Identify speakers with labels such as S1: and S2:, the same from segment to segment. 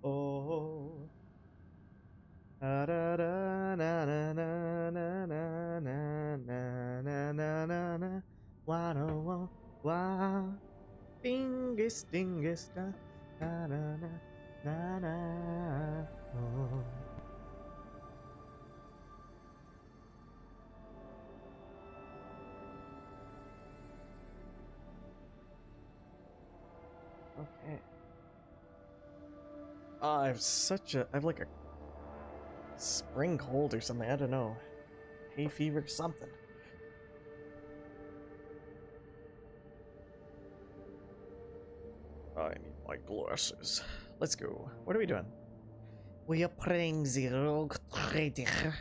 S1: Oh. Da da da na na na na na na na na na na na. Wah no wah wah. Dingus dingus da na na na na na. Oh. Okay. I have like a spring cold or something. I don't know. Hay fever, something. I need my glasses. Let's go. What are we doing? We are playing the Rogue Trader.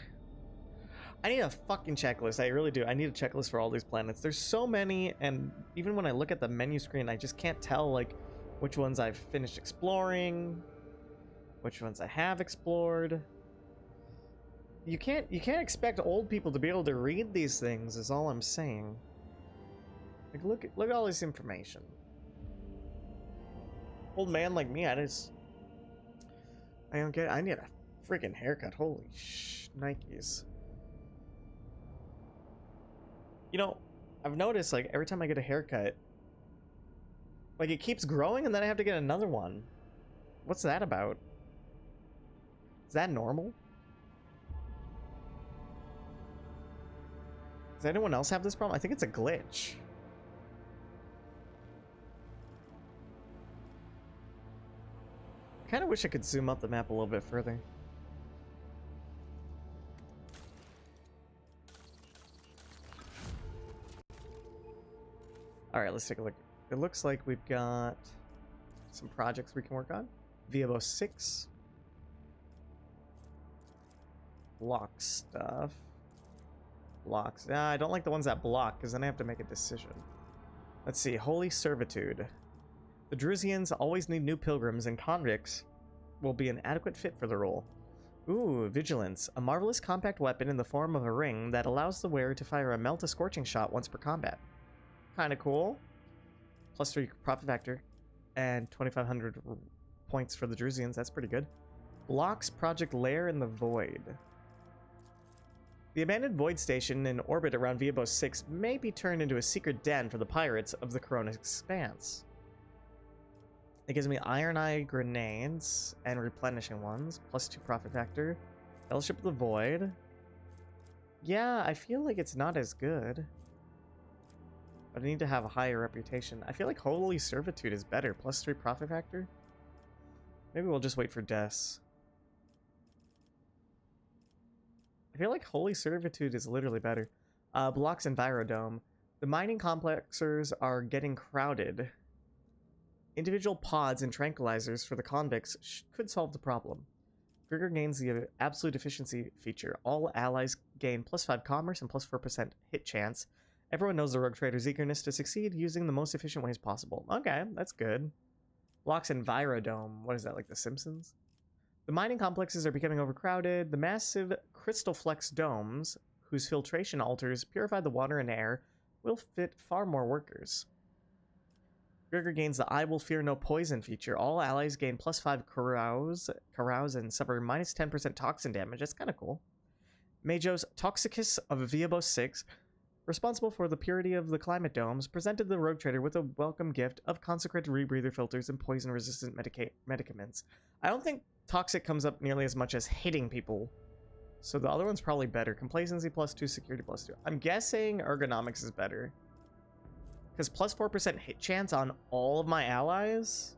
S1: I need a fucking checklist. I really do. I need a checklist for all these planets. There's so many, and even when I look at the menu screen, I just can't tell like which ones I've finished exploring, which ones I have explored. You can't expect old people to be able to read these things, is all I'm saying. Like look at all this information. Old man like me, I don't get it. I need a freaking haircut. Holy Nikes. You know, I've noticed like every time I get a haircut, like it keeps growing and then I have to get another one. What's that about? Is that normal? Does anyone else have this problem? I think it's a glitch. I kind of wish I could zoom up the map a little bit further. Alright, let's take a look. It looks like we've got some projects we can work on. Viabo 6. Block stuff. Blocks. I don't like the ones that block, because then I have to make a decision. Let's see. Holy Servitude. The Drusians always need new pilgrims, and convicts will be an adequate fit for the role. Ooh, Vigilance. A marvelous compact weapon in the form of a ring that allows the wearer to fire a melt a scorching shot once per combat. Kinda cool. +3 profit factor. And 2,500 points for the Drusians. That's pretty good. Blocks Project Lair in the Void. The abandoned Void Station in orbit around Viabo 6 may be turned into a secret den for the pirates of the Corona Expanse. It gives me Iron Eye grenades and replenishing ones, +2 profit factor. Fellowship of the Void. Yeah, I feel like it's not as good. But I need to have a higher reputation. I feel like Holy Servitude is better, +3 profit factor. Maybe we'll just wait for Deaths. I feel like Holy Servitude is literally better. Blocks Envirodome. The mining complexers are getting crowded. Individual pods and tranquilizers for the convicts could solve the problem. Grigor gains the absolute efficiency feature. All allies gain +5 commerce and +4% hit chance. Everyone knows the rogue trader's eagerness to succeed using the most efficient ways possible. Okay, that's good. Blocks Envirodome. What is that, like The Simpsons? The mining complexes are becoming overcrowded. The massive crystal flex domes, whose filtration altars purify the water and air, will fit far more workers. Grigor gains the I Will Fear No Poison feature. All allies gain +5 carouse and suffer -10% toxin damage. That's kind of cool. Majos Toxicus of Viabos 6, responsible for the purity of the climate domes, presented the rogue trader with a welcome gift of consecrated rebreather filters and poison-resistant medicaments. I don't think toxic comes up nearly as much as hitting people, so the other one's probably better. Complacency +2, security +2. I'm guessing ergonomics is better, because +4% hit chance on all of my allies?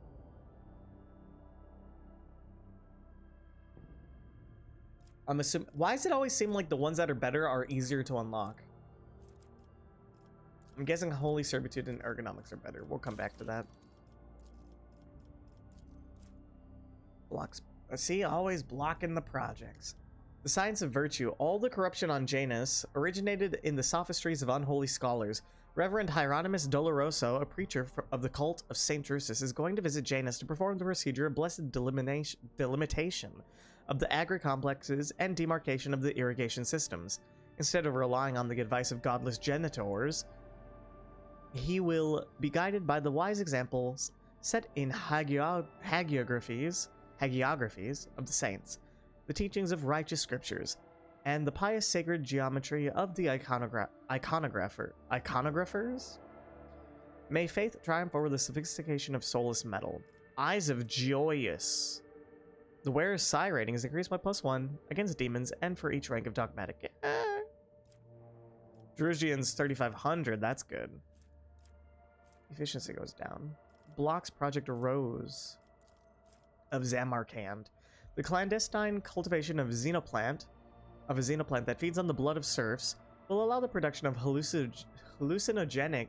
S1: I'm assuming... Why does it always seem like the ones that are better are easier to unlock? I'm guessing Holy Servitude and ergonomics are better. We'll come back to that. Blocks. See, always blocking the projects. The Science of Virtue. All the corruption on Janus originated in the sophistries of unholy scholars. Reverend Hieronymus Doloroso, a preacher of the cult of St. Drusus, is going to visit Janus to perform the procedure of blessed delimitation of the agri-complexes and demarcation of the irrigation systems. Instead of relying on the advice of godless genitors, he will be guided by the wise examples set in hagiographies of the saints, the teachings of righteous scriptures, and the pious sacred geometry of the iconographers? May faith triumph over the sophistication of soulless metal. Eyes of Joyous. The wearer's psi rating is increased by +1 against demons and for each rank of dogmatic. Drusian's 3,500, that's good. Efficiency goes down. Blocks Project Rose of Zamarkand. The clandestine cultivation of a xenoplant that feeds on the blood of serfs will allow the production of hallucinogenic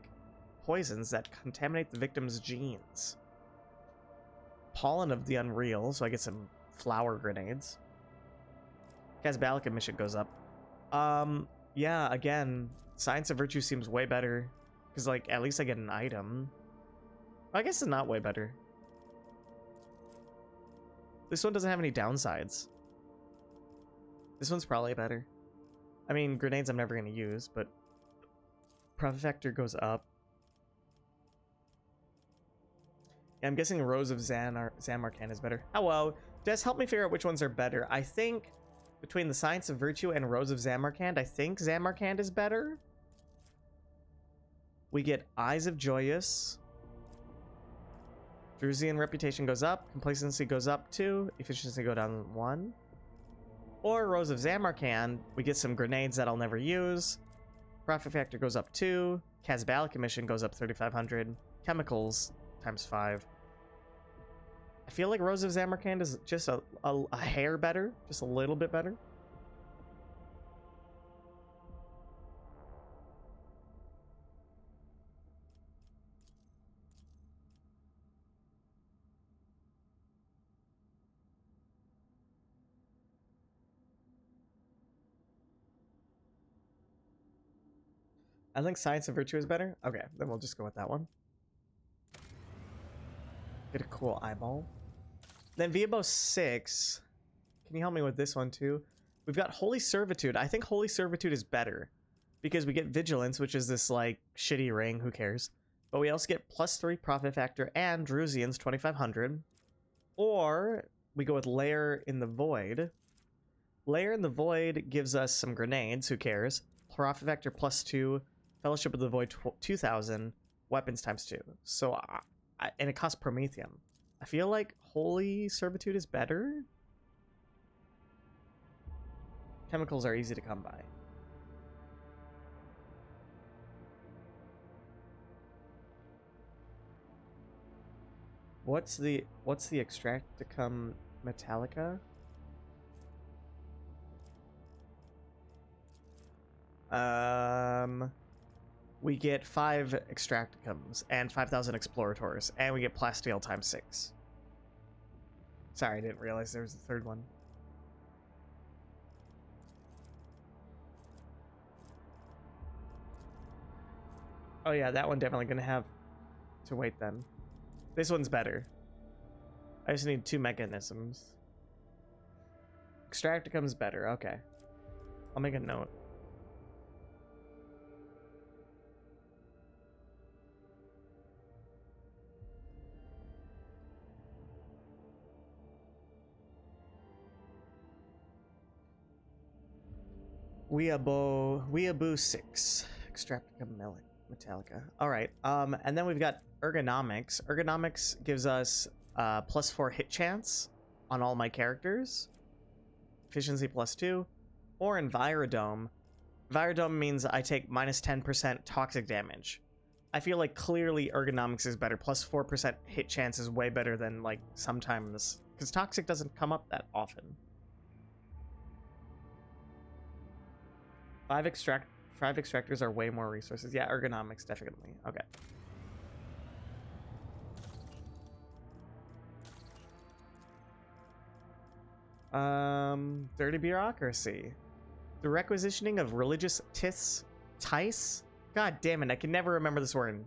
S1: poisons that contaminate the victim's genes. Pollen of the Unreal, so I get some flower grenades. Casbalic emission goes up. Yeah, again, Science of Virtue seems way better, because, like, at least I get an item. I guess it's not way better. This one doesn't have any downsides. This one's probably better. I mean, grenades I'm never going to use, but profit factor goes up. Yeah, I'm guessing Rose of Zamarkand is better. Hello. Des, help me figure out which ones are better. I think between the Science of Virtue and Rose of Zamarkand, I think Zamarkand is better. We get Eyes of Joyous. Drusian reputation goes up. Complacency goes up 2. Efficiency go down 1. Or Rose of Zamarkand, we get some grenades that I'll never use. Profit factor goes up 2. Casbalic emission goes up 3,500. Chemicals times 5. I feel like Rose of Zamarkand is just a hair better. Just a little bit better. I think Science of Virtue is better. Okay, then we'll just go with that one. Get a cool eyeball. Then Viabos 6. Can you help me with this one too? We've got Holy Servitude. I think Holy Servitude is better because we get Vigilance, which is this like shitty ring. Who cares? But we also get +3 profit factor and Drusian's 2,500. Or we go with Lair in the Void. Lair in the Void gives us some grenades. Who cares? Profit factor +2. Fellowship of the Void 2,000. Weapons times 2. So, and it costs Prometheum. I feel like Holy Servitude is better. Chemicals are easy to come by. What's the Extracticum Metallica? We get 5 Extracticums and 5,000 Explorators, and we get Plasteel times 6. Sorry, I didn't realize there was a third one. Oh yeah, that one definitely gonna have to wait then. This one's better. I just need 2 mechanisms. Extracticum's better, okay. I'll make a note. Weeaboo 6. Extracticum Metallica. Alright, and then we've got Ergonomics. Ergonomics gives us +4 hit chance on all my characters. Efficiency +2. Or Envirodome. Envirodome means I take -10% toxic damage. I feel like clearly Ergonomics is better. +4% hit chance is way better than, like, sometimes... Because toxic doesn't come up that often. 5 extractors are way more resources. Yeah, Ergonomics, definitely. Okay. Dirty bureaucracy. The requisitioning of religious tithes? God damn it, I can never remember this word.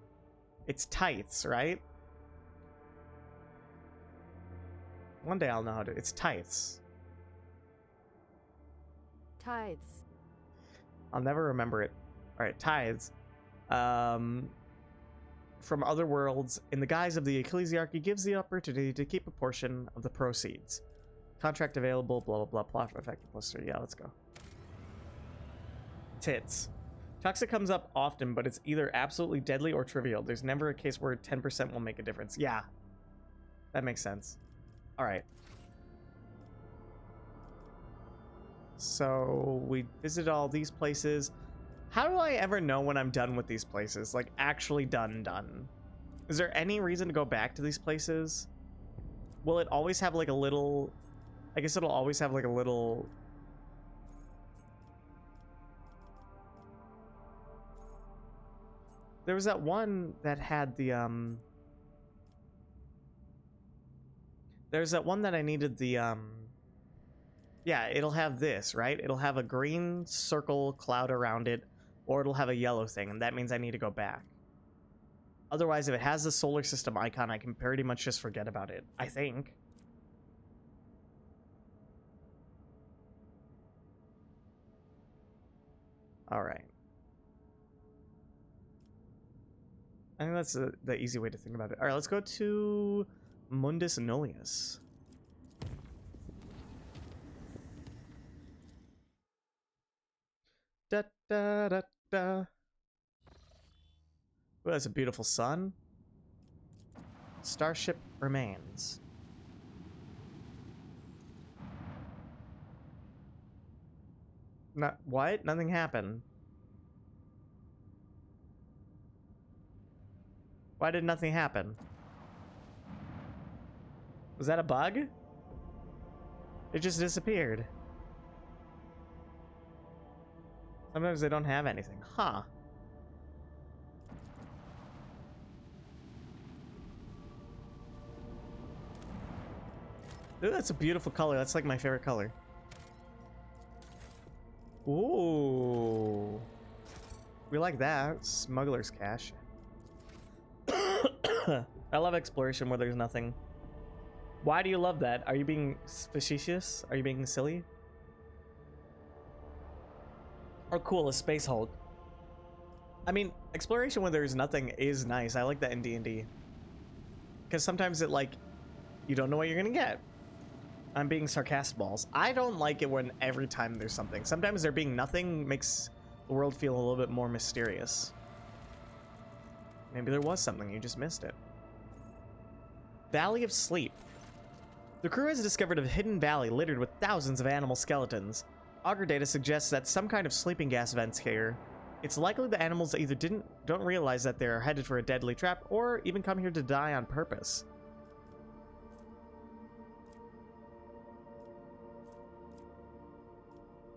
S1: It's tithes, right? One day I'll know how to... It's tithes.
S2: Tithes.
S1: I'll never remember it. Alright, tithes. From other worlds, in the guise of the ecclesiarchy, gives the opportunity to keep a portion of the proceeds. Contract available, blah, blah, blah, plot effective +3. Yeah, let's go. Tits. Toxic comes up often, but it's either absolutely deadly or trivial. There's never a case where 10% will make a difference. Yeah. That makes sense. Alright. So, we visited all these places. How do I ever know when I'm done with these places? Like, actually done. Is there any reason to go back to these places? Will it always have, like, a little... I guess it'll always have, like, a little... There was that one that had the, There's that one that I needed the, Yeah, it'll have this, right? It'll have a green circle cloud around it, or it'll have a yellow thing, and that means I need to go back. Otherwise, if it has the solar system icon, I can pretty much just forget about it, I think. Alright. I think that's the easy way to think about it. Alright, let's go to Mundus Nullius. Da da da da. Ooh, that's a beautiful sun. Starship remains. What? Nothing happened. Why did nothing happen? Was that a bug? It just disappeared. Sometimes they don't have anything. Huh. Ooh, that's a beautiful color. That's like my favorite color. Ooh. We like that. Smuggler's cache. I love exploration where there's nothing. Why do you love that? Are you being facetious? Are you being silly? Or cool, a Space Hulk. I mean, exploration where there's nothing is nice. I like that in D&D. Because sometimes it, like, you don't know what you're gonna get. I'm being sarcastic balls. I don't like it when every time there's something. Sometimes there being nothing makes the world feel a little bit more mysterious. Maybe there was something, you just missed it. Valley of Sleep. The crew has discovered a hidden valley littered with thousands of animal skeletons. Augur data suggests that some kind of sleeping gas vents here. It's likely the animals either don't realize that they're headed for a deadly trap, or even come here to die on purpose.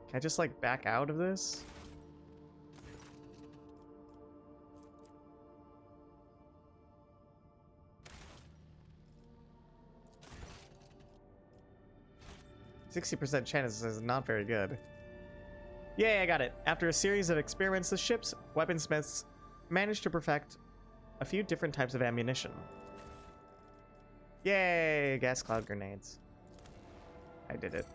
S1: Can I just, like, back out of this? %60 chance is not very good. Yay, I got it. After a series of experiments, the ship's weaponsmiths managed to perfect a few different types of ammunition. Yay, gas cloud grenades. I did it.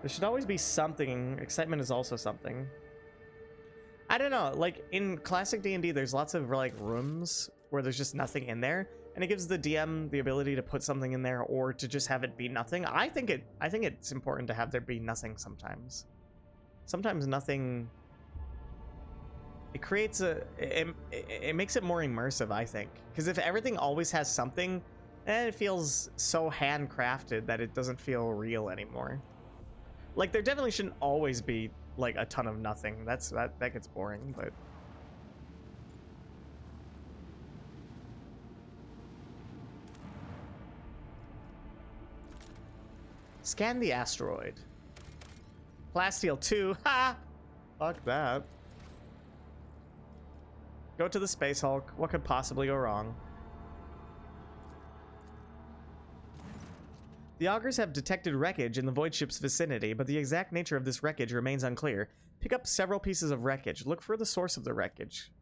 S1: There should always be something. Excitement is also something. I don't know, like in classic D&D, there's lots of like rooms where there's just nothing in there, and it gives the DM the ability to put something in there or to just have it be nothing. I think it's important to have there be nothing sometimes. Sometimes nothing. It creates it makes it more immersive, I think, because if everything always has something, then it feels so handcrafted that it doesn't feel real anymore. Like there definitely shouldn't always be like a ton of nothing. That gets boring, but scan the asteroid. Plasteel 2. Ha! Fuck that. Go to the Space Hulk. What could possibly go wrong? The augurs have detected wreckage in the void ship's vicinity, but the exact nature of this wreckage remains unclear. Pick up several pieces of wreckage. Look for the source of the wreckage.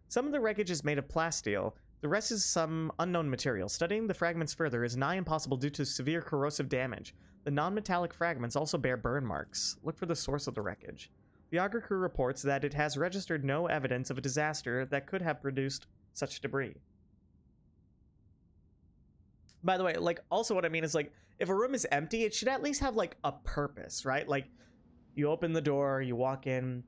S1: Some of the wreckage is made of plasteel. The rest is some unknown material. Studying the fragments further is nigh impossible due to severe corrosive damage. The non-metallic fragments also bear burn marks. Look for the source of the wreckage. The augur crew reports that it has registered no evidence of a disaster that could have produced such debris. By the way, like, also what I mean is, like, if a room is empty, it should at least have, like, a purpose, right? Like, you open the door, you walk in.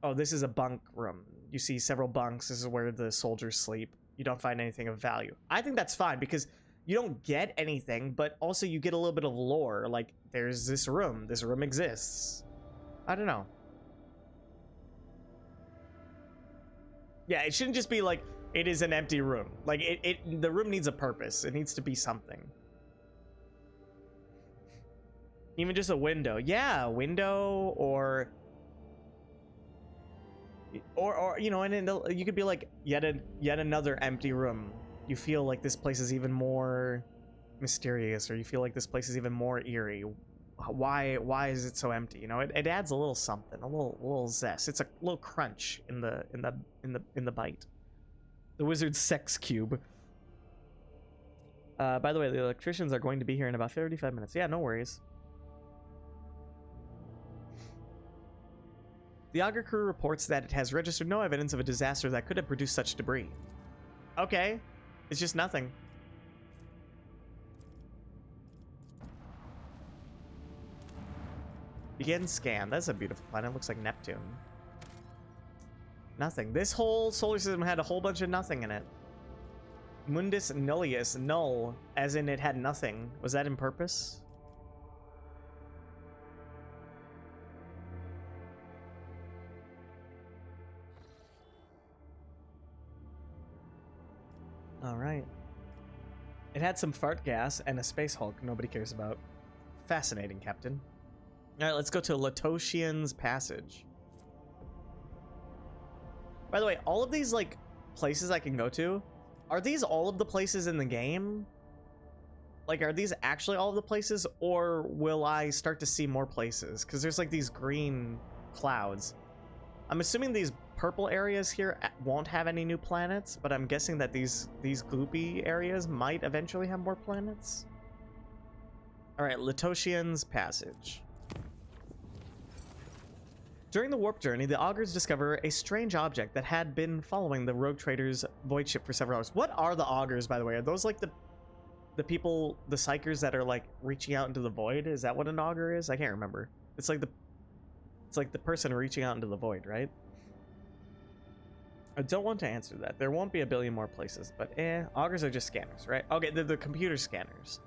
S1: Oh, this is a bunk room. You see several bunks. This is where the soldiers sleep. You don't find anything of value. I think that's fine because you don't get anything, but also you get a little bit of lore. Like, there's this room. This room exists. I don't know. Yeah, it shouldn't just be like, it is an empty room. Like, the room needs a purpose. It needs to be something. Even just a window. Yeah, a window or you know, and you could be like, yet another empty room. You feel like this place is even more mysterious, or you feel like this place is even more eerie. Why is it so empty? You know, it adds a little something, a little zest. It's a little crunch in the bite. The wizard's sex cube. By the way, the electricians are going to be here in about 35 minutes. Yeah, no worries. The augur crew reports that it has registered no evidence of a disaster that could have produced such debris. Okay, it's just nothing. Begin scan. That's a beautiful planet. It looks like Neptune. Nothing. This whole solar system had a whole bunch of nothing in it. Mundus nullius, null, as in it had nothing. Was that in purpose? All right. It had some fart gas and a space Hulk nobody cares about. Fascinating, Captain. All right, let's go to Latoshian's Passage. By the way, all of these, like, places I can go to, are these all of the places in the game? Like, are these actually all of the places, or will I start to see more places? Because there's, like, these green clouds. I'm assuming these purple areas here won't have any new planets, but I'm guessing that these gloopy areas might eventually have more planets. All right, Latoshian's Passage. During the warp journey, the augurs discover a strange object that had been following the rogue trader's void ship for several hours. What are the augurs, by the way? Are those like the people, the psychers that are like reaching out into the void? Is that what an augur is? I can't remember. It's like the person reaching out into the void, right? I don't want to answer that. There won't be a billion more places, but augurs are just scanners, right? Okay, they're the computer scanners.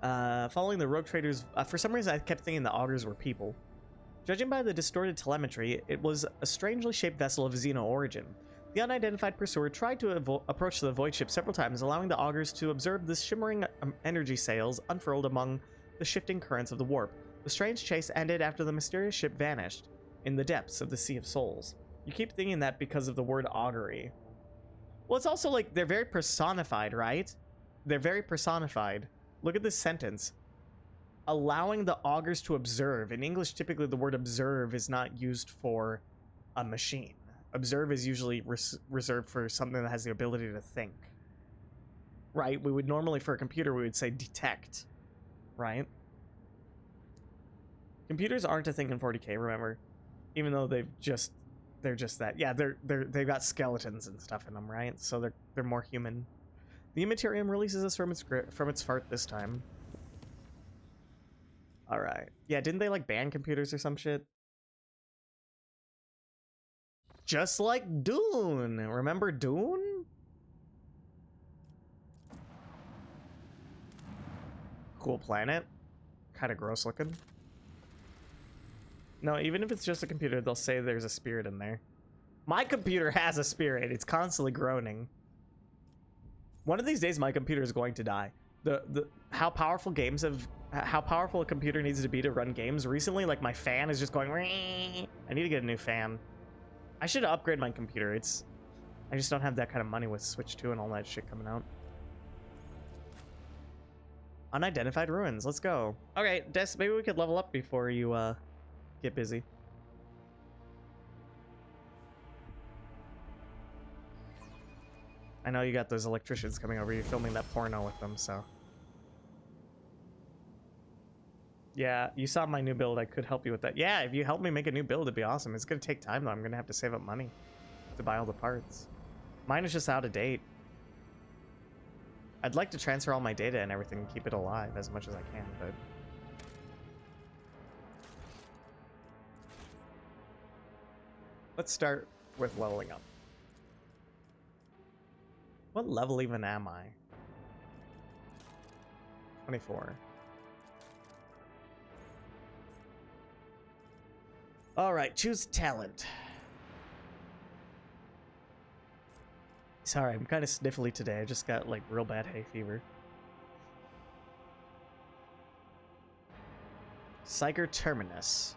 S1: Following the rogue traders, for some reason I kept thinking the augurs were people. Judging by the distorted telemetry, it was a strangely shaped vessel of Xeno origin. The unidentified pursuer tried to approach the void ship several times, allowing the augurs to observe the shimmering energy sails unfurled among the shifting currents of the warp. The strange chase ended after the mysterious ship vanished in the depths of the Sea of Souls. You keep thinking that because of the word augury. Well, it's also like they're very personified, right? They're very personified. Look at this sentence. allowing the augurs to observe. In English, typically the word observe is not used for a machine. Observe is usually reserved for something that has the ability to think. Right? We would normally, for a computer, we would say detect. Right? Computers aren't a thing in 40K, remember? Even though they're just that. Yeah, they've got skeletons and stuff in them, right? So they're more human. The Immaterium releases us from its fart this time. All right. Yeah, didn't they like ban computers or some shit? Just like Dune. Remember Dune? Cool planet. Kind of gross looking. No, even if it's just a computer, they'll say there's a spirit in there. My computer has a spirit. It's constantly groaning. One of these days, my computer is going to die. How powerful a computer needs to be to run games. Recently, like my fan is just going. I need to get a new fan. I should upgrade my computer. I just don't have that kind of money with Switch 2 and all that shit coming out. Unidentified ruins. Let's go. Okay, Des, maybe we could level up before you get busy. I know you got those electricians coming over. You're filming that porno with them, so. Yeah, you saw my new build. I could help you with that. Yeah, if you help me make a new build, it'd be awesome. It's gonna take time though. I'm gonna have to save up money to buy all the parts. Mine is just out of date. I'd like to transfer all my data and everything and keep it alive as much as I can, but... Let's start with leveling up. What level even am I? 24. Alright, choose talent. Sorry, I'm kind of sniffly today. I just got like real bad hay fever. Psyker Terminus.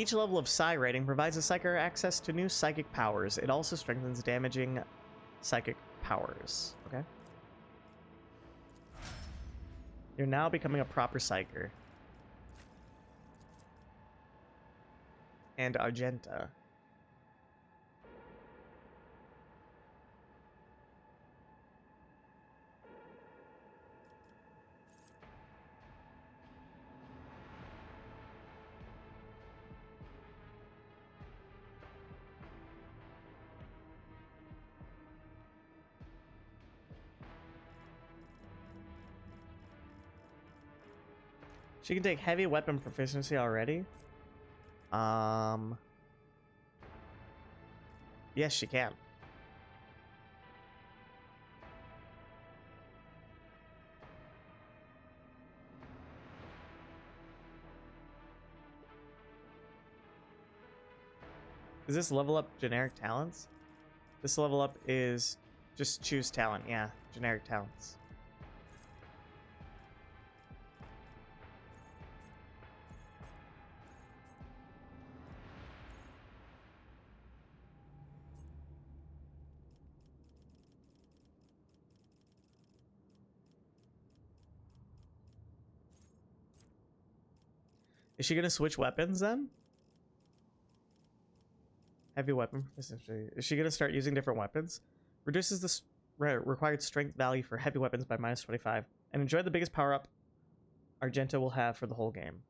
S1: Each level of Psi rating provides a Psyker access to new psychic powers. It also strengthens damaging psychic powers. Okay. You're now becoming a proper Psyker. And Argenta. She can take heavy weapon proficiency already. Yes, she can. Is this level up generic talents? This level up is just choose talent. Yeah, generic talents. Is she gonna switch weapons then? Heavy weapon proficiency. Is she gonna start using different weapons? Reduces the required strength value for heavy weapons by -25. And enjoy the biggest power up Argenta will have for the whole game.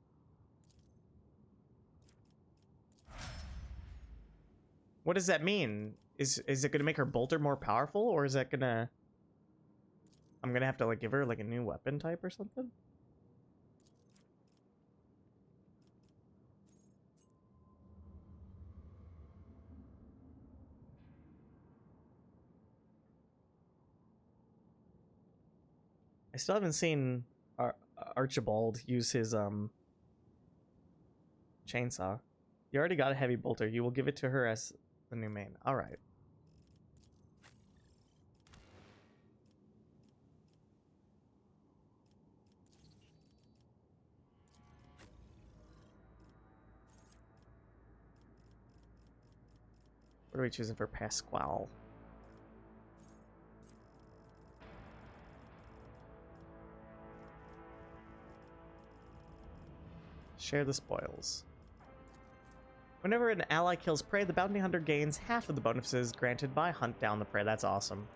S1: What does that mean? Is it gonna make her bolter more powerful, or is that gonna... I'm gonna have to like give her like a new weapon type or something? I still haven't seen Archibald use his chainsaw. You already got a heavy bolter. You will give it to her as the new main. All right. What are we choosing for Pasquale? Share the spoils. Whenever an ally kills prey, the bounty hunter gains half of the bonuses granted by hunt down the prey. That's awesome.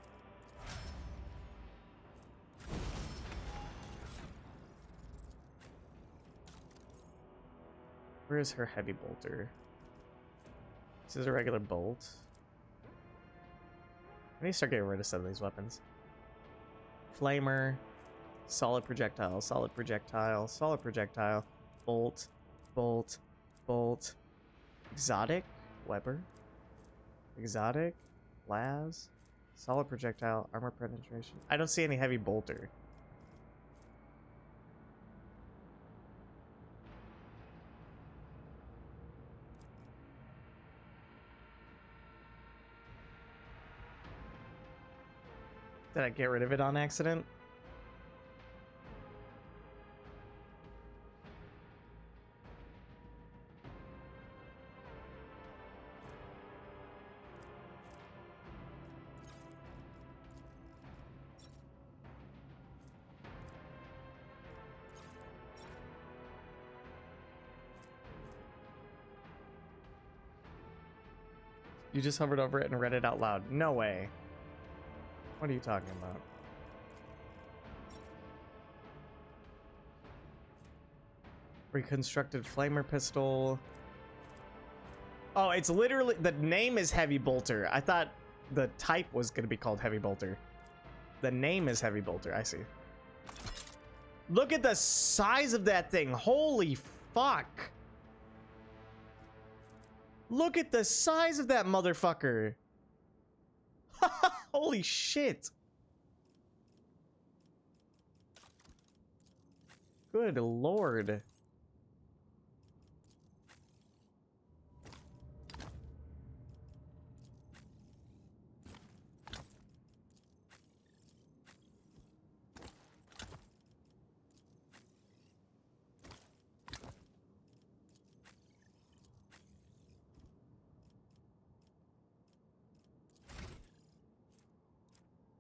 S1: Where is her heavy bolter? This is a regular bolt. I need to start getting rid of some of these weapons. Flamer, solid projectile, solid projectile, solid projectile, bolt, bolt, bolt, exotic, Weber, exotic, las, solid projectile, armor penetration. I don't see any heavy bolter. Did I get rid of it on accident? You just hovered over it and read it out loud. No way. What are you talking about? Reconstructed flamer pistol. Oh, it's literally, the name is Heavy Bolter. I thought the type was going to be called Heavy Bolter. The name is Heavy Bolter. I see. Look at the size of that thing. Holy fuck. Look at the size of that motherfucker. Holy shit. Good lord.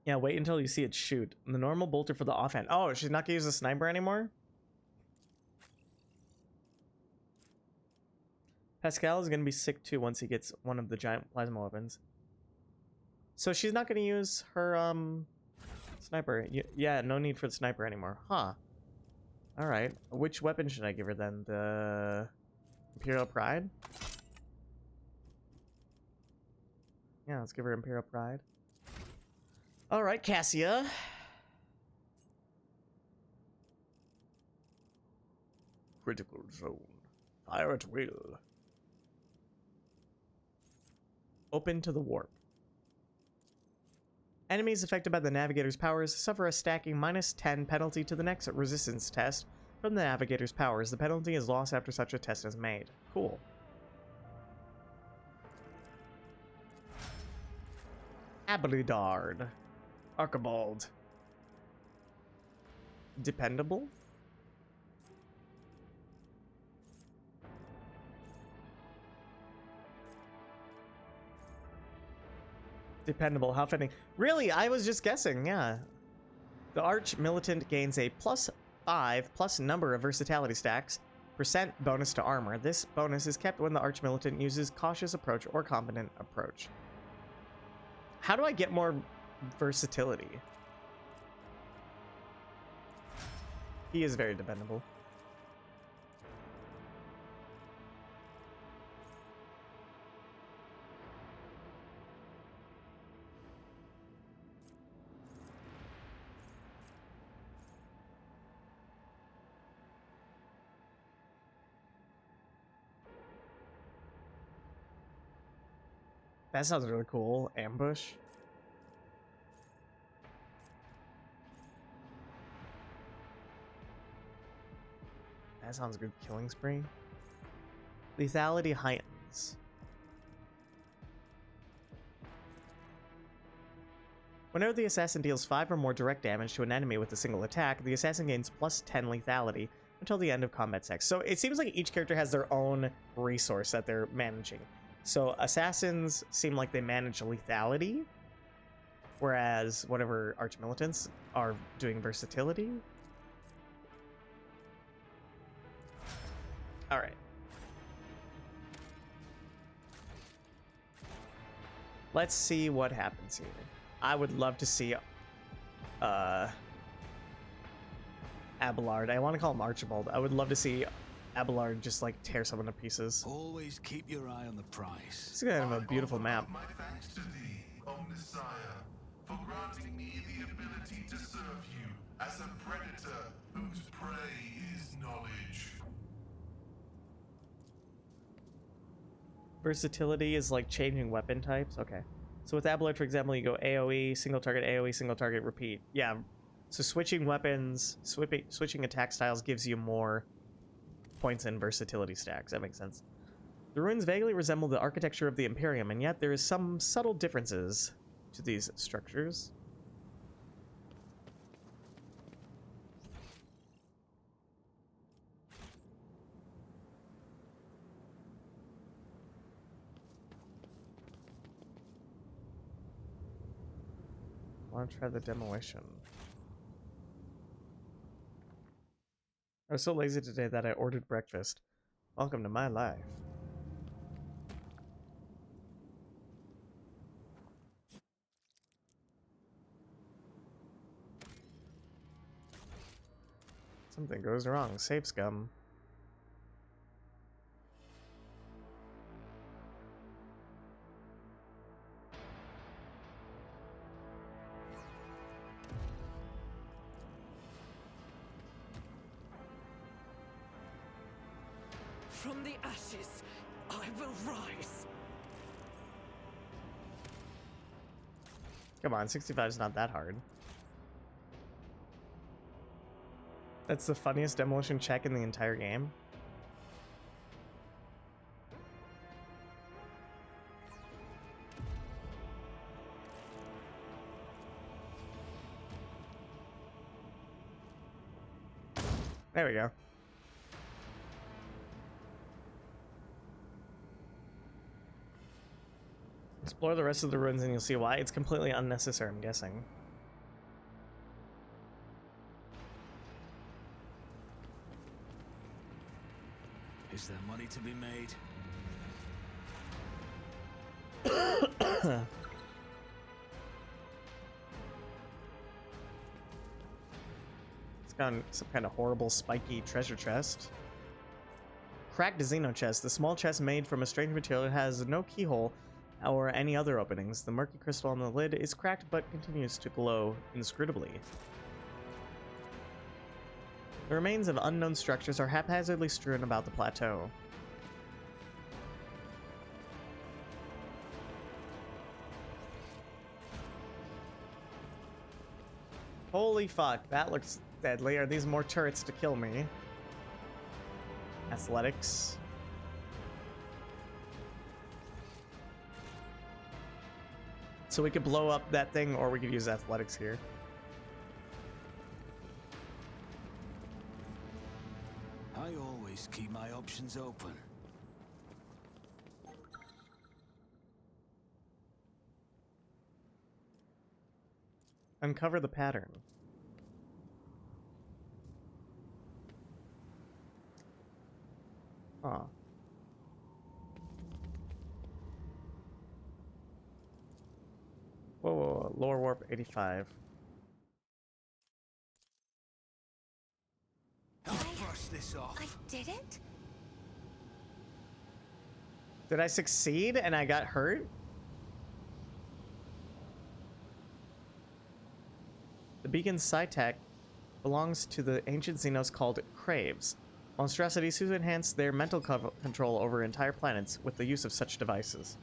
S1: Yeah, wait until you see it shoot. The normal bolter for the offhand. Oh, she's not gonna use the sniper anymore? Pascal is gonna be sick too once he gets one of the giant plasma weapons. So she's not gonna use her sniper. Yeah, no need for the sniper anymore. Huh. Alright. Which weapon should I give her then? The Imperial Pride? Yeah, let's give her Imperial Pride. All right, Cassia. Critical zone. Fire at will. Open to the warp. Enemies affected by the Navigator's powers suffer a stacking -10 penalty to the next resistance test from the Navigator's powers. The penalty is lost after such a test is made. Cool. Abelidard. Archibald. Dependable? Dependable, how fitting. Really, I was just guessing, yeah. The Arch Militant gains a +5 plus number of versatility stacks, % bonus to armor. This bonus is kept when the Arch Militant uses Cautious Approach or Competent Approach. How do I get more versatility? He is very dependable. That sounds really cool. Ambush. That sounds good. Killing spree. Lethality heightens. Whenever the assassin deals 5 or more direct damage to an enemy with a single attack, the assassin gains +10 lethality until the end of combat text. So it seems like each character has their own resource that they're managing. So assassins seem like they manage lethality, whereas whatever arch militants are doing versatility. All right. Let's see what happens here. I would love to see Abelard. I want to call him Archibald. I would love to see Abelard just like tear someone to pieces.
S2: Always keep your eye on the prize.
S1: It's kind of a beautiful map.
S3: My thanks to thee, O Messiah, for granting me the ability to serve you as a predator whose prey is knowledge.
S1: Versatility is like changing weapon types. Okay. So with Abelard, for example, you go AoE, single target, repeat. Yeah. So switching weapons, switching attack styles gives you more points in versatility stacks. That makes sense. The ruins vaguely resemble the architecture of the Imperium, and yet there is some subtle differences to these structures. I want to try the demolition. I was so lazy today that I ordered breakfast. Welcome to my life. Something goes wrong. Save scum.
S4: From the ashes, I will rise.
S1: Come on, 65 is not that hard. That's the funniest demolition check in the entire game. There we go. Explore the rest of the ruins and you'll see why. It's completely unnecessary, I'm guessing.
S2: Is there money to be made?
S1: It's got some kind of horrible spiky treasure chest. Cracked Xeno chest. The small chest made from a strange material has no keyhole or any other openings. The murky crystal on the lid is cracked but continues to glow inscrutably. The remains of unknown structures are haphazardly strewn about the plateau. Holy fuck, that looks deadly. Are these more turrets to kill me? Athletics. So we could blow up that thing, or we could use athletics here.
S2: I always keep my options open.
S1: Uncover the pattern. Huh. Whoa, whoa, whoa. Lower warp 85.
S2: I'll brush this off.
S4: I didn't?
S1: Did I succeed and I got hurt? The beacon's Psytech belongs to the ancient Xenos called Craves. Monstrosities who enhance their mental control over entire planets with the use of such devices.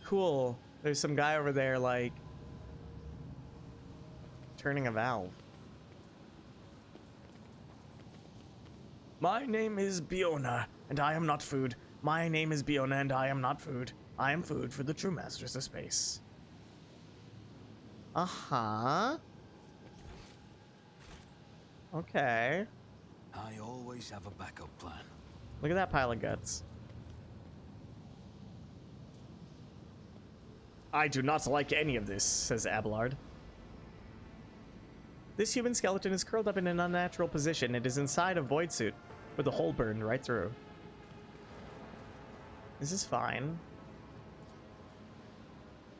S1: Cool. There's some guy over there, like, turning a valve. My name is Biona, and I am not food. My name is Biona, and I am not food. I am food for the true masters of space. Uh-huh. Okay.
S2: I always have a backup plan.
S1: Look at that pile of guts. I do not like any of this, says Abelard. This human skeleton is curled up in an unnatural position. It is inside a void suit, With the hole burned right through. This is fine.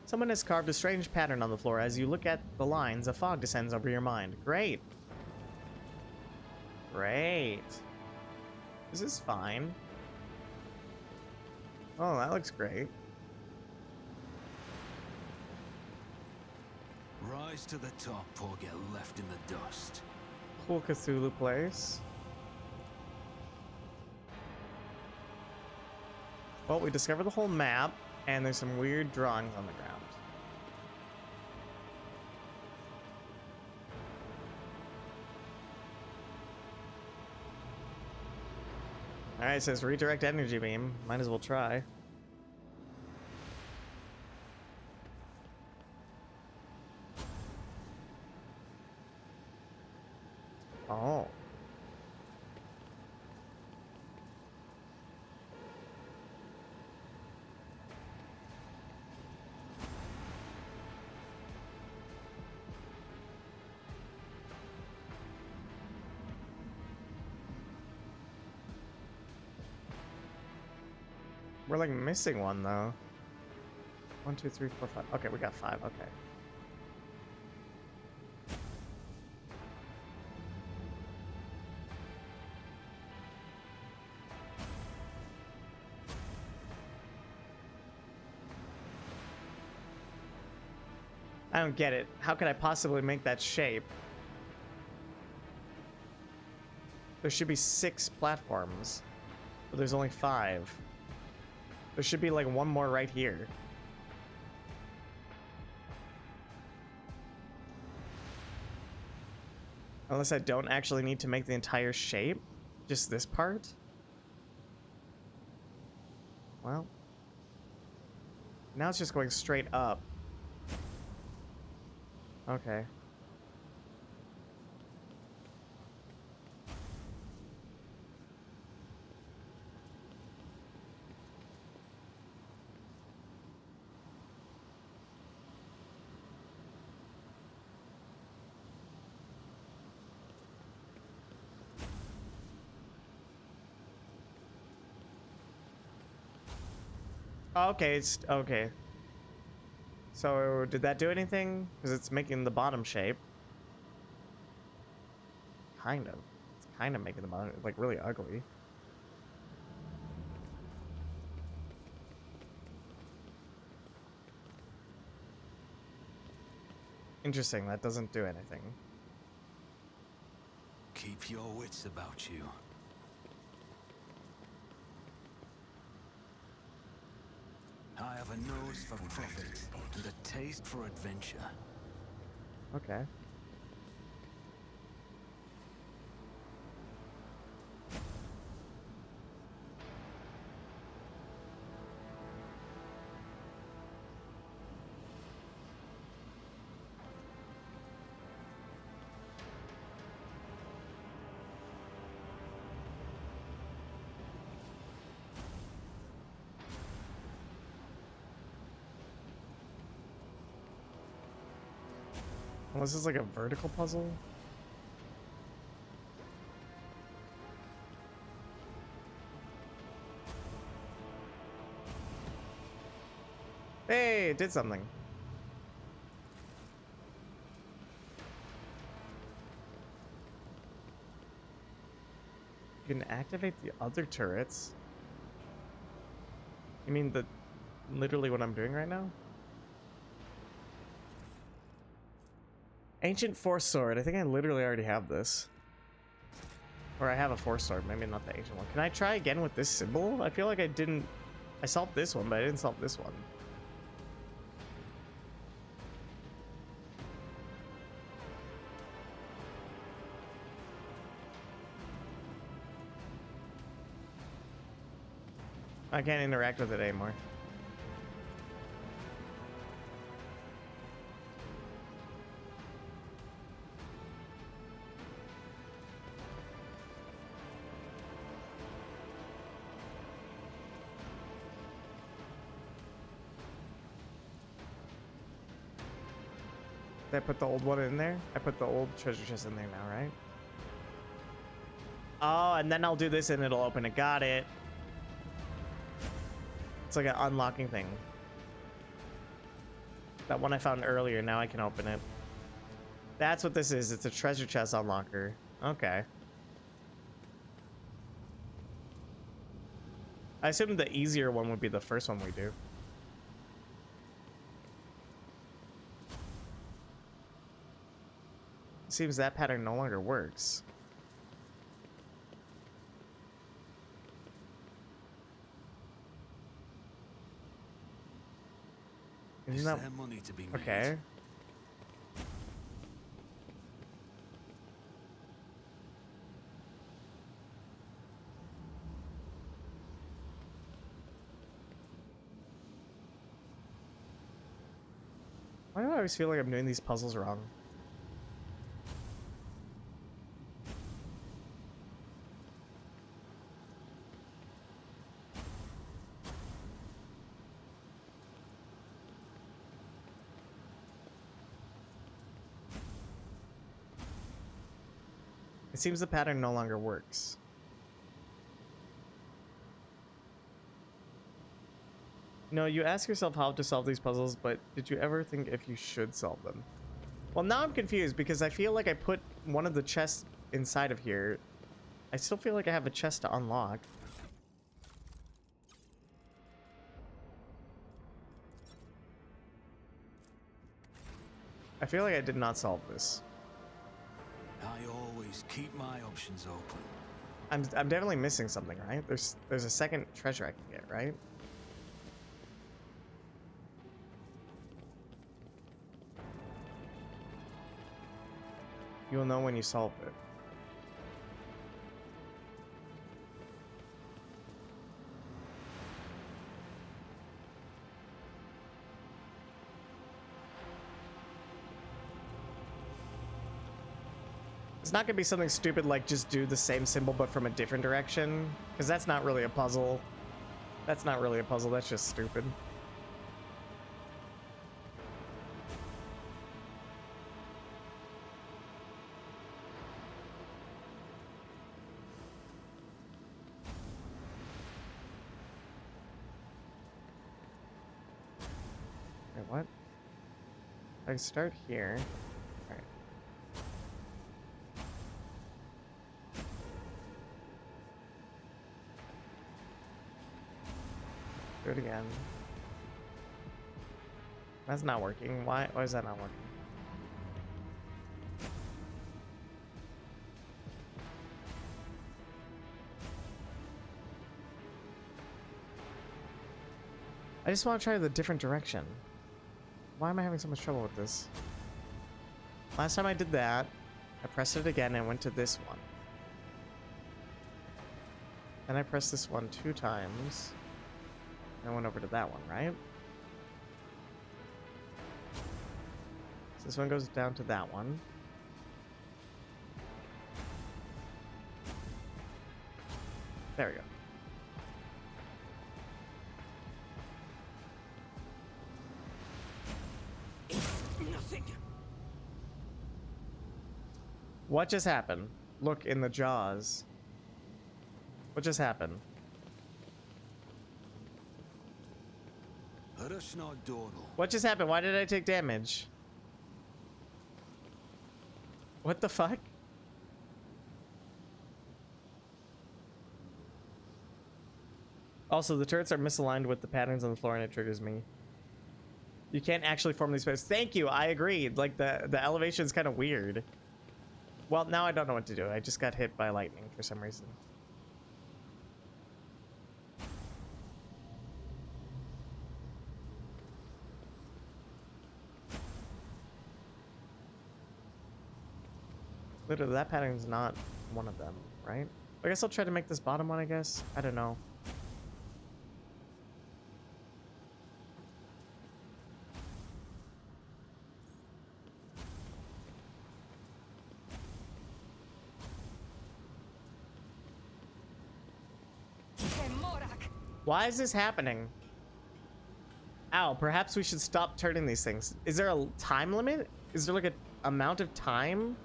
S1: Someone has carved a strange pattern on the floor. As you look at the lines, a fog descends over your mind. Great. Great. This is fine. Oh, that looks great.
S2: Rise to the top or get left in the dust.
S1: Cool Cthulhu place. Well, we discovered the whole map, and there's some weird drawings on the ground. Alright, it says redirect energy beam. Might as well try. Oh. We're like missing one though. 1, 2, 3, 4, 5. Okay, we got 5. Okay. I don't get it. How could I possibly make that shape? There should be 6 platforms, but there's only 5. There should be like one more right here. Unless I don't actually need to make the entire shape, just this part. Well, now it's just going straight up. Okay. Okay, it's okay. So did that do anything? Because it's making the bottom shape. Kind of. It's kind of making the bottom like really ugly. Interesting, that doesn't do anything.
S2: Keep your wits about you. I have a nose for profit and a taste for adventure.
S1: Okay. Well, this is like a vertical puzzle. Hey, it did something. You can activate the other turrets. You mean the literally what I'm doing right now? Ancient Force Sword. I think I literally already have this. Or I have a Force Sword, maybe not the ancient one. Can I try again with this symbol? I feel like I didn't... I solved this one, but I didn't solve this one. I can't interact with it anymore. Did I put the old one in there? I put the old treasure chest in there now, right? Oh, and then I'll do this and it'll open it. Got it. It's like an unlocking thing. That one I found earlier, now I can open it. That's what this is. It's a treasure chest unlocker. Okay. I assume the easier one would be the first one we do. Seems that pattern no longer works.
S2: Is
S1: Isn't that
S2: there money to be made?
S1: okay? Why do I always feel like I'm doing these puzzles wrong? It seems the pattern no longer works. No, you ask yourself how to solve these puzzles, but did you ever think if you should solve them? Well, now I'm confused because I feel like I put one of the chests inside of here. I still feel like I have a chest to unlock. I feel like I did not solve this.
S2: I always keep my options open.
S1: I'm definitely missing something, right? There's a second treasure I can get, right? You'll know when you solve it. It's not gonna be something stupid like just do the same symbol but from a different direction, because that's not really a puzzle. That's not really a puzzle, that's just stupid. Wait, what? I start here. Alright. Do it again. That's not working. Why is that not working? I just want to try the different direction. Why am I having so much trouble with this? Last time I did that, I pressed it again and went to this one. Then I pressed this one 2 times. And I went over to that one, right? So this one goes down to that one. There we go.
S4: Nothing.
S1: What just happened? Look in the jaws. What just happened? What just happened? Why did I take damage? What the fuck? Also, the turrets are misaligned with the patterns on the floor and it triggers me. You can't actually form these patterns. Thank you, I agreed. Like, the elevation's kind of weird. Well, now I don't know what to do. I just got hit by lightning for some reason. Literally, that pattern's not one of them, right? I guess I'll try to make this bottom one, I guess. I don't know. Why is this happening? Ow, perhaps we should stop turning these things. Is there a time limit? Is there like an amount of time?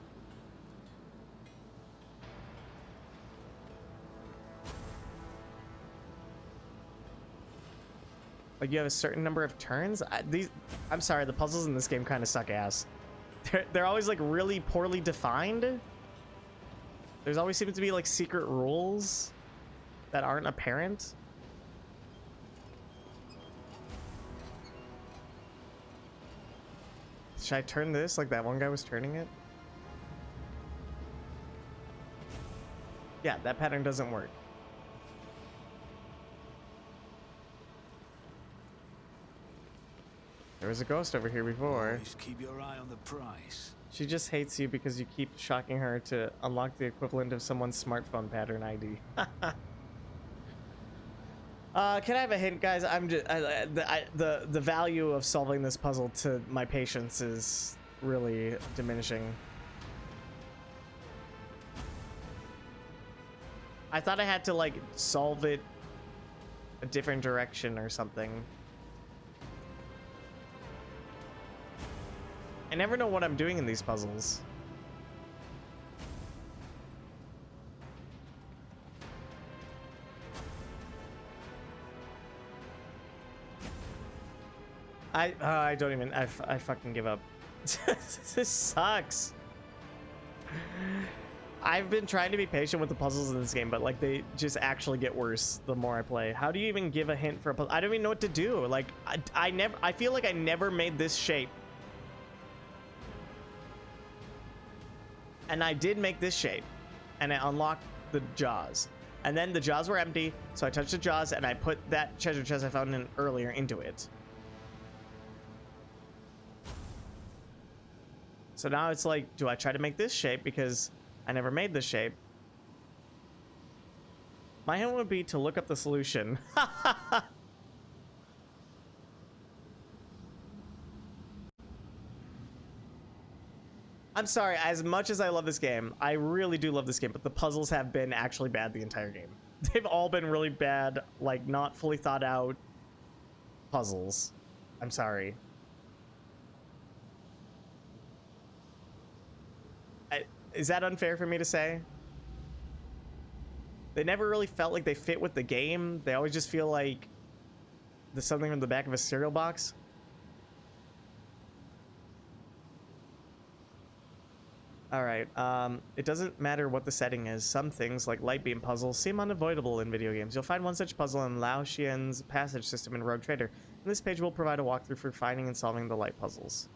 S1: Like you have a certain number of turns. I'm sorry, the puzzles in this game kind of suck ass. They're always like really poorly defined. There's always seems to be like secret rules that aren't apparent. Should I turn this like that one guy was turning it? Yeah, that pattern doesn't work. There was a ghost over here before.
S2: Always keep your eye on the prize.
S1: She just hates you because you keep shocking her to unlock the equivalent of someone's smartphone pattern ID. Can I have a hint, guys? I'm just the value of solving this puzzle to my patience is really diminishing. I thought I had to like solve it a different direction or something. I never know what I'm doing in these puzzles. I don't even, I fucking give up. This sucks. I've been trying to be patient with the puzzles in this game, but like they just actually get worse the more I play. How do you even give a hint for a puzzle? I don't even know what to do. Like I feel like I never made this shape. And I did make this shape, and I unlocked the jaws. And then the jaws were empty, so I touched the jaws and I put that treasure chest I found in earlier into it. So now it's like, do I try to make this shape because I never made this shape? My hint would be to look up the solution. I'm sorry, as much as I love this game, I really do love this game, but the puzzles have been actually bad the entire game. They've all been really bad, like not fully thought out puzzles. I'm sorry. Is that unfair for me to say? They never really felt like they fit with the game. They always just feel like there's something from the back of a cereal box. All right, it doesn't matter what the setting is. Some things, like light beam puzzles, seem unavoidable in video games. You'll find one such puzzle in Lao Xian's passage system in Rogue Trader. And this page will provide a walkthrough for finding and solving the light puzzles.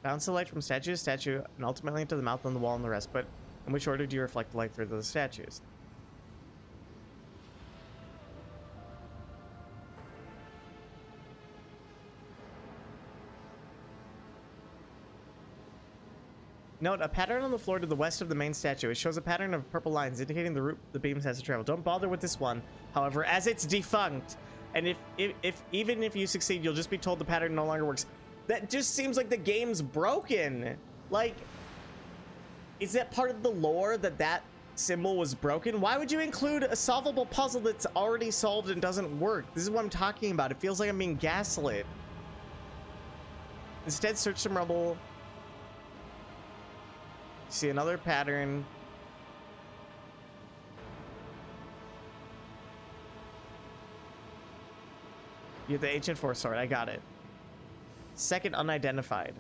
S1: Bounce the light from statue to statue and ultimately into the mouth on the wall and the rest, but in which order do you reflect the light through the statues? Note a pattern on the floor to the west of the main statue. It shows a pattern of purple lines indicating the route the beams has to travel. Don't bother with this one, however, as it's defunct. And even if you succeed, you'll just be told the pattern no longer works. That just seems like the game's broken. Like, is that part of the lore that that symbol was broken? Why would you include a solvable puzzle that's already solved and doesn't work? This is what I'm talking about. It feels like I'm being gaslit. Instead, search some rubble. See another pattern. You have the ancient force sword. I got it. Second unidentified.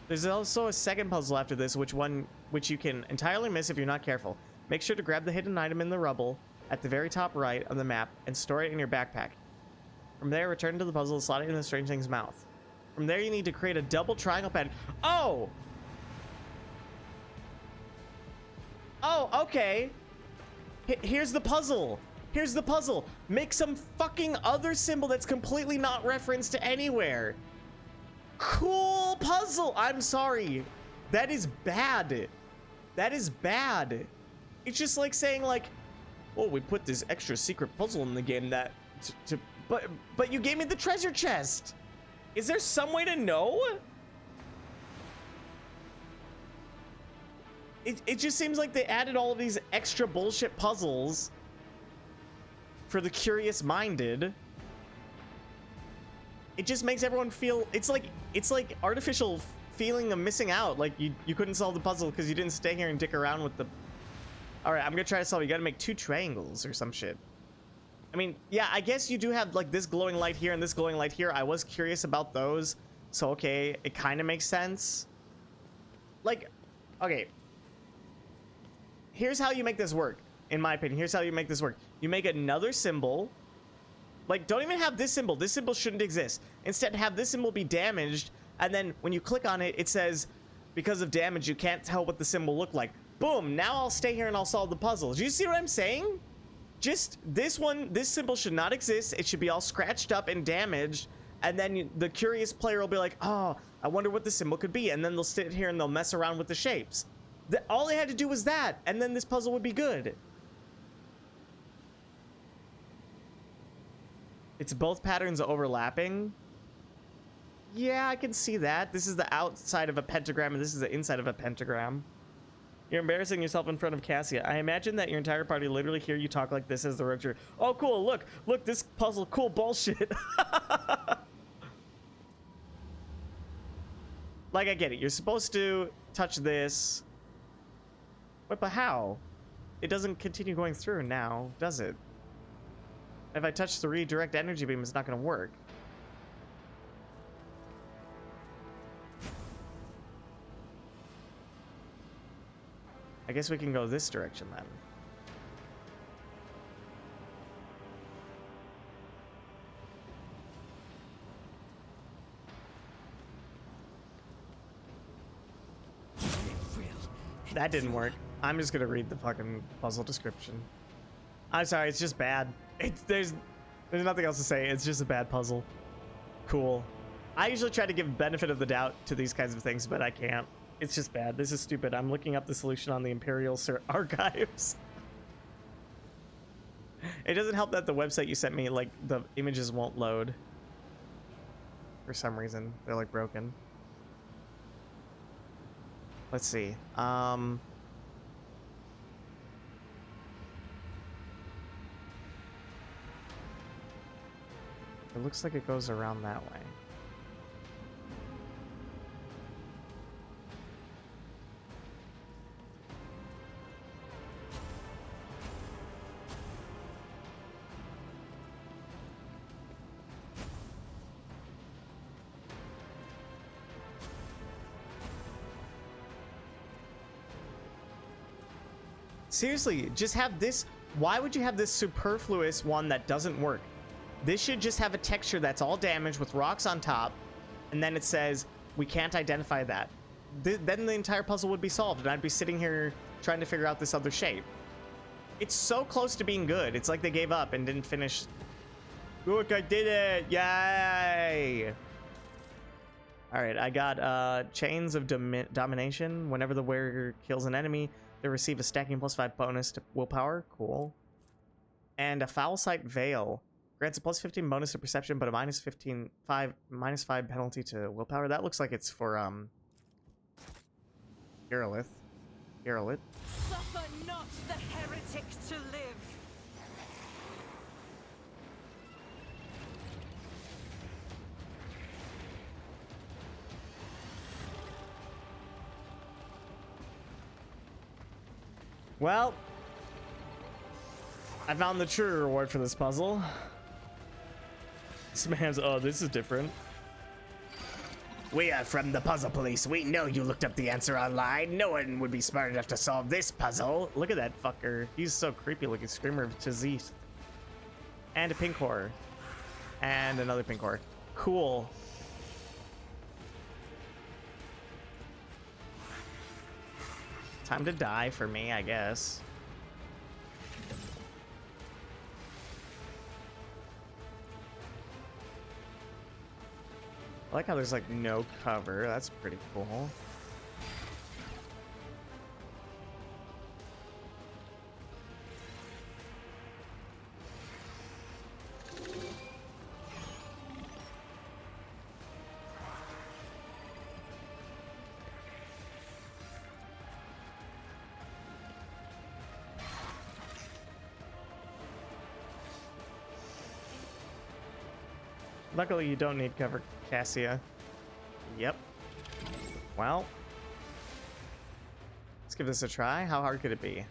S1: There's also a second puzzle after this, which you can entirely miss if you're not careful. Make sure to grab the hidden item in the rubble at the very top right of the map and store it in your backpack. From there, return to the puzzle and slot it in the strange thing's mouth. From there, you need to create a double triangle pattern. Oh! Oh, okay. Here's the puzzle. Here's the puzzle. Make some fucking other symbol that's completely not referenced to anywhere. Cool puzzle. I'm sorry. That is bad. That is bad. It's just like saying like, oh, we put this extra secret puzzle in the game that but you gave me the treasure chest. Is there some way to know? It just seems like they added all of these extra bullshit puzzles for the curious minded. It just makes everyone feel it's like artificial feeling of missing out. Like you couldn't solve the puzzle because you didn't stay here and dick around with the. All right, I'm gonna try to solve it. You gotta make 2 triangles or some shit. I mean, yeah, I guess you do have like this glowing light here and this glowing light here. I was curious about those, so okay, it kind of makes sense. Like, okay, here's how you make this work. In my opinion, here's how you make this work. You make another symbol. Like, don't even have this symbol. This symbol shouldn't exist. Instead, have this symbol be damaged, and then when you click on it, it says, because of damage, you can't tell what the symbol looked like. Boom, now I'll stay here and I'll solve the puzzle. Do you see what I'm saying? Just this one, this symbol should not exist. It should be all scratched up and damaged, and then the curious player will be like, oh, I wonder what the symbol could be, and then they'll sit here and they'll mess around with the shapes. All they had to do was that, and then this puzzle would be good. It's both patterns overlapping. Yeah, I can see that. This is the outside of a pentagram, and this is the inside of a pentagram. You're embarrassing yourself in front of Cassia. I imagine that your entire party literally hear you talk like this as the road trip. Oh, cool. Look, this puzzle. Cool bullshit. Like, I get it. You're supposed to touch this. Wait, but how? It doesn't continue going through now, does it? If I touch the redirect energy beam, it's not going to work. I guess we can go this direction then. That didn't work. I'm just gonna read the fucking puzzle description. I'm sorry, it's just bad. There's nothing else to say. It's just a bad puzzle. Cool. I usually try to give benefit of the doubt to these kinds of things, but I can't. It's just bad. This is stupid. I'm looking up the solution on the Imperial Archives. It doesn't help that the website you sent me, like, the images won't load. For some reason. They're, like, broken. Let's see. It looks like it goes around that way. Seriously, just have this. Why would you have this superfluous one that doesn't work? This should just have a texture that's all damaged with rocks on top, and then it says, we can't identify that. Then the entire puzzle would be solved, and I'd be sitting here trying to figure out this other shape. It's so close to being good. It's like they gave up and didn't finish. Look, I did it! Yay! Alright, I got Chains of Domination. Whenever the warrior kills an enemy, they receive a stacking +5 bonus to willpower. Cool. And a Foul Sight Veil. Grants a +15 bonus to perception, but a -5 penalty to willpower. That looks like it's for, Geralith.
S4: Suffer not the heretic to live.
S1: Well, I found the true reward for this puzzle. This man's, oh, this is different. We are from the Puzzle Police. We know you looked up the answer online. No one would be smart enough to solve this puzzle. Look at that fucker. He's so creepy looking. Screamer of Tazith. And a pink horror. And another pink horror. Cool. Time to die for me, I guess. I like how there's like no cover. That's pretty cool. Luckily, you don't need cover, Cassia. Yep. Well, let's give this a try. How hard could it be?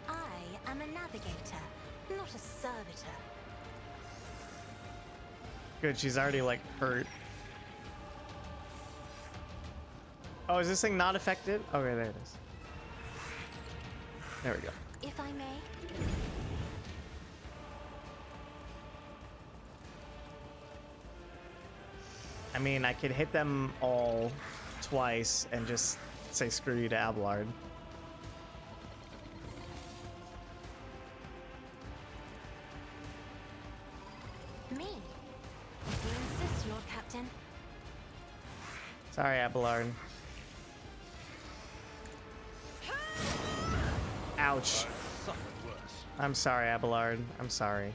S5: I am a navigator, not a servitor.
S1: Good, she's already like hurt. Oh, is this thing not affected? Okay, there it is. There we go.
S5: If I may.
S1: I mean, I could hit them all twice and just say screw you to Abelard.
S5: Me? If you insist, Lord Captain.
S1: Sorry, Abelard. Ouch. I'm sorry, Abelard. I'm sorry.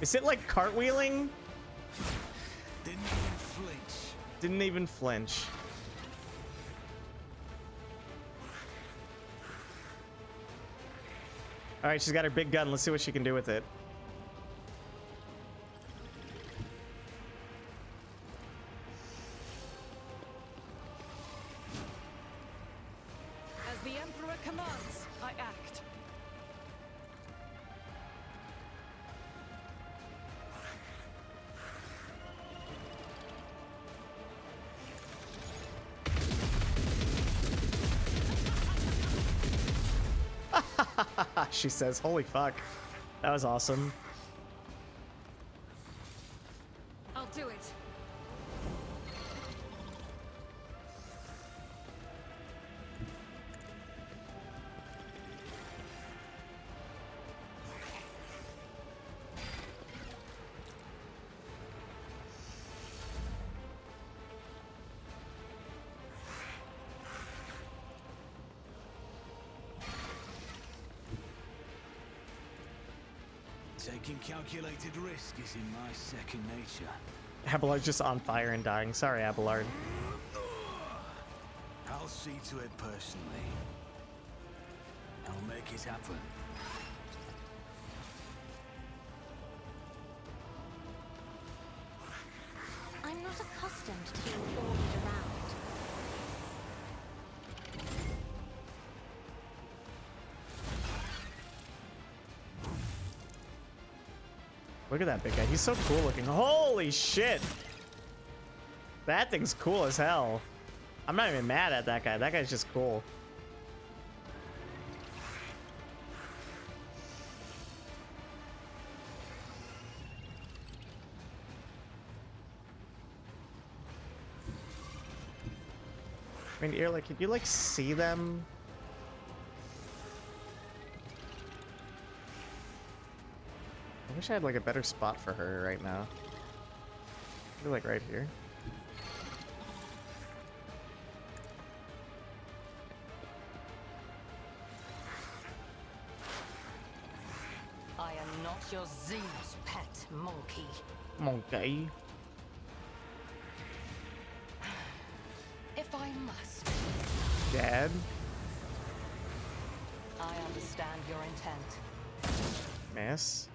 S1: Is it like cartwheeling?
S2: Didn't even flinch.
S1: Didn't even flinch. Alright, she's got her big gun. Let's see what she can do with it.
S4: As the Emperor commands, I act.
S1: She says, holy fuck. That was awesome.
S4: I'll do it.
S2: Taking calculated risk is in my second nature.
S1: Abelard's just on fire and dying. Sorry, Abelard.
S2: I'll see to it personally. I'll make it happen.
S5: I'm not accustomed to being ordered around.
S1: Look at that big guy. He's so cool looking. Holy shit. That thing's cool as hell. I'm not even mad at that guy. That guy's just cool. I mean, you're like, could you like see them? I wish I had like a better spot for her right now. Maybe like right here.
S4: I am not your Zeus pet monkey.
S1: Monkey.
S4: If I must,
S1: Dad.
S4: I understand your intent.
S1: Miss.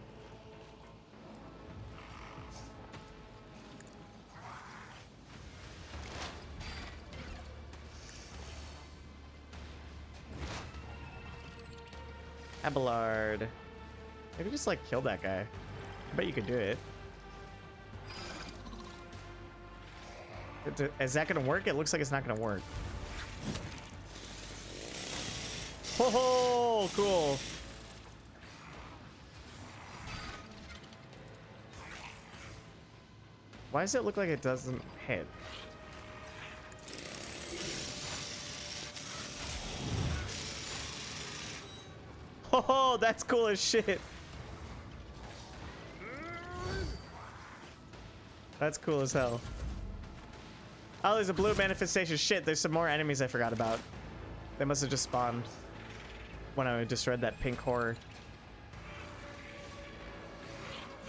S1: Abelard. Maybe just like kill that guy. I bet you could do it. Is that gonna work? It looks like it's not gonna work. Oh, cool. Why does it look like it doesn't hit? Oh, that's cool as shit. That's cool as hell. Oh, there's a blue manifestation. Shit, there's some more enemies I forgot about. They must have just spawned. when I just read that pink horror.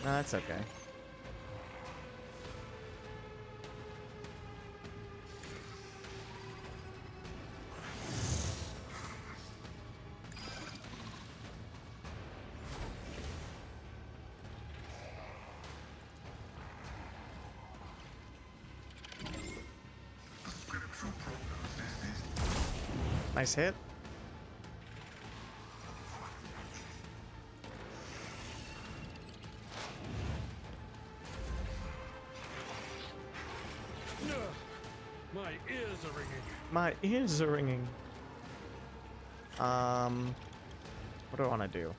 S1: No, that's okay. Nice hit.
S6: My ears are ringing.
S1: My ears are ringing. What do I want to do?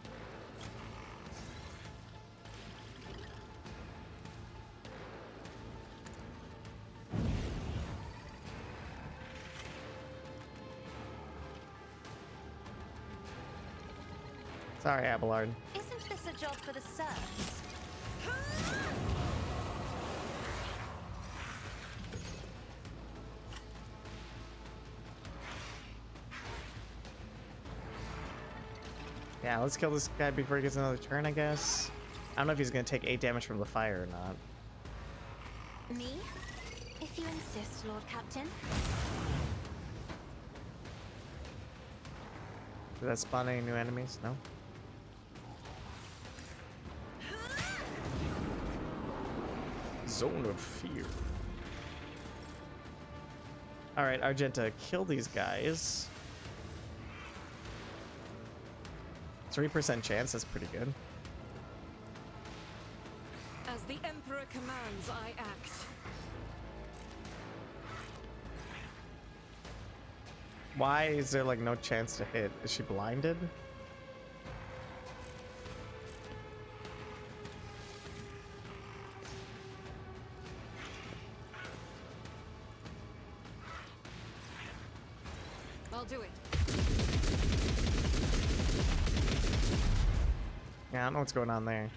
S1: Sorry, Abelard.
S5: Isn't this a job for the serfs?
S1: Yeah, let's kill this guy before he gets another turn, I guess. I don't know if he's gonna take 8 damage from the fire or not.
S5: Me? If you insist, Lord Captain.
S1: Did that spawn any new enemies? No? Zone of Fear. Alright, Argenta, kill these guys. 3% chance, that's pretty good.
S7: As the Emperor commands, I act.
S1: Why is there like no chance to hit? Is she blinded?
S7: I'll do it.
S1: Yeah, I don't know what's going on there.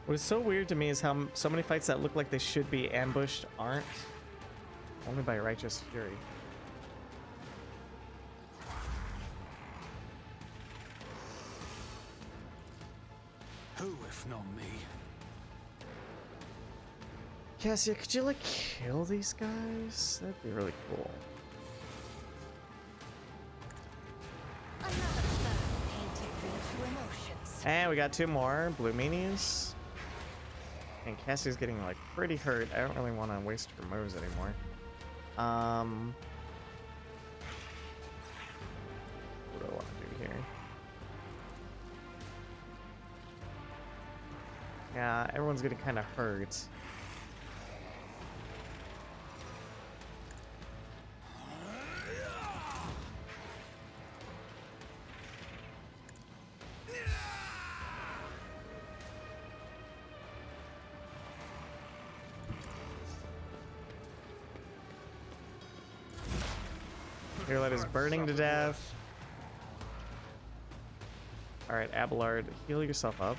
S1: What is so weird to me is how so many fights that look like they should be ambushed aren't. Only by Righteous Fury.
S2: Who if not me?
S1: Cassia, could you like kill these guys? That'd be really cool.
S5: Another serf painted into emotions.
S1: And we got 2 more blue meanies. And Cassie's getting like pretty hurt. I don't really want to waste her moves anymore. What do I want to do here? Yeah, everyone's getting kind of hurt. Irlet is burning to death. Alright, Abelard, heal yourself up.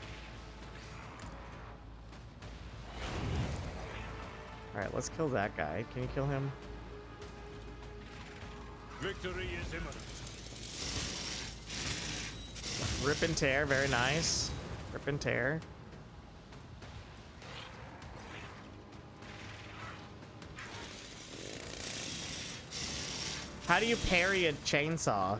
S1: Alright, let's kill that guy. Can you kill him?
S6: Victory is imminent.
S1: Rip and tear, very nice. Rip and tear. How do you parry a chainsaw?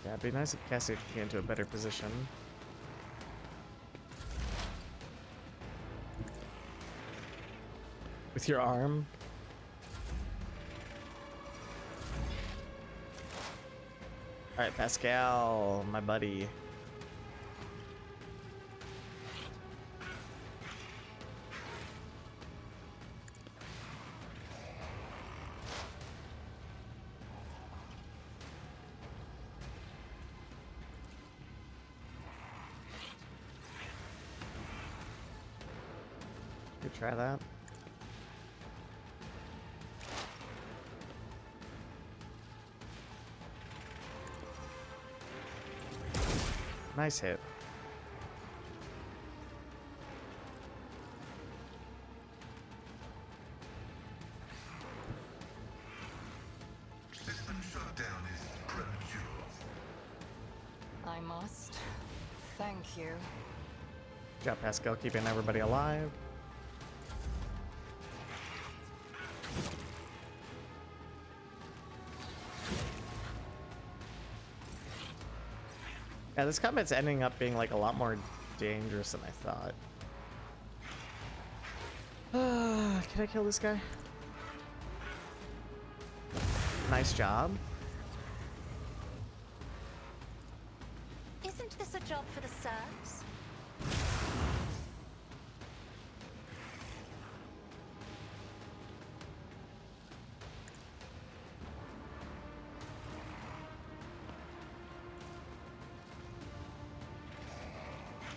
S1: Yeah, it'd be nice if Cassie could get into a better position. With your arm. Alright, Pascal, my buddy. Try that. Nice hit.
S3: System shutdown is premature.
S4: I must. Thank you.
S1: Good job, Pascal, keeping everybody alive. Yeah, this combat's ending up being like a lot more dangerous than I thought. Can I kill this guy? Nice job.
S5: Isn't this a job for the serfs?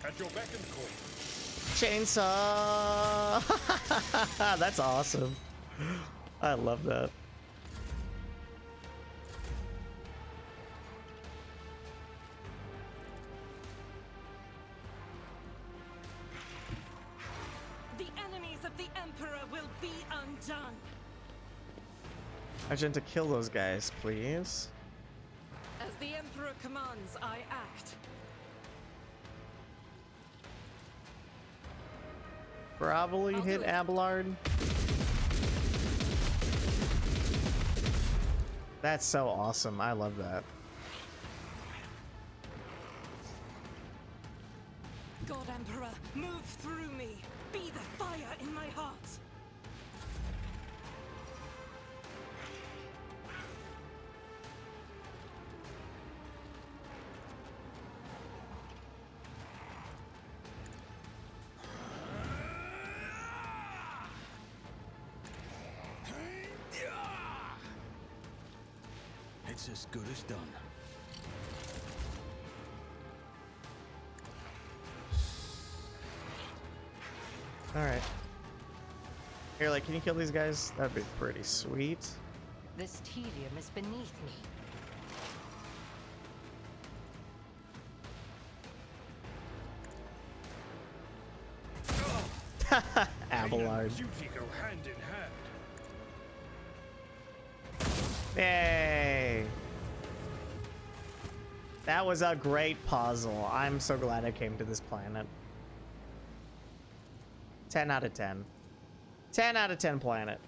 S6: At your beck and call.
S1: Chainsaw! That's awesome. I love that.
S7: The enemies of the Emperor will be undone.
S1: Agent, to kill those guys, please.
S7: As the Emperor commands, I act.
S1: Probably
S7: I'll
S1: hit
S7: do it.
S1: Abelard. That's so awesome. I love that.
S7: God Emperor, move through me. Be the fire in my heart.
S2: It's as good as done.
S1: Alright. Here, like, can you kill these guys? That'd be pretty sweet.
S4: This tedium is beneath me.
S1: Abelard.
S6: Duty go hand in hand.
S1: Yay! That was a great puzzle. I'm so glad I came to this planet. 10 out of 10. 10 out of 10 planet.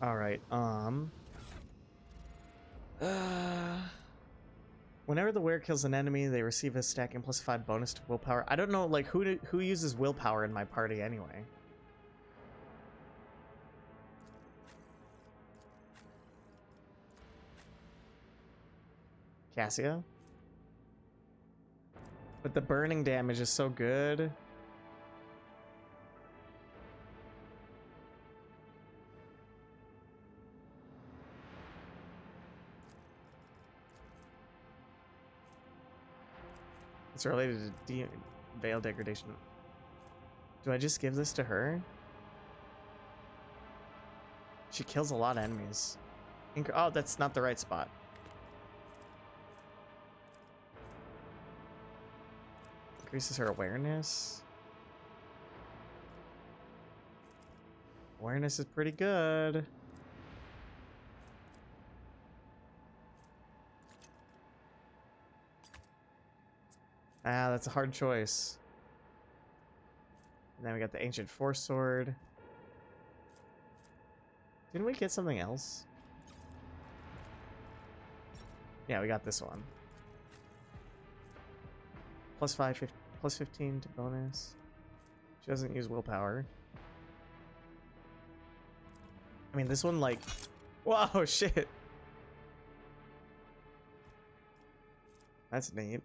S1: All right. Whenever the wearer kills an enemy, they receive a stacking +5 bonus to willpower. I don't know, like, who uses willpower in my party anyway. Cassia? But the burning damage is so good. It's related to veil degradation. Do I just give this to her? She kills a lot of enemies. Oh, that's not the right spot. Increases her awareness. Awareness is pretty good. Ah, that's a hard choice. And then we got the Ancient Force Sword. Didn't we get something else? Yeah, we got this one. +5, +15 to bonus. She doesn't use willpower. I mean, this one, like... Whoa, shit! That's neat.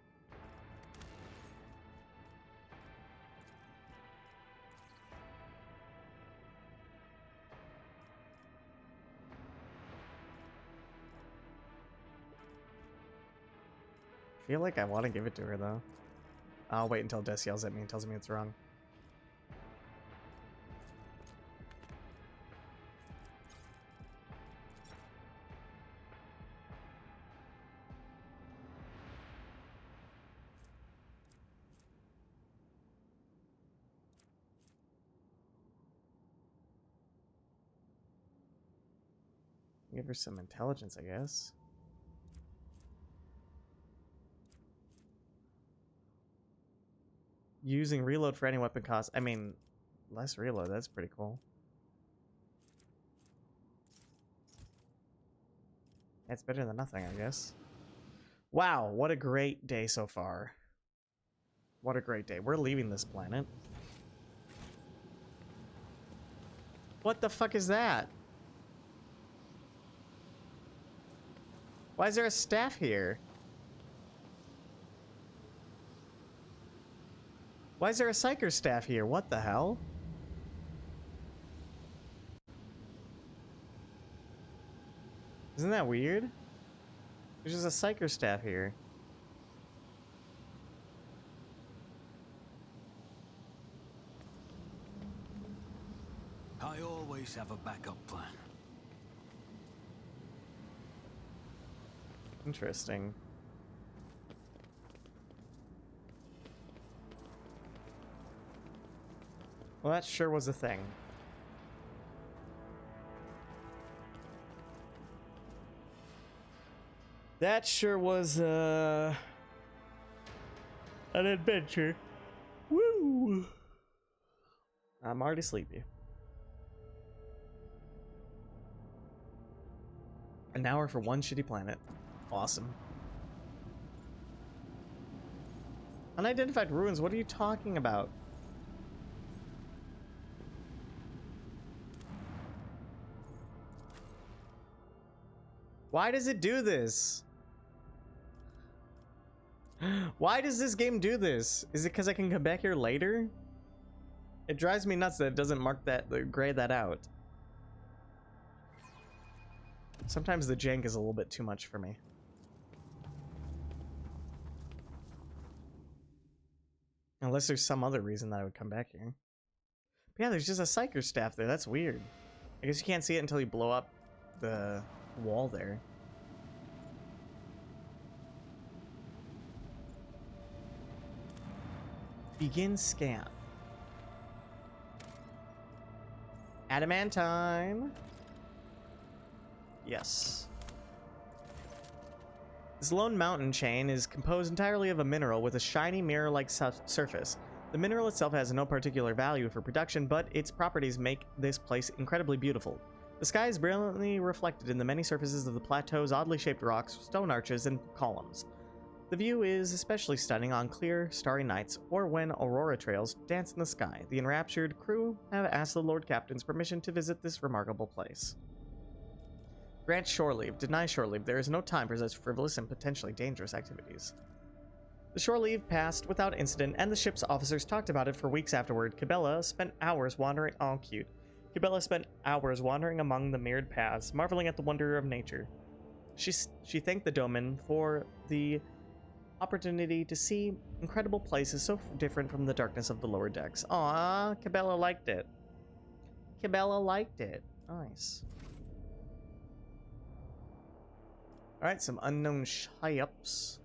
S1: I feel like I want to give it to her, though. I'll wait until Des yells at me and tells me it's wrong. Give her some intelligence, I guess. Using reload for any weapon cost. I mean, less reload. That's pretty cool. That's better than nothing, I guess. Wow, what a great day so far. What a great day. We're leaving this planet. What the fuck is that? Why is there a staff here? Why is there a psyker staff here? What the hell? Isn't that weird? There's just a psyker staff here.
S2: I always have a backup plan.
S1: Interesting. Well, that sure was a thing. That sure was an adventure. Woo! I'm already sleepy. An hour for one shitty planet. Awesome. Unidentified ruins, what are you talking about? Why does it do this? Why does this game do this? Is it because I can come back here later? It drives me nuts that it doesn't mark that, gray that out. Sometimes the jank is a little bit too much for me. Unless there's some other reason that I would come back here. But yeah, there's just a psyker staff there. That's weird. I guess you can't see it until you blow up the wall there. Begin scan. Adamantine. Yes. This lone mountain chain is composed entirely of a mineral with a shiny mirror-like surface. The mineral itself has no particular value for production, but its properties make this place incredibly beautiful. The sky is brilliantly reflected in the many surfaces of the plateau's oddly shaped rocks, stone arches, and columns. The view is especially stunning on clear, starry nights, or when aurora trails dance in the sky. The enraptured crew have asked the Lord Captain's permission to visit this remarkable place. Grant shore leave. Deny shore leave. There is no time for such frivolous and potentially dangerous activities. The shore leave passed without incident, and the ship's officers talked about it for weeks afterward. Cabela spent hours wandering. Oh, cute. Cabela spent hours wandering among the mirrored paths, marveling at the wonder of nature. She thanked the Domin for the opportunity to see incredible places so different from the darkness of the lower decks. Aww, Cabela liked it. Cabela liked it. Nice. Alright, some unknown shy-ups.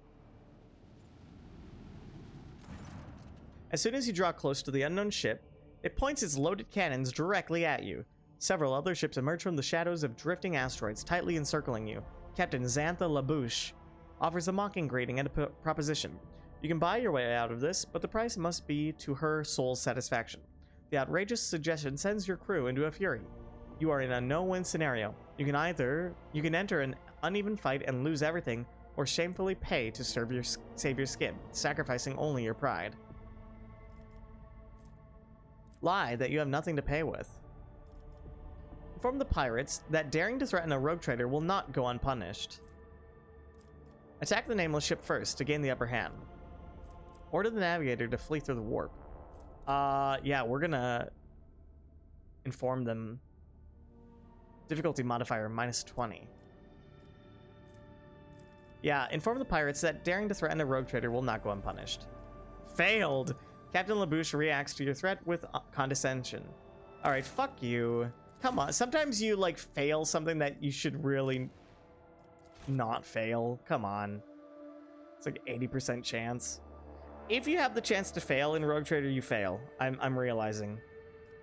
S1: As soon as you draw close to the unknown ship, it points its loaded cannons directly at you. Several other ships emerge from the shadows of drifting asteroids, tightly encircling you. Captain Xantha LaBouche offers a mocking greeting and a proposition. You can buy your way out of this, but the price must be to her soul's satisfaction. The outrageous suggestion sends your crew into a fury. You are in a no-win scenario. You can enter an uneven fight and lose everything, or shamefully pay to save your skin, sacrificing only your pride. Lie that you have nothing to pay with. Inform the pirates that daring to threaten a rogue trader will not go unpunished. Attack the nameless ship first to gain the upper hand. Order the navigator to flee through the warp. Yeah, we're gonna inform them. Difficulty modifier -20. Yeah, inform the pirates that daring to threaten a rogue trader will not go unpunished. Failed! Captain LaBouche reacts to your threat with condescension. Alright, fuck you. Come on, sometimes you, like, fail something that you should really not fail. Come on. It's like 80% chance. If you have the chance to fail in Rogue Trader, you fail. I'm realizing.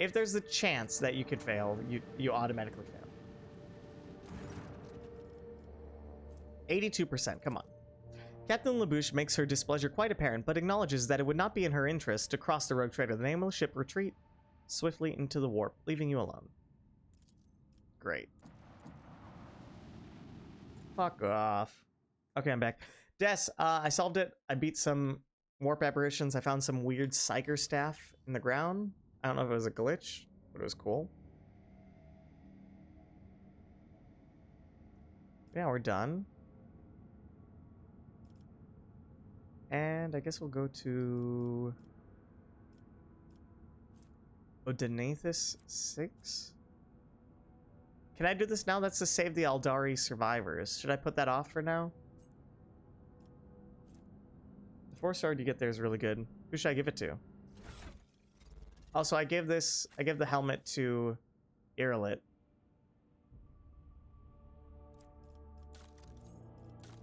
S1: If there's a chance that you could fail, you automatically fail. 82%, come on. Captain LaBouche makes her displeasure quite apparent, but acknowledges that it would not be in her interest to cross the Rogue Trader. The nameless ship retreat swiftly into the warp, leaving you alone. Great. Fuck off. Okay, I'm back. Des, I solved it. I beat some warp aberrations. I found some weird Psyker staff in the ground. I don't know if it was a glitch, but it was cool. Yeah, we're done. And I guess we'll go to Odenathus 6. Can I do this now? That's to save the Aldari survivors. Should I put that off for now? The 4-star you get there is really good. Who should I give it to? Also, I gave the helmet to Irilith.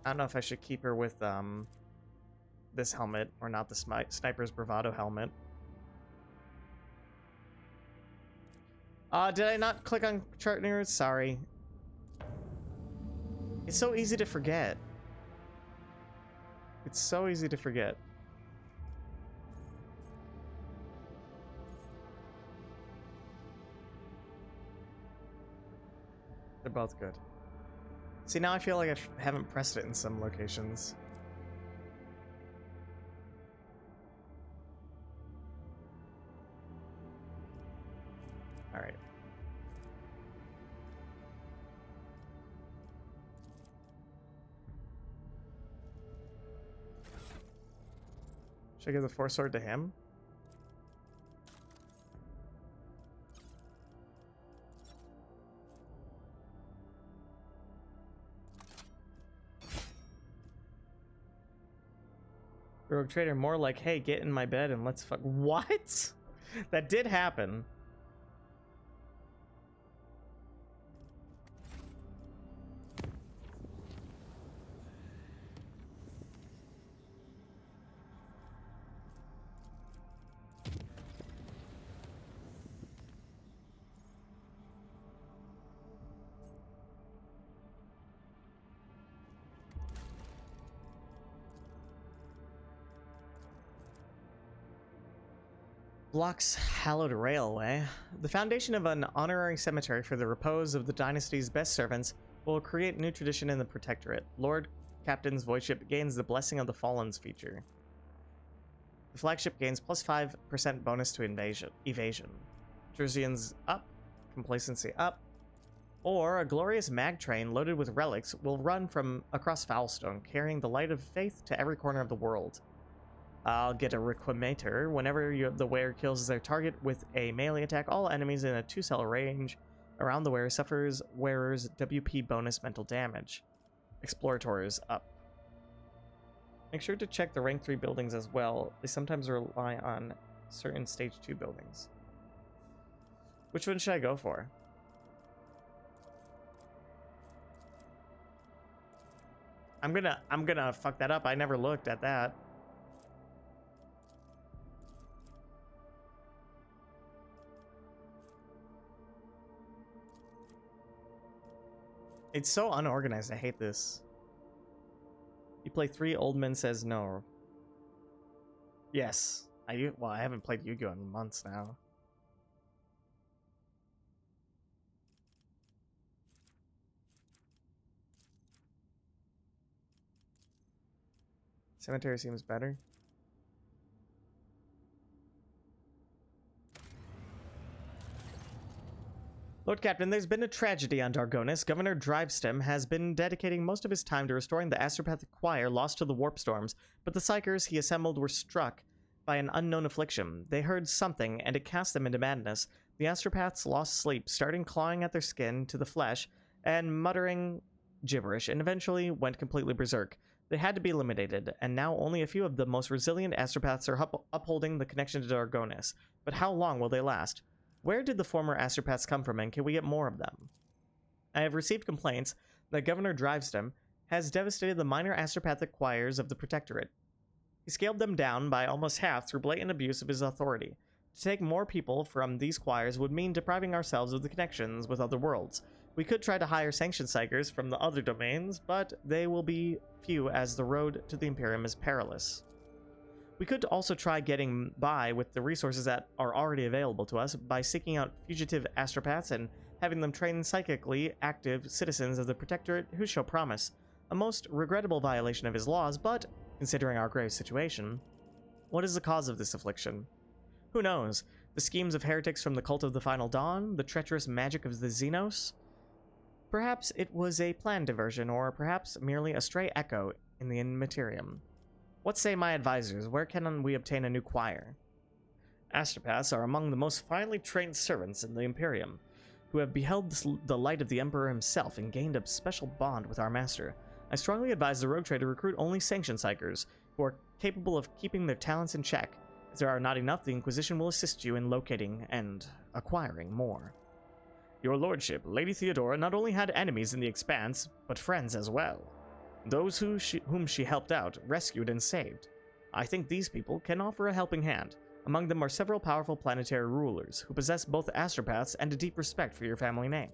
S1: I don't know if I should keep her with this helmet or not, the Sniper's Bravado helmet. Did I not click on chart news? Sorry. It's so easy to forget. It's so easy to forget. They're both good. See, now I feel like I haven't pressed it in some locations. Alright. Should I give the 4-sword to him? Rogue Trader, more like, hey, get in my bed and let's fuck. What? That did happen. Block's hallowed railway. The foundation of an honorary cemetery for the repose of the dynasty's best servants will create new tradition in the Protectorate. Lord Captain's void ship gains the Blessing of the Fallens feature. The flagship gains plus 5% bonus to evasion. Drusians up, complacency up, or a glorious mag train loaded with relics will run from across Foulstone, carrying the light of faith to every corner of the world. I'll get a Requimator. Whenever the wearer kills their target with a melee attack, all enemies in a 2-cell range around the wearer suffers wearer's WP bonus mental damage. Explorators up. Make sure to check the rank 3 buildings as well. They sometimes rely on certain stage 2 buildings. Which one should I go for? I'm gonna fuck that up. I never looked at that. It's so unorganized. I hate this. You play 3, Old Man says no. Yes. I haven't played Yu-Gi-Oh! In months now. Cemetery seems better. Lord Captain, there's been a tragedy on Dargonis. Governor Drivestem has been dedicating most of his time to restoring the Astropathic Choir lost to the warp storms, but the Psykers he assembled were struck by an unknown affliction. They heard something, and it cast them into madness. The Astropaths lost sleep, starting clawing at their skin to the flesh, and muttering gibberish, and eventually went completely berserk. They had to be eliminated, and now only a few of the most resilient Astropaths are upholding the connection to Dargonis. But how long will they last? Where did the former Astropaths come from, and can we get more of them? I have received complaints that Governor Drivestem has devastated the minor Astropathic choirs of the Protectorate. He scaled them down by almost half through blatant abuse of his authority. To take more people from these choirs would mean depriving ourselves of the connections with other worlds. We could try to hire sanctioned psychers from the other domains, but they will be few as the road to the Imperium is perilous. We could also try getting by with the resources that are already available to us by seeking out fugitive astropaths and having them train psychically active citizens of the Protectorate who show promise. A most regrettable violation of his laws, but, considering our grave situation, what is the cause of this affliction? Who knows? The schemes of heretics from the Cult of the Final Dawn? The treacherous magic of the Xenos? Perhaps it was a planned diversion, or perhaps merely a stray echo in the Immaterium. What say my advisors? Where can we obtain a new choir? Astropaths are among the most finely trained servants in the Imperium, who have beheld the light of the Emperor himself and gained a special bond with our master. I strongly advise the Rogue Trade to recruit only sanctioned psychers, who are capable of keeping their talents in check. If there are not enough, the Inquisition will assist you in locating and acquiring more. Your Lordship, Lady Theodora not only had enemies in the Expanse, but friends as well. Those whom she helped out, rescued, and saved. I think these people can offer a helping hand. Among them are several powerful planetary rulers, who possess both astropaths and a deep respect for your family name.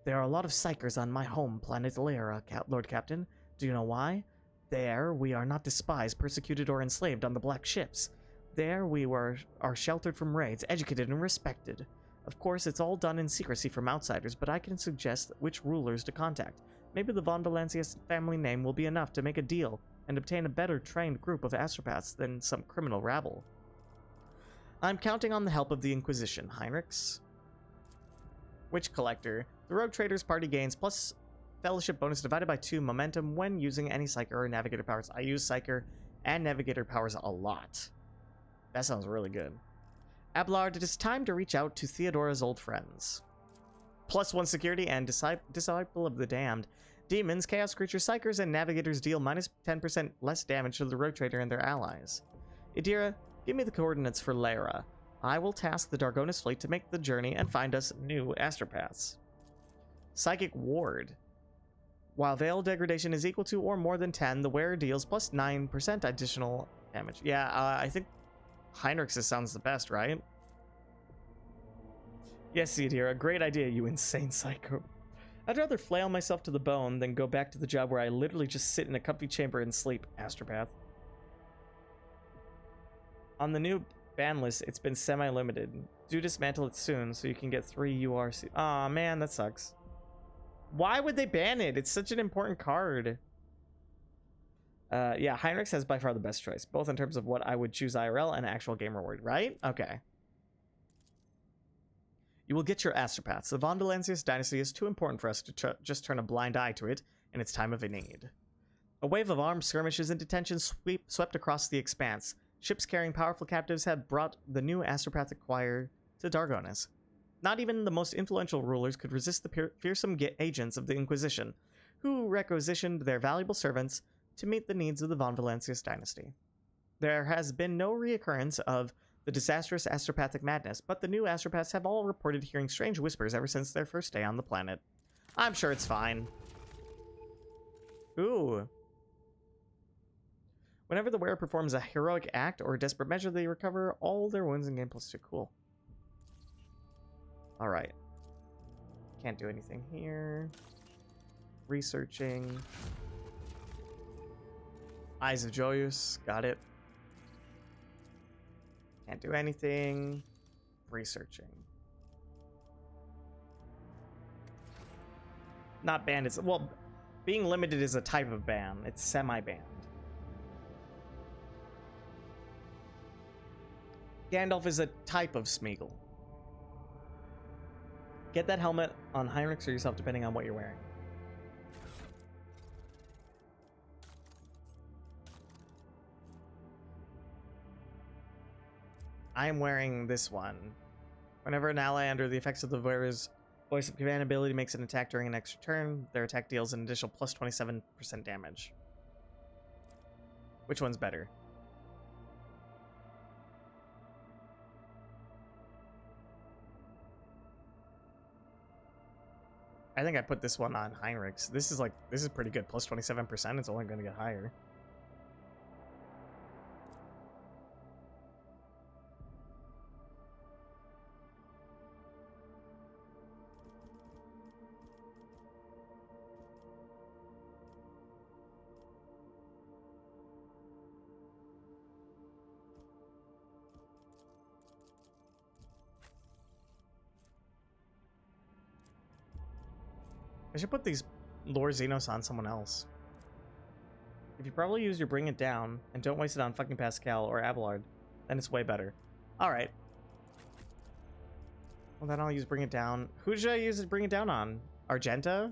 S1: There are a lot of psychers on my home planet Lyra, Lord Captain. Do you know why? There, we are not despised, persecuted, or enslaved on the black ships. There, we are sheltered from raids, educated, and respected. Of course, it's all done in secrecy from outsiders, but I can suggest which rulers to contact. Maybe the Von Valencia's family name will be enough to make a deal and obtain a better trained group of astropaths than some criminal rabble. I'm counting on the help of the Inquisition, Heinrichs. Witch Collector. The Rogue Traders party gains plus fellowship bonus divided by 2 momentum when using any Psyker or Navigator powers. I use Psyker and Navigator powers a lot. That sounds really good. Abelard, it is time to reach out to Theodora's old friends. +1 security and Disciple of the Damned. Demons, Chaos Creatures, Psychers, and Navigators deal minus 10% less damage to the Rogue Trader and their allies. Idira, give me the coordinates for Lyra. I will task the Dargonis fleet to make the journey and find us new astropaths. Psychic Ward. While Veil Degradation is equal to or more than 10, the wearer deals plus 9% additional damage. Yeah, I think Heinrichs sounds the best, right? Yes, Idira, great idea, you insane psycho. I'd rather flail myself to the bone than go back to the job where I literally just sit in a comfy chamber and sleep, Astropath. On the new ban list, it's been semi-limited. Do dismantle it soon so you can get 3 URC. Aw, man, that sucks. Why would they ban it? It's such an important card. Yeah, Heinrichs has by far the best choice, both in terms of what I would choose IRL and actual game reward, right? Okay. You will get your astropaths. The Von Valencia's dynasty is too important for us to just turn a blind eye to it in its time of need. A wave of armed skirmishes and detention swept across the expanse. Ships carrying powerful captives had brought the new astropathic choir to Dargonis. Not even the most influential rulers could resist the fearsome agents of the Inquisition, who requisitioned their valuable servants to meet the needs of the Von Valencia's dynasty. There has been no reoccurrence of the disastrous astropathic madness, but the new astropaths have all reported hearing strange whispers ever since their first day on the planet. I'm sure it's fine. Ooh. Whenever the wearer performs a heroic act or a desperate measure, they recover all their wounds and gain +2. Cool. Alright. Can't do anything here. Researching. Eyes of Joyous. Got it. Can't do anything. Researching. Not banned. It's, well, being limited is a type of ban. It's semi-banned. Gandalf is a type of Smeagol. Get that helmet on Heinrichs or yourself, depending on what you're wearing. I am wearing this one. Whenever an ally under the effects of the wearer's voice of command ability makes an attack during an extra turn, their attack deals an additional +27% damage. Which one's better? I think I put this one on Heinrichs. This is pretty good. +27%. It's only going to get higher. I should put these Lore Xenos on someone else. If you probably use your Bring It Down and don't waste it on fucking Pascal or Abelard, then it's way better. Alright. Well, then I'll use Bring It Down. Who should I use to Bring It Down on? Argenta?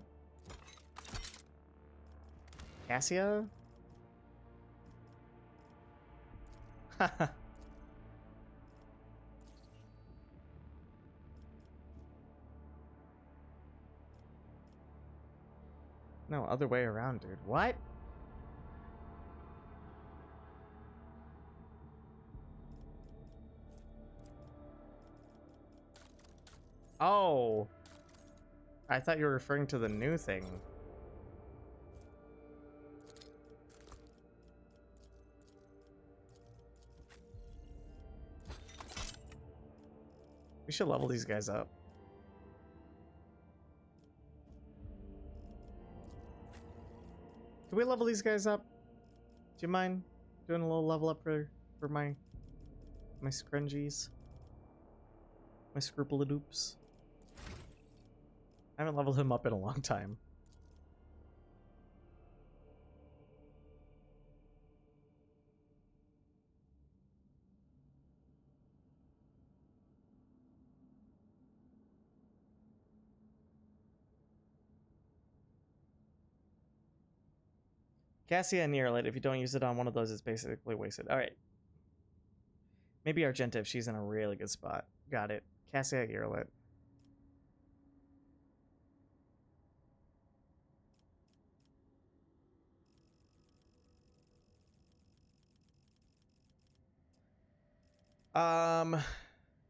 S1: Cassia? Haha. No, other way around, dude. What? Oh. I thought you were referring to the new thing. We should level these guys up. Can we level these guys up? Do you mind doing a little level up for my scrungies? My scruple-a-doops? I haven't leveled him up in a long time. Cassia and Nearlit, if you don't use it on one of those, it's basically wasted. Alright. Maybe Argenta if she's in a really good spot. Got it. Cassia, Nearlit.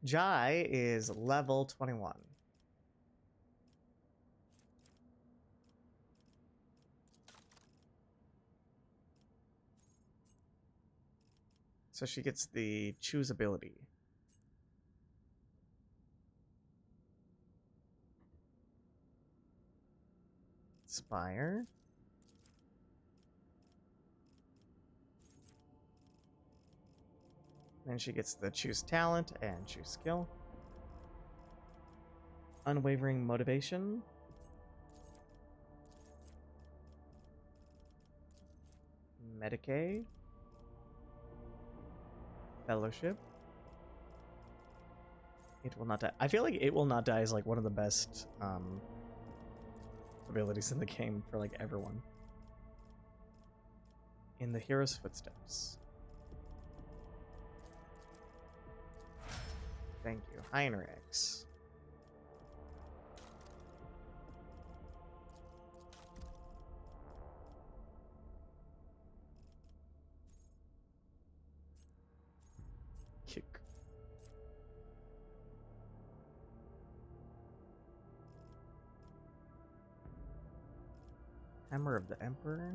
S1: Jai is level 21. So she gets the choose ability. Spire. Then she gets the choose talent and choose skill. Unwavering motivation. Medicaid. Fellowship. It will not die. I feel like It Will Not Die is like one of the best abilities in the game for like everyone. In the hero's footsteps. Thank you. Heinrichs. Kick. Hammer of the Emperor.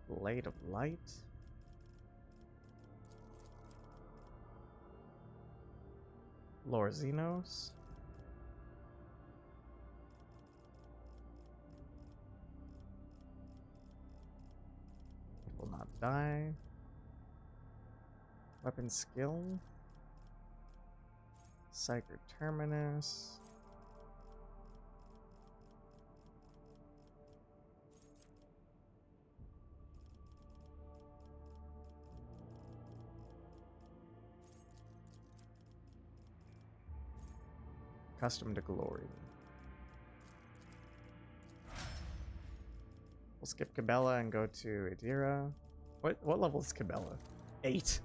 S1: Blade of Light. Lore Xenos. It Will Not Die. Weapon skill. Psyker Terminus. Custom to Glory. We'll skip Cabela and go to Adira. What level is Cabela? 8.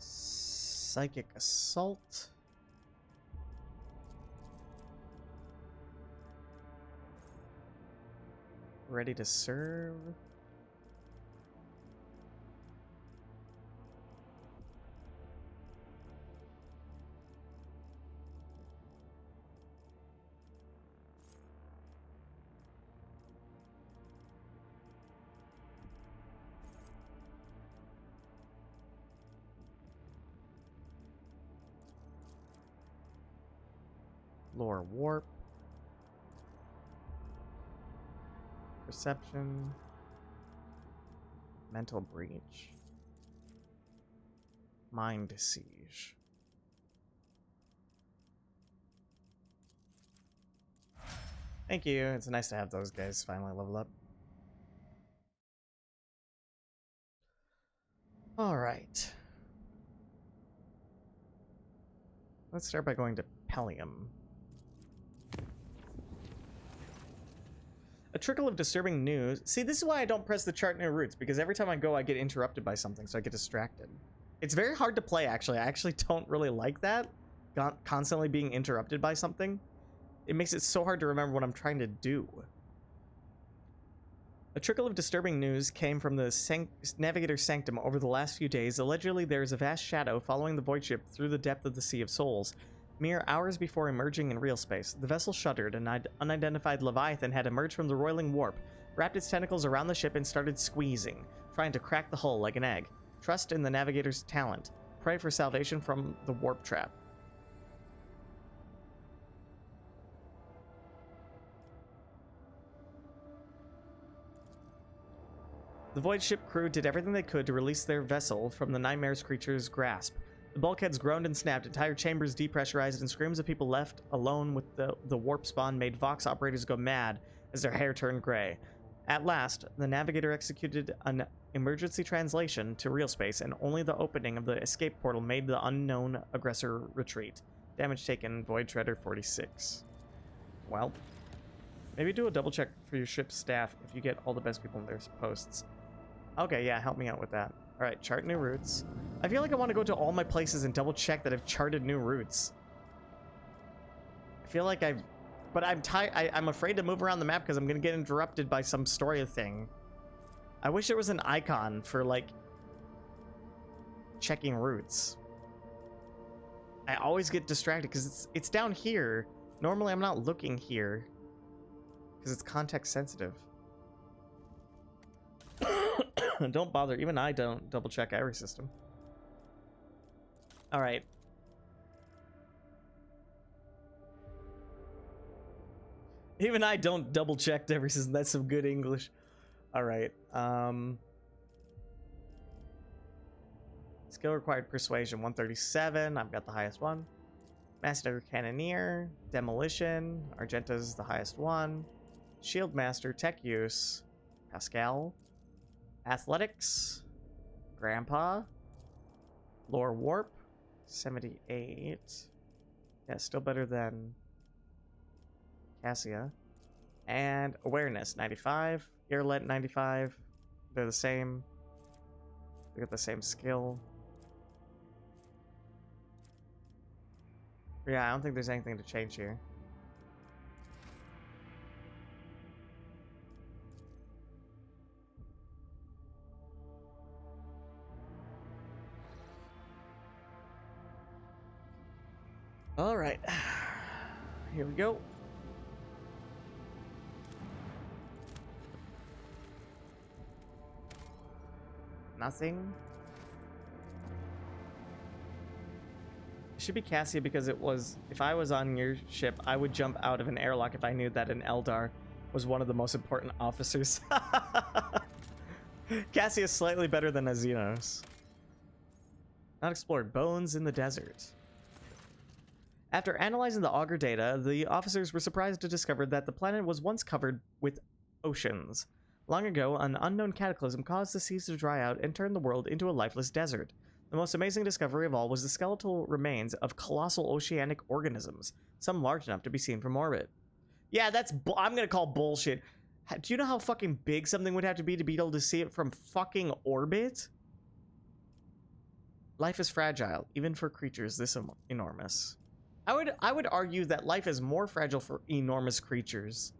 S1: Psychic Assault. Ready to serve. Lore warp. Perception. Mental breach. Mind siege. Thank you. It's nice to have those guys finally level up. All right. Let's start by going to Pellium. A trickle of disturbing news. See, this is why I don't press the chart near routes, because every time I go, I get interrupted by something, so I get distracted. It's very hard to play, actually. I actually don't really like that, constantly being interrupted by something. It makes it so hard to remember what I'm trying to do. A trickle of disturbing news came from the Navigator's Sanctum over the last few days. Allegedly, there is a vast shadow following the void ship through the depth of the Sea of Souls. Mere hours before emerging in real space, the vessel shuddered. An unidentified Leviathan had emerged from the roiling warp, wrapped its tentacles around the ship, and started squeezing, trying to crack the hull like an egg. Trust in the Navigator's talent. Pray for salvation from the warp trap. The void ship crew did everything they could to release their vessel from the Nightmare's creature's grasp. The bulkheads groaned and snapped, entire chambers depressurized, and screams of people left alone with the warp spawn made Vox operators go mad as their hair turned gray. At last, the Navigator executed an emergency translation to real space, and only the opening of the escape portal made the unknown aggressor retreat. Damage taken, Void Treader 46. Well, maybe do a double check for your ship's staff if you get all the best people in their posts. Okay, yeah, help me out with that. Alright, chart new routes. I feel like I want to go to all my places and double check that I've charted new routes. I feel like I've... But I'm afraid to move around the map because I'm going to get interrupted by some story thing. I wish there was an icon for, like, checking routes. I always get distracted because it's down here. Normally I'm not looking here because it's context sensitive. Don't bother. Even I don't double check every system. All right. Even I don't double check every system. That's some good English. All right. Skill required persuasion 137. I've got the highest one. Master Cannoneer, Demolition. Argenta's the highest one. Shield Master, Tech Use. Pascal. Athletics, Grandpa, Lore Warp, 78. Yeah, still better than Cassia. And Awareness, 95. Earlet, 95. They're the same. They got the same skill. Yeah, I don't think there's anything to change here. All right, here we go. Nothing. It should be Cassia because it was, if I was on your ship, I would jump out of an airlock if I knew that an Eldar was one of the most important officers. Cassia is slightly better than a Xenos. Not explored. Bones in the desert. After analyzing the auger data, the officers were surprised to discover that the planet was once covered with oceans. Long ago, an unknown cataclysm caused the seas to dry out and turn the world into a lifeless desert. The most amazing discovery of all was the skeletal remains of colossal oceanic organisms, some large enough to be seen from orbit. Yeah, that's I'm gonna call bullshit. Do you know how fucking big something would have to be able to see it from fucking orbit? Life is fragile, even for creatures this enormous. I would argue that life is more fragile for enormous creatures.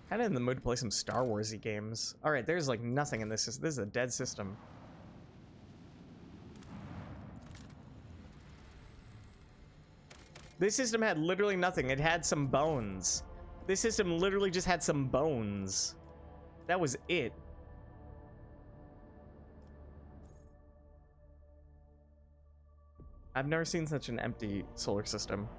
S1: Kind of in the mood to play some Star Warsy games. All right, there's like nothing in this. This is a dead system. This system had literally nothing. It had some bones. This system literally just had some bones. That was it. I've never seen such an empty solar system.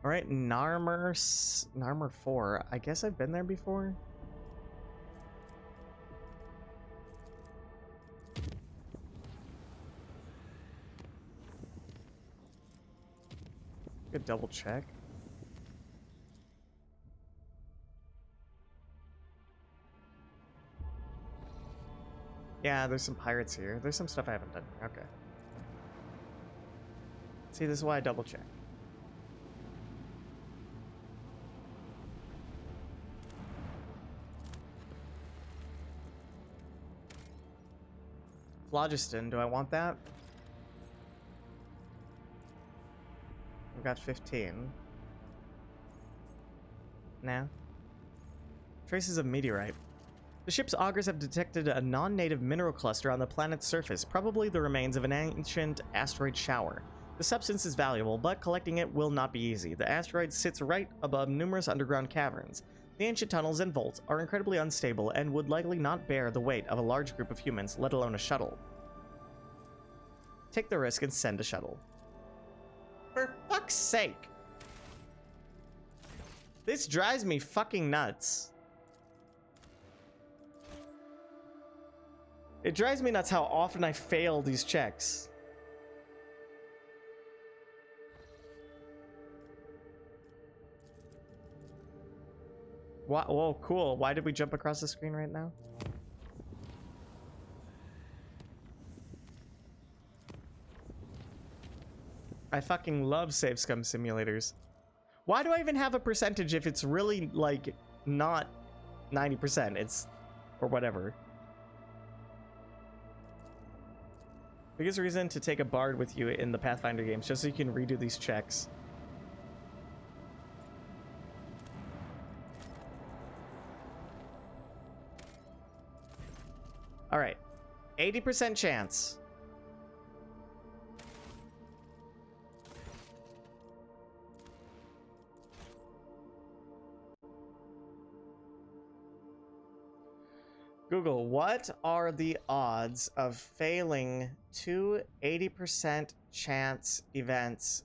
S1: All right, Narmer 4. I guess I've been there before. Good double check. Yeah, there's some pirates here. There's some stuff I haven't done. Okay. See, this is why I double check. Phlogiston, do I want that? I've got 15. Nah. Traces of meteorite. The ship's augurs have detected a non-native mineral cluster on the planet's surface, probably the remains of an ancient asteroid shower. The substance is valuable, but collecting it will not be easy. The asteroid sits right above numerous underground caverns. The ancient tunnels and vaults are incredibly unstable and would likely not bear the weight of a large group of humans, let alone a shuttle. Take the risk and send a shuttle. For fuck's sake! This drives me fucking nuts. It drives me nuts how often I fail these checks. Whoa, cool. Why did we jump across the screen right now? I fucking love save scum simulators. Why do I even have a percentage if it's really, like, not 90%? It's... or whatever. Biggest reason to take a bard with you in the Pathfinder games, just so you can redo these checks. Alright. 80% chance. Google, what are the odds of failing 2 80% chance events?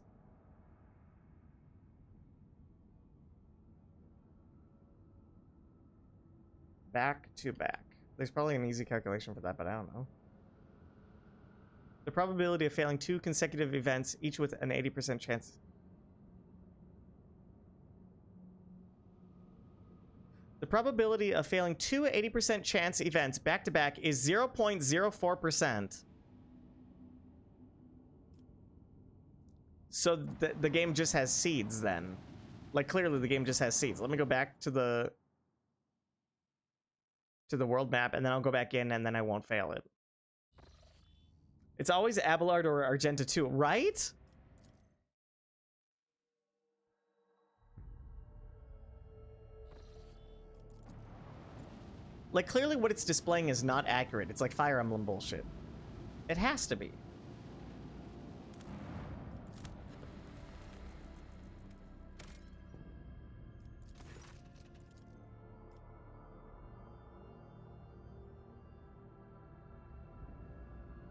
S1: Back to back. There's probably an easy calculation for that, but I don't know. The probability of failing 2 consecutive events, each with an 80% chance. The probability of failing 2 80% chance events back to back is 0.04%. So the game just has seeds then. Like, clearly the game just has seeds. Let me go back to the world map, and then I'll go back in, and then I won't fail it. It's always Abelard or Argenta 2, right? Like, clearly what it's displaying is not accurate. It's like Fire Emblem bullshit. It has to be.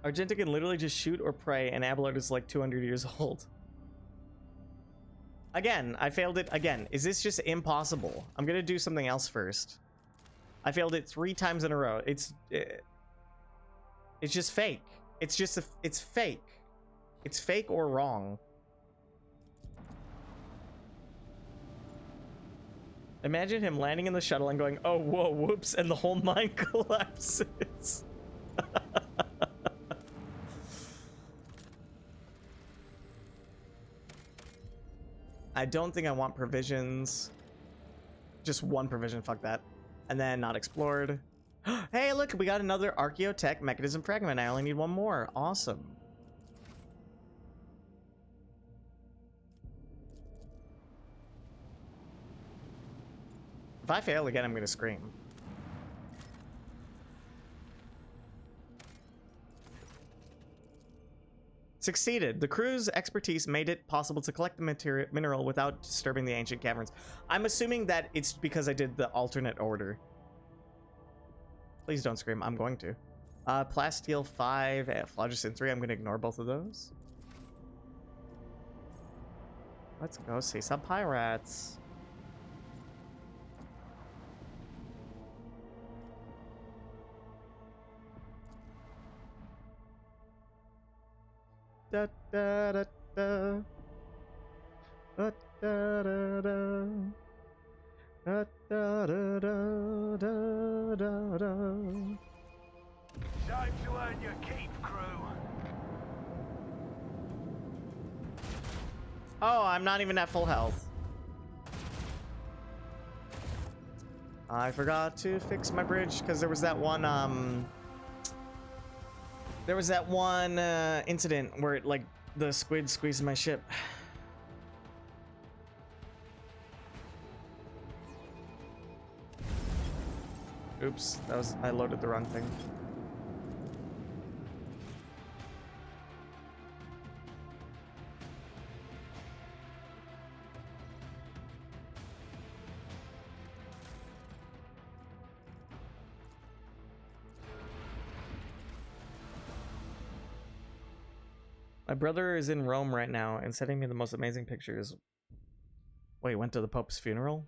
S1: Argenta can literally just shoot or pray, and Abelard is like 200 years old. Again, I failed it again. Is this just impossible? I'm gonna do something else first. I failed it 3 times in a row. It's just fake. It's just it's fake. It's fake or wrong. Imagine him landing in the shuttle and going, "Oh, whoa, whoops," and the whole mine collapses. I don't think I want provisions. Just 1 provision, fuck that. And then not explored. Hey, look, we got another Archaeotech mechanism fragment. I only need 1 more. Awesome. If I fail again, I'm gonna scream. Succeeded. The crew's expertise made it possible to collect the mineral without disturbing the ancient caverns. I'm assuming that it's because I did the alternate order. Please don't scream. I'm going to. Plasteel 5, Phlogiston 3. I'm going to ignore both of those. Let's go see some pirates. Da, da, da, da. Da, da, da, da. Da, da, da, da, da, da, da.
S6: Time to earn your keep, crew.
S1: Oh, I'm not even at full health. I forgot to fix my bridge because there was that one incident where it, like, the squid squeezed my ship. Oops, I loaded the wrong thing. My brother is in Rome right now and sending me the most amazing pictures. Wait, went to the Pope's funeral?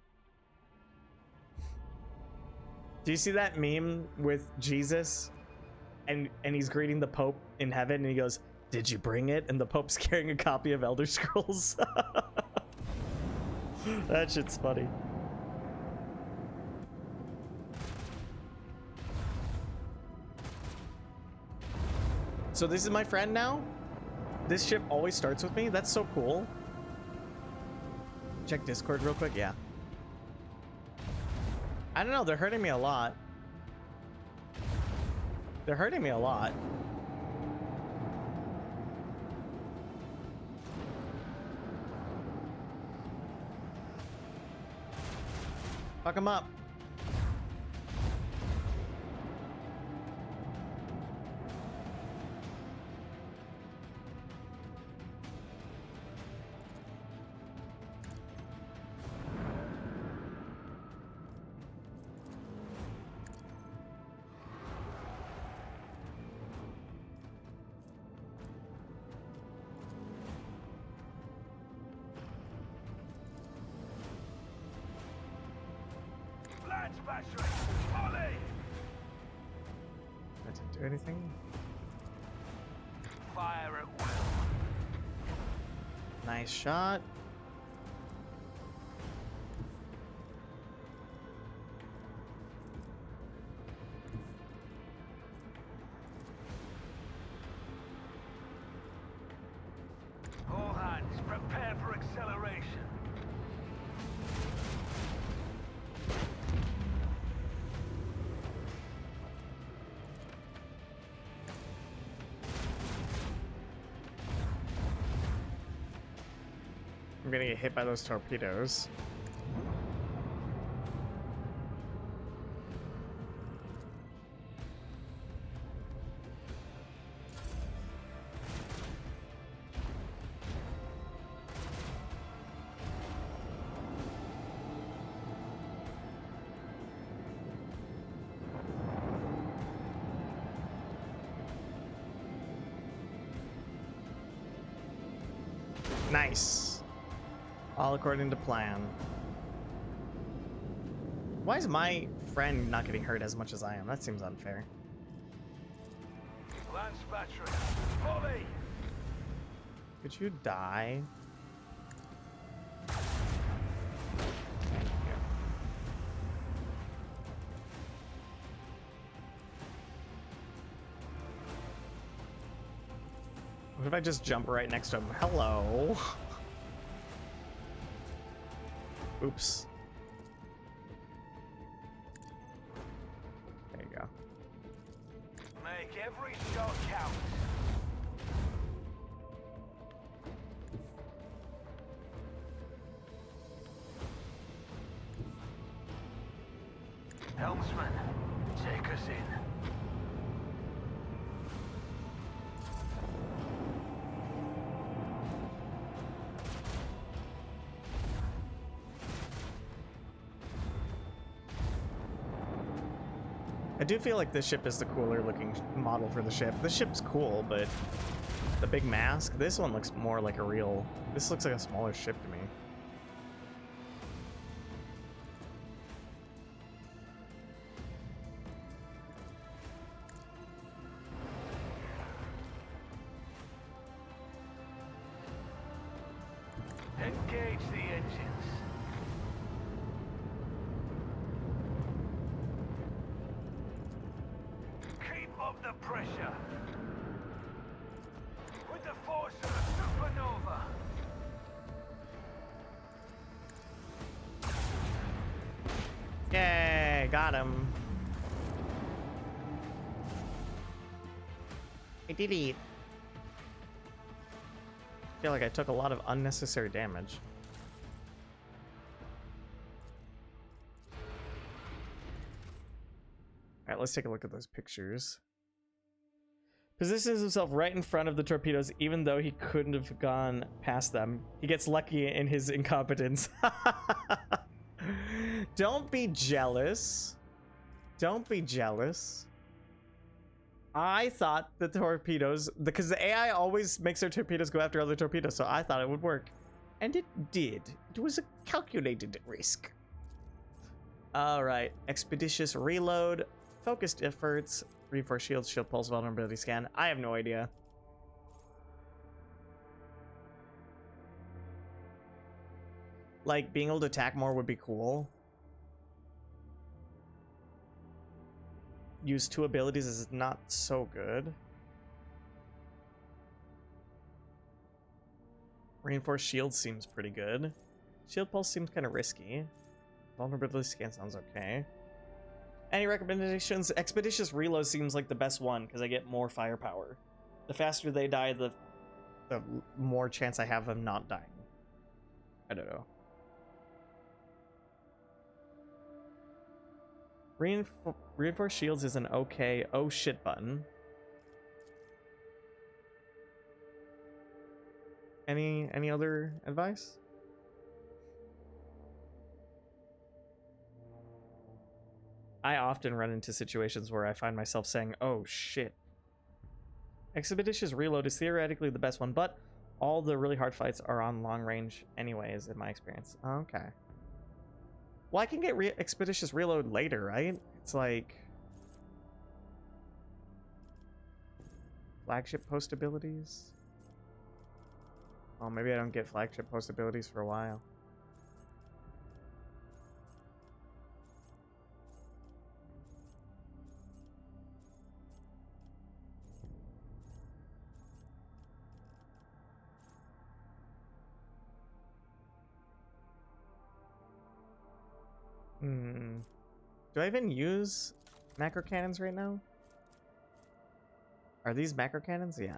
S1: Do you see that meme with Jesus? And he's greeting the Pope in heaven and he goes, "Did you bring it?" And the Pope's carrying a copy of Elder Scrolls. That shit's funny. So this is my friend now? This ship always starts with me? That's so cool. Check Discord real quick. Yeah. I don't know. They're hurting me a lot. They're hurting me a lot. Fuck them up. That didn't do anything.
S6: Fire at will.
S1: Nice shot.
S6: All hands, prepare for acceleration.
S1: I'm gonna get hit by those torpedoes. Nice. All according to plan. Why is my friend not getting hurt as much as I am? That seems unfair.
S6: Lance battery. Volley.
S1: Could you die? Thank you. What if I just jump right next to him? Hello. Oops. There you go.
S6: Make every shot count. Helmsman, take us in.
S1: I do feel like this ship is the cooler looking model for the ship. The ship's cool, but the big mask, this one looks more like a real, this looks like a smaller ship to me.
S6: Engage the engines. Keep up the pressure. With the force of a supernova.
S1: Yay, got him. I did it. I feel like I took a lot of unnecessary damage. Alright, let's take a look at those pictures. Positions himself right in front of the torpedoes, even though he couldn't have gone past them. He gets lucky in his incompetence. Don't be jealous. Don't be jealous. I thought the torpedoes, because the AI always makes their torpedoes go after other torpedoes, so I thought it would work. And it did. It was a calculated risk. Alright, expeditious reload, focused efforts, reinforced shields, shield pulse, vulnerability scan. I have no idea. Like, being able to attack more would be cool. Use 2 abilities is not so good. Reinforced shield seems pretty good. Shield pulse seems kind of risky. Vulnerability scan sounds okay. Any recommendations? Expeditious reload seems like the best one because I get more firepower. The faster they die, the more chance I have of not dying. I don't know. Reinforced shields is an okay oh shit button. Any other advice? I often run into situations where I find myself saying, oh shit. Expeditious reload is theoretically the best one, but all the really hard fights are on long range anyways, in my experience. Okay. Well, I can get expeditious reload later, right? It's like flagship post abilities. Oh, maybe I don't get flagship post abilities for a while. Do I even use macro cannons right now? Are these macro cannons? Yeah.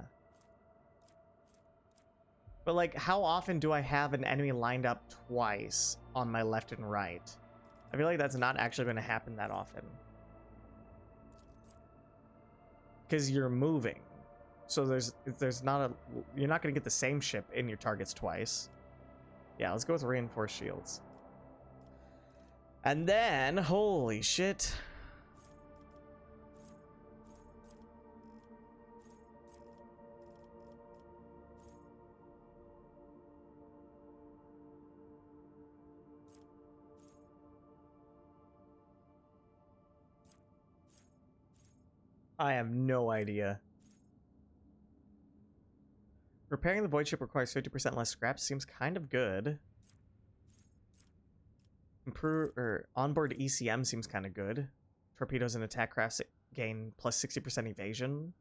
S1: But like, how often do I have an enemy lined up twice on my left and right? I feel like that's not actually going to happen that often. Because you're moving. So there's not a... You're not going to get the same ship in your targets twice. Yeah, let's go with reinforced shields. And then, holy shit. I have no idea. Repairing the void ship requires 50% less scrap. Seems kind of good. Improve or onboard ECM seems kind of good. Torpedoes and attack crafts gain plus 60% evasion.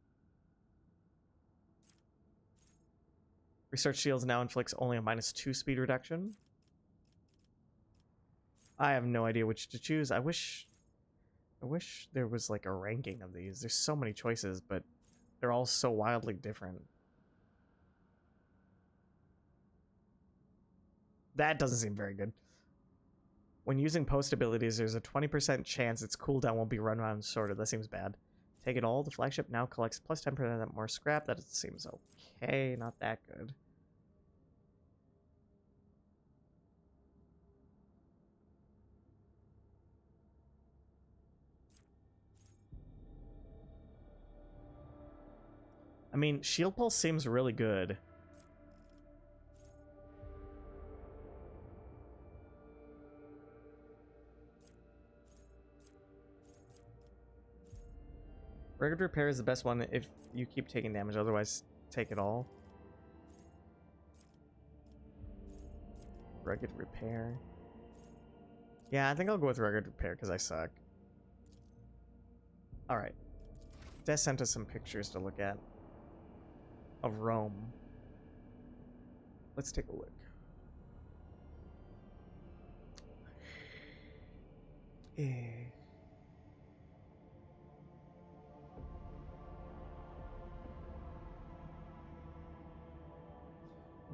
S1: Research shields now inflicts only a -2 speed reduction. I have no idea which to choose. I wish there was like a ranking of these. There's so many choices, but they're all so wildly different. That doesn't seem very good. When using post abilities, there's a 20% chance its cooldown won't be run around sorted. That seems bad. Take it all. The flagship now collects plus 10% more scrap. That seems okay. Not that good. mean, Shield Pulse seems really good. Rugged Repair is the best one if you keep taking damage, otherwise take it all. Rugged Repair. Yeah, I think I'll go with Rugged Repair because I suck. Alright. Des sent us some pictures to look at of Rome. Let's take a look.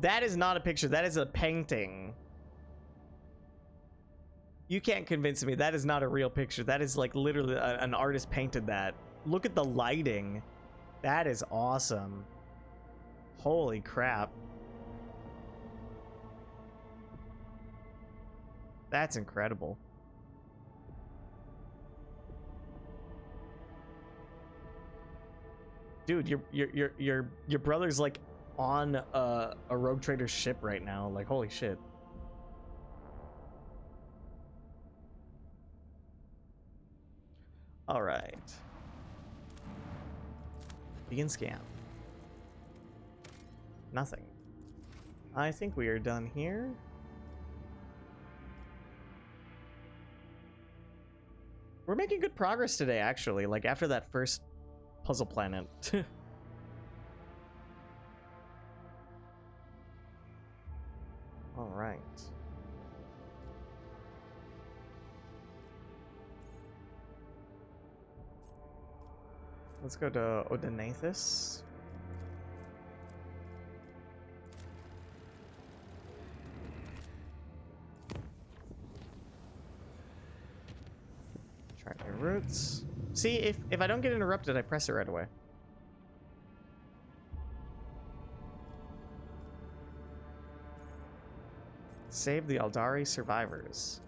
S1: That is not a picture, that is a painting. You can't convince me that is not a real picture. That is like literally an artist painted that. Look at the lighting. That is awesome. Holy crap. That's incredible. Dude, your brother's like on a Rogue Trader ship right now. Like, holy shit. All right. Begin scan. Nothing. I think we are done here. We're making good progress today, actually. Like, after that first puzzle planet. All right. Let's go to Odenathus. Try new routes. See, if I don't get interrupted, I press it right away. Save the Aldari survivors.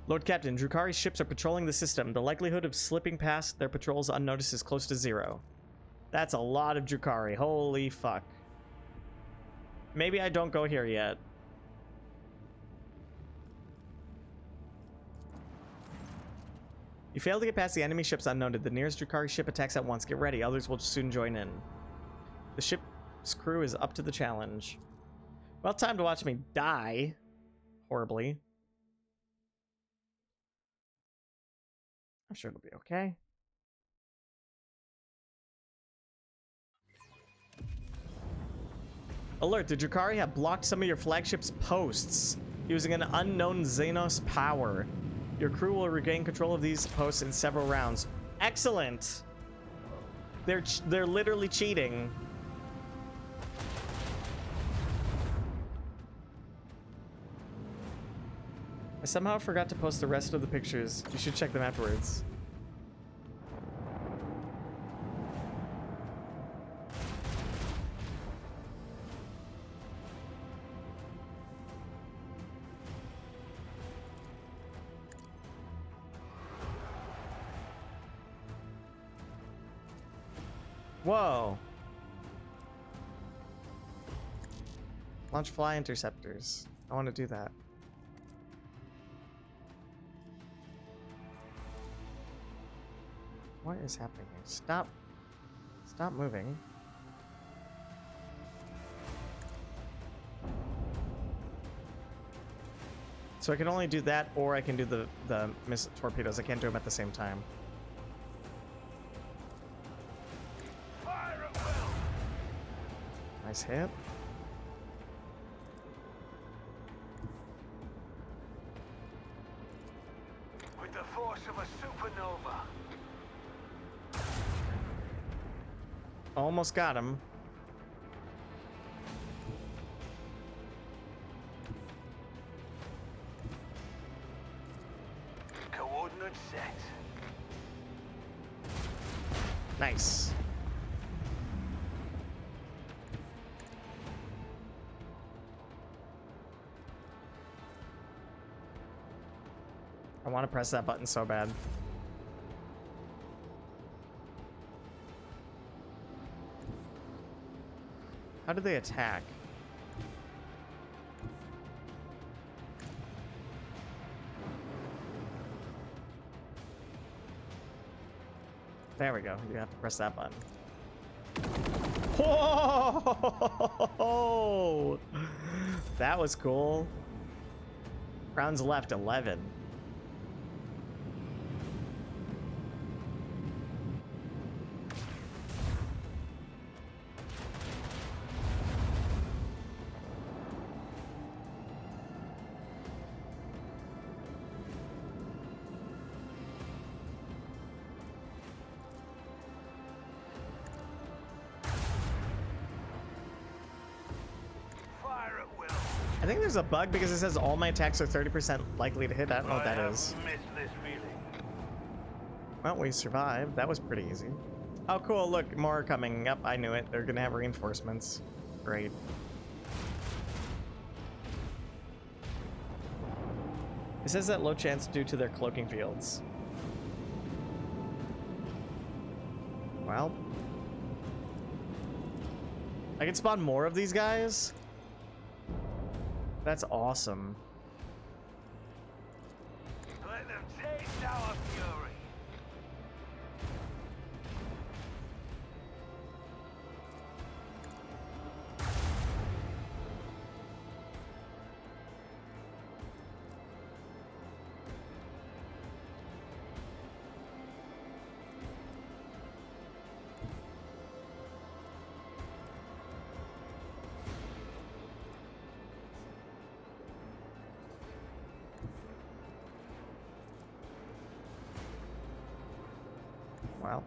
S1: Lord Captain, Drukhari's ships are patrolling the system. The likelihood of slipping past their patrols unnoticed is close to 0. That's a lot of Drukhari. Holy fuck. Maybe I don't go here yet. You fail to get past the enemy ships unnoted. The nearest Drukhari ship attacks at once. Get ready, others will soon join in. The ship's crew is up to the challenge. Well, time to watch me die horribly. I'm sure it'll be okay. Alert, the Drukhari have blocked some of your flagship's posts using an unknown Xenos power. Your crew will regain control of these posts in several rounds. Excellent! They're literally cheating. I somehow forgot to post the rest of the pictures. You should check them afterwards. Whoa. Launch fly interceptors. I want to do that. What is happening here? Stop. Stop moving. So I can only do that, or I can do the missile torpedoes. I can't do them at the same time.
S6: Fire at will.
S1: Nice hit.
S6: With the force of a supernova.
S1: Almost got him.
S6: Coordinates set.
S1: Nice. I want to press that button so bad. How do they attack? There we go. You have to press that button. Whoa! That was cool. Rounds left 11.
S6: Fire at will.
S1: I think there's a bug because it says all my attacks are 30% likely to hit. I don't know what that is.
S6: Miss this feeling.
S1: Well, we survived. That was pretty easy. Oh, cool. Look, more are coming. Yep, I knew it. They're going to have reinforcements. Great. It says that low chance due to their cloaking fields. Well. I can spawn more of these guys? That's awesome.
S6: Let them taste our fury.
S1: Wow.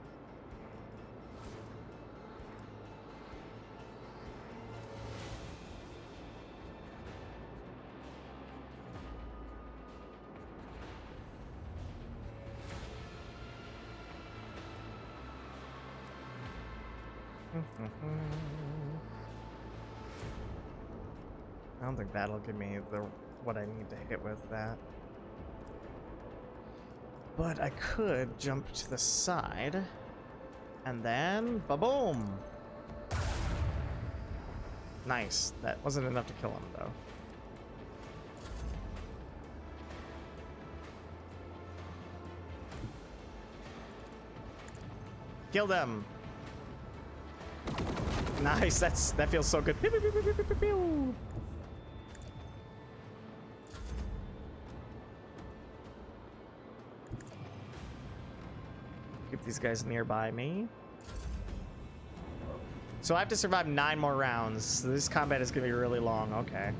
S1: I don't think that'll give me the what I need to hit with that. But I could jump to the side and then ba-boom. Nice. That wasn't enough to kill him though. Kill them. Nice. That feels so good. Pew, pew, pew, pew, pew, pew, pew. Keep these guys nearby me. So I have to survive 9 more rounds. So this combat is gonna be really long. Okay.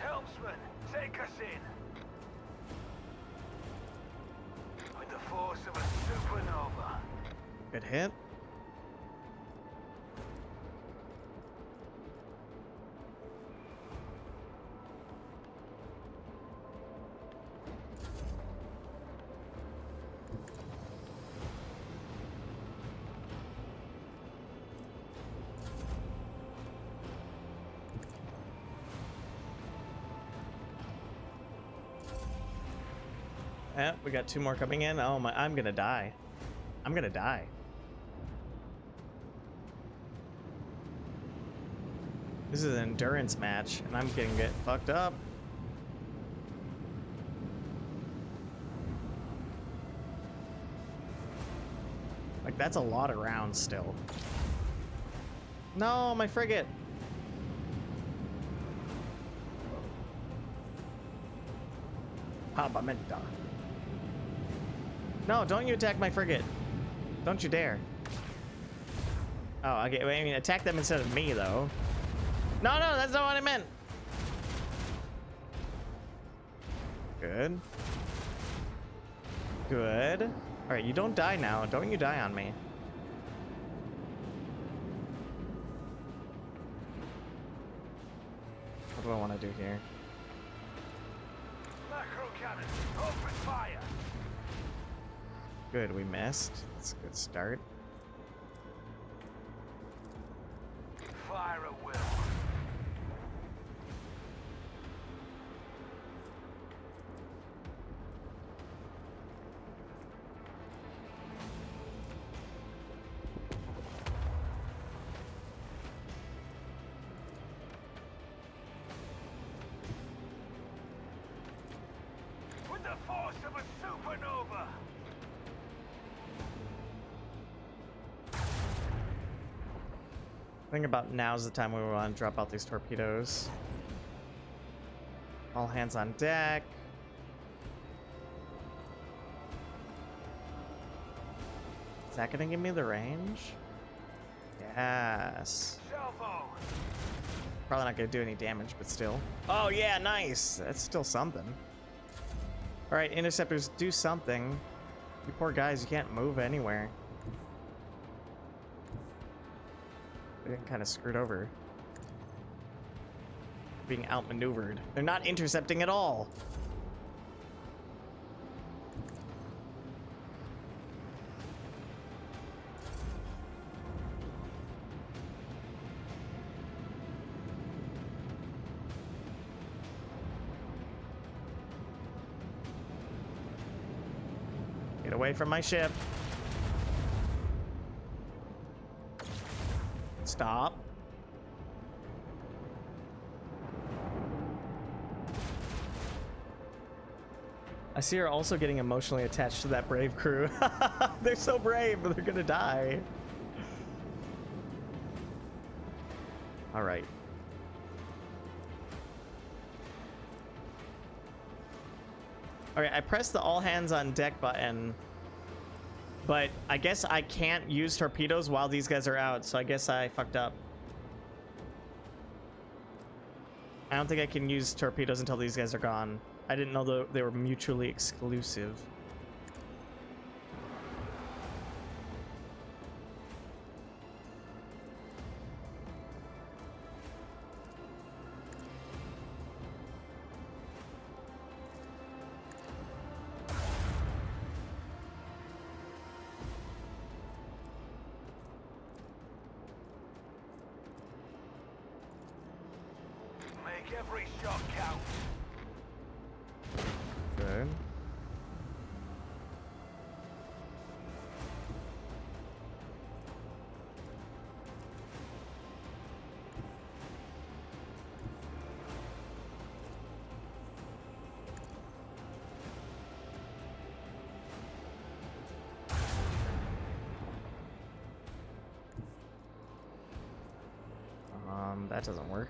S6: Helmsman, take us in. With the force of a supernova.
S1: Good hit. Yeah, we got 2 more coming in. Oh my, I'm gonna die. I'm gonna die. This is an endurance match, and I'm getting get fucked up. Like, that's a lot of rounds still. No, my frigate. Habamenta. No, don't you attack my frigate. Don't you dare. Oh, okay. I mean, attack them instead of me, though. No, no, that's not what I meant. Good. Good. All right, you don't die now. Don't you die on me. What do I want to do here?
S6: Macro cannon, open fire.
S1: Good, we missed. That's a good start.
S6: Fire at will. With the force of a supernova.
S1: I think about now's the time we want to drop out these torpedoes. All hands on deck. Is that gonna give me the range? Yes.
S6: Salvo.
S1: Probably not gonna do any damage, but still. Oh yeah, nice. That's still something. All right, interceptors, do something. You poor guys, you can't move anywhere. They're getting kind of screwed over. Being outmaneuvered. They're not intercepting at all. Get away from my ship. Stop. I see her also getting emotionally attached to that brave crew. They're so brave, but they're gonna die. All right. All right, I pressed the all hands on deck button, but I guess I can't use torpedoes while these guys are out, so I guess I fucked up. I don't think I can use torpedoes until these guys are gone. I didn't know they were mutually exclusive.
S6: Make every shot count.
S1: Good. That doesn't work.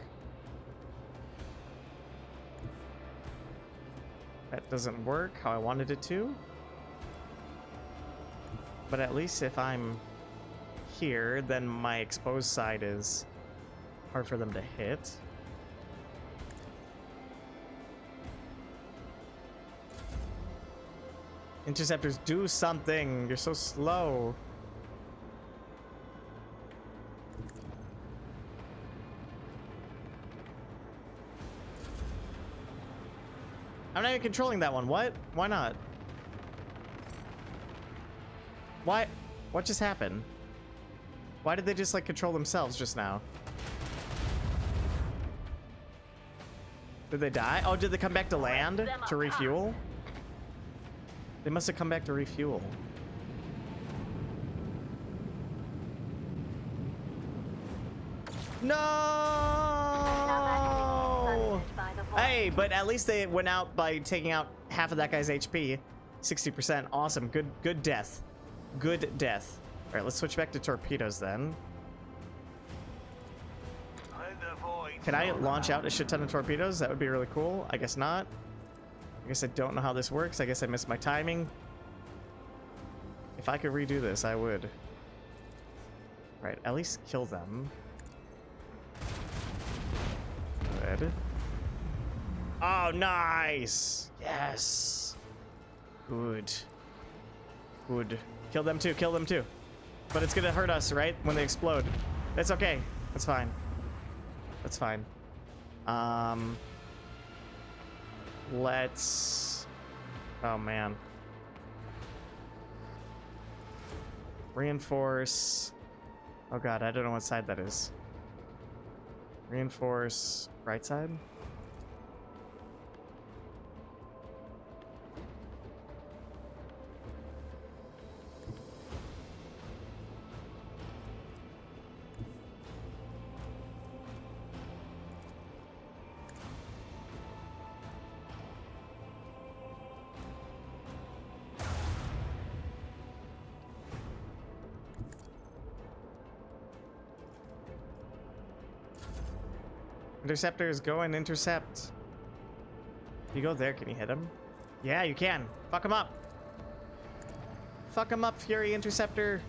S1: That doesn't work how I wanted it to. But at least if I'm here, then my exposed side is hard for them to hit. Interceptors, do something. You're so slow. I'm not even controlling that one. What? Why not? Why? What just happened? Why did they just like control themselves just now? Did they die? Oh, did they come back to land to refuel? They must have come back to refuel. No! Hey, but at least they went out by taking out half of that guy's HP. 60%. Awesome. Good death. Good death. All right, let's switch back to torpedoes then. Can I launch out a shit ton of torpedoes? That would be really cool. I guess not. I guess I don't know how this works. I guess I missed my timing. If I could redo this, I would. Right, at least kill them. good. Oh, nice! Yes! Good. Good. Kill them too, kill them too. But it's gonna hurt us, right? When they explode. That's okay. That's fine. That's fine. Let's... Oh, man. Reinforce... Oh god, I don't know what side that is. Reinforce right side? Interceptors, go and intercept. You go there, can you hit him? Yeah, you can. Fuck him up. Fuck him up, Fury Interceptor.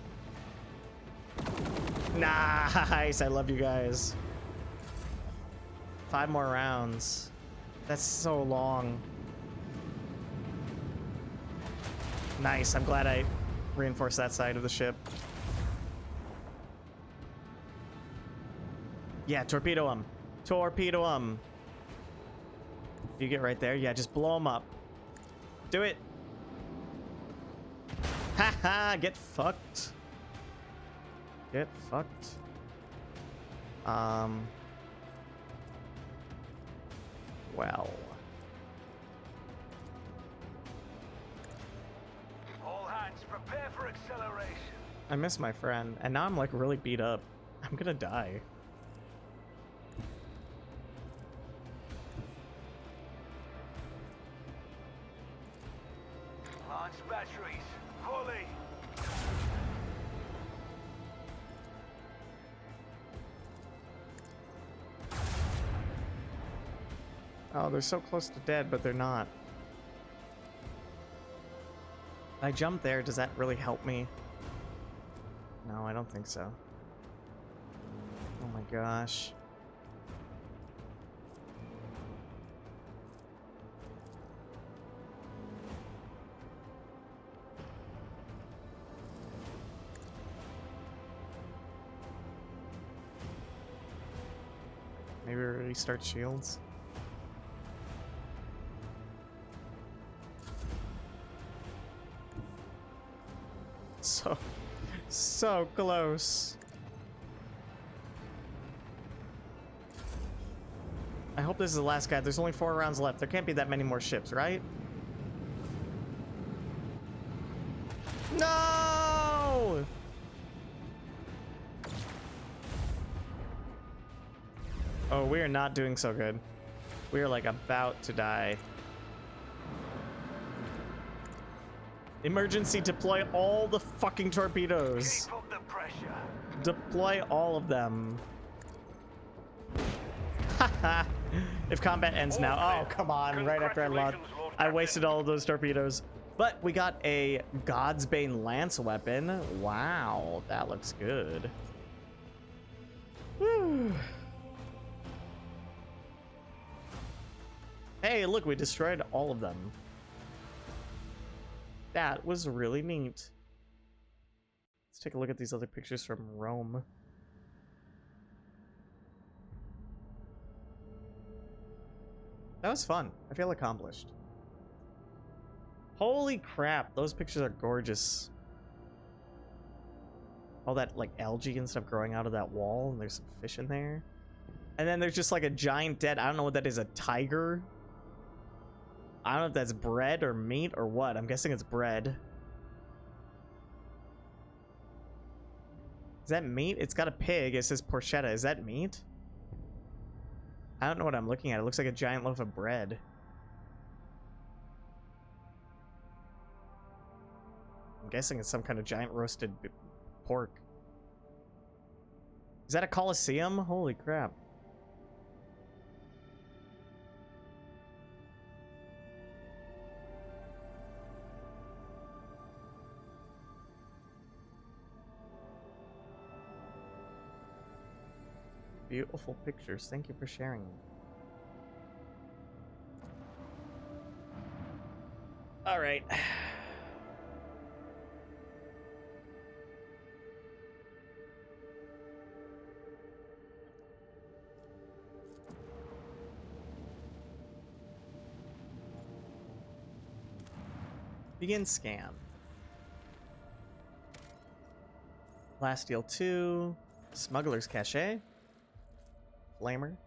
S1: Nice, I love you guys. 5 more rounds. That's so long. Nice, I'm glad I reinforced that side of the ship. Yeah, torpedo him. Torpedo him. You get right there? Yeah, just blow him up. Do it. Haha, get fucked. Get fucked. Well.
S6: All hands, prepare for acceleration.
S1: I miss my friend, and now I'm like really beat up. I'm gonna die.
S6: Launch batteries, fully.
S1: Oh, they're so close to dead, but they're not. I jumped there. Does that really help me? No, I don't think so. Oh my gosh. Maybe restart shields. So close. I hope this is the last guy. There's only 4 rounds left. There can't be that many more ships, right? No! Oh, we are not doing so good. We are like about to die. Emergency, deploy all the fucking torpedoes.
S6: Keep up the pressure.
S1: Deploy all of them. Haha. If combat ends now. Oh, come on. Right after I launched, I wasted all of those torpedoes. But we got a Godsbane lance weapon. Wow, that looks good. Whew. Hey, look, we destroyed all of them. That was really neat. Let's take a look at these other pictures from Rome. That was fun. I feel accomplished. Holy crap, those pictures are gorgeous. All that like algae and stuff growing out of that wall, and there's some fish in there. And then there's just like a giant dead, I don't know what that is, a tiger? I don't know if that's bread or meat or what. I'm guessing it's bread. Is that meat? It's got a pig. It says porchetta. Is that meat? I don't know what I'm looking at. It looks like a giant loaf of bread. I'm guessing it's some kind of giant roasted pork. Is that a Colosseum? Holy crap. Beautiful pictures. Thank you for sharing them. Begin scan. Plasteel 2. Smuggler's Cache. Flamer.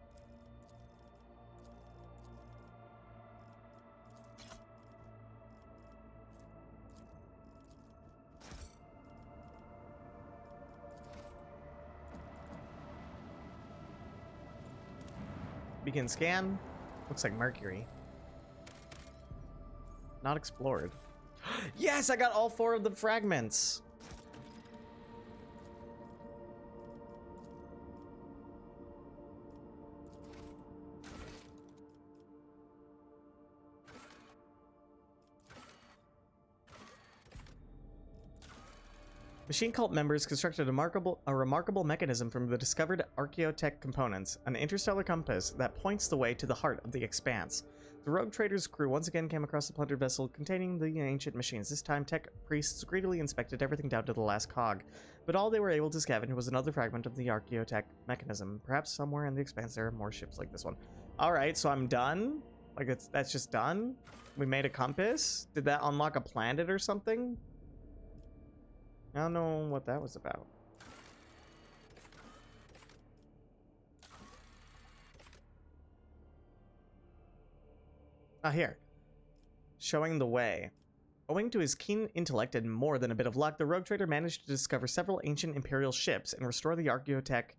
S1: Begin scan. Looks like Mercury. Not explored. Yes, I got all 4 of the fragments. Machine cult members constructed a remarkable mechanism from the discovered Archaeotech components, an interstellar compass that points the way to the heart of the expanse. The rogue trader's crew once again came across the plundered vessel containing the ancient machines. This time, tech priests greedily inspected everything down to the last cog, but all they were able to scavenge was another fragment of the Archaeotech mechanism. Perhaps somewhere in the expanse there are more ships like this one. Alright, so I'm done? Like, that's just done? We made a compass? Did that unlock a planet or something? I don't know what that was about. Ah, here. Showing the way. Owing to his keen intellect and more than a bit of luck, the rogue trader managed to discover several ancient Imperial ships and restore the Archaeotech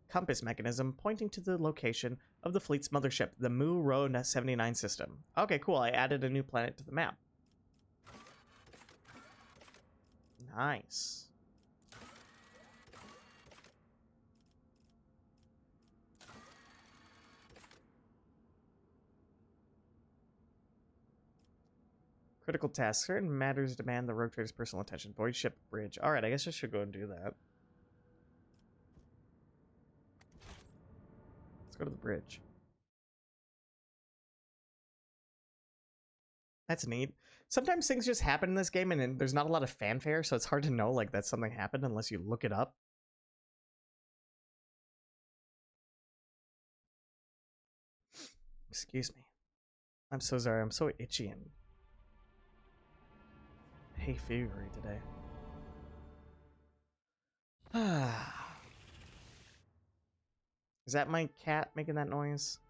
S1: compass mechanism, pointing to the location of the fleet's mothership, the Mu Rho 79 system. Okay, cool. I added a new planet to the map. Nice. Critical tasks. Certain matters demand the rogue trader's personal attention. Void ship bridge. Alright, I guess I should go and do that. Let's go to the bridge. That's neat. Sometimes things just happen in this game and there's not a lot of fanfare, so it's hard to know like that something happened unless you look it up. Excuse me. I'm so sorry. I'm so itchy and hay fevery today. Is that my cat making that noise?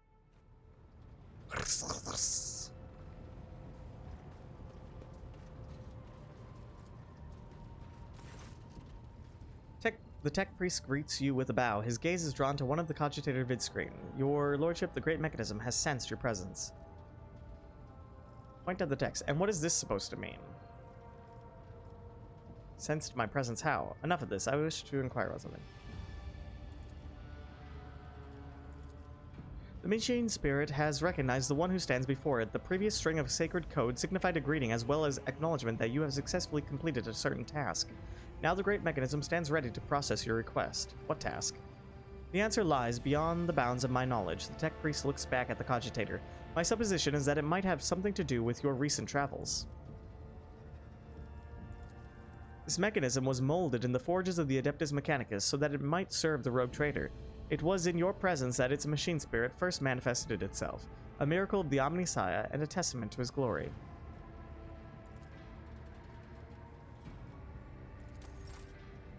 S1: The tech priest greets you with a bow. His gaze is drawn to one of the cogitator vidscreen. Your lordship, the great mechanism, has sensed your presence. Point at the text. And what is this supposed to mean? Sensed my presence how? Enough of this. I wish to inquire about something. The machine spirit has recognized the one who stands before it. The previous string of sacred code signified a greeting as well as acknowledgement that you have successfully completed a certain task. Now the great mechanism stands ready to process your request. What task? The answer lies beyond the bounds of my knowledge. The tech priest looks back at the cogitator. My supposition is that it might have something to do with your recent travels. This mechanism was molded in the forges of the Adeptus Mechanicus so that it might serve the rogue trader. It was in your presence that its machine spirit first manifested itself, a miracle of the Omnissiah and a testament to his glory.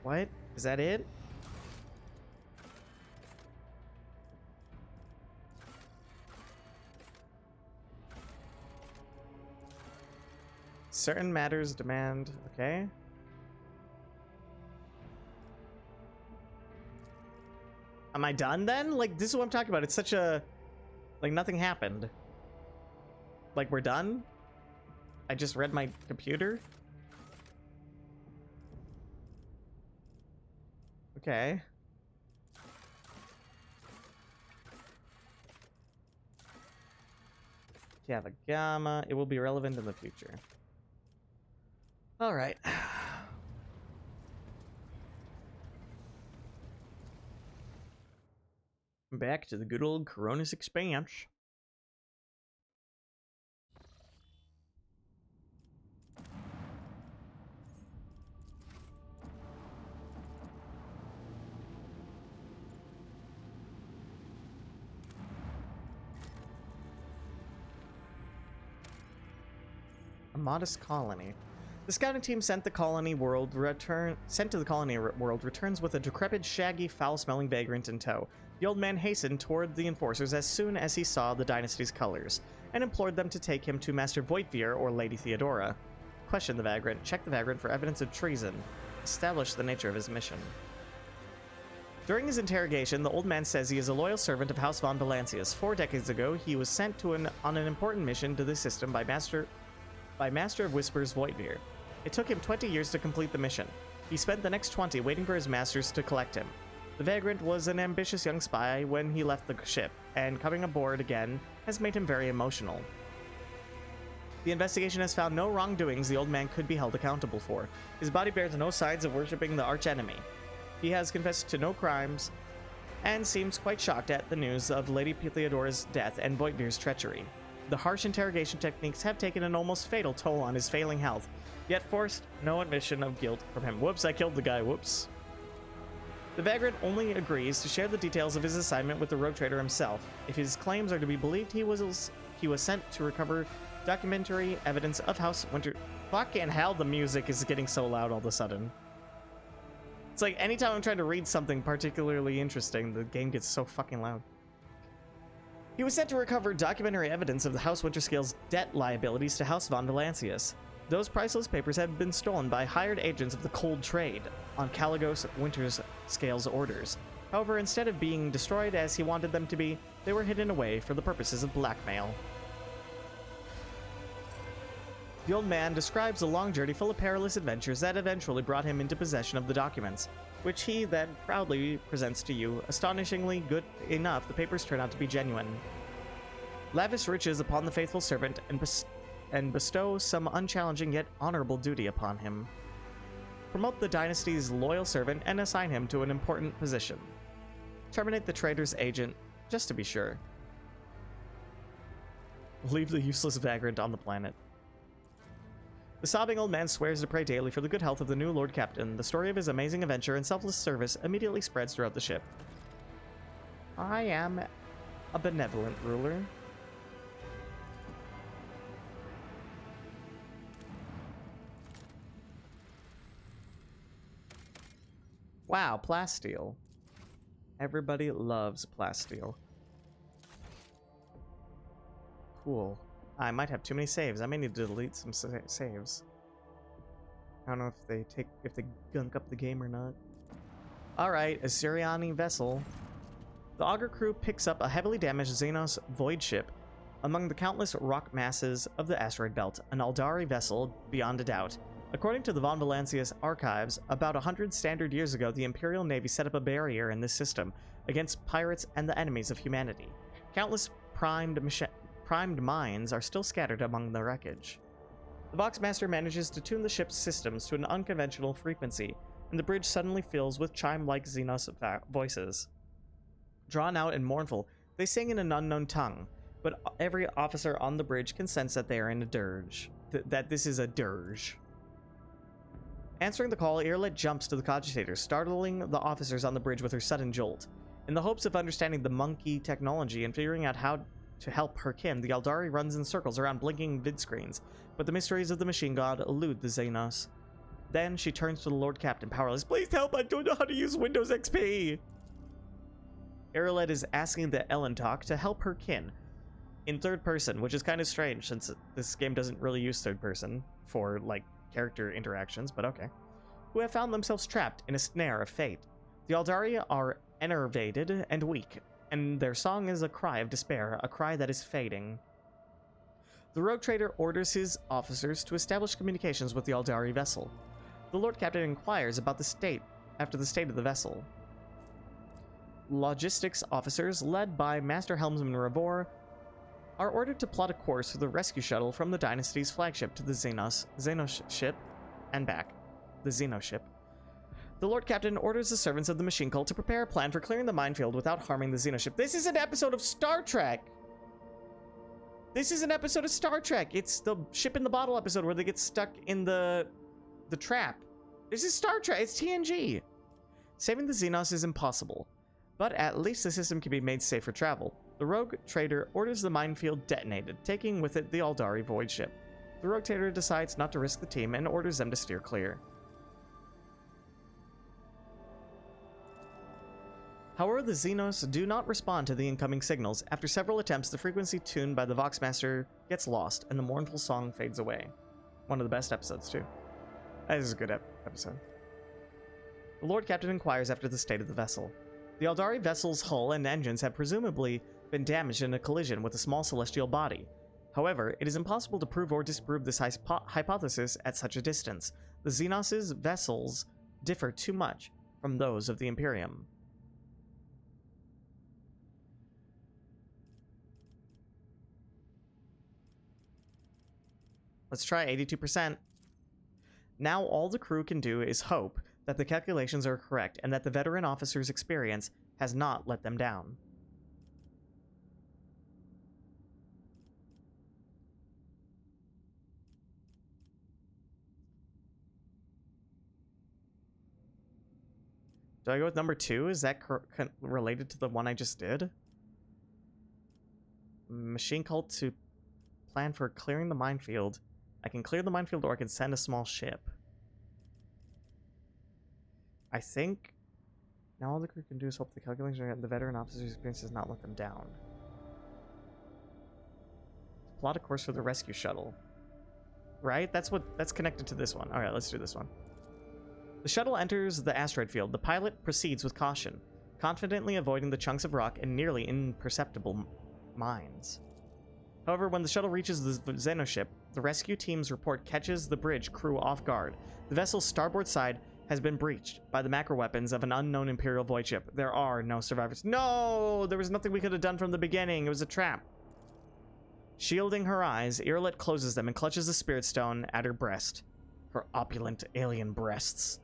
S1: What? Is that it? Certain matters demand... Okay. Am I done then? Like, this is what I'm talking about. It's such a... Like, nothing happened. Like, we're done? I just read my computer? Okay. Kava Gamma. It will be relevant in the future. Alright. Back to the good old Coronis Expanse. modest colony. The scouting team sent to the colony world returns with a decrepit, shaggy, foul-smelling vagrant in tow. The old man hastened toward the enforcers as soon as he saw the dynasty's colors, and implored them to take him to Master Voitvir or Lady Theodora. Question the vagrant, check the vagrant for evidence of treason, establish the nature of his mission. During his interrogation, the old man says he is a loyal servant of House von Valancius. 4 decades ago, he was sent on an important mission to the system by Master of Whispers Voitvir. It took him 20 years to complete the mission. He spent the next 20 waiting for his masters to collect him. The vagrant was an ambitious young spy when he left the ship, and coming aboard again has made him very emotional. The investigation has found no wrongdoings the old man could be held accountable for. His body bears no signs of worshipping the archenemy. He has confessed to no crimes, and seems quite shocked at the news of Lady Theodora's death and Voitvir's treachery. The harsh interrogation techniques have taken an almost fatal toll on his failing health, yet forced no admission of guilt from him. Whoops, I killed the guy, whoops. The vagrant only agrees to share the details of his assignment with the rogue trader himself. If his claims are to be believed, he was sent to recover documentary evidence of House Winter... Fucking hell, the music is getting so loud all of a sudden. It's like anytime I'm trying to read something particularly interesting, the game gets so fucking loud. He was sent to recover documentary evidence of the House Winterscale's debt liabilities to House von Valancius. Those priceless papers had been stolen by hired agents of the Cold Trade on Caligos Winterscale's orders. However, instead of being destroyed as he wanted them to be, they were hidden away for the purposes of blackmail. The old man describes a long journey full of perilous adventures that eventually brought him into possession of the documents, which he then proudly presents to you. Astonishingly good enough, the papers turn out to be genuine. Lavish riches upon the faithful servant and bestow some unchallenging yet honorable duty upon him. Promote the dynasty's loyal servant and assign him to an important position. Terminate the trader's agent, just to be sure. Leave the useless vagrant on the planet. The sobbing old man swears to pray daily for the good health of the new Lord Captain. The story of his amazing adventure and selfless service immediately spreads throughout the ship. I am a benevolent ruler. Wow, plasteel. Everybody loves plasteel. Cool. I might have too many saves. I may need to delete some saves. I don't know if they gunk up the game or not. Alright, a Siriani vessel. The Augur crew picks up a heavily damaged Xenos void ship among the countless rock masses of the asteroid belt, an Aldari vessel beyond a doubt. According to the Von Valancius archives, about 100 standard years ago, the Imperial Navy set up a barrier in this system against pirates and the enemies of humanity. Countless primed mines are still scattered among the wreckage. The Boxmaster manages to tune the ship's systems to an unconventional frequency, and the bridge suddenly fills with chime-like Xenos voices. Drawn out and mournful, they sing in an unknown tongue, but every officer on the bridge can sense that they are in a dirge. That this is a dirge. Answering the call, Irilette jumps to the cogitator, startling the officers on the bridge with her sudden jolt. In the hopes of understanding the monkey technology and figuring out how to help her kin, the Aldari runs in circles around blinking vid screens, but the mysteries of the machine god elude the Xenos. Then she turns to the Lord Captain, powerless. Please help, I don't know how to use Windows XP! Irilette is asking the Ellentalk to help her kin in third person, which is kind of strange since this game doesn't really use third person for, like, character interactions, but okay. Who have found themselves trapped in a snare of fate. The Aldari are enervated and weak, and their song is a cry of despair, a cry that is fading. The rogue trader orders his officers to establish communications with the Aldari vessel. The Lord Captain inquires about the state of the vessel. Logistics officers, led by Master Helmsman Ravor, are ordered to plot a course for the rescue shuttle from the Dynasty's flagship to the Xenos ship and back. The Xeno ship. The Lord Captain orders the servants of the machine cult to prepare a plan for clearing the minefield without harming the Xenoship. This is an episode of Star Trek! This is an episode of Star Trek! It's the ship in the bottle episode where they get stuck in the trap. This is Star Trek! It's TNG! Saving the Xenos is impossible, but at least the system can be made safe for travel. The rogue trader orders the minefield detonated, taking with it the Aldari void ship. The rotator decides not to risk the team and orders them to steer clear. However, the Xenos do not respond to the incoming signals. After several attempts, the frequency tuned by the Voxmaster gets lost, and the mournful song fades away. One of the best episodes, too. That is a good episode. The Lord Captain inquires after the state of the vessel. The Aldari vessel's hull and engines have presumably been damaged in a collision with a small celestial body. However, it is impossible to prove or disprove this hypothesis at such a distance. The Xenos' vessels differ too much from those of the Imperium. Let's try 82%. Now all the crew can do is hope that the calculations are correct and that the veteran officer's experience has not let them down. Do I go with number 2? Is that related to the one I just did? Machine cult to plan for clearing the minefield. I can clear the minefield or I can send a small ship. I think now all the crew can do is hope the calculation of the veteran officer's experience does not let them down. Plot a course for the rescue shuttle. Right? That's connected to this one. Alright, let's do this one. The shuttle enters the asteroid field. The pilot proceeds with caution, confidently avoiding the chunks of rock and nearly imperceptible mines. However, when the shuttle reaches the Xenoship, the rescue team's report catches the bridge crew off guard. The vessel's starboard side has been breached by the macro weapons of an unknown Imperial void ship. There are no survivors. No! There was nothing we could have done from the beginning. It was a trap. Shielding her eyes, Irilette closes them and clutches the spirit stone at her breast. Her opulent alien breasts.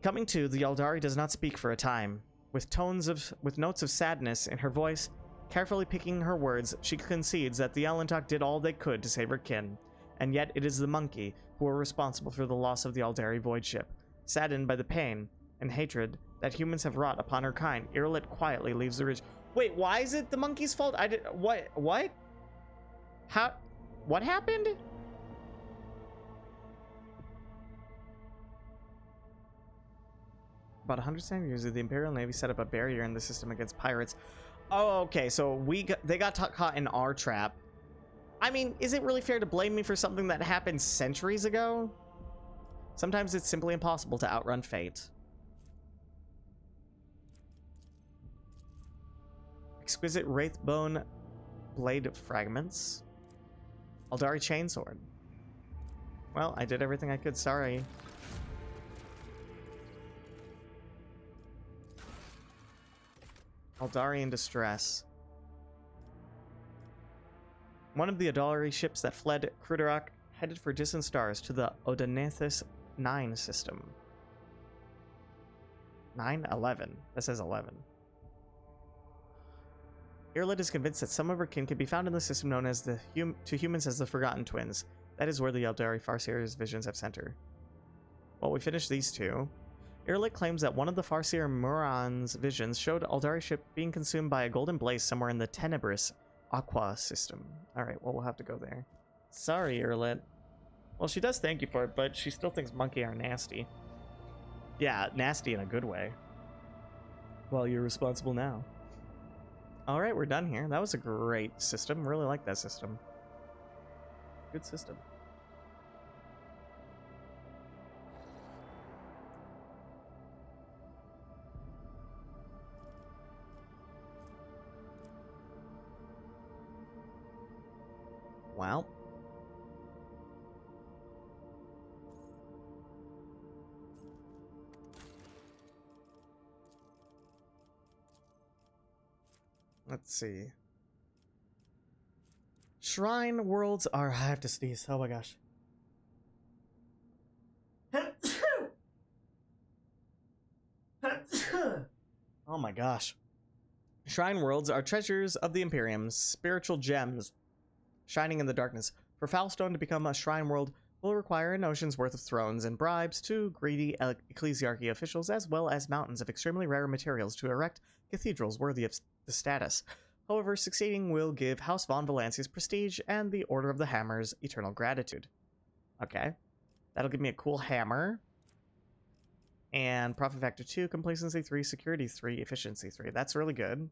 S1: Coming to, the Aldari does not speak for a time. With notes of sadness in her voice, carefully picking her words, she concedes that the Alantok did all they could to save her kin, and yet it is the monkey who are responsible for the loss of the Aldari void ship. Saddened by the pain and hatred that humans have wrought upon her kind, Irilette quietly leaves the ridge. Wait, why is it the monkey's fault? What? How? What happened? About 100 years ago, the Imperial Navy set up a barrier in the system against pirates. Oh, okay, so they got caught in our trap. I mean, is it really fair to blame me for something that happened centuries ago? Sometimes it's simply impossible to outrun fate. Exquisite wraithbone blade fragments. Aldari chainsword. Well, I did everything I could, sorry. Aldari in distress. One of the Aldari ships that fled Crudarach headed for distant stars to the Odonathus 9 system. 9-11. That says 11. Irilette is convinced that some of her kin can be found in the system known as to humans as the Forgotten Twins. That is where the Aldari Farseer's visions have sent her. Well, we finished these two. Irilette claims that one of the Farseer Muron's visions showed Aldari ship being consumed by a golden blaze somewhere in the Tenebris Aqua system. Alright, well, we'll have to go there. Sorry, Irilette. Well, she does thank you for it, but she still thinks monkey are nasty. Yeah, nasty in a good way. Well, you're responsible now. Alright, we're done here. That was a great system. Really like that system. Good system. Well. Let's see. Shrine worlds are... I have to sneeze. Oh my gosh. Oh my gosh. Shrine worlds are treasures of the Imperium, spiritual gems shining in the darkness. For Foulstone to become a shrine world will require an ocean's worth of thrones and bribes to greedy ecclesiarchy officials, as well as mountains of extremely rare materials to erect cathedrals worthy of the status. However, succeeding will give House von Valancius prestige and the Order of the Hammers eternal gratitude. Okay. That'll give me a cool hammer. And profit factor 2, complacency 3, security 3, efficiency 3. That's really good.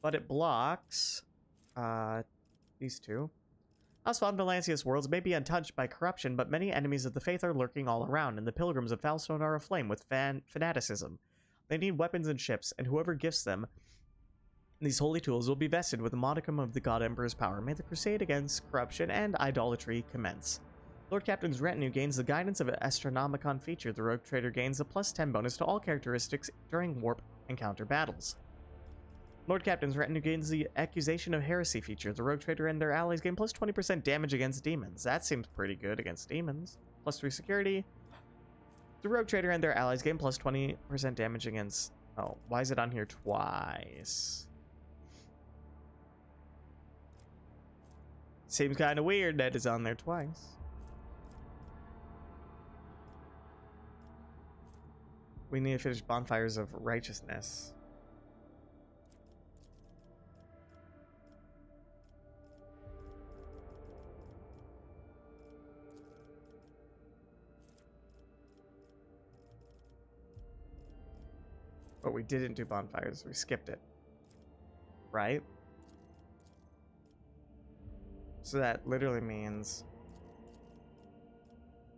S1: But it blocks these two. House von Valancius worlds may be untouched by corruption, but many enemies of the faith are lurking all around, and the pilgrims of Falstone are aflame with fanaticism. They need weapons and ships, and whoever gifts them these holy tools will be vested with a modicum of the God Emperor's power. May the crusade against corruption and idolatry commence. Lord Captain's retinue gains the guidance of an Astronomicon feature. The Rogue Trader gains a +10 bonus to all characteristics during warp encounter battles. Lord Captain's retinue gains the Accusation of Heresy feature. The Rogue Trader and their allies gain +20% damage against demons. That seems pretty good against demons. +3 security. The Rogue Trader and their allies gain +20% damage against... Oh, why is it on here twice? Seems kind of weird that it's on there twice. We need to finish Bonfires of Righteousness. But we didn't do Bonfires. We skipped it. Right? So that literally means...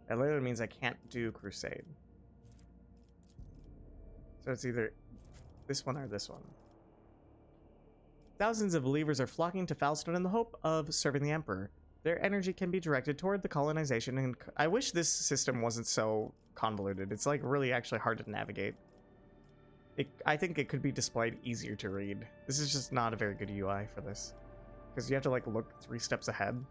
S1: That literally means I can't do Crusade. So it's either this one or this one. Thousands of believers are flocking to Falstone in the hope of serving the Emperor. Their energy can be directed toward the colonization, and I wish this system wasn't so convoluted. It's like really actually hard to navigate. I think it could be displayed easier to read. This is just not a very good UI for this, because you have to like look 3 steps ahead.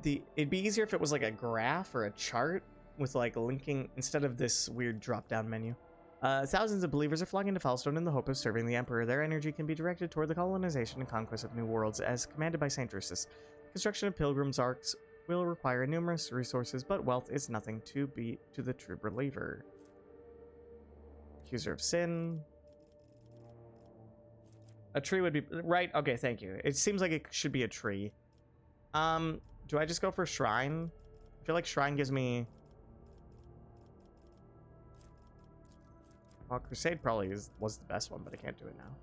S1: It'd be easier if it was like a graph or a chart with like linking instead of this weird drop-down menu. Thousands of believers are flocking to Falstone in the hope of serving the Emperor. Their energy can be directed toward the colonization and conquest of new worlds as commanded by Saint Drusus. Construction of pilgrims' arcs will require numerous resources, but wealth is nothing to the true believer. Accuser of Sin. A tree would be... Right, okay, thank you. It seems like it should be a tree. Do I just go for Shrine? I feel like Shrine gives me... Well, Crusade probably was the best one, but I can't do it now.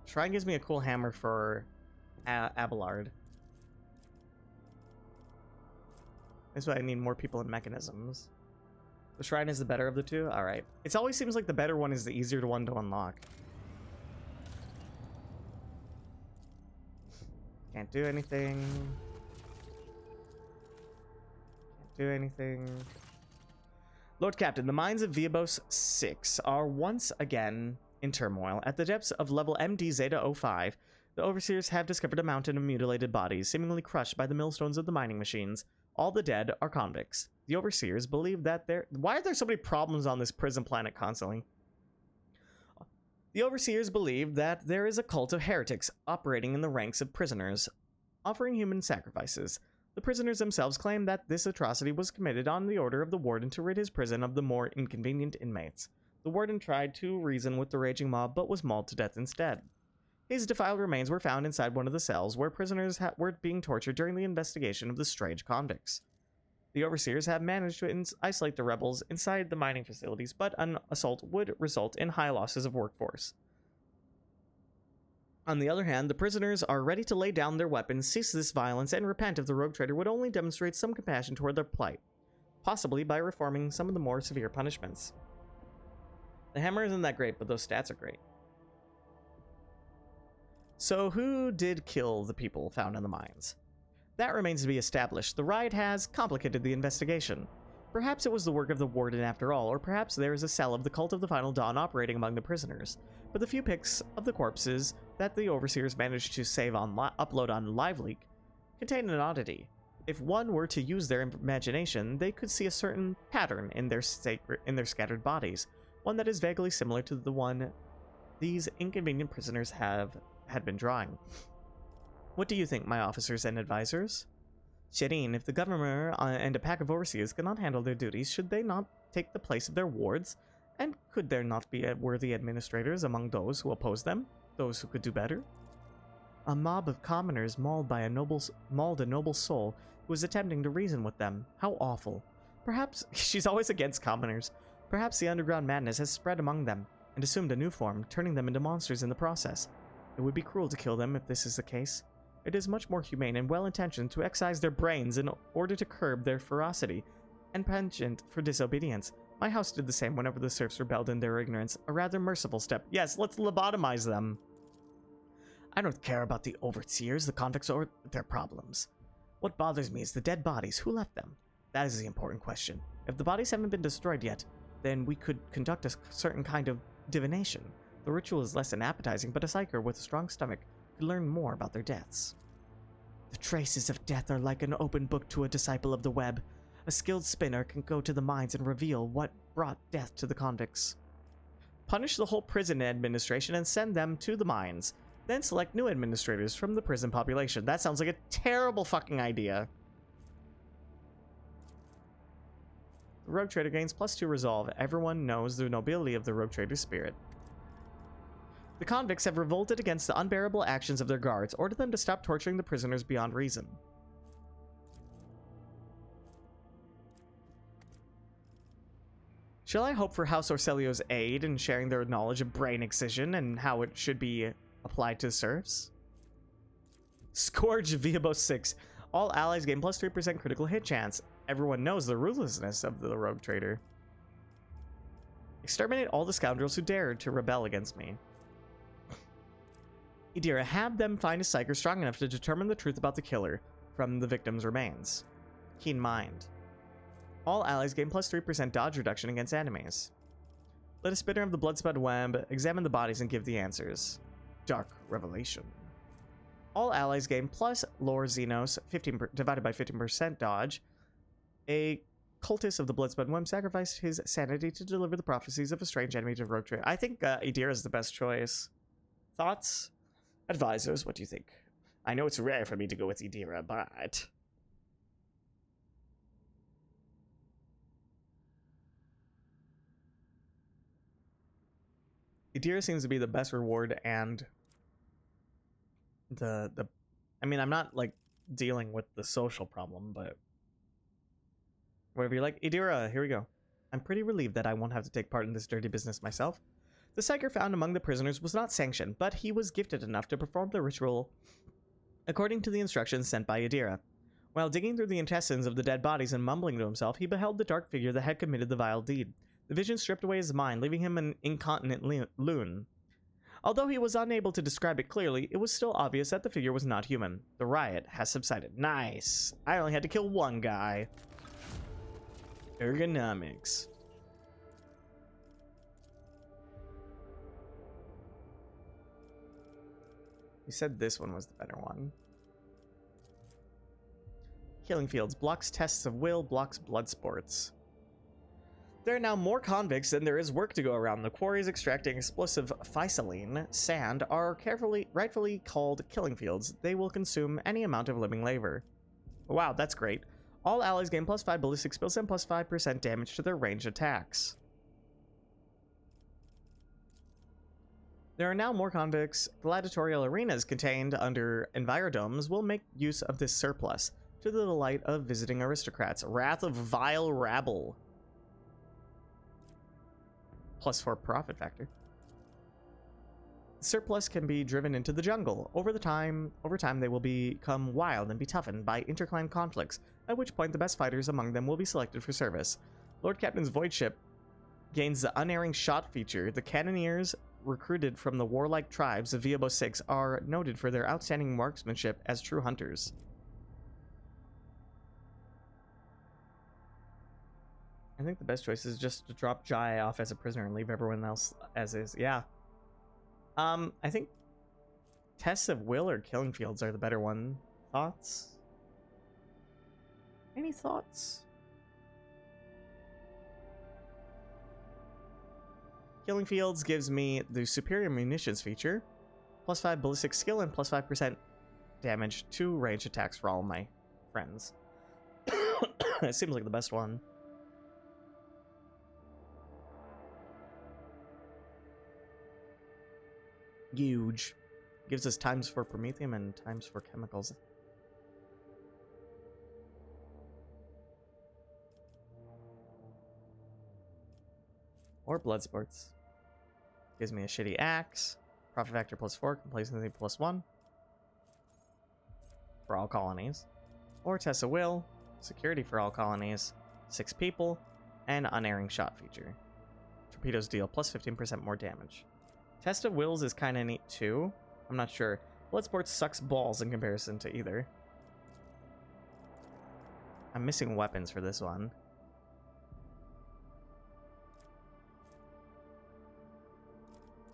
S1: Shrine gives me a cool hammer for Abelard. That's why I need more people in mechanisms. The Shrine is the better of the two? Alright. It always seems like the better one is the easier one to unlock. Can't do anything. Can't do anything. Lord Captain, the mines of Viabos 6 are once again in turmoil. At the depths of level MD Zeta 05, the Overseers have discovered a mountain of mutilated bodies, seemingly crushed by the millstones of the mining machines. All the dead are convicts. The Overseers believe that Why are there so many problems on this prison planet constantly? The Overseers believe that there is a cult of heretics operating in the ranks of prisoners, offering human sacrifices. The prisoners themselves claim that this atrocity was committed on the order of the warden to rid his prison of the more inconvenient inmates. The warden tried to reason with the raging mob, but was mauled to death instead. His defiled remains were found inside one of the cells where prisoners were being tortured during the investigation of the strange convicts. The Overseers have managed to isolate the rebels inside the mining facilities, but an assault would result in high losses of workforce. On the other hand, the prisoners are ready to lay down their weapons, cease this violence, and repent if the Rogue Trader would only demonstrate some compassion toward their plight, possibly by reforming some of the more severe punishments. The hammer isn't that great, but those stats are great. So who did kill the people found in the mines? That remains to be established. The riot has complicated the investigation. Perhaps it was the work of the warden after all, or perhaps there is a cell of the Cult of the Final Dawn operating among the prisoners. But the few pics of the corpses that the Overseers managed to save on upload on LiveLeak contain an oddity. If one were to use their imagination, they could see a certain pattern in their scattered bodies, one that is vaguely similar to the one these inconvenient prisoners had been drawing. What do you think, my officers and advisors? Shireen, if the governor and a pack of overseers cannot handle their duties, should they not take the place of their wards And could there not be worthy administrators among those who oppose them? Those who could do better? A mob of commoners mauled a noble soul who was attempting to reason with them. How awful. Perhaps she's always against commoners. Perhaps the underground madness has spread among them and assumed a new form, turning them into monsters in the process. It would be cruel to kill them if this is the case. It is much more humane and well-intentioned to excise their brains in order to curb their ferocity and penchant for disobedience. My house did the same whenever the serfs rebelled in their ignorance. A rather merciful step. Yes, let's lobotomize them. I don't care about the overseers, the convicts, or their problems. What bothers me is the dead bodies. Who left them? That is the important question. If the bodies haven't been destroyed yet, then we could conduct a certain kind of divination. The ritual is less than appetizing, but a psyker with a strong stomach could learn more about their deaths. The traces of death are like an open book to a disciple of the web. A skilled spinner can go to the mines and reveal what brought death to the convicts. Punish the whole prison administration and send them to the mines. Then select new administrators from the prison population. That sounds like a terrible fucking idea. The Rogue Trader gains +2 resolve. Everyone knows the nobility of the Rogue Trader's spirit. The convicts have revolted against the unbearable actions of their guards. Order them to stop torturing the prisoners beyond reason. Shall I hope for House Orselio's aid in sharing their knowledge of brain excision and how it should be applied to serfs? Scourge Viabos 6. All allies gain +3% critical hit chance. Everyone knows the ruthlessness of the Rogue Trader. Exterminate all the scoundrels who dared to rebel against me. Idira, have them find a psyker strong enough to determine the truth about the killer from the victim's remains. Keen mind. All allies gain +3% dodge reduction against enemies. Let a spinner of the blood-spud web examine the bodies and give the answers. Dark revelation. All allies gain plus lore Xenos 15 divided by 15% dodge. A cultist of the blood-spud web sacrificed his sanity to deliver the prophecies of a strange enemy to Rogue Trader. I think Idira is the best choice. Thoughts? Advisors, what do you think? I know it's rare for me to go with Idira, but... Idira seems to be the best reward, and I mean, I'm not like dealing with the social problem, but whatever you like. Idira, here we go. I'm pretty relieved that I won't have to take part in this dirty business myself. The psyker found among the prisoners was not sanctioned, but he was gifted enough to perform the ritual according to the instructions sent by Idira. While digging through the intestines of the dead bodies and mumbling to himself, he beheld the dark figure that had committed the vile deed. The vision stripped away his mind, leaving him an incontinent loon. Although he was unable to describe it clearly, it was still obvious that the figure was not human. The riot has subsided. Nice! I only had to kill one guy. Ergonomics. You said this one was the better one. Killing Fields blocks tests of will, blocks blood sports. There are now more convicts than there is work to go around. The quarries extracting explosive physaline sand are rightfully called killing fields. They will consume any amount of living labor. Wow, that's great. All allies gain +5 ballistic spills and +5% damage to their ranged attacks. There are now more convicts. Gladiatorial arenas contained under Envirodomes will make use of this surplus, to the delight of visiting aristocrats. Wrath of Vile Rabble. +4 profit factor. The surplus can be driven into the jungle. Over time, they will become wild and be toughened by interclan conflicts, at which point the best fighters among them will be selected for service. Lord Captain's Void Ship gains the unerring shot feature. The cannoneers recruited from the warlike tribes of Viabos 6 are noted for their outstanding marksmanship as true hunters. I think the best choice is just to drop Jai off as a prisoner and leave everyone else as is. Yeah. I think Tests of Will or Killing Fields are the better one. Thoughts? Any thoughts? Killing Fields gives me the superior munitions feature, +5 ballistic skill, and +5% damage to range attacks for all my friends. It seems like the best one. Huge. Gives us times for promethium and times for chemicals. Or blood sports. Gives me a shitty axe. Profit factor +4, complacency +1. For all colonies. Or test of will. Security for all colonies. 6 people. And unerring shot feature. Torpedoes deal +15% more damage. Test of wills is kind of neat too. I'm not sure. Bloodsport sucks balls in comparison to either. I'm missing weapons for this one.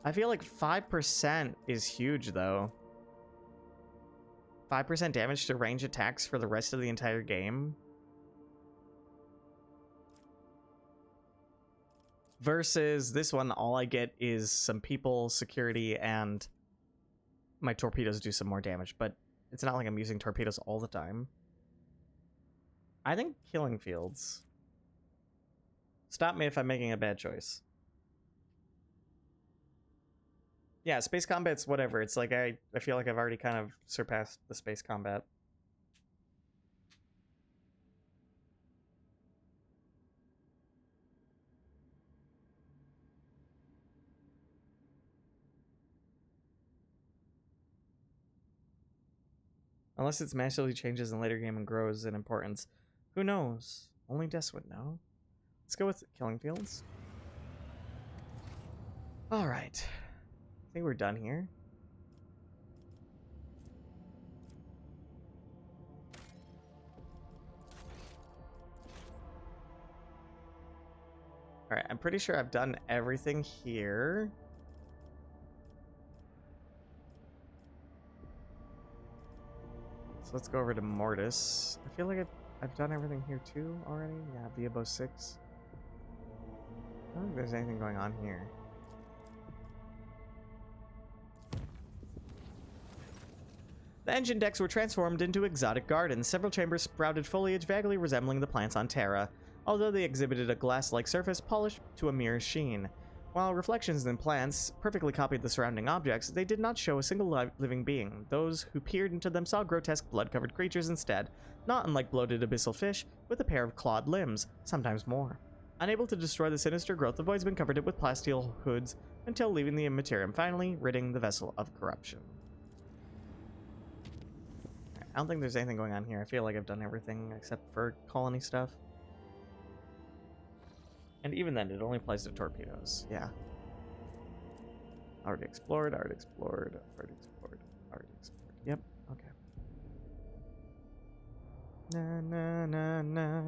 S1: I feel like 5% is huge though. 5% damage to range attacks for the rest of the entire game. Versus this one, all I get is some people, security, and my torpedoes do some more damage, but it's not like I'm using torpedoes all the time. I think Killing Fields. Stop me if I'm making a bad choice. Yeah, space combat's whatever. It's like I feel like I've already kind of surpassed the space combat. Unless it's massively changes in later game and grows in importance. Who knows? Only Des would know. Let's go with Killing Fields. Alright. I think we're done here. Alright, I'm pretty sure I've done everything here. So let's go over to Mortis. I feel like I've done everything here too already. Yeah, Viabo 6. I don't think there's anything going on here. The engine decks were transformed into exotic gardens. Several chambers sprouted foliage vaguely resembling the plants on Terra, although they exhibited a glass-like surface polished to a mere sheen. While reflections in plants perfectly copied the surrounding objects, they did not show a single living being. Those who peered into them saw grotesque blood-covered creatures instead, not unlike bloated abyssal fish, with a pair of clawed limbs, sometimes more. Unable to destroy the sinister growth, the voidsman covered it with plasteel hoods until leaving the immaterium, finally ridding the vessel of corruption. I don't think there's anything going on here. I feel like I've done everything except for colony stuff. And even then, it only applies to torpedoes. Yeah. Already explored, already explored, already explored, already explored. Yep, okay. Na na na na.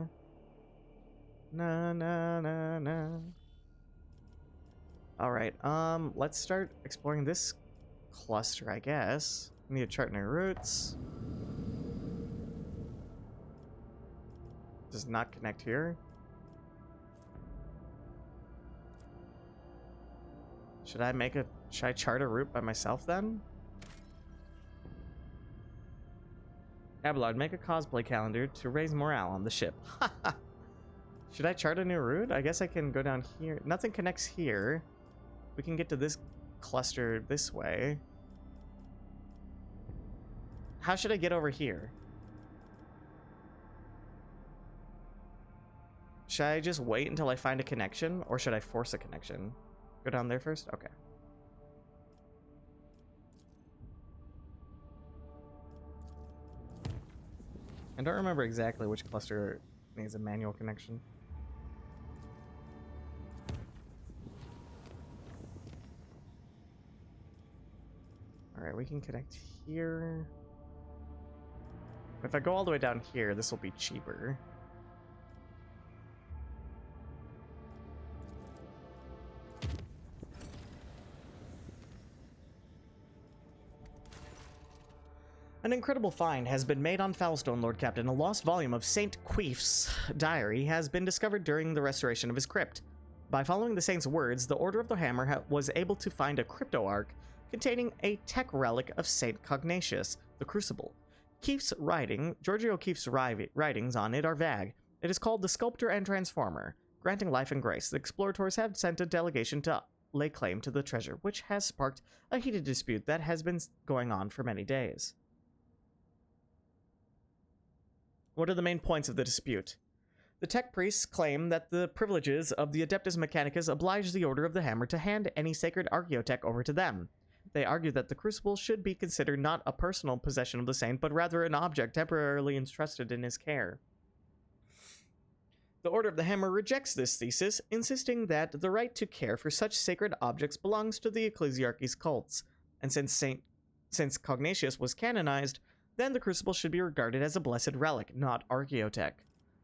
S1: Na na na na. Alright, let's start exploring this cluster, I guess. We need to chart new routes. Does not connect here. Should I chart a route by myself then? Abelard, make a cosplay calendar to raise morale on the ship. Should I chart a new route? I guess I can go down here. Nothing connects here. We can get to this cluster this way. How should I get over here? Should I just wait until I find a connection, or should I force a connection? Go down there first? Okay. I don't remember exactly which cluster needs a manual connection. Alright, we can connect here. If I go all the way down here, this will be cheaper. An incredible find has been made on Foulstone, Lord Captain. A lost volume of Saint Queef's diary has been discovered during the restoration of his crypt. By following the saint's words, the Order of the Hammer was able to find a crypto-ark containing a tech relic of Saint Cognatius, the Crucible. Giorgio Keefe's writings on it are vague. It is called the Sculptor and Transformer, granting life and grace. The explorators have sent a delegation to lay claim to the treasure, which has sparked a heated dispute that has been going on for many days. What are the main points of the dispute? The tech priests claim that the privileges of the Adeptus Mechanicus oblige the Order of the Hammer to hand any sacred archaeotech over to them. They argue that the crucible should be considered not a personal possession of the saint, but rather an object temporarily entrusted in his care. The Order of the Hammer rejects this thesis, insisting that the right to care for such sacred objects belongs to the Ecclesiarchy's cults, and since Cognatius was canonized, then the crucible should be regarded as a blessed relic, not archaeotech.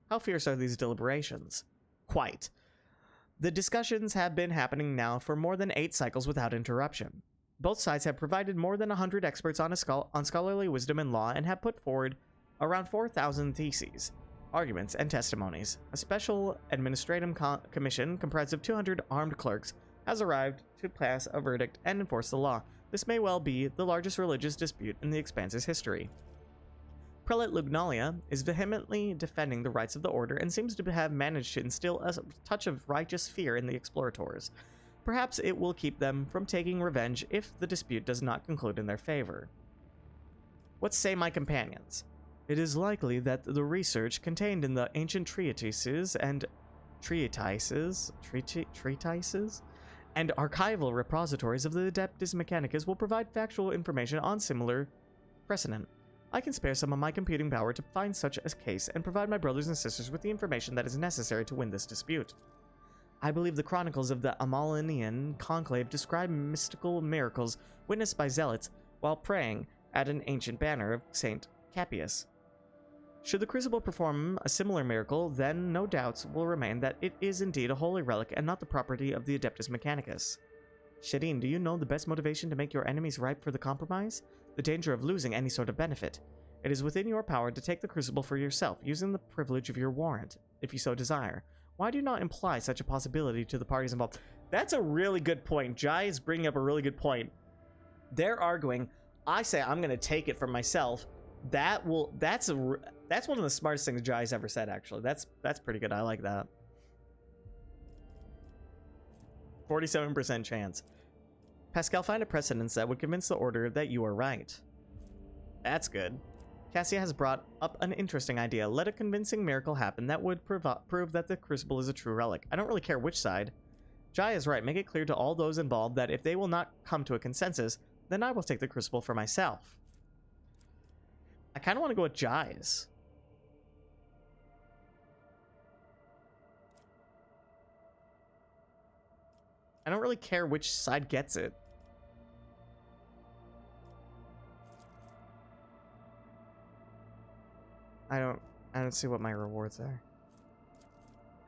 S1: How fierce are these deliberations? Quite. The discussions have been happening now for more than 8 cycles without interruption. Both sides have provided more than 100 experts on scholarly wisdom and law and have put forward around 4,000 theses, arguments, and testimonies. A special administrative commission comprised of 200 armed clerks has arrived to pass a verdict and enforce the law. This may well be the largest religious dispute in the Expanse's history. Prelate Lugnalia is vehemently defending the rights of the Order and seems to have managed to instill a touch of righteous fear in the explorators. Perhaps it will keep them from taking revenge if the dispute does not conclude in their favor. What say my companions? It is likely that the research contained in the ancient treatises and archival repositories of the Adeptus Mechanicus will provide factual information on similar precedent. I can spare some of my computing power to find such a case and provide my brothers and sisters with the information that is necessary to win this dispute. I believe the chronicles of the Amalinian conclave describe mystical miracles witnessed by zealots while praying at an ancient banner of Saint Cappius. Should the crucible perform a similar miracle, then no doubts will remain that it is indeed a holy relic and not the property of the Adeptus Mechanicus. Shadeen, do you know the best motivation to make your enemies ripe for the compromise? The danger of losing any sort of benefit. It is within your power to take the crucible for yourself, using the privilege of your warrant, if you so desire. Why do you not imply such a possibility to the parties involved? That's a really good point. Jai is bringing up a really good point. They're arguing, I say I'm going to take it for myself. That's one of the smartest things Jai's ever said, actually. That's pretty good. I like that. 47% chance. Pascal, find a precedence that would convince the Order that you are right. That's good. Cassia has brought up an interesting idea. Let a convincing miracle happen that would prove that the crucible is a true relic. I don't really care which side. Jai is right. Make it clear to all those involved that if they will not come to a consensus, then I will take the crucible for myself. I kind of want to go with Jai's. I don't really care which side gets it. I don't see what my rewards are.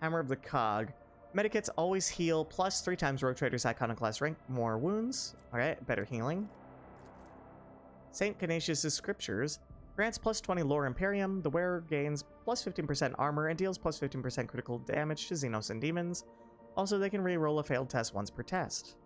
S1: Hammer of the Cog. Medikits always heal plus 3 times Rogue Trader's Iconoclast rank. More wounds. Alright, better healing. Saint Canisius' Scriptures. Grants plus 20 Lore Imperium. The wearer gains plus 15% armor and deals plus 15% critical damage to Xenos and demons. Also, they can re-roll a failed test once per test.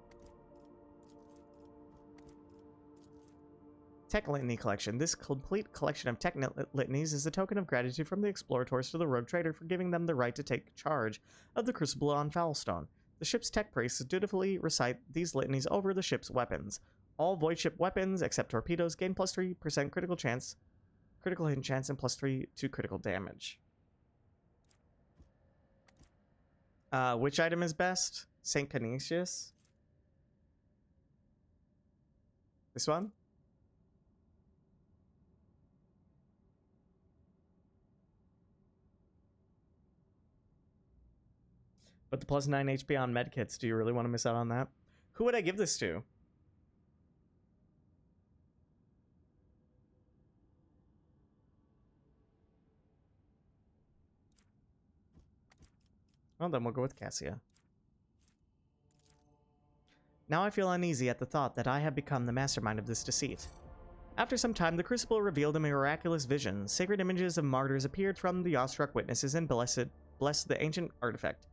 S1: Tech Litany Collection. This complete collection of tech litanies is a token of gratitude from the explorators to the Rogue Trader for giving them the right to take charge of the crucible on Foulstone. The ship's tech priests dutifully recite these litanies over the ship's weapons. All void ship weapons, except torpedoes, gain plus 3% critical hit chance, and plus 3 to critical damage. Which item is best? St. Canisius? This one? But the plus 9 HP on medkits, do you really want to miss out on that? Who would I give this to? Well, then we'll go with Cassia. Now I feel uneasy at the thought that I have become the mastermind of this deceit. After some time, the crucible revealed a miraculous vision. Sacred images of martyrs appeared from the awestruck witnesses and blessed the ancient artifact.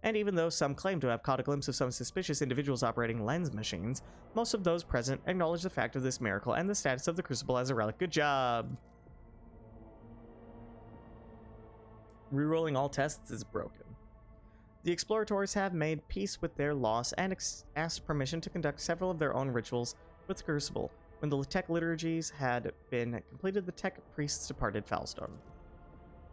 S1: And even though some claim to have caught a glimpse of some suspicious individuals operating lens machines, most of those present acknowledge the fact of this miracle and the status of the crucible as a relic. Good job! Rerolling all tests is broken. The explorators have made peace with their loss and asked permission to conduct several of their own rituals with the Crucible. When the tech liturgies had been completed, the tech priests departed Foulstone.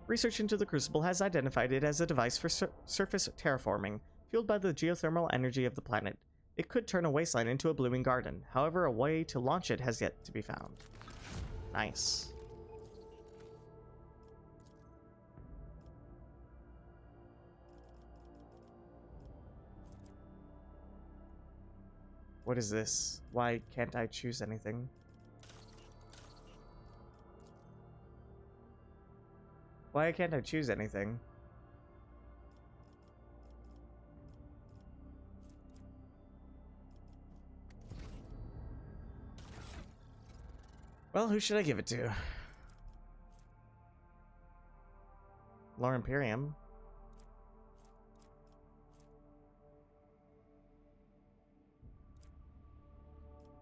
S1: Research into the Crucible has identified it as a device for surface terraforming, fueled by the geothermal energy of the planet. It could turn a wasteland into a blooming garden. However, a way to launch it has yet to be found. Nice. What is this? Why can't I choose anything? Why can't I choose anything? Well, who should I give it to? Lore Imperium.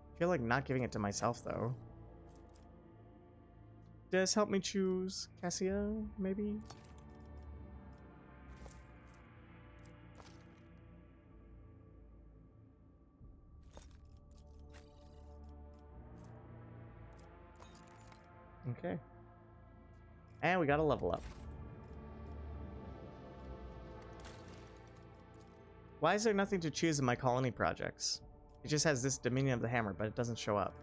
S1: I feel like not giving it to myself, though. Does help me choose Cassia, maybe? Okay. And we got a level up. Why is there nothing to choose in my colony projects? It just has this Dominion of the Hammer, but it doesn't show up.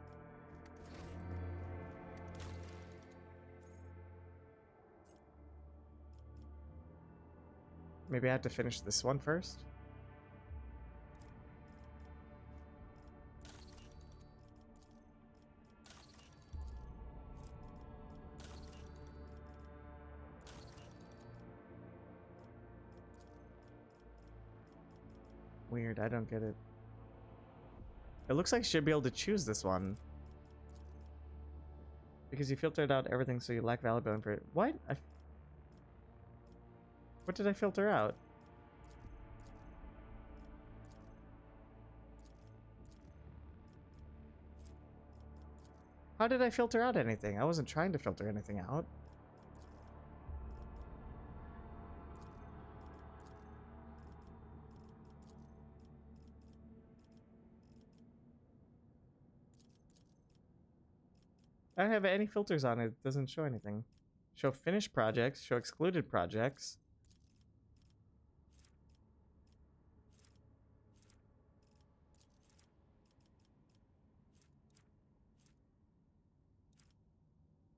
S1: Maybe I have to finish this one first? Weird, I don't get it. It looks like you should be able to choose this one. Because you filtered out everything, so you lack valuable information. What? What did I filter out? How did I filter out anything? I wasn't trying to filter anything out. I don't have any filters on it. It doesn't show anything. Show finished projects, show excluded projects.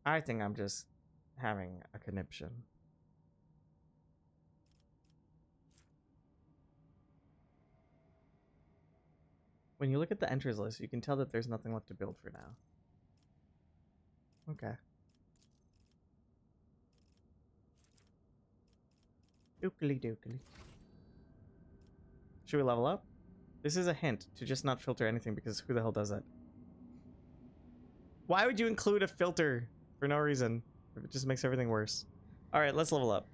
S1: I think I'm just having a conniption. When you look at the entries list, you can tell that there's nothing left to build for now. Okay. Dookly dookly. Should we level up? This is a hint to just not filter anything, because who the hell does that? Why would you include a filter for no reason? It just makes everything worse. Alright, let's level up.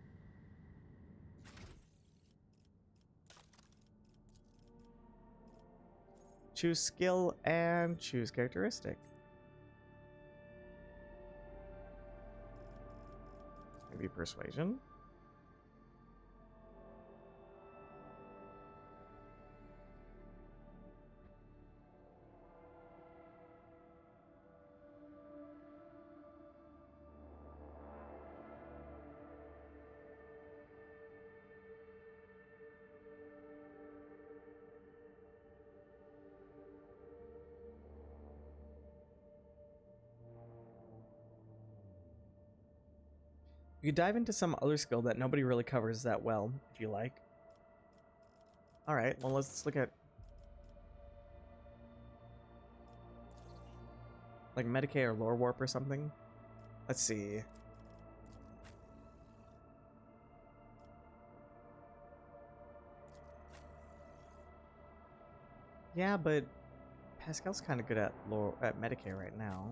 S1: Choose skill and choose characteristic. Maybe persuasion. You could dive into some other skill that nobody really covers that well, if you like. Alright, well, let's look at... like Medicae or Lore Warp or something. Let's see. Yeah, but Pascal's kind of good at Medicae right now.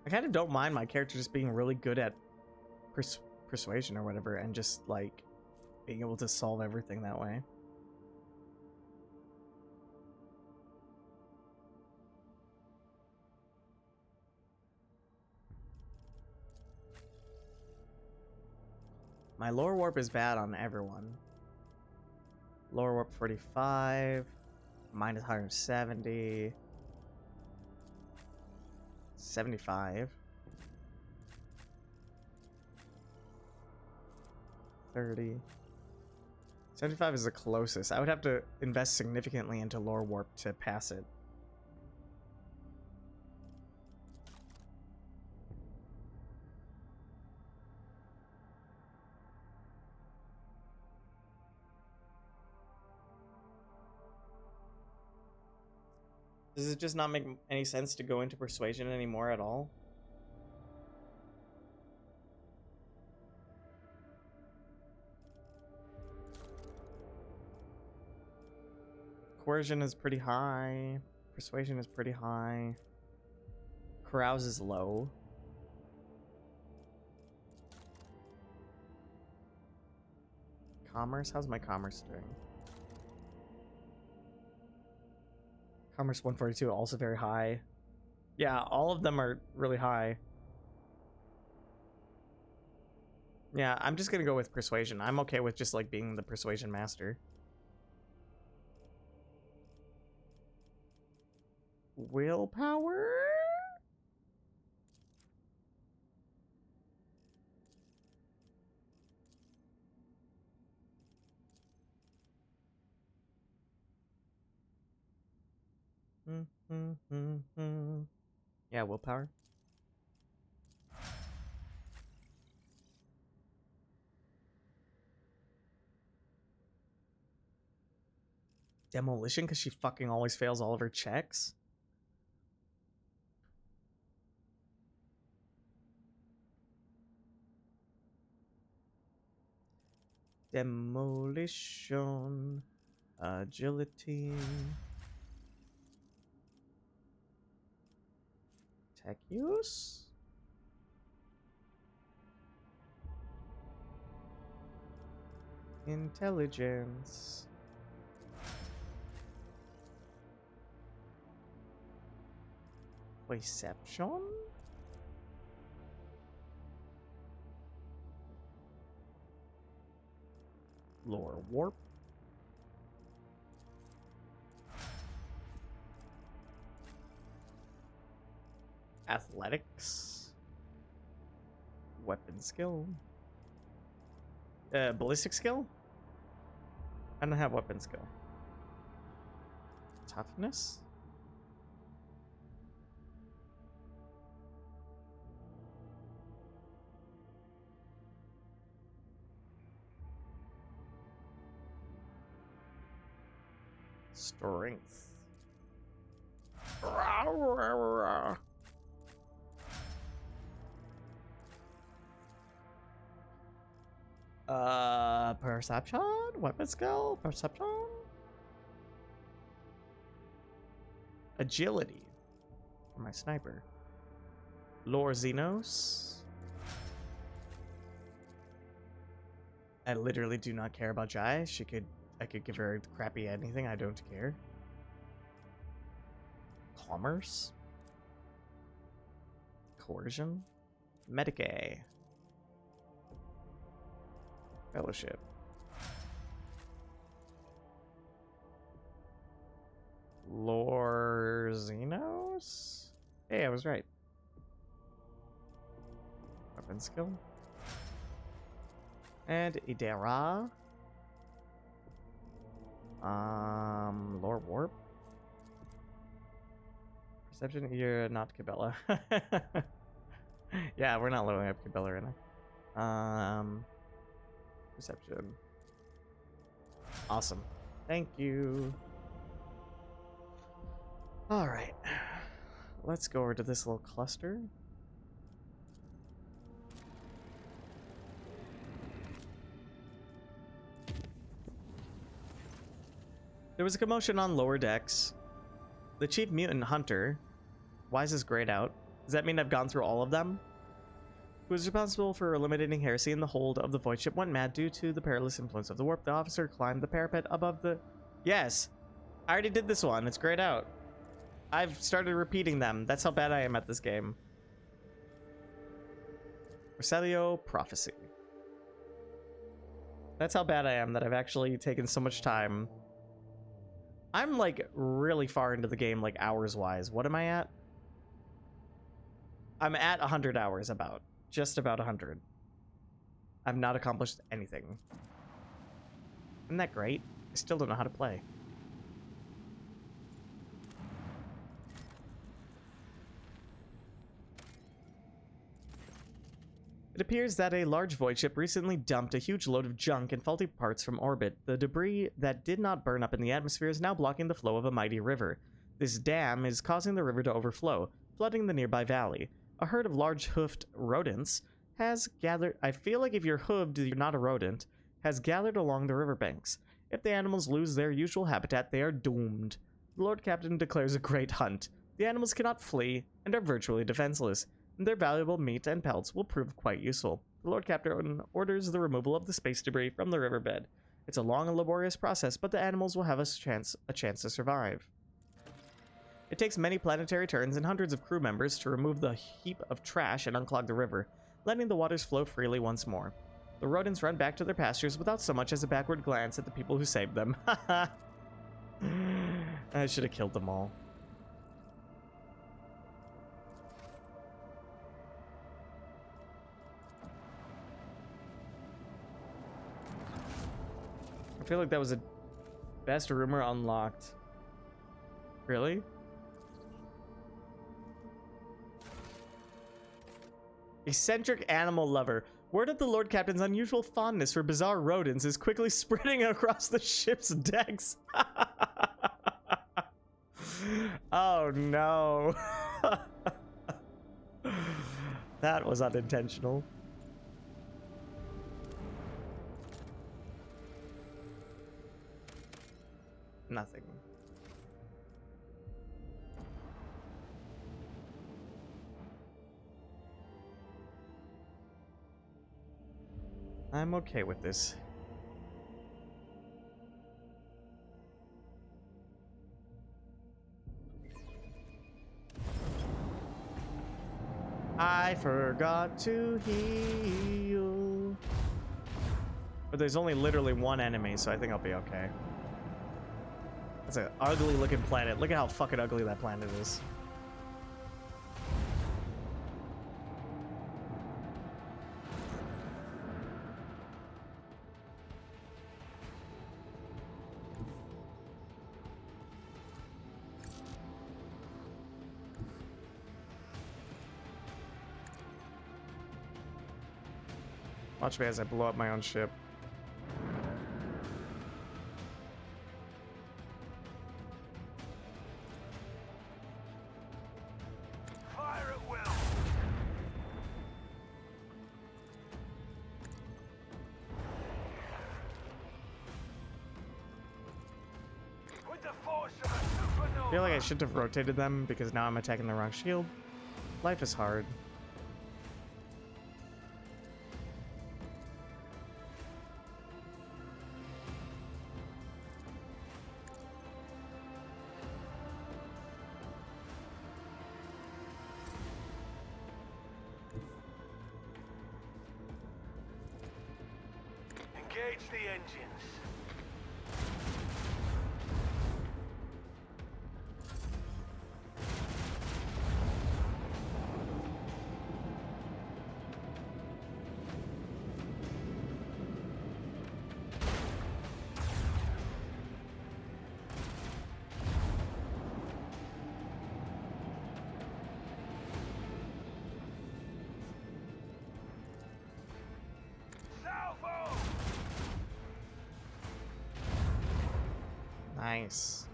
S1: I kind of don't mind my character just being really good at persuasion or whatever, and just like being able to solve everything that way. My lower warp is bad on everyone. Lower warp 45, minus 170, 75, 30. 75 is the closest. I would have to invest significantly into lower warp to pass it. Does it just not make any sense to go into persuasion anymore at all? Coercion is pretty high. Persuasion is pretty high. Carouse is low. Commerce? How's my commerce doing? Commerce 142, also very high. Yeah, all of them are really high. Yeah, I'm just gonna go with persuasion. I'm okay with just like being the persuasion master. Willpower? Yeah, willpower. Demolition, because she fucking always fails all of her checks. Demolition, agility, tech use, intelligence, perception. Lower warp. Athletics. Weapon skill. Ballistic skill? I don't have weapon skill. Toughness? Strength. Perception? Weapon skill? Perception? Agility. For my sniper. Lore Xenos. I literally do not care about Jai. I could give her crappy anything. I don't care. Commerce. Coercion. Medicae. Fellowship. Lore Xenos? Hey, I was right. Weapon skill. And Idera. Lore Warp. Perception, you're not Cabela. Yeah, we're not leveling up Cabela right now. Perception. Awesome. Thank you. Alright. Let's go over to this little cluster. There was a commotion on lower decks. The chief mutant hunter. Why is this grayed out? Does that mean I've gone through all of them? Who was responsible for eliminating heresy in the hold of the void ship went mad due to the perilous influence of the warp. The officer climbed the parapet above the... Yes! I already did this one. It's grayed out. I've started repeating them. That's how bad I am at this game. Rosalio Prophecy. That's how bad I am that I've actually taken so much time. I'm like really far into the game, like hours wise. What am I at? I'm at 100 hours about. Just about 100. I've not accomplished anything. Isn't that great? I still don't know how to play. It appears that a large void ship recently dumped a huge load of junk and faulty parts from orbit. The debris that did not burn up in the atmosphere is now blocking the flow of a mighty river. This dam is causing the river to overflow, flooding the nearby valley. A herd of large hoofed rodents has gathered. I feel like if you're hooved, you're not a rodent. Has gathered along the riverbanks. If the animals lose their usual habitat, they are doomed. The Lord Captain declares a great hunt. The animals cannot flee and are virtually defenseless. Their valuable meat and pelts will prove quite useful. The Lord Captain orders the removal of the space debris from the riverbed. It's a long and laborious process, but the animals will have a chance to survive. It takes many planetary turns and hundreds of crew members to remove the heap of trash and unclog the river, letting the waters flow freely once more. The rodents run back to their pastures without so much as a backward glance at the people who saved them. I should have killed them all. I feel like that was a best rumor unlocked. Really? Eccentric animal lover. Word of the Lord Captain's unusual fondness for bizarre rodents is quickly spreading across the ship's decks. Oh no. That was unintentional. Nothing. I'm okay with this. I forgot to heal. But there's only literally one enemy, so I think I'll be okay. That's an ugly looking planet. Look at how fucking ugly that planet is. Watch me as I blow up my own ship.
S6: Fire at will. With the force of a supernova.
S1: I feel like I should have rotated them because now I'm attacking the wrong shield. Life is hard.
S6: Engage the engines. Salvo!
S1: Nice.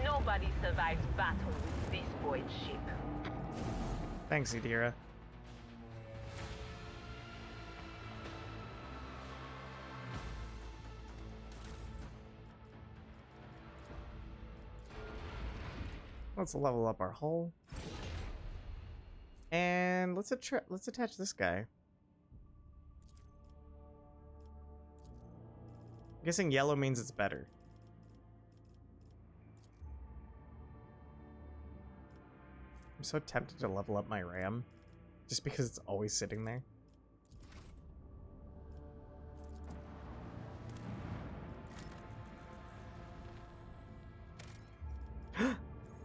S8: Nobody survives battle with this void ship.
S1: Thanks, Idira. Let's level up our hull. And let's attach this guy. I'm guessing yellow means it's better. I'm so tempted to level up my RAM. Just because it's always sitting there.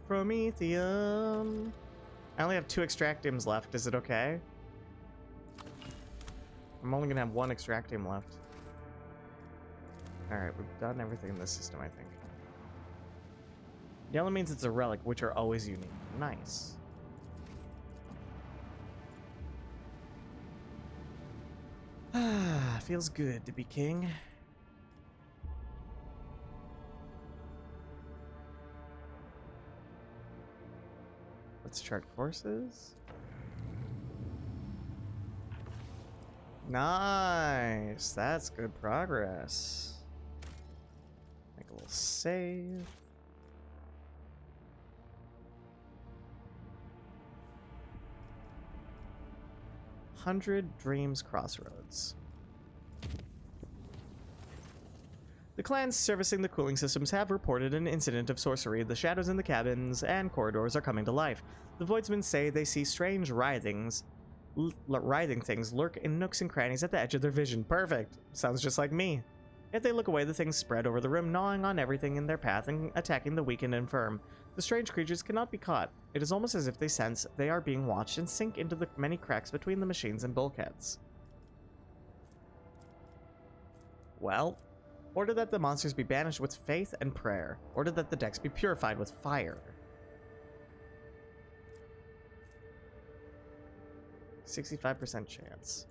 S1: Promethium. I only have 2 extractiums left. Is it okay? I'm only gonna have 1 extractium left. Alright, we've done everything in this system, I think. Yellow means it's a relic, which are always unique. Nice. Ah, feels good to be king. Let's chart courses. Nice. That's good progress. Make a little save. Hundred Dreams Crossroads. The clans servicing the cooling systems have reported an incident of sorcery. The shadows in the cabins and corridors are coming to life. The Voidsmen say they see strange writhing things lurk in nooks and crannies at the edge of their vision. Perfect. Sounds just like me. If they look away, the things spread over the room, gnawing on everything in their path and attacking the weak and infirm. The strange creatures cannot be caught. It is almost as if they sense they are being watched and sink into the many cracks between the machines and bulkheads. Well, order that the monsters be banished with faith and prayer. Order that the decks be purified with fire. 65% chance.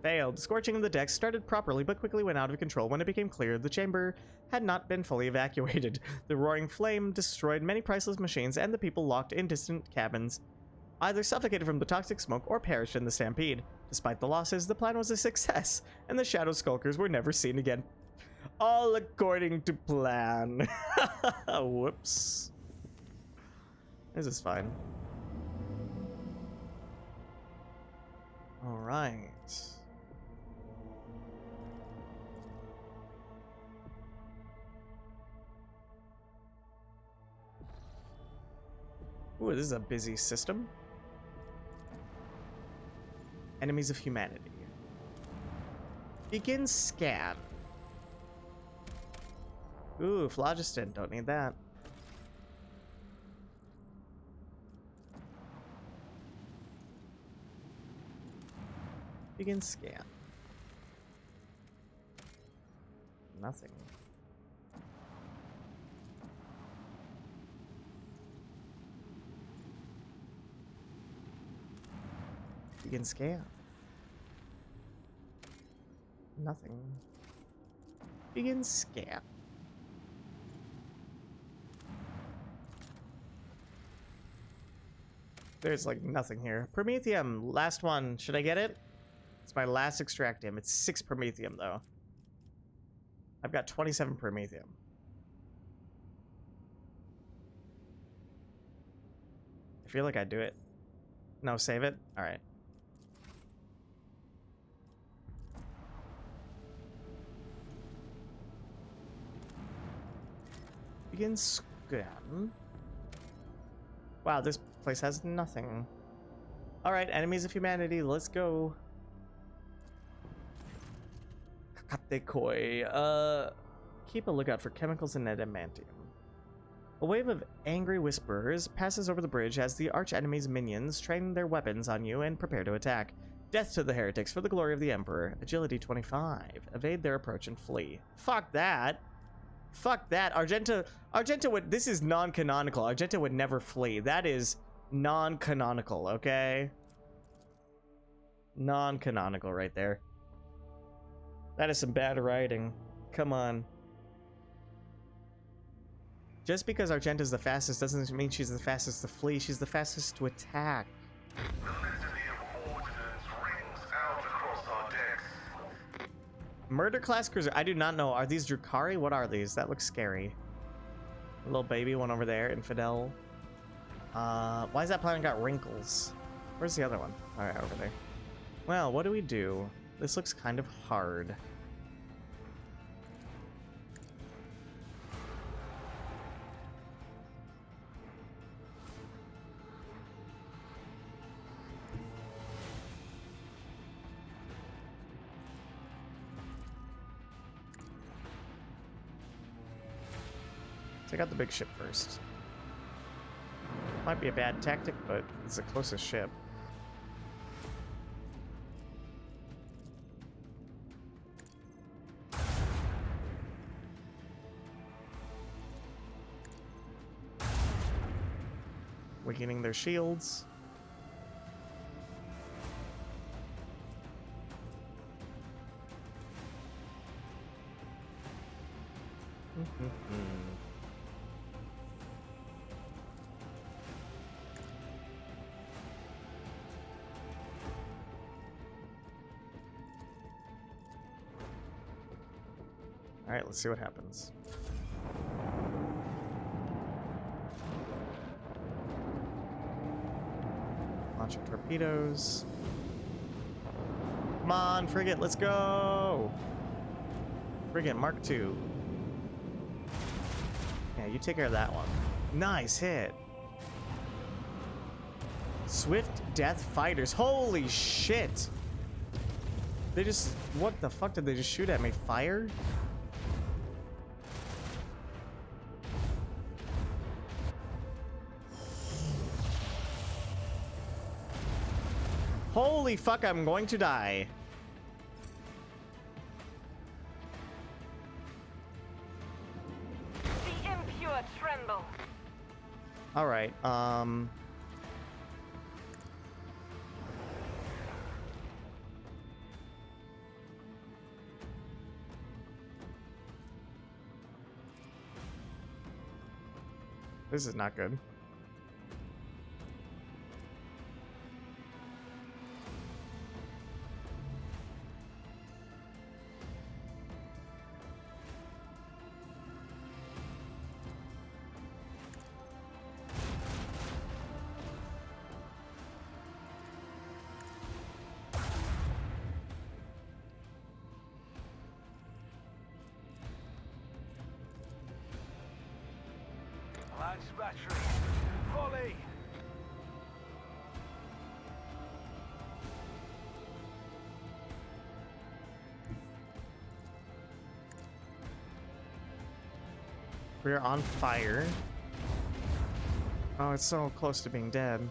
S1: Failed. Scorching of the decks started properly but quickly went out of control when it became clear the chamber had not been fully evacuated. The roaring flame destroyed many priceless machines, and the people locked in distant cabins either suffocated from the toxic smoke or perished in the stampede. Despite the losses, the plan was a success, and the Shadow Skulkers were never seen again. All according to plan. Whoops. This is fine. All right. Ooh, this is a busy system. Enemies of humanity. Begin scan. Ooh, phlogiston. Don't need that. Begin scan. Nothing. Begin scan. Nothing. Begin scan. There's like nothing here. Promethium, last one. Should I get it? It's my last extractium. It's 6 promethium though. I've got 27 promethium. I feel like I'd do it. No, save it? Alright. Begin scan. Wow, this place has nothing. Alright, enemies of humanity, let's go. Kakatekoi. Keep a lookout for chemicals and adamantium. A wave of angry whisperers passes over the bridge as the arch-enemy's minions train their weapons on you and prepare to attack. Death to the heretics for the glory of the Emperor. Agility 25. Evade their approach and flee. Fuck that. Fuck that. Argenta would... This is non-canonical. Argenta would never flee. That is non-canonical, okay? Non-canonical right there. That is some bad writing. Come on. Just because Argenta's the fastest doesn't mean she's the fastest to flee. She's the fastest to attack.
S3: The litany of ordnance rings out across our decks.
S1: Murder class cruiser. I do not know. Are these Drukhari? What are these? That looks scary. A little baby one over there. Infidel. Why is that planet got wrinkles? Where's the other one? All right, over there. Well, what do we do? This looks kind of hard. Take out the big ship first. Might be a bad tactic, but it's the closest ship. Weakening their shields. All right, let's see what happens. Launching torpedoes. Come on, frigate, let's go! Frigate Mark II. Yeah, you take care of that one. Nice hit. Swift Death Fighters. Holy shit! They just... What the fuck did they just shoot at me? Fire? Holy fuck, I'm going to die.
S8: The impure tremble.
S1: All right, this is not good.
S6: Launch battery. Volley.
S1: We're on fire. Oh, it's so close to being dead.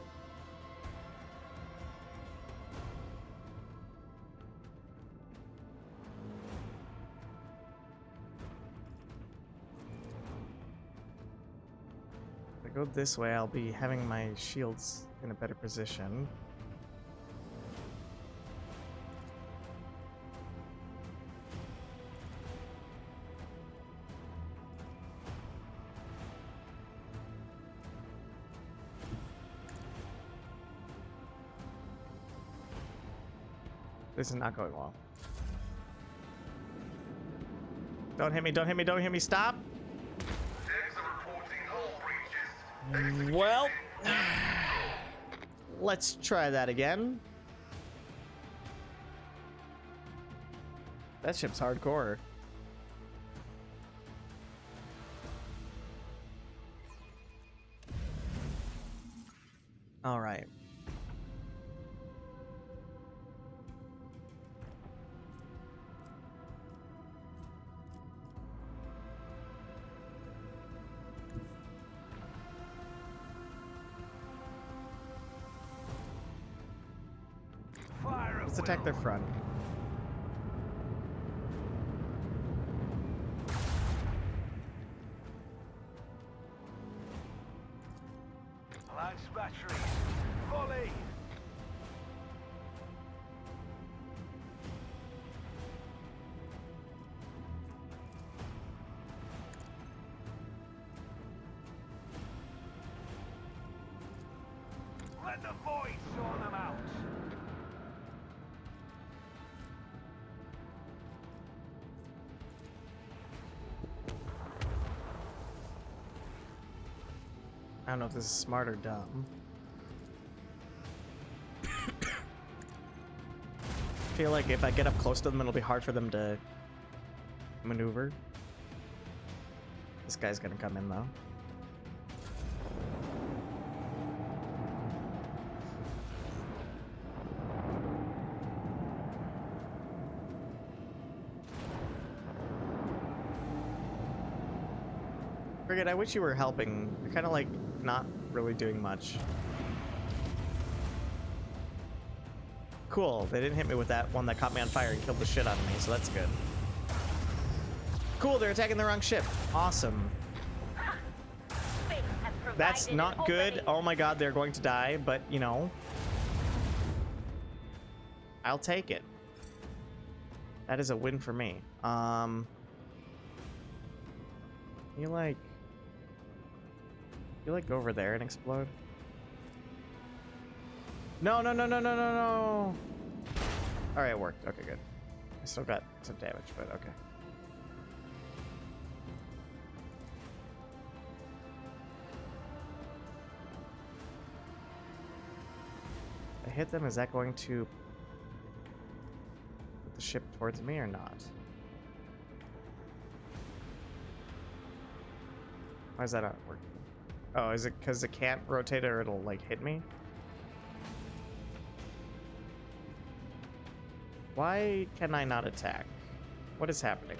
S1: If I go this way, I'll be having my shields in a better position. This is not going well. Don't hit me, don't hit me, don't hit me, stop!
S3: Decks are reporting hull breaches.
S1: Well, let's try that again. That ship's hardcore. All right.
S6: Fire at
S1: Let's attack
S6: will.
S1: their front.
S6: Launch battery. Volley. Let the void sort them out.
S1: I don't know if this is smart or dumb. I feel like if I get up close to them, it'll be hard for them to maneuver. This guy's gonna come in though. Frigate, I wish you were helping. You're kind of like not really doing much. Cool, they didn't hit me with that one that caught me on fire and killed the shit out of me, so that's good. Cool, they're attacking the wrong ship. Awesome. That's not good. Oh my god, they're going to die, but you know. I'll take it. That is a win for me. You like go over there and explode? No, no, no, no, no, no, no. All right, it worked. Okay, good. I still got some damage, but okay. If I hit them, is that going to put the ship towards me or not? Why is that not working? Oh, is it because it can't rotate or it'll like hit me? Why can I not attack? What is happening?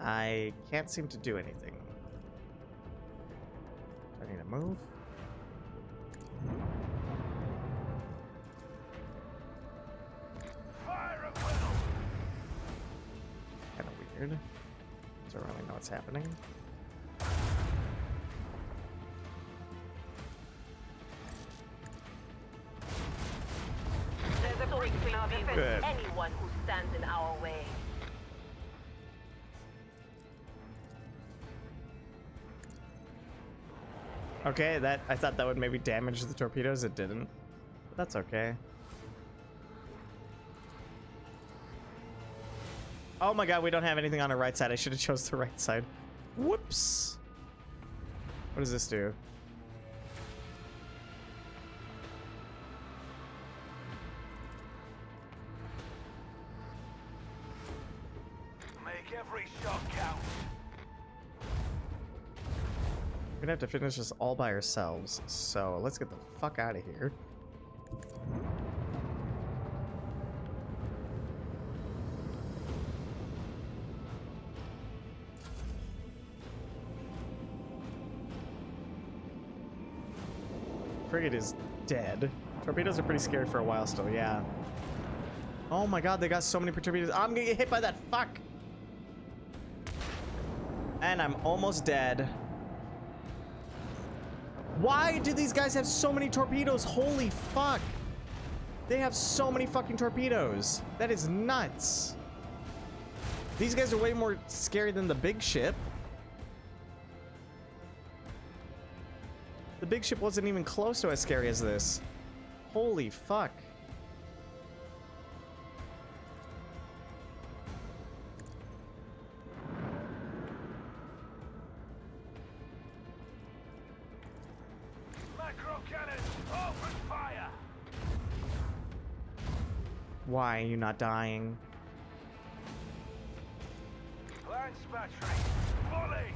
S1: I can't seem to do anything. Do I need to move?
S6: Fire at will.
S1: Kind of weird. Don't really know what's happening.
S8: There's a quick way to defend
S1: Good.
S8: anyone who stands in our way.
S1: Okay, that I thought that would maybe damage the torpedoes. It didn't. But that's okay. Oh my god, we don't have anything on our right side. I should have chose the right side. Whoops. What does this do?
S6: Make every shot count.
S1: We're gonna have to finish this all by ourselves. So let's get the fuck out of here. Frigate is dead. Torpedoes are pretty scary for a while still, yeah. Oh my god, they got so many torpedoes. I'm gonna get hit by that, fuck! And I'm almost dead. Why do these guys have so many torpedoes? Holy fuck! They have so many fucking torpedoes. That is nuts. These guys are way more scary than the big ship. The big ship wasn't even close to as scary as this. Holy fuck.
S6: Macro cannons, open fire.
S1: Why are you not dying?
S6: Lance battery, volley.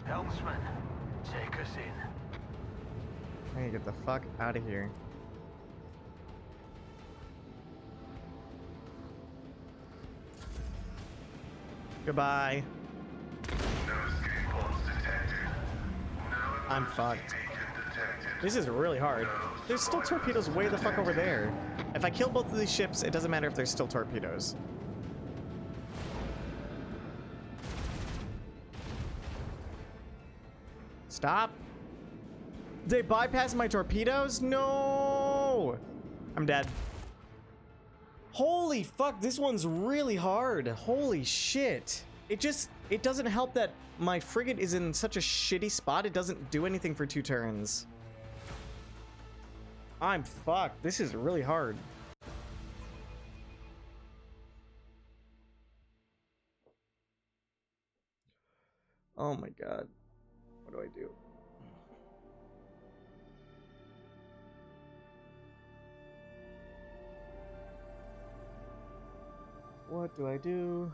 S6: Helmsman, take us in.
S1: I need to get the fuck out of here. Goodbye.
S3: No escape pods detected. No
S1: I'm fucked.
S3: beacon detected.
S1: This is really hard. There's still torpedoes way the fuck over there. If I kill both of these ships, it doesn't matter if there's still torpedoes. Stop. They bypassed my torpedoes? No! I'm dead. Holy fuck, this one's really hard. Holy shit. It doesn't help that my frigate is in such a shitty spot. It doesn't do anything for 2 turns. I'm fucked. This is really hard. Oh my god. What do I do? What do I do?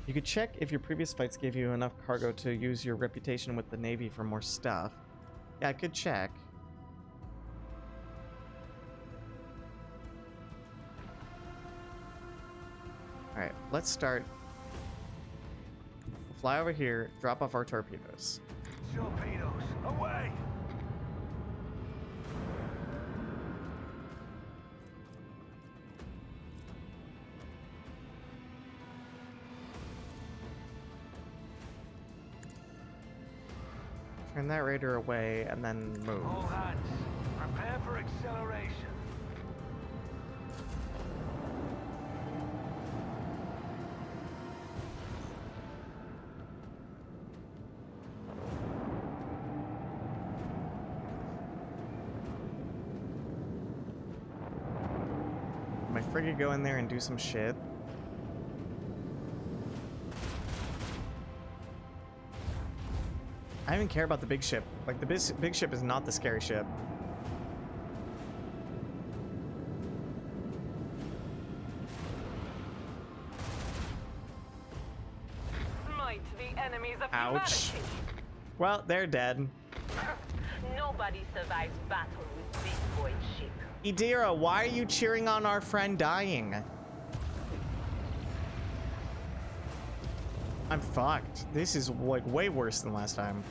S1: You could check if your previous fights gave you enough cargo to use your reputation with the Navy for more stuff. Yeah, I could check. Alright, let's start. Fly over here, drop off our torpedoes.
S6: Torpedoes, away!
S1: Turn that raider away and then move.
S6: All hands, prepare for acceleration.
S1: My frigate go in there and do some shit. I don't even care about the big ship. Like, the big ship is not the scary ship.
S8: Smite the enemies of
S1: Ouch.
S8: humanity.
S1: Well, they're dead.
S8: Nobody survives battle with Big Boy ship.
S1: Idira, why are you cheering on our friend dying? I'm fucked. This is like way worse than last time.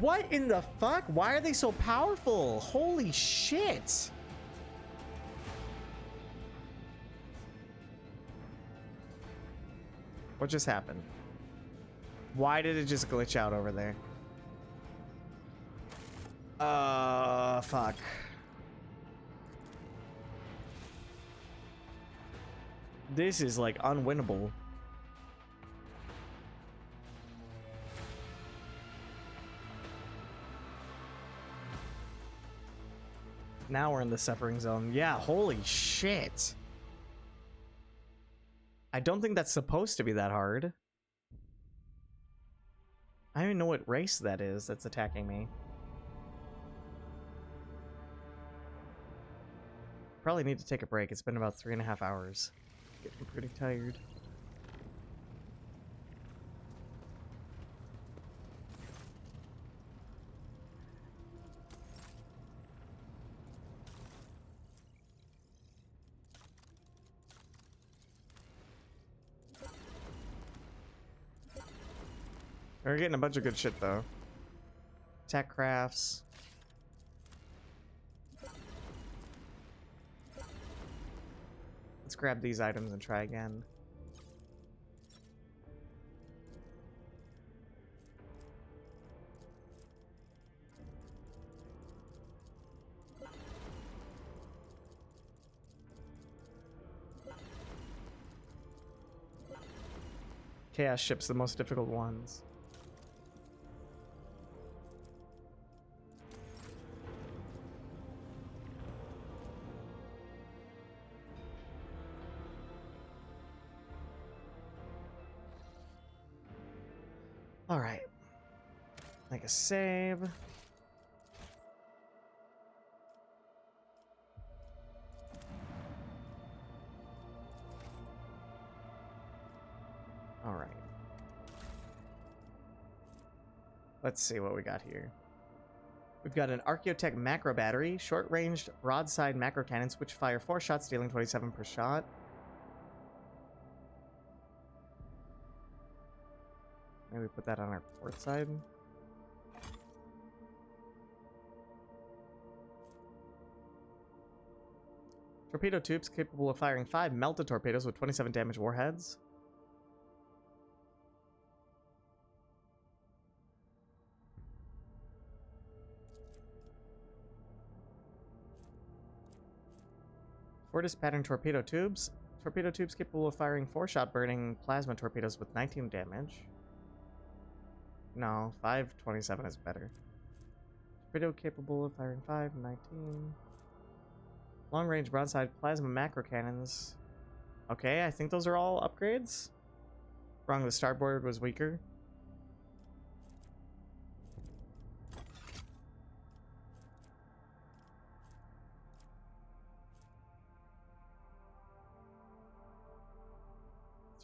S1: What in the fuck? Why are they so powerful? Holy shit. What just happened? Why did it just glitch out over there? Fuck. This is like unwinnable. Now we're in the suffering zone. Yeah, holy shit. I don't think that's supposed to be that hard. I don't even know what race that is that's attacking me. Probably need to take a break. It's been about 3.5 hours. Getting pretty tired. We're getting a bunch of good shit though. Tech crafts. Let's grab these items and try again. Chaos ships, the most difficult ones. All right. Make a save. All right. Let's see what we got here. We've got an Archaeotech macro battery, short-ranged broadside macro cannons which fire 4 shots, dealing 27 per shot. Maybe put that on our port side. Torpedo tubes capable of firing 5 melted torpedoes with 27 damage warheads. Fortis pattern torpedo tubes. Torpedo tubes capable of firing 4-shot burning plasma torpedoes with 19 damage. No, 527 is better. Torpedo capable of firing 5, 19. Long-range broadside plasma macro cannons. Okay, I think those are all upgrades. Wrong, the starboard was weaker.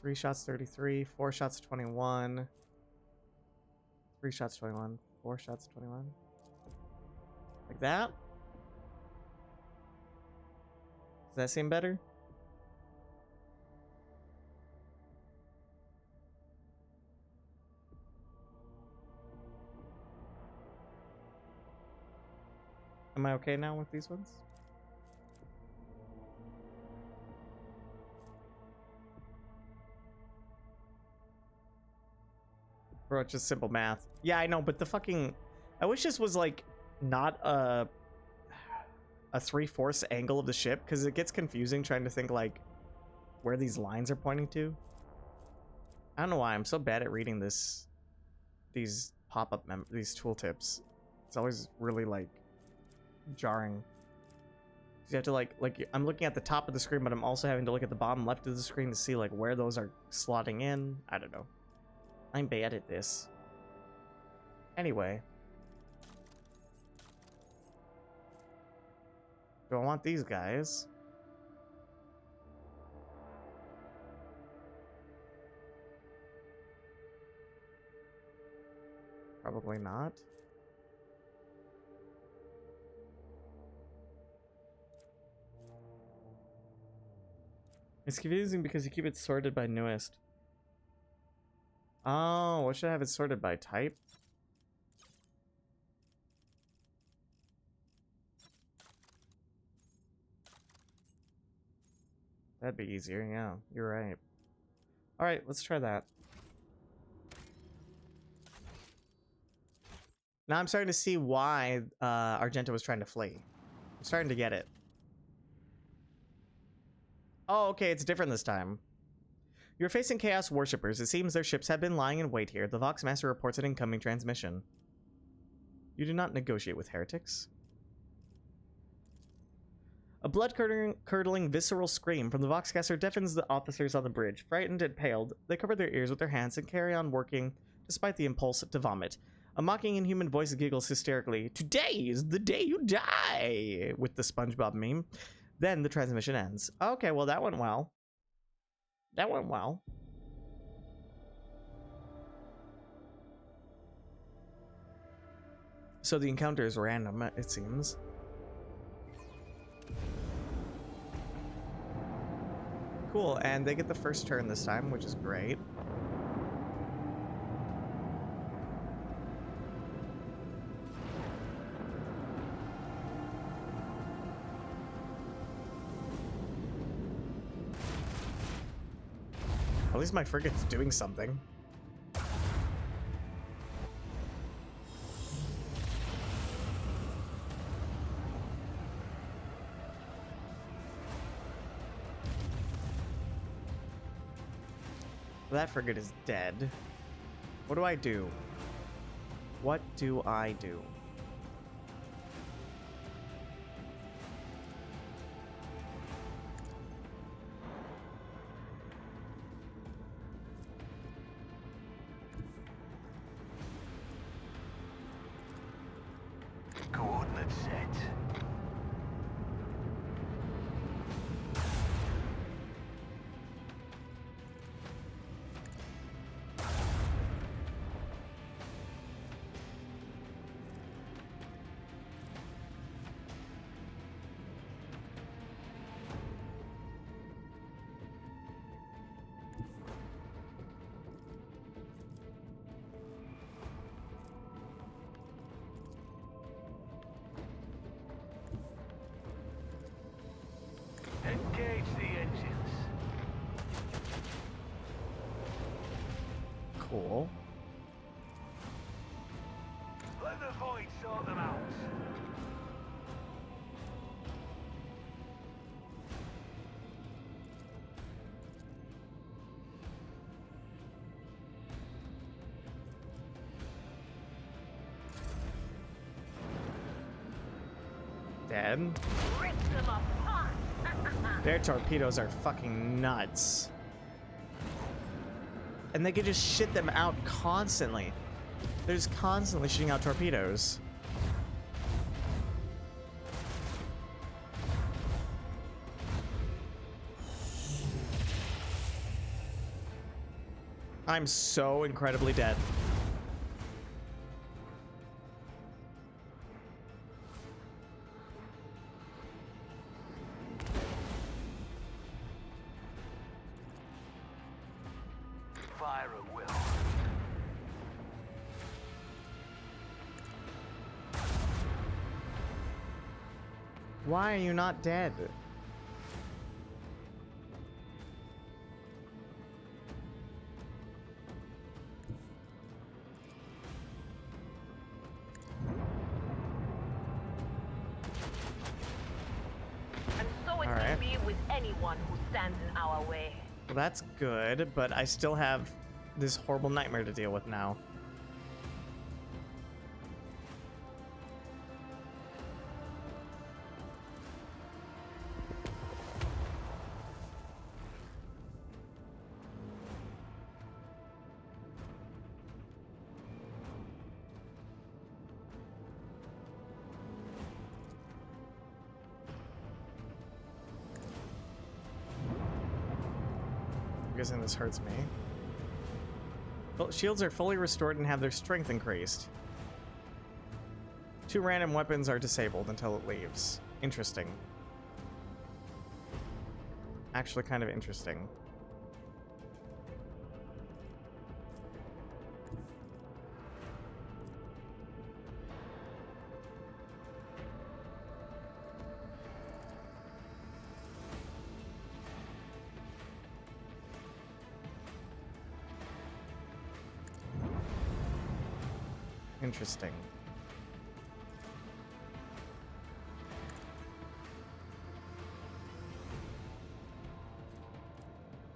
S1: Three shots 33, 4 shots 21. 3 shots 21, 4 shots 21. Like that? Does that seem better? Am I okay now with these ones? Bro, it's just simple math. Yeah, I know, but the fucking... I wish this was, like, not a 3/4 angle of the ship, because it gets confusing trying to think, like, where these lines are pointing to. I don't know why I'm so bad at reading these pop-up these tooltips. It's always really, like, jarring. You have to, like, I'm looking at the top of the screen, but I'm also having to look at the bottom left of the screen to see, like, where those are slotting in. I don't know. I'm bad at this. Anyway. Do I want these guys? Probably not. It's confusing because you keep it sorted by newest. Oh, what should I have it sorted by? Type? That'd be easier, yeah. You're right. Alright, let's try that. Now I'm starting to see why Argento was trying to flee. I'm starting to get it. Oh, okay, it's different this time. You're facing Chaos Worshippers. It seems their ships have been lying in wait here. The Voxmaster reports an incoming transmission. You do not negotiate with heretics. A blood-curdling, visceral scream from the Voxcaster deafens the officers on the bridge. Frightened and paled, they cover their ears with their hands and carry on working, despite the impulse to vomit. A mocking inhuman voice giggles hysterically. Today is the day you die! With the SpongeBob meme. Then the transmission ends. Okay, well that went well. That went well. So the encounter is random, it seems. Cool, and they get the first turn this time, which is great. At least my frigate's doing something. That frigate is dead. What do I do? What do I do?
S6: Coordinate set. Engage the engines.
S1: Cool.
S6: Let the void sort them out.
S1: Dead.
S8: Rip them apart!
S1: Their torpedoes are fucking nuts. And they can just shit them out constantly. They're just constantly shooting out torpedoes. I'm so incredibly dead.
S6: Fire at will.
S1: Why are you not dead?
S8: And so it
S1: Alright.
S8: will be with anyone who stands in our way.
S1: Well, that's good, but I still have this horrible nightmare to deal with now. I'm guessing this hurts me. Well, shields are fully restored and have their strength increased. 2 random weapons are disabled until it leaves. Interesting. Actually kind of interesting. Interesting.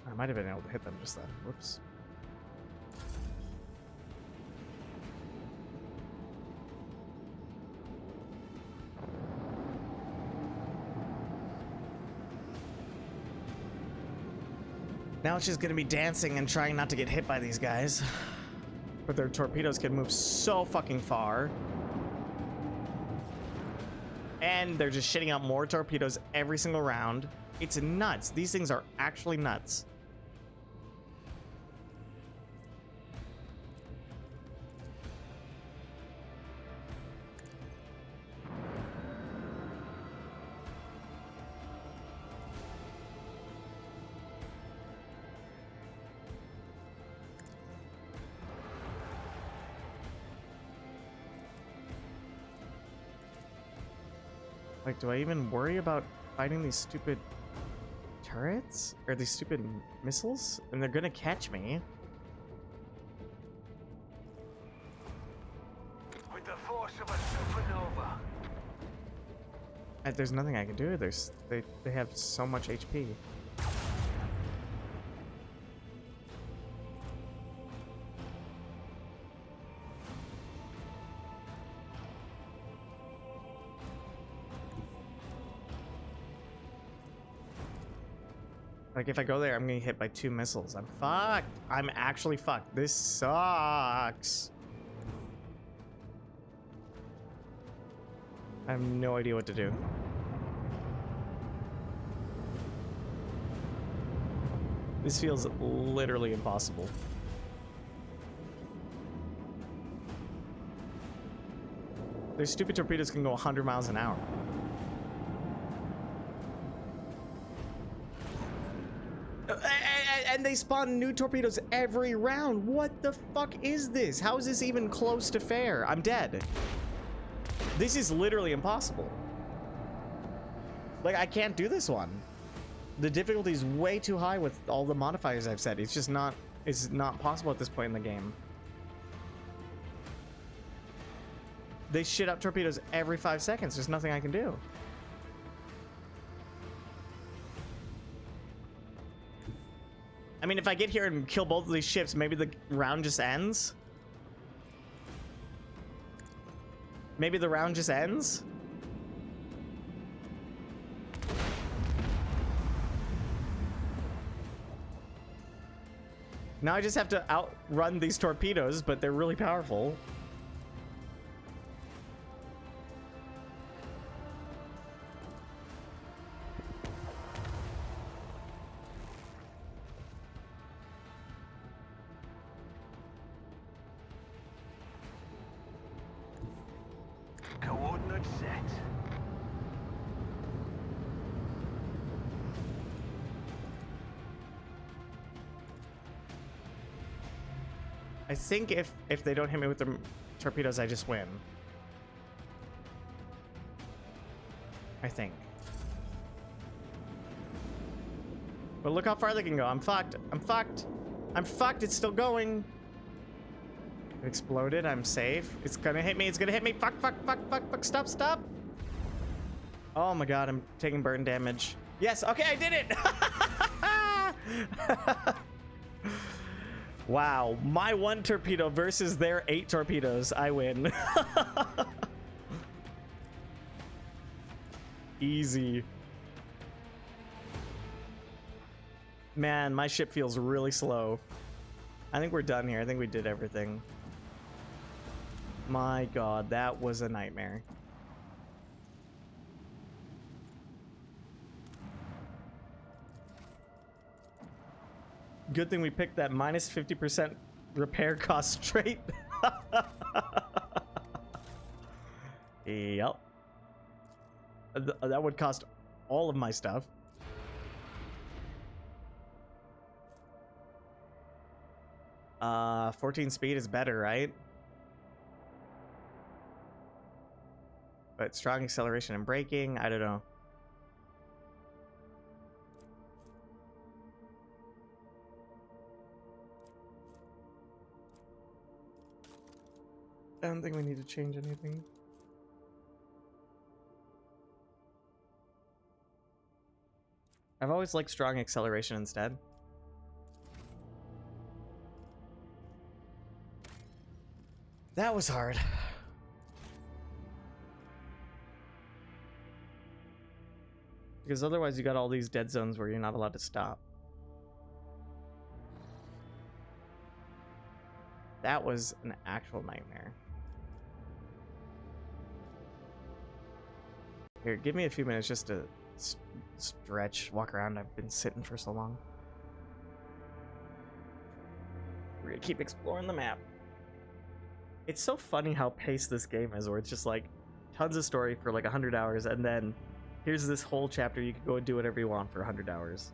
S1: I might have been able to hit them just then. Whoops. Now it's just gonna be dancing and trying not to get hit by these guys. But their torpedoes can move so fucking far. And they're just shitting out more torpedoes every single round. It's nuts. These things are actually nuts. Like, do I even worry about fighting these stupid turrets? Or these stupid missiles? And they're gonna catch me.
S6: With the force of a supernova.
S1: There's nothing I can do. They have so much HP. Like, if I go there, I'm gonna get hit by 2 missiles. I'm fucked. I'm actually fucked. This sucks. I have no idea what to do. This feels literally impossible. Their stupid torpedoes can go 100 miles an hour. And they spawn new torpedoes every round. What the fuck is this? How is this even close to fair? I'm dead. This is literally impossible. Like, I can't do this one. The difficulty is way too high with all the modifiers I've set. It's just not, it's not possible at this point in the game. They shit up torpedoes every 5 seconds. There's nothing I can do. I mean, if I get here and kill both of these ships, maybe the round just ends? Maybe the round just ends? Now I just have to outrun these torpedoes, but they're really powerful.
S6: Coordinates set.
S1: I think if they don't hit me with the torpedoes, I just win. I think. But look how far they can go. I'm fucked. I'm fucked. I'm fucked. It's still going. It exploded. I'm safe. It's gonna hit me. It's gonna hit me. Fuck, fuck, fuck, fuck, fuck. Stop, stop. Oh my god, I'm taking burn damage. Yes, okay, I did it. Wow, my 1 torpedo versus their 8 torpedoes. I win. Easy. Man, my ship feels really slow. I think we're done here. I think we did everything. My god, that was a nightmare. Good thing we picked that minus 50% repair cost straight. Yep. That would cost all of my stuff. Uh, 14 speed is better, right? But strong acceleration and braking, I don't know. I don't think we need to change anything. I've always liked strong acceleration instead. That was hard. Because otherwise you got all these dead zones where you're not allowed to stop. That was an actual nightmare. Here, give me a few minutes just to stretch, walk around. I've been sitting for so long. We're gonna keep exploring the map. It's so funny how paced this game is, where it's just like tons of story for like 100 hours, and then here's this whole chapter you can go and do whatever you want for 100 hours.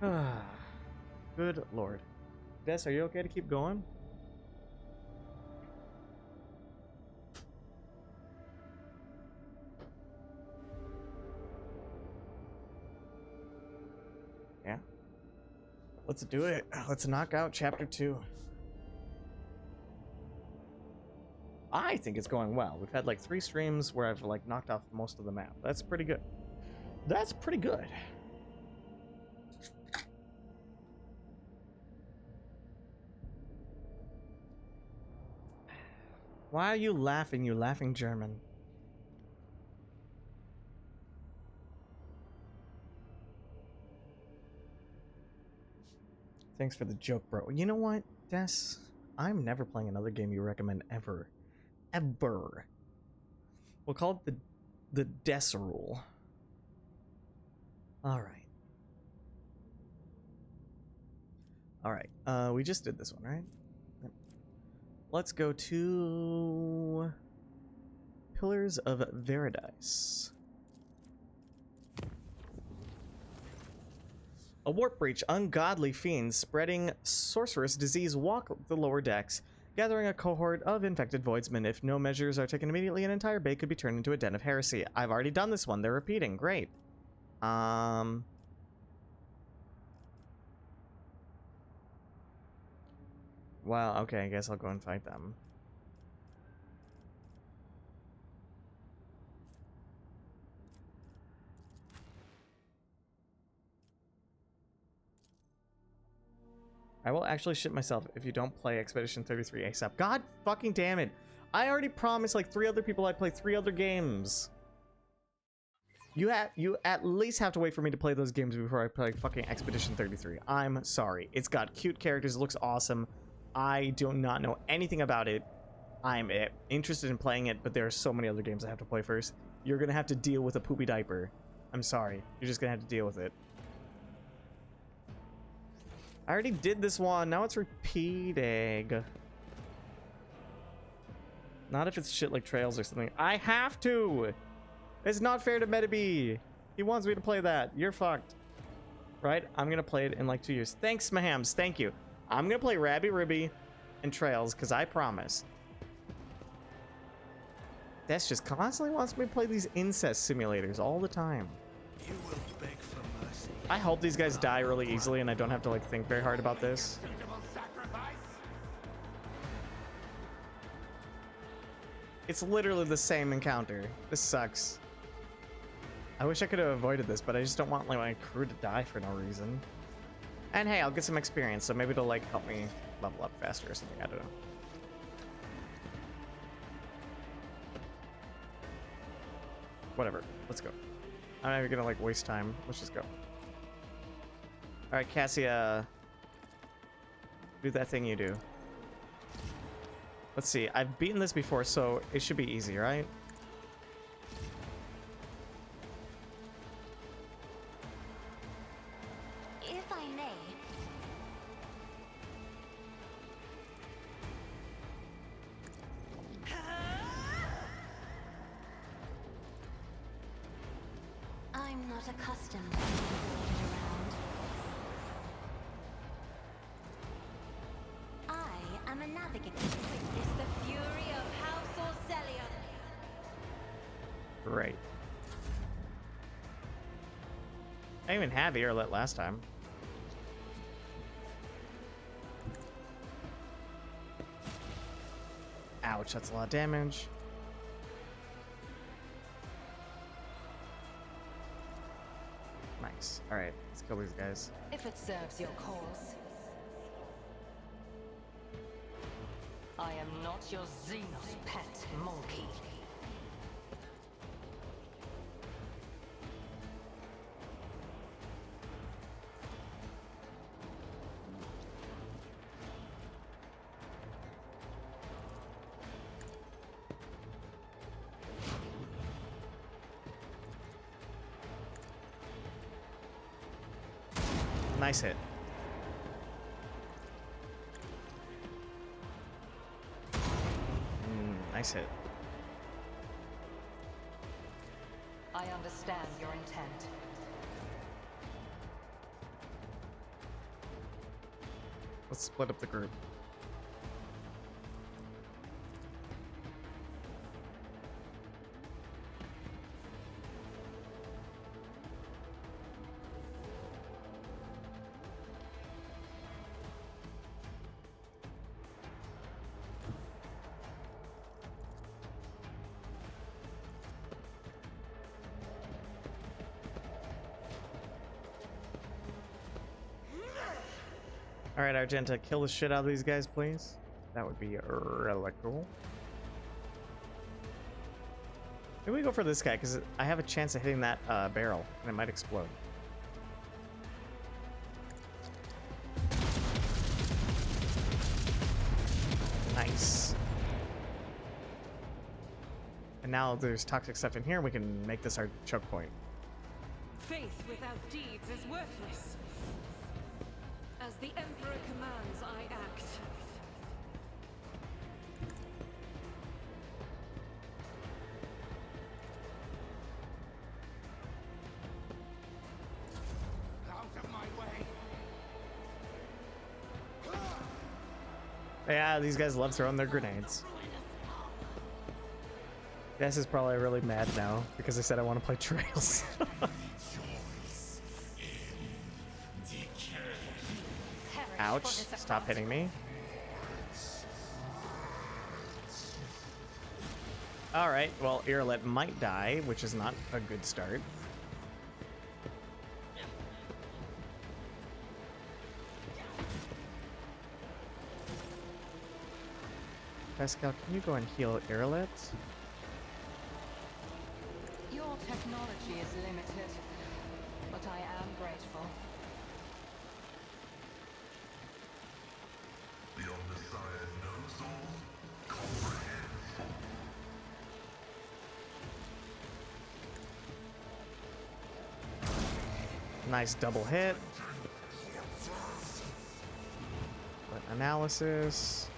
S1: Good lord. Des, are you okay to keep going? Yeah. Let's do it. Let's knock out chapter 2. I think it's going well. We've had like 3 streams where I've like knocked off most of the map. That's pretty good. That's pretty good. Why are you laughing, you laughing German? Thanks for the joke, bro. You know what, Des? I'm never playing another game you recommend ever. Ever. We'll call it the Des rule. Alright. Alright, we just did this one, right? Yep. Let's go to Pillars of Veradise. A warp breach, ungodly fiends spreading sorcerous disease walk the lower decks, gathering a cohort of infected voidsmen. If no measures are taken immediately, an entire bay could be turned into a den of heresy. I've already done this one. They're repeating. Great. Well, okay, I guess I'll go and fight them. I will actually shit myself if you don't play Expedition 33 ASAP. God fucking damn it. I already promised like 3 other people I'd play 3 other games. You at least have to wait for me to play those games before I play fucking Expedition 33. I'm sorry. It's got cute characters, it looks awesome. I do not know anything about it. I'm interested in playing it, but there are so many other games I have to play first. You're gonna have to deal with a poopy diaper. I'm sorry. You're just gonna have to deal with it. I already did this one. Now it's repeating. Not if it's shit like Trails or something. I have to! It's not fair to Metabee. He wants me to play that. You're fucked. Right? I'm gonna play it in like 2 years. Thanks, Mahams. Thank you. I'm gonna play Rabby Ribby and Trails, because I promise. Des just constantly wants me to play these incest simulators all the time.
S2: You will beg for mercy.
S1: I hope these guys die really easily and I don't have to like think very hard about this. It's literally the same encounter. This sucks. I wish I could have avoided this, but I just don't want like my crew to die for no reason. And hey, I'll get some experience, so maybe it'll like help me level up faster or something. I don't know. Whatever. Let's go. I'm not even gonna like waste time. Let's just go. Alright, Cassia. Do that thing you do. Let's see. I've beaten this before, so it should be easy, right?
S5: If I may. I'm not accustomed to being ordered around. I am a navigator. Witness the fury of House Orcelion.
S1: Right. I didn't even have Earlet last time. Ouch, that's a lot of damage. Nice. Alright, let's kill these guys.
S4: If it serves your cause. I am not your Xenos pet monkey.
S1: Nice hit. Nice hit.
S4: I understand your intent.
S1: Let's split up the group. Alright, Argenta, kill the shit out of these guys, please. That would be really cool. Maybe we go for this guy, because I have a chance of hitting that barrel, and it might explode. Nice. And now there's toxic stuff in here, and we can make this our choke point.
S7: Faith without deeds is worthless. As the Emperor commands, I act.
S6: Out of my way.
S1: Yeah, these guys love throwing their grenades. Guess is probably really mad now because I said I want to play Trails. Ouch, stop hitting me. Alright, well, Irolet might die, which is not a good start. Pascal, can you go and heal Irolet?
S4: Your technology is limited, but I am grateful.
S3: The Omnissiah knows all, comprehends all.
S1: Nice double hit. But analysis.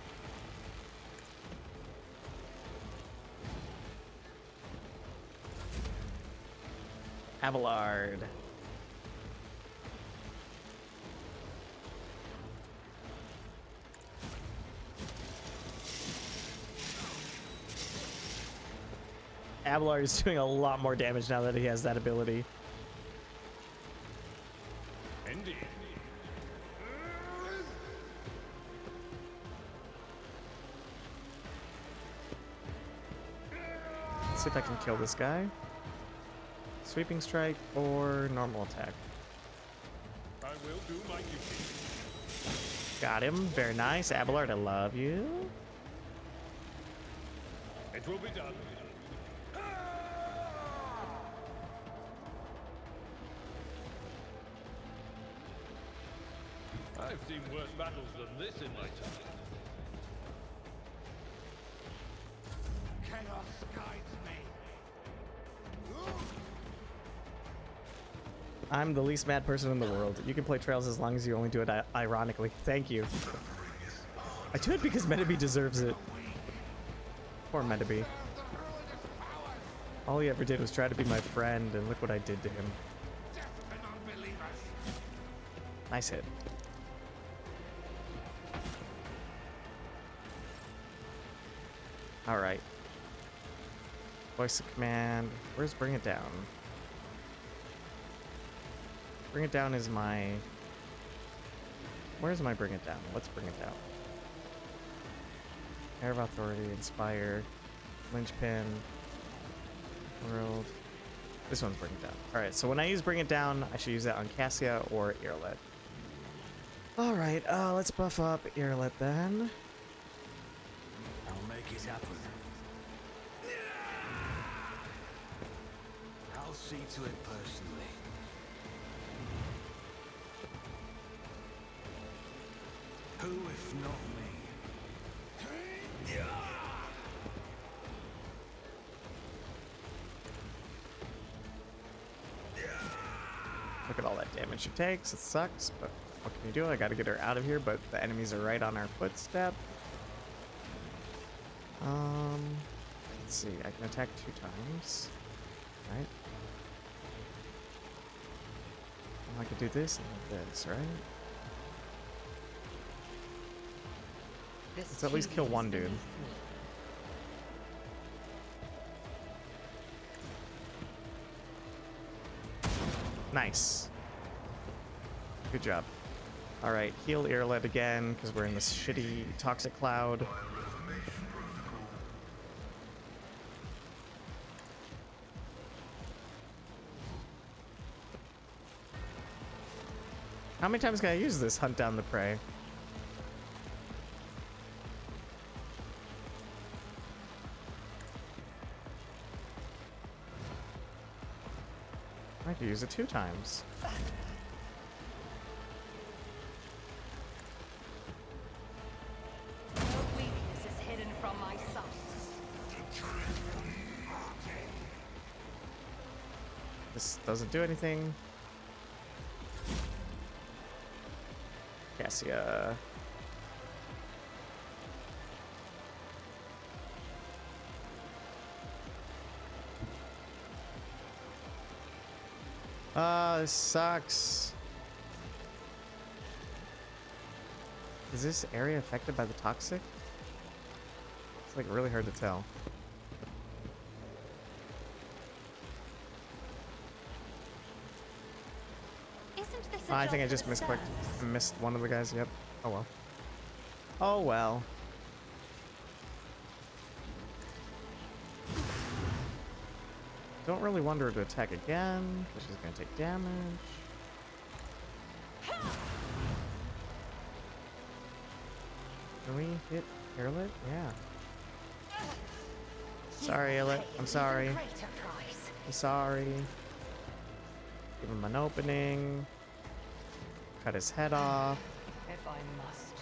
S1: Abelard. Abelard is doing a lot more damage now that he has that ability.
S6: Indeed.
S1: Let's see if I can kill this guy. Sweeping strike or normal attack.
S6: I will do my duty.
S1: Got him. Very nice. Abelard, I love you.
S6: It will be done. I've seen worse battles than this in my time. Chaos guides me.
S1: I'm the least mad person in the world. You can play Trails as long as you only do it ironically. Thank you. I do it because Metabee deserves it. Poor Metabee. All he ever did was try to be my friend, and look what I did to him. Nice hit. Alright. Voice of command. Where's Bring It Down? Bring It Down is my... Where's my Bring It Down? Let's Bring It Down. Air of Authority, Inspire, Linchpin, World. This one's Bring It Down. Alright, so when I use Bring It Down, I should use that on Cassia or Irolet. Alright, let's buff up Irolet then.
S2: I'll make it happen. I'll see to it personally. Who if not me?
S1: Look at all that damage she takes. It sucks, but what can you do? I gotta get her out of here, but the enemies are right on our footstep. Let's see. I can attack 2 times. Right? I could do this and this, right?
S4: This
S1: Let's at least kill
S4: key
S1: one
S4: is
S1: dude.
S4: beneath me.
S1: Nice. Good job. All right, heal Earlet again because we're in this shitty toxic cloud. How many times can I use this hunt down the prey? I could use it 2 times.
S4: No weakness is hidden from my sight.
S1: This doesn't do anything. Cassia. This sucks. Is this area affected by the toxic? It's like really hard to tell.
S5: Isn't this
S1: I think I
S5: job
S1: just
S5: for
S1: misclicked.
S5: serfs?
S1: I missed one of the guys. Yep. Oh well. Oh well. Don't really want her to attack again, because she's gonna take damage. Can we hit Airlit? Yeah. Sorry, Airlit. I'm sorry.
S4: Greater price.
S1: I'm sorry. Give him an opening. Cut his head off.
S4: If I must.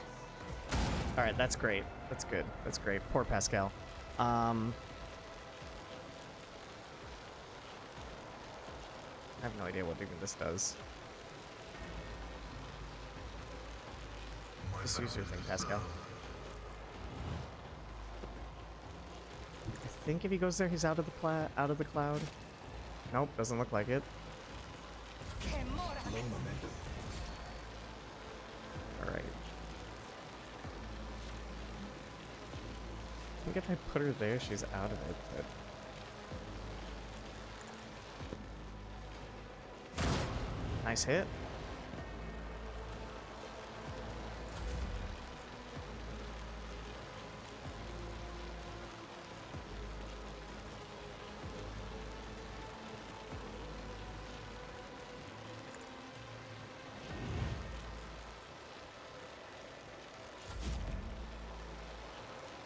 S1: Alright, that's great. That's good. That's great. Poor Pascal. I have no idea what even this does. Just use your thing, Pascal. I think if he goes there, he's out of the cloud. Nope, doesn't look like it. All right. I think if I put her there, she's out of it. But... Nice hit.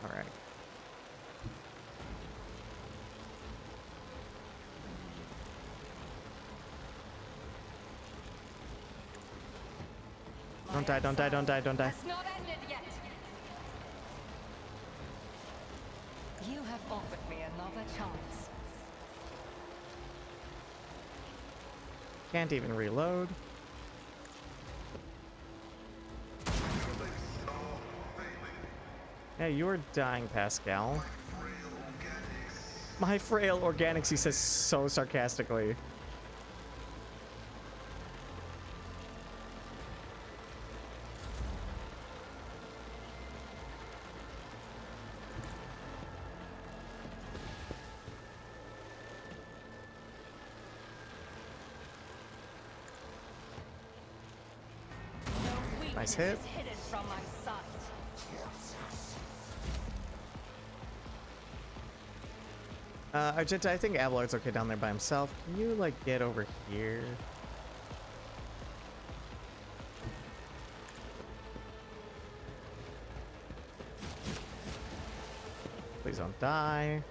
S1: All right. Don't die, don't die, don't die, don't die.
S4: It's not ended yet. You have offered me another chance.
S1: Can't even reload. Yeah, you are dying, Pascal. My frail organics, he says so sarcastically.
S4: No weakness
S1: Nice hit.
S4: is hidden from my sight.
S1: Argenta, I think Abelard's okay down there by himself. Can you, like, get over here? Please don't die.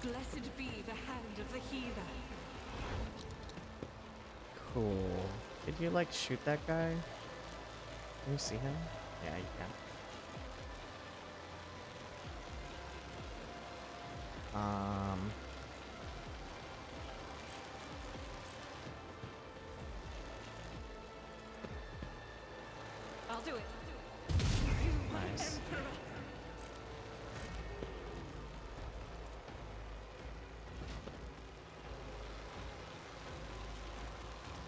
S7: Blessed be the hand of the healer.
S1: Cool. Did you, like, shoot that guy? Can you see him? Yeah, you can.
S7: I'll do it.
S1: Nice.
S7: Emperor.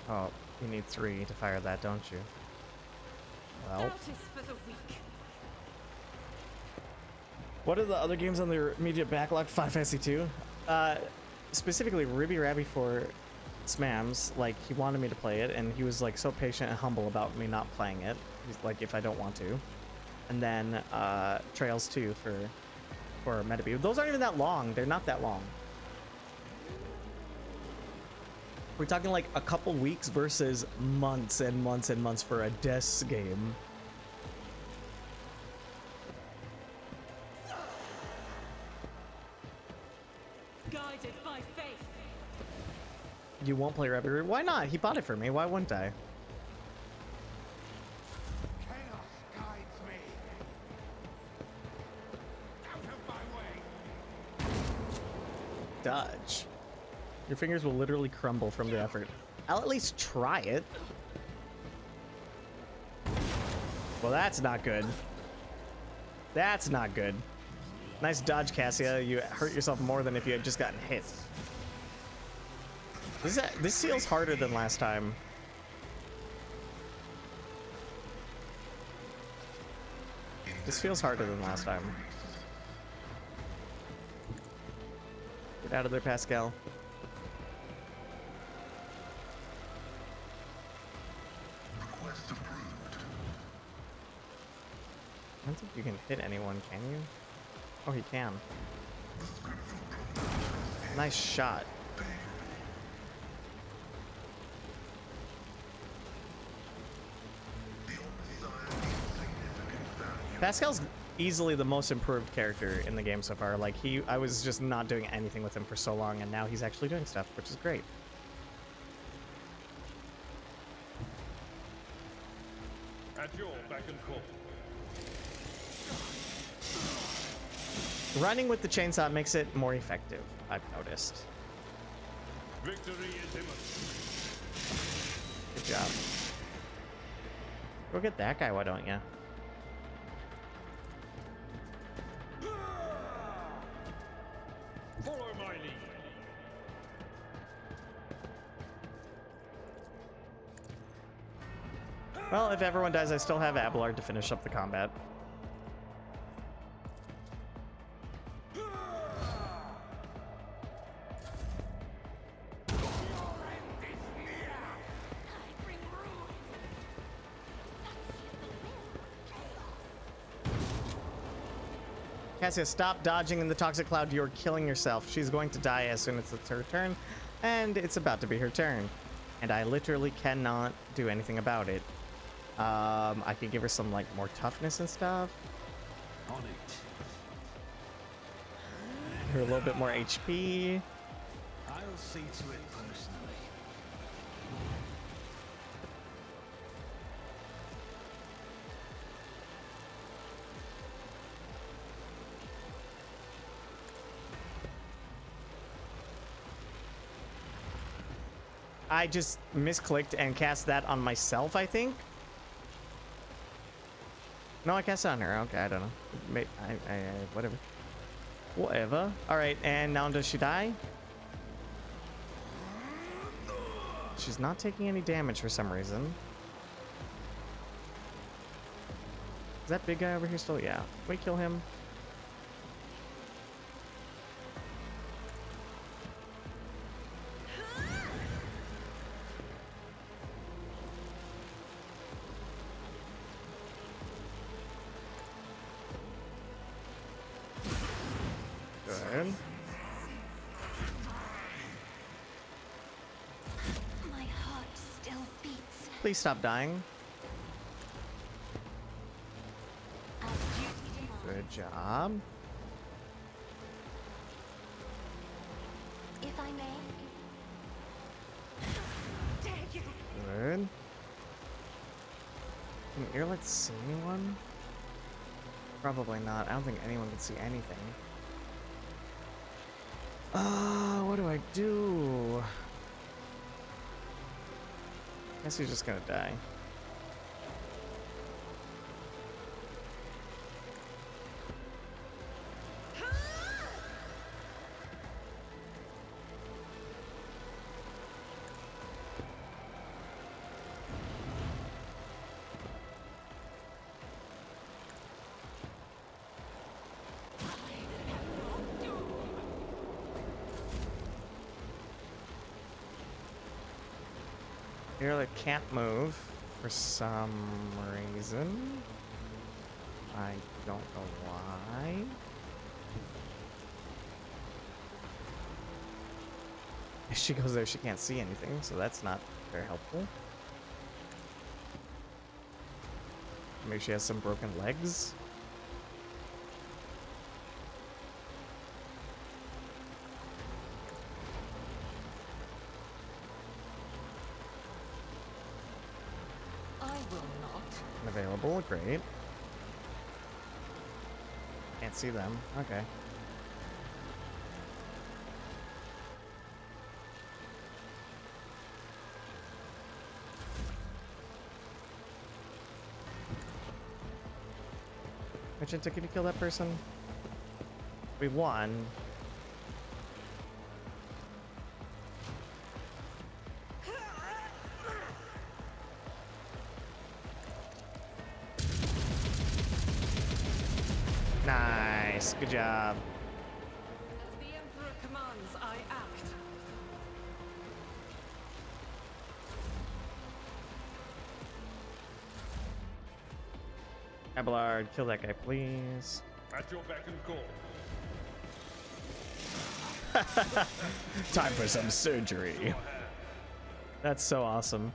S1: Oh, you need 3 to fire that, don't you? Well,
S7: Doubt is for the weak.
S1: what are the other games on their immediate backlog? Final Fantasy 2? Specifically Ribby Rabby for Smams. Like, he wanted me to play it, and he was like so patient and humble about me not playing it. He's like, if I don't want to. And then Trails 2 for Metabee. Those aren't even that long. They're not that long. We're talking like a couple weeks versus months and months and months for a DES game.
S7: Guided by faith.
S1: You won't play Rabby Rabby? Why not? He bought it for me. Why wouldn't I?
S6: Chaos guides me. Out of my way.
S1: Dodge. Your fingers will literally crumble from the effort. I'll at least try it. Well, that's not good. That's not good. Nice dodge, Cassia. You hurt yourself more than if you had just gotten hit. This feels harder than last time. This feels harder than last time. Get out of there, Pascal.
S3: Request approved.
S1: I don't think you can hit anyone, can you? Oh, he can. Nice shot. Pascal's easily the most improved character in the game so far. Like, I was just not doing anything with him for so long, and now he's actually doing stuff, which is great.
S9: At your beck and call.
S1: Running with the chainsaw makes it more effective, I've noticed.
S9: Victory is imminent.
S1: Good job. Go get that guy, why don't you?
S9: Follow my lead.
S1: Well, if everyone dies, I still have Abelard to finish up the combat. Cassia, stop dodging in the toxic cloud. You're killing yourself. She's going to die as soon as it's her turn, and it's about to be her turn. And I literally cannot do anything about it. I could give her some, like, more toughness and stuff.
S2: On it.
S1: Her a little bit more HP.
S2: I'll see to it personally.
S1: I just misclicked and cast that on myself, I think. No, I cast it on her. Okay, I don't know. Whatever. Whatever. All right, and now does she die? She's not taking any damage for some reason. Is that big guy over here still? Yeah. Can we kill him? Good.
S5: My heart still beats.
S1: Please stop dying.
S5: As duty demands.
S1: Good job.
S5: If I may. Dare you?
S1: Good. Can Earlet see anyone? Probably not. I don't think anyone can see anything. What do I do? Guess he's just gonna die. Scarlet can't move for some reason. I don't know why. If she goes there, she can't see anything, so that's not very helpful. Maybe she has some broken legs.
S4: I will not.
S1: Unavailable, great. Can't see them, okay. Magenta, can you kill that person? We won. Nice, good job.
S7: As the Emperor commands, I act.
S1: Abelard, kill that guy, please.
S9: At your beck and call.
S1: Time for some surgery. That's so awesome.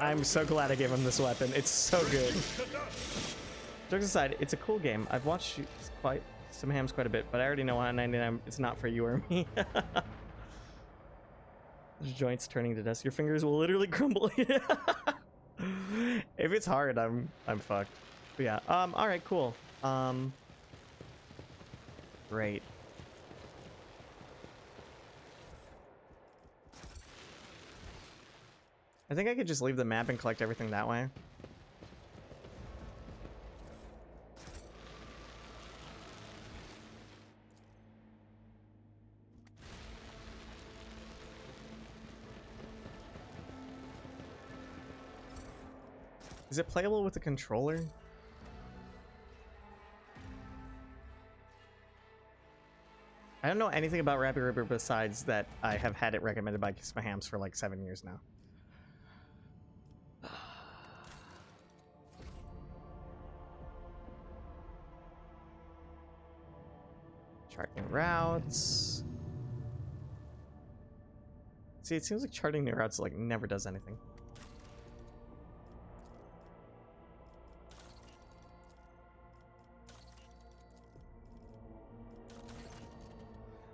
S1: I'm so glad I gave him this weapon. It's so good. Jokes aside, it's a cool game. I've watched some hams quite a bit, but I already know 199 it's not for you or me. There's joints turning to dust. Your fingers will literally crumble. If it's hard, I'm fucked. But yeah. All right, cool. Great. I think I could just leave the map and collect everything that way. Is it playable with the controller? I don't know anything about Rappy Ripper besides that I have had it recommended by Kiss My Hams for like 7 years now. Charting routes. See, it seems like charting new routes like never does anything.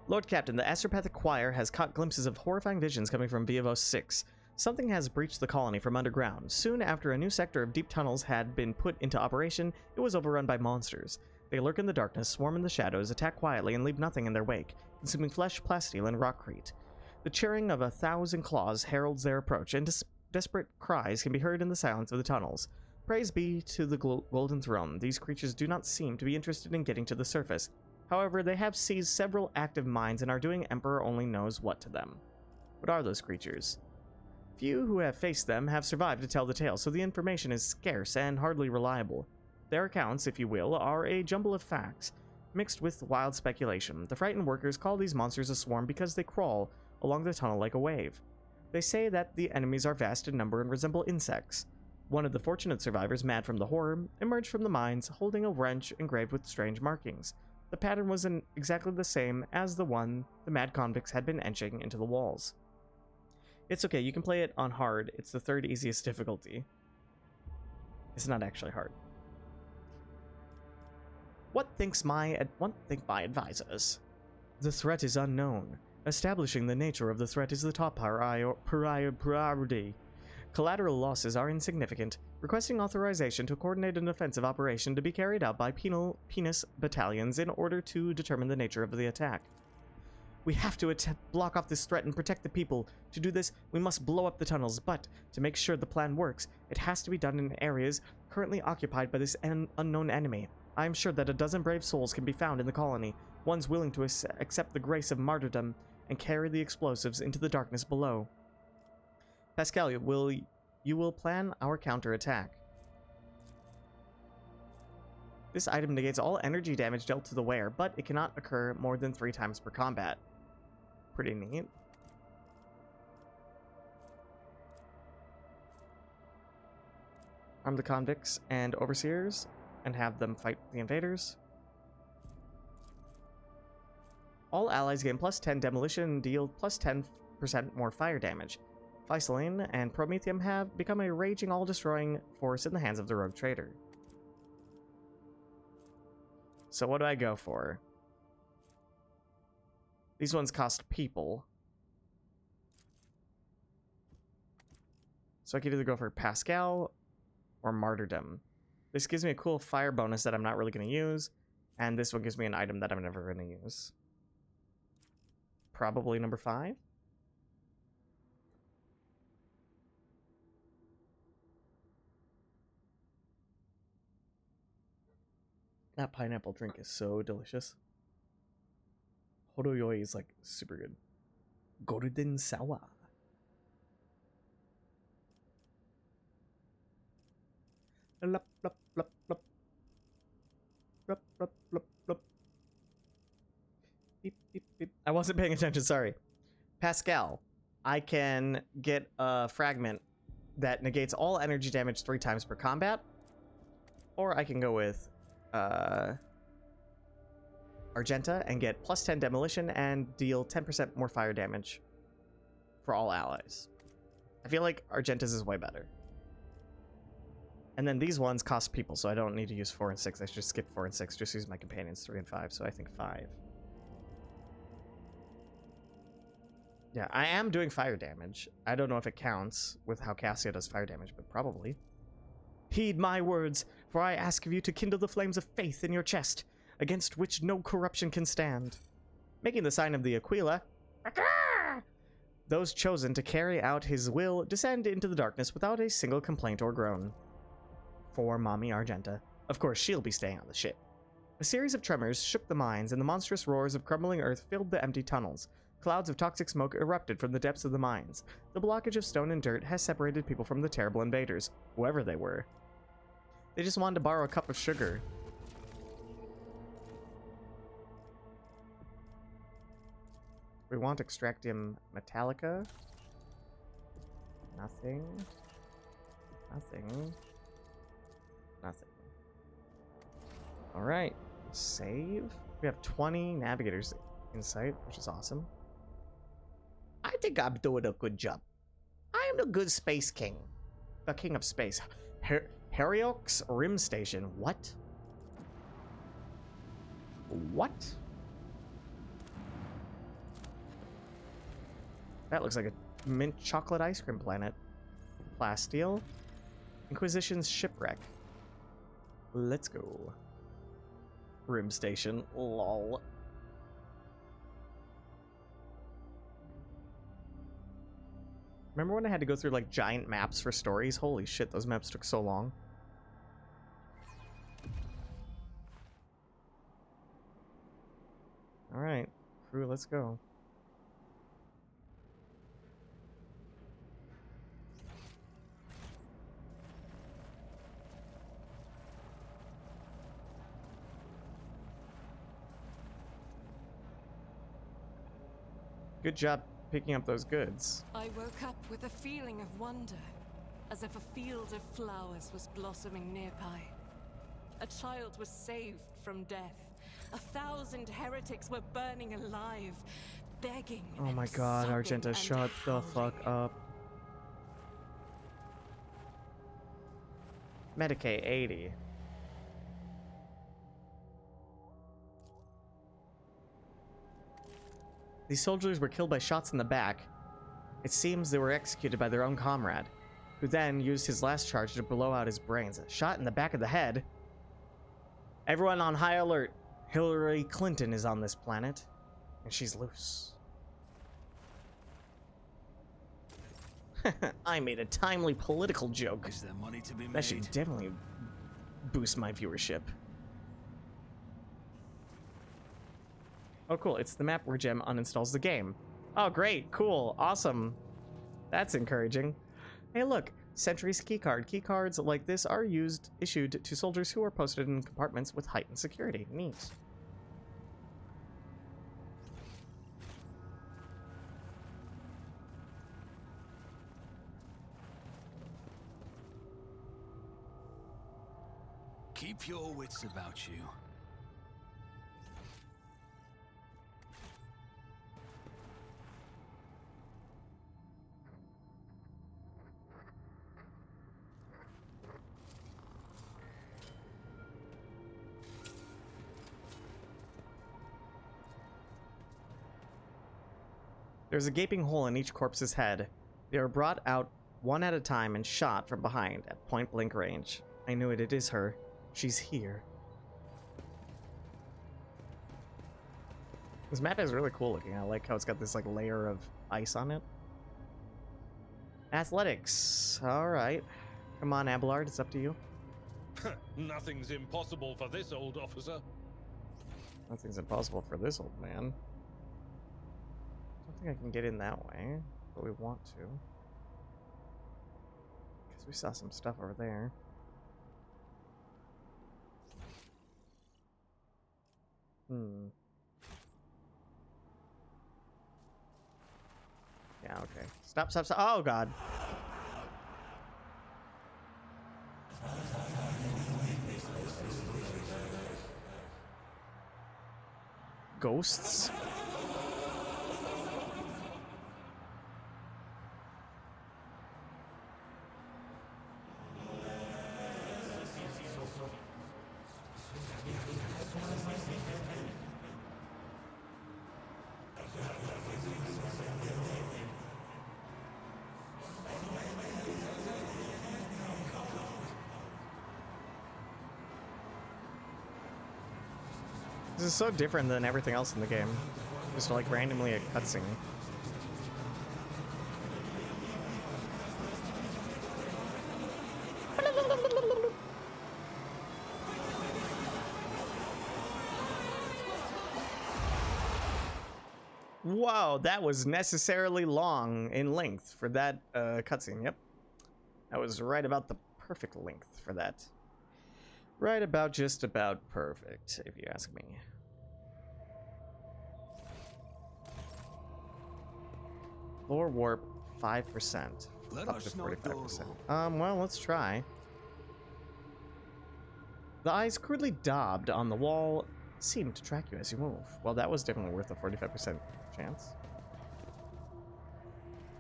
S1: Lord Captain, the Astropathic Choir has caught glimpses of horrifying visions coming from Viavos 6. Something has breached the colony from underground. Soon after a new sector of deep tunnels had been put into operation, it was overrun by monsters. They lurk in the darkness, swarm in the shadows, attack quietly, and leave nothing in their wake, consuming flesh, plasteel, and rockcrete. The cheering of 1,000 claws heralds their approach, and desperate cries can be heard in the silence of the tunnels. Praise be to the Golden Throne. These creatures do not seem to be interested in getting to the surface. However, they have seized several active mines and are doing Emperor only knows what to them. What are those creatures? Few who have faced them have survived to tell the tale, so the information is scarce and hardly reliable. Their accounts, if you will, are a jumble of facts, mixed with wild speculation. The frightened workers call these monsters a swarm because they crawl along the tunnel like a wave. They say that the enemies are vast in number and resemble insects. One of the fortunate survivors, mad from the horror, emerged from the mines holding a wrench engraved with strange markings. The pattern was exactly the same as the one the mad convicts had been etching into the walls. It's okay, you can play it on hard. It's the 3rd easiest difficulty. It's not actually hard. What think my advisors? The threat is unknown. Establishing the nature of the threat is the top priority. Collateral losses are insignificant. Requesting authorization to coordinate an offensive operation to be carried out by penis battalions in order to determine the nature of the attack. We have to block off this threat and protect the people. To do this, we must blow up the tunnels, but to make sure the plan works, it has to be done in areas currently occupied by this unknown enemy. I am sure that a dozen brave souls can be found in the colony, ones willing to accept the grace of martyrdom and carry the explosives into the darkness below. Pascal, you will plan our counterattack. This item negates all energy damage dealt to the wearer, but it cannot occur more than 3 times per combat. Pretty neat. arm the convicts and overseers, and have them fight the invaders. All allies gain plus 10 demolition and deal plus 10% more fire damage. Visaline and Promethium have become a raging, all-destroying force in the hands of the rogue trader. So what do I go for? These ones cost people. So I could either go for Pascal or Martyrdom. This gives me a cool fire bonus that I'm not really going to use, and this one gives me an item that I'm never going to use. Probably number 5. That pineapple drink is so delicious. Hodoyoi is like super good. Golden Sour. Lup, lup, lup, lup. Lup, lup, lup, lup. Beep, beep, beep. I wasn't paying attention, sorry. Pascal. I can get a fragment that negates all energy damage 3 times per combat. Or I can go with Argenta and get plus 10 demolition and deal 10% more fire damage for all allies. I feel like Argenta's is way better. And then these ones cost people, so I don't need to use 4 and 6. I should skip 4 and 6, just use my companions 3 and 5, so I think 5. Yeah, I am doing fire damage. I don't know if it counts with how Cassia does fire damage, but probably. Heed my words, for I ask of you to kindle the flames of faith in your chest, against which no corruption can stand. Making the sign of the Aquila, those chosen to carry out his will descend into the darkness without a single complaint or groan. For Mommy Argenta. Of course, she'll be staying on the ship. A series of tremors shook the mines, and the monstrous roars of crumbling earth filled the empty tunnels. Clouds of toxic smoke erupted from the depths of the mines. The blockage of stone and dirt has separated people from the terrible invaders, whoever they were. They just wanted to borrow a cup of sugar. We want Extractium Metallica. Nothing. Nothing. Nothing. Alright. Save. We have 20 navigators in sight, which is awesome. I think I'm doing a good job. I am the good space king. The king of space. Heriox Rim Station. What? What? That looks like a mint chocolate ice cream planet. Plasteel. Inquisition's shipwreck. Let's go. Rim Station. Lol. Remember when I had to go through like giant maps for stories? Holy shit, those maps took so long. Alright, crew, let's go. Good job picking up those goods.
S7: I woke up with a feeling of wonder, as if a field of flowers was blossoming nearby. A child was saved from death. 1,000 heretics were burning alive, begging.
S1: Oh my god, Argenta, shut the fuck up. Medicaid 80. These soldiers were killed by shots in the back. It seems they were executed by their own comrade, who then used his last charge to blow out his brains. A shot in the back of the head. Everyone on high alert. Hillary Clinton is on this planet, and she's loose. I made a timely political joke.
S2: Is there money to be made?
S1: That should definitely boost my viewership. Oh, cool. It's the map where Gem uninstalls the game. Oh, great. Cool. Awesome. That's encouraging. Hey, look. Sentry's keycard. Keycards like this are issued to soldiers who are posted in compartments with heightened security. Neat.
S2: Keep your wits about you.
S1: There's a gaping hole in each corpse's head. They are brought out one at a time and shot from behind at point-blank range. I knew it. It is her. She's here. This map is really cool looking. I like how it's got this like layer of ice on it. Athletics. All right. Come on, Abelard. It's up to you.
S9: Nothing's impossible for this old officer.
S1: Nothing's impossible for this old man. I don't think I can get in that way, but we want to. Because we saw some stuff over there. Yeah, okay. Stop, stop, stop. Oh, God. Ghosts? This is so different than everything else in the game. Just like randomly a cutscene. Whoa, that was necessarily long in length for that cutscene. Yep. That was right about the perfect length for that. Right about just about perfect, if you ask me. Lore warp 5%.
S2: Let
S1: Up
S2: us
S1: to
S2: not
S1: 45%.
S2: dawdle.
S1: Well, let's try. The eyes crudely daubed on the wall seem to track you as you move. Well, that was definitely worth a 45% chance.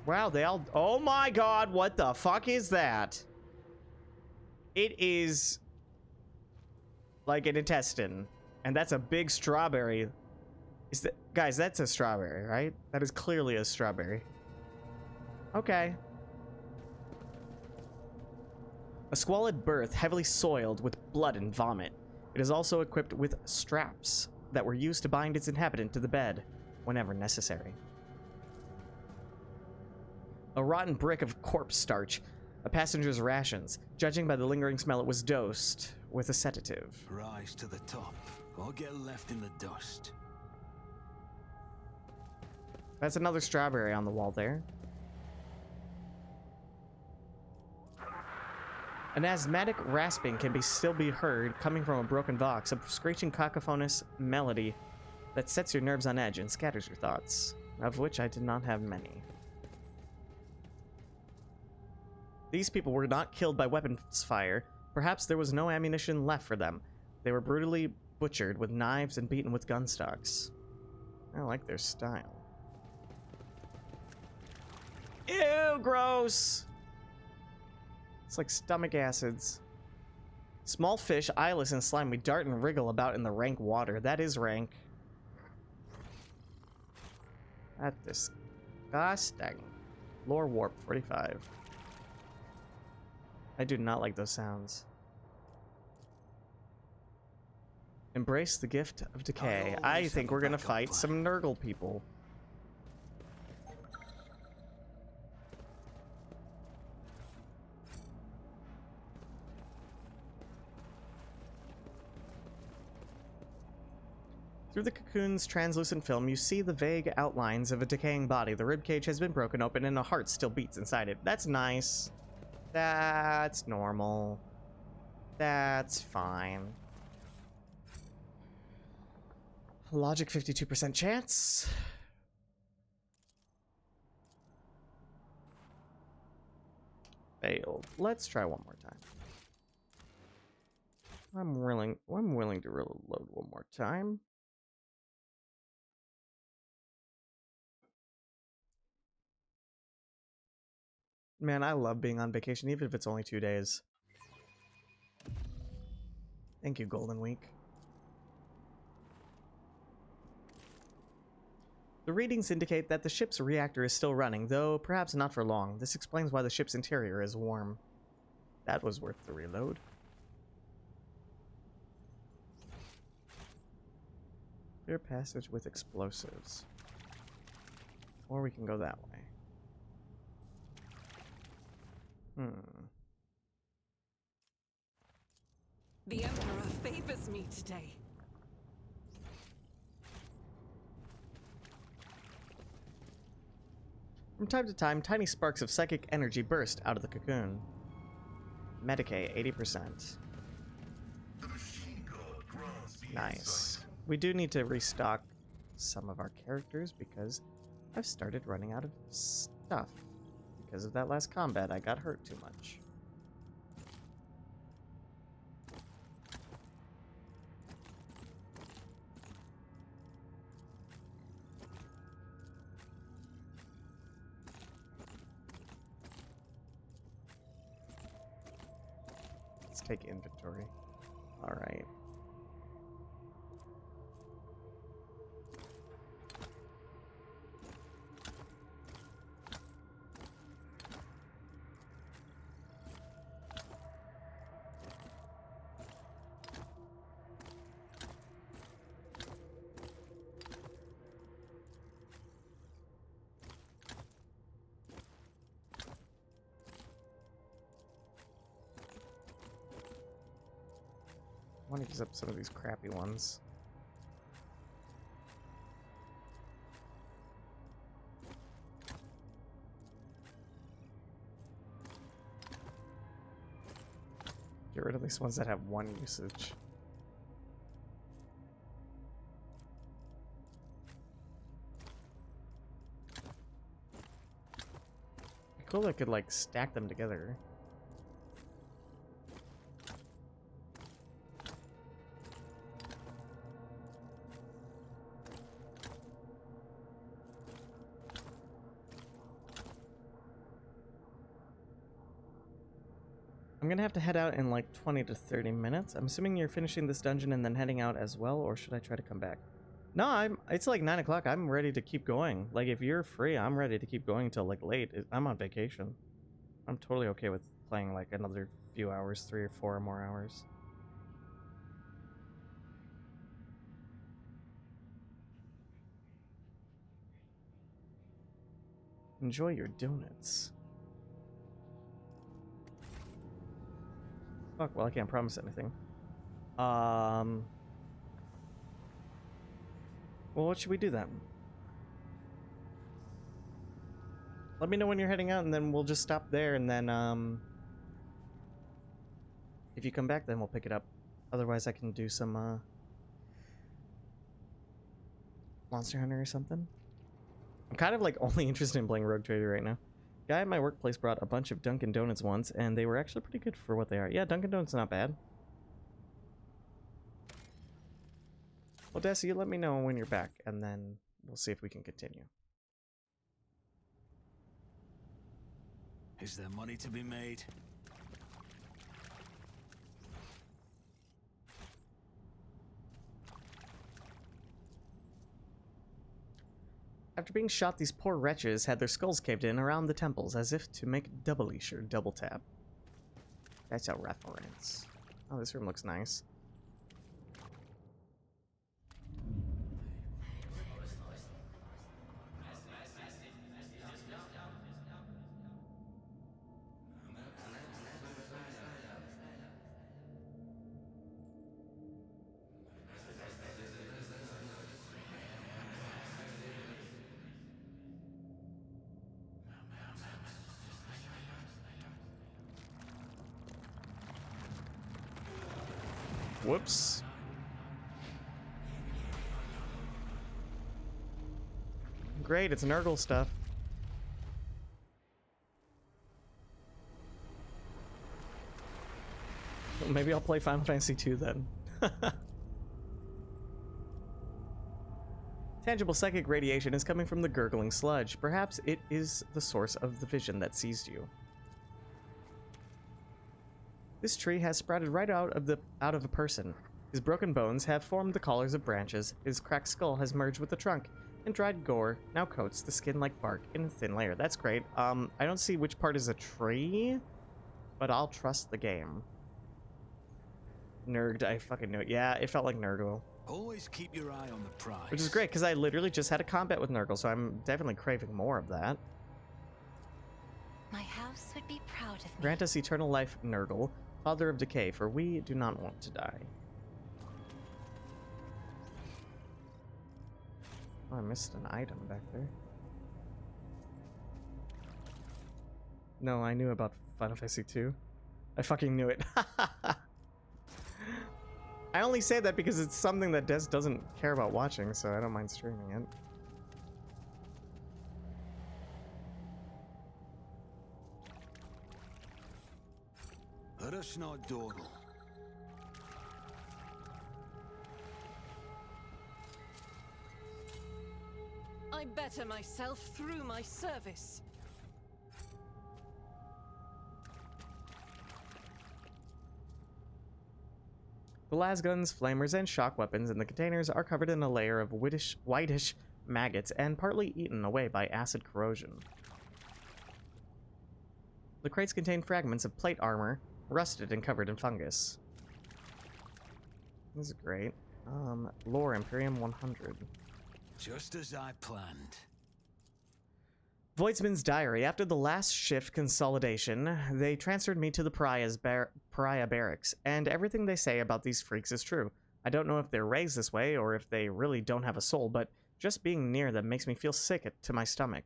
S1: Wow, they all... Oh my god, what the fuck is that? It is... like an intestine. And that's a big strawberry. Is that... Guys, that's a strawberry, right? That is clearly a strawberry. Okay. A squalid berth heavily soiled with blood and vomit. It is also equipped with straps that were used to bind its inhabitant to the bed whenever necessary. A rotten brick of corpse starch, a passenger's rations. Judging by the lingering smell, it was dosed with a sedative.
S2: Rise to the top, or get left in the dust.
S1: That's another strawberry on the wall there. An asthmatic rasping can still be heard coming from a broken box, a screeching cacophonous melody that sets your nerves on edge and scatters your thoughts, of which I did not have many. These people were not killed by weapons fire. Perhaps there was no ammunition left for them. They were brutally butchered with knives and beaten with gun stocks. I like their style. Ew, gross! It's like stomach acids. Small fish, eyeless and slimy, dart and wriggle about in the rank water. That is rank. That's disgusting. Lore warp 45. I do not like those sounds. Embrace the gift of decay. I think we're gonna fight some Nurgle people. Through the cocoon's translucent film, you see the vague outlines of a decaying body. The ribcage has been broken open and a heart still beats inside it. That's nice. That's normal. That's fine. Logic 52% chance. Failed. Let's try one more time. I'm willing to reload one more time. Man, I love being on vacation, even if it's only 2 days. Thank you, Golden Week. The readings indicate that the ship's reactor is still running, though perhaps not for long. This explains why the ship's interior is warm. That was worth the reload. Clear passage with explosives. Or we can go that way.
S7: The Emperor favors me today.
S1: From time to time, tiny sparks of psychic energy burst out of the cocoon. Medicae, 80%.
S3: The machine god grants me
S1: Nice.
S3: insight.
S1: We do need to restock some of our characters because I've started running out of stuff. Because of that last combat, I got hurt too much. Let's take inventory. All right. I want to use up some of these crappy ones. Get rid of these ones that have one usage. Cool, I could like stack them together. I'm gonna have to head out in like 20 to 30 minutes. I'm assuming you're finishing this dungeon and then heading out as well, or should I try to come back? No, it's like 9 o'clock. I'm ready to keep going. Like, if you're free, I'm ready to keep going till like late. I'm on vacation. I'm totally okay with playing like another few hours, 3 or 4 more hours. Enjoy your donuts. Fuck, well, I can't promise anything. Well, what should we do then? Let me know when you're heading out, and then we'll just stop there, and then, if you come back, then we'll pick it up. Otherwise, I can do some, Monster Hunter or something. I'm kind of, like, only interested in playing Rogue Trader right now. Guy at my workplace brought a bunch of Dunkin' Donuts once, and they were actually pretty good for what they are. Yeah, Dunkin' Donuts not bad. Well, Desi, you let me know when you're back, and then we'll see if we can continue.
S2: Is there money to be made?
S1: After being shot, these poor wretches had their skulls caved in around the temples, as if to make doubly sure double tap. That's a reference. Oh, this room looks nice. Whoops. Great, it's Nurgle stuff. maybe I'll play Final Fantasy 2 then. Tangible psychic radiation is coming from the gurgling sludge. Perhaps it is the source of the vision that seized you. This tree has sprouted right out of a person. His broken bones have formed the collars of branches. His cracked skull has merged with the trunk, and dried gore now coats the skin like bark in a thin layer. That's great. I don't see which part is a tree, but I'll trust the game. Nurged, I fucking knew it. Yeah, it felt like Nurgle.
S2: Always keep your eye on the prize.
S1: Which is great, because I literally just had a combat with Nurgle, so I'm definitely craving more of that.
S5: My house would be proud of me.
S1: Grant us eternal life, Nurgle, father of decay, for we do not want to die. Oh, I missed an item back there. No, I knew about Final Fantasy 2. I fucking knew it. I only say that because it's something that Des doesn't care about watching, so I don't mind streaming it.
S2: Rush not dawdle.
S7: I better myself through my service.
S1: The lasguns, flamers, and shock weapons in the containers are covered in a layer of whitish maggots and partly eaten away by acid corrosion. The crates contain fragments of plate armor, rusted and covered in fungus. This is great. Lore Imperium 100.
S2: Just as I planned.
S1: Voidsman's diary. After the last shift consolidation, they transferred me to the Pariah barracks, and everything they say about these freaks is true. I don't know if they're raised this way or if they really don't have a soul, but just being near them makes me feel sick to my stomach.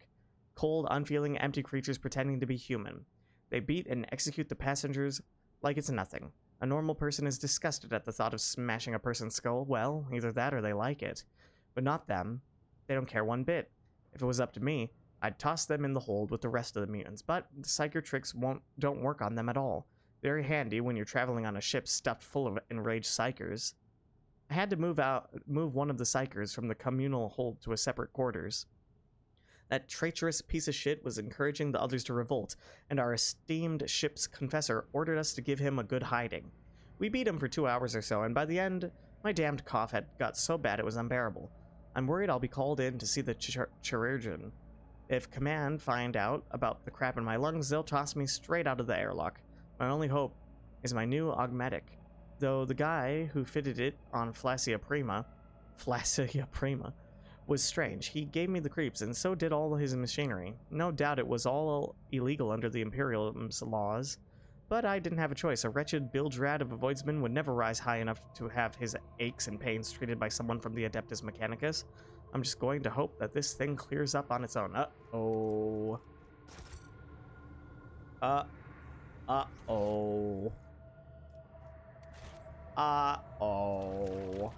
S1: Cold, unfeeling, empty creatures pretending to be human. They beat and execute the passengers like it's nothing. A normal person is disgusted at the thought of smashing a person's skull. Well, either that or they like it. But not them. They don't care one bit. If it was up to me, I'd toss them in the hold with the rest of the mutants, but the psyker tricks don't work on them at all. Very handy when you're traveling on a ship stuffed full of enraged psykers. I had to move one of the psykers from the communal hold to a separate quarters. That traitorous piece of shit was encouraging the others to revolt, and our esteemed ship's confessor ordered us to give him a good hiding. We beat him for 2 hours or so, and by the end, my damned cough had got so bad it was unbearable. I'm worried I'll be called in to see the chirurgeon. If command find out about the crap in my lungs, they'll toss me straight out of the airlock. My only hope is my new augmetic, though the guy who fitted it on Flacia Prima, was strange. He gave me the creeps, and so did all his machinery. No doubt it was all illegal under the Imperium's laws, but I didn't have a choice. A wretched bilge rat of a Voidsman would never rise high enough to have his aches and pains treated by someone from the Adeptus Mechanicus. I'm just going to hope that this thing clears up on its own. Uh-oh. Uh-oh. Uh-oh.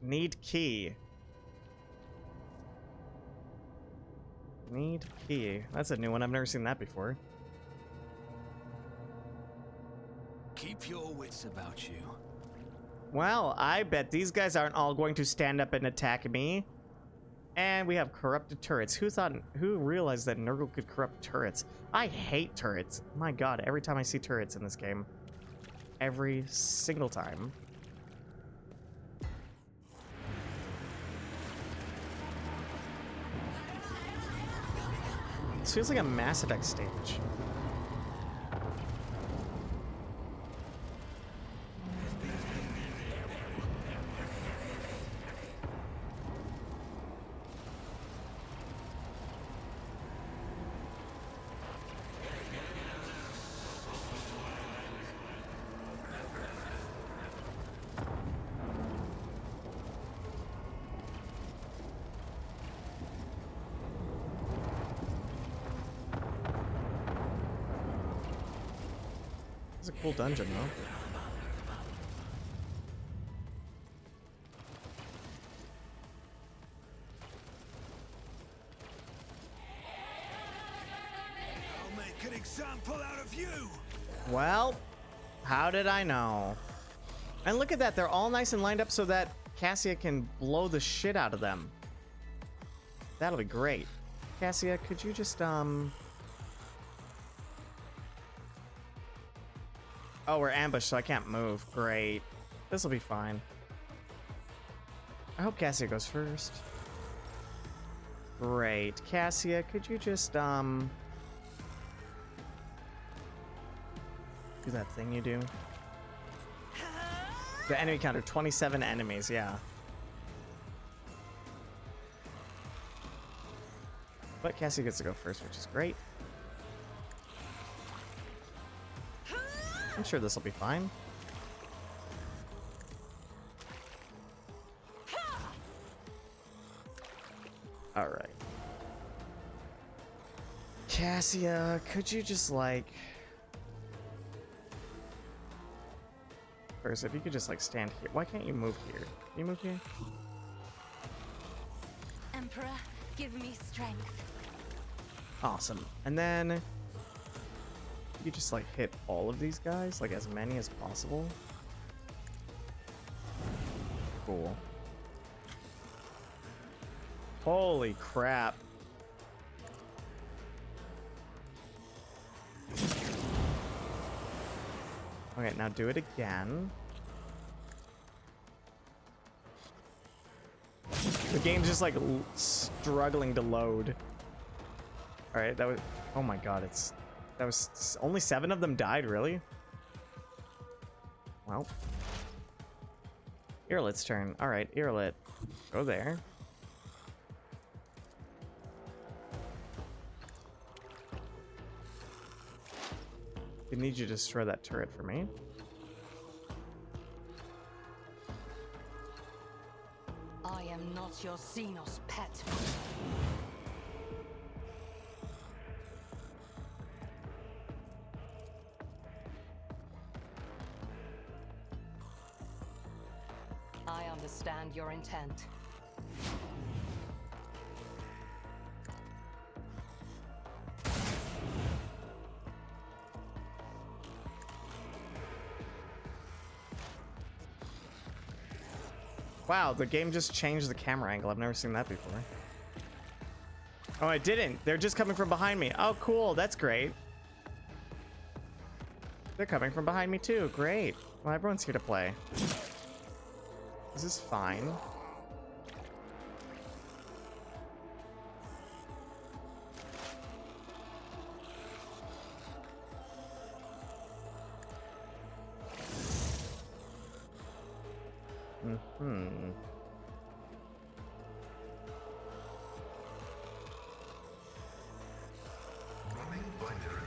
S1: Need key. Need key. That's a new one. I've never seen that before.
S2: Keep your wits about you.
S1: Well, I bet these guys aren't all going to stand up and attack me. And we have corrupted turrets. Who realized that Nurgle could corrupt turrets? I hate turrets. My god, every time I see turrets in this game. Every single time. This feels like a Mass Effect stage. It's a cool dungeon, though.
S2: sample out of you.
S1: Well, how did I know? And look at that, they're all nice and lined up so that Cassia can blow the shit out of them. That'll be great. Cassia, could you just, Oh, we're ambushed, so I can't move. Great. This'll be fine. I hope Cassia goes first. Great. Cassia, could you just, do that thing you do? The enemy counter, 27 enemies, yeah. But Cassie gets to go first, which is great. I'm sure this will be fine. All right. Cassia, could you just like... First, if you could just like stand here. Why can't you move here? Can you move here?
S5: Emperor, give me strength.
S1: Awesome. And then you just like hit all of these guys, like as many as possible. Cool. Holy crap. Okay, now do it again. The game's just like struggling to load. All right, that was, oh my God, that was, only 7 of them died, really? Well. Irrit's turn. All right, Irrit, go there. I need you to destroy that turret for me.
S4: I am not your Xenos pet. I understand your intent.
S1: Wow, the game just changed the camera angle. I've never seen that before. Oh, it didn't. They're just coming from behind me. Oh, cool. That's great. They're coming from behind me too. Great. Well, everyone's here to play. This is fine.
S3: Running binary.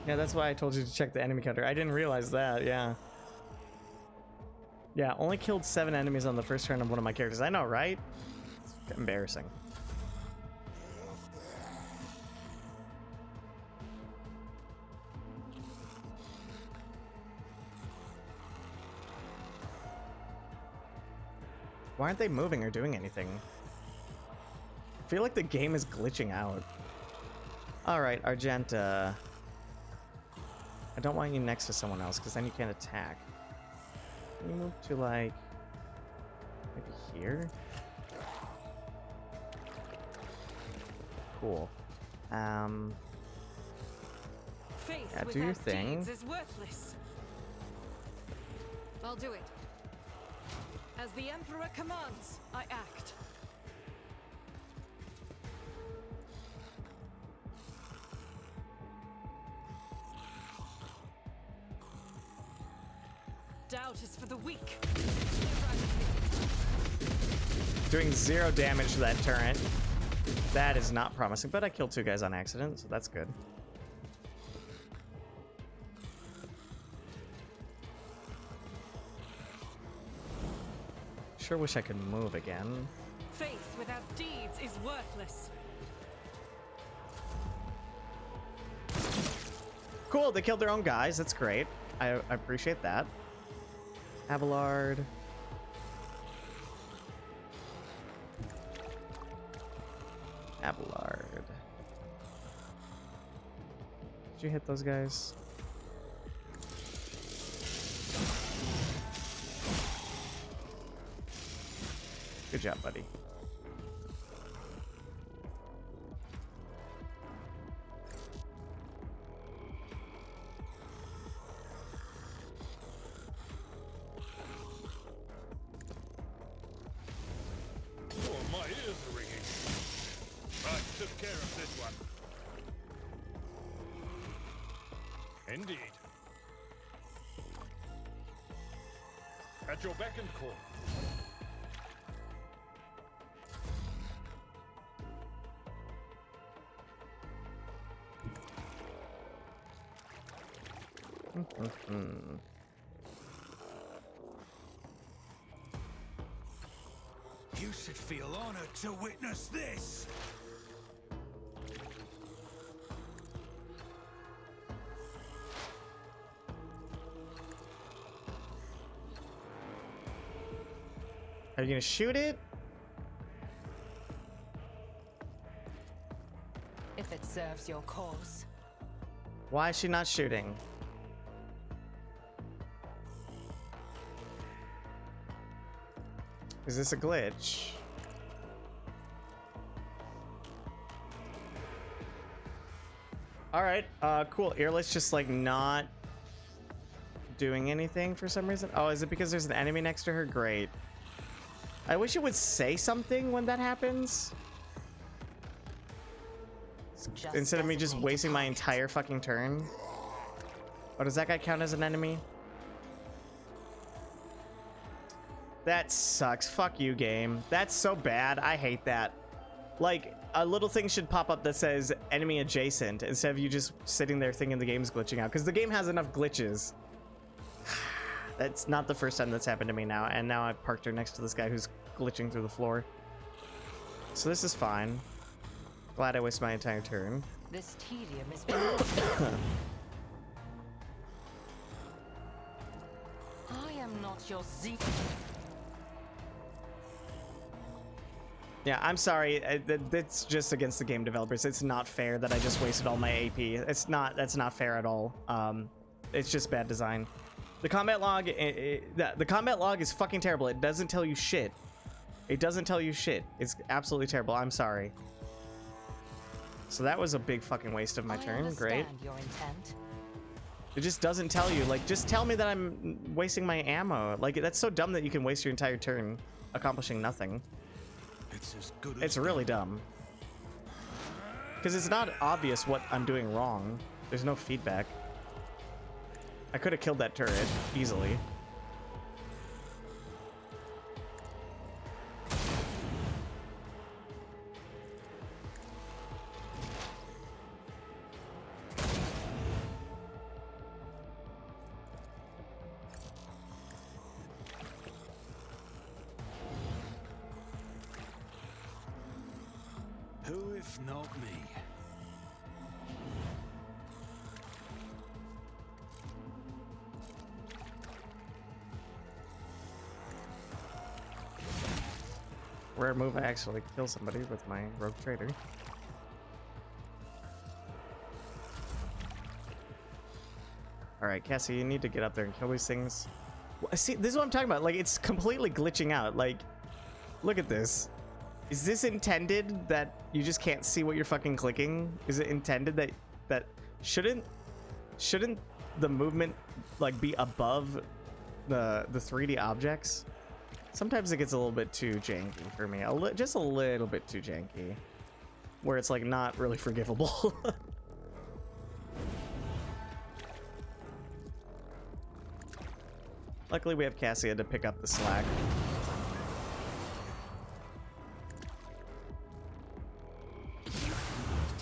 S1: Yeah, that's why I told you to check the enemy counter. I didn't realize that, yeah. Yeah, only killed 7 enemies on the first turn of one of my characters. I know, right? It's embarrassing. Why aren't they moving or doing anything? I feel like the game is glitching out. Alright, Argenta. I don't want you next to someone else, because then you can't attack. Can you move to, like, maybe here? Cool.
S7: Faith
S1: Yeah, do your
S7: without
S1: thing.
S7: deeds is worthless. I'll do it. As the Emperor commands, I act. Doubt is for the weak.
S1: Doing 0 damage to that turret. That is not promising, but I killed 2 guys on accident, so that's good. Sure wish I could move again.
S7: Faith without deeds is worthless.
S1: Cool, they killed their own guys. That's great. I appreciate that. Abelard. Abelard. Did you hit those guys? Good job, buddy.
S9: Oh, my ears are ringing. I took care of this one. Indeed. At your beck and call.
S2: You should feel honored to witness this.
S1: Are you gonna shoot it?
S4: If it serves your cause.
S1: Why is she not shooting? Is this a glitch? All right, cool. Earlet's just like not doing anything for some reason. Oh, is it because there's an enemy next to her? Great. I wish it would say something when that happens. Instead of me just wasting my entire fucking turn. Oh, does that guy count as an enemy? That sucks. Fuck you, game. That's so bad. I hate that. Like, a little thing should pop up that says enemy adjacent instead of you just sitting there thinking the game's glitching out. Because the game has enough glitches. That's not the first time that's happened to me now. And now I parked her next to this guy who's glitching through the floor. So this is fine. Glad I wasted my entire turn.
S4: This tedium is I am not your Zeke.
S1: Yeah, I'm sorry. That's just against the game developers. It's not fair that I just wasted all my AP. That's not fair at all. It's just bad design. The combat log, the combat log is fucking terrible. It doesn't tell you shit. It doesn't tell you shit. It's absolutely terrible. I'm sorry. So that was a big fucking waste of my turn. Great.
S4: Your intent.
S1: It just doesn't tell you. Like, just tell me that I'm wasting my ammo. Like, that's so dumb that you can waste your entire turn accomplishing nothing.
S2: It's as good as
S1: It's really dumb. Because it's not obvious what I'm doing wrong. There's no feedback. I could have killed that turret easily.
S2: Who if not me?
S1: Rare move, I actually kill somebody with my rogue trader. Alright, Cassie, you need to get up there and kill these things. See, this is what I'm talking about. Like, it's completely glitching out. Like, look at this. Is this intended that you just can't see what you're fucking clicking? Is it intended that shouldn't the movement like be above the 3D objects? Sometimes it gets a little bit too janky for me. Just a little bit too janky. Where it's like not really forgivable. Luckily we have Cassia to pick up the slack.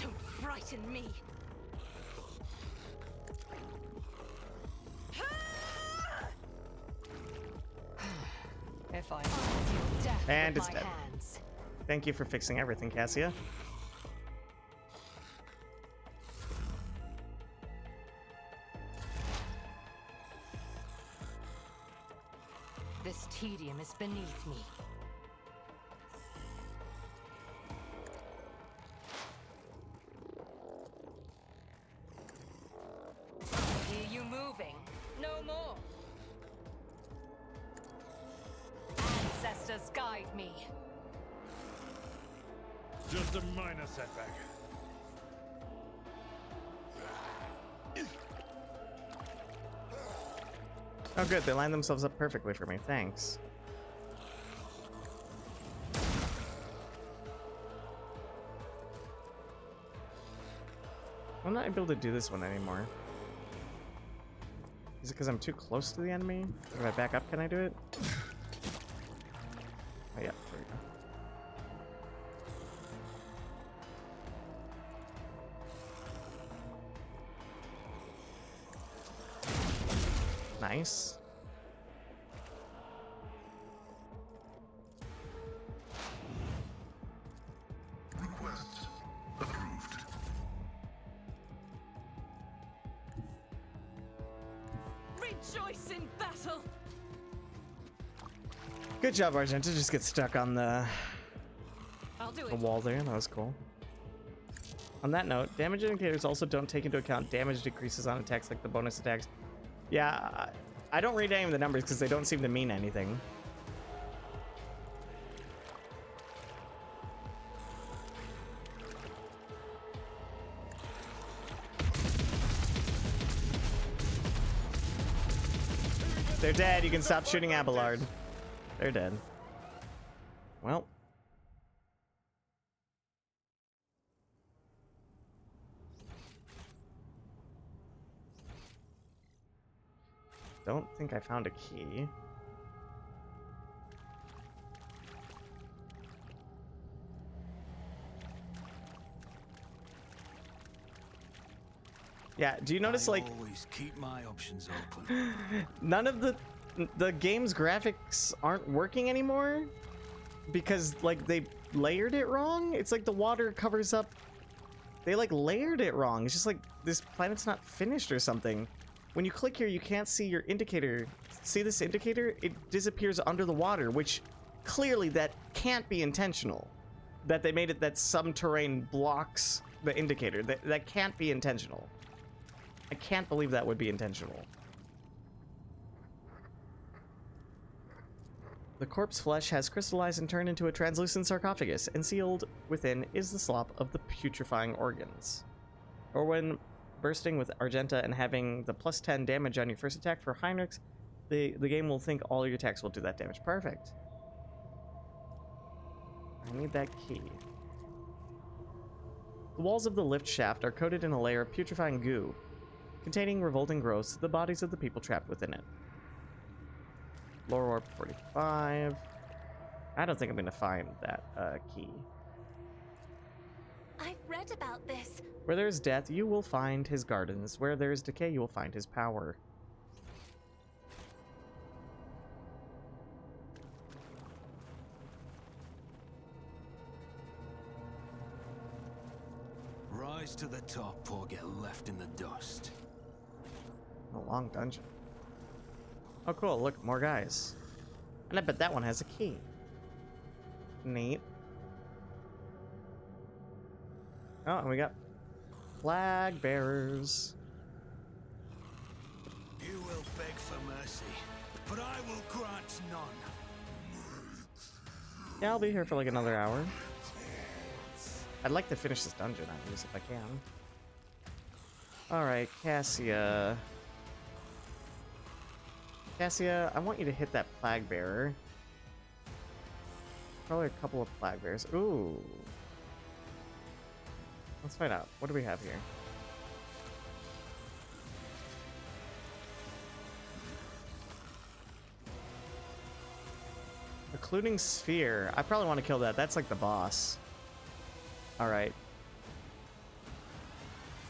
S5: Don't frighten me.
S4: If I your death
S1: And
S4: with
S1: it's
S4: my
S1: dead.
S4: hands.
S1: Thank you for fixing everything, Cassia.
S4: tedium is beneath me. Hear you moving. No more. Ancestors guide me.
S9: Just a minor setback.
S1: Oh good, they lined themselves up perfectly for me, thanks. I'm not able to do this one anymore. Is it because I'm too close to the enemy? If I back up, can I do it? Oh yeah, there we go. Nice.
S3: Request approved.
S7: Rejoice in battle!
S1: Good job, Argenta. Just get stuck on the
S7: I'll do
S1: the
S7: it.
S1: wall there. That was cool. On that note, damage indicators also don't take into account damage decreases on attacks like the bonus attacks. Yeah, I don't read any of the numbers because they don't seem to mean anything. They're dead. You can stop shooting Abelard. They're dead. Well. Don't think I found a key. Yeah, do you notice like
S2: always keep my options open.
S1: none of the game's graphics aren't working anymore because like they layered it wrong? It's like the water covers up. They like layered it wrong. It's just like this planet's not finished or something. When you click here, you can't see your indicator. See this indicator? It disappears under the water, which clearly that can't be intentional. That they made it that some terrain blocks the indicator. That can't be intentional. I can't believe that would be intentional. The corpse flesh has crystallized and turned into a translucent sarcophagus, and sealed within is the slop of the putrefying organs. Or when bursting with Argenta and having the plus 10 damage on your first attack for Heinrichs, the game will think all your attacks will do that damage. Perfect. I need that key. The walls of the lift shaft are coated in a layer of putrefying goo, containing revolting growths, the bodies of the people trapped within it. Lore Orb 45. I don't think I'm going to find that key.
S5: I've read about this.
S1: Where there is death, you will find his gardens. Where there is decay, you will find his power.
S2: Rise to the top or get left in the dust.
S1: A long dungeon. Oh cool, look, more guys. And I bet that one has a key. Neat. Oh, and we got flag bearers.
S2: You will beg for mercy, but I will grant none.
S1: Yeah, I'll be here for like another hour. I'd like to finish this dungeon, at least, if I can. Alright, Cassia. Cassia, I want you to hit that flag bearer. Probably a couple of flag bearers. Ooh. Let's find out. What do we have here? Occluding Sphere. I probably want to kill that. That's like the boss. Alright.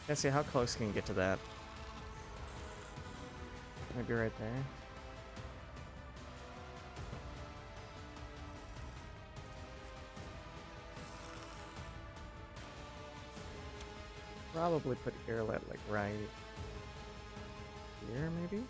S1: Cassia, how close can you get to that? Maybe right there. Probably put Irlet like right here, maybe?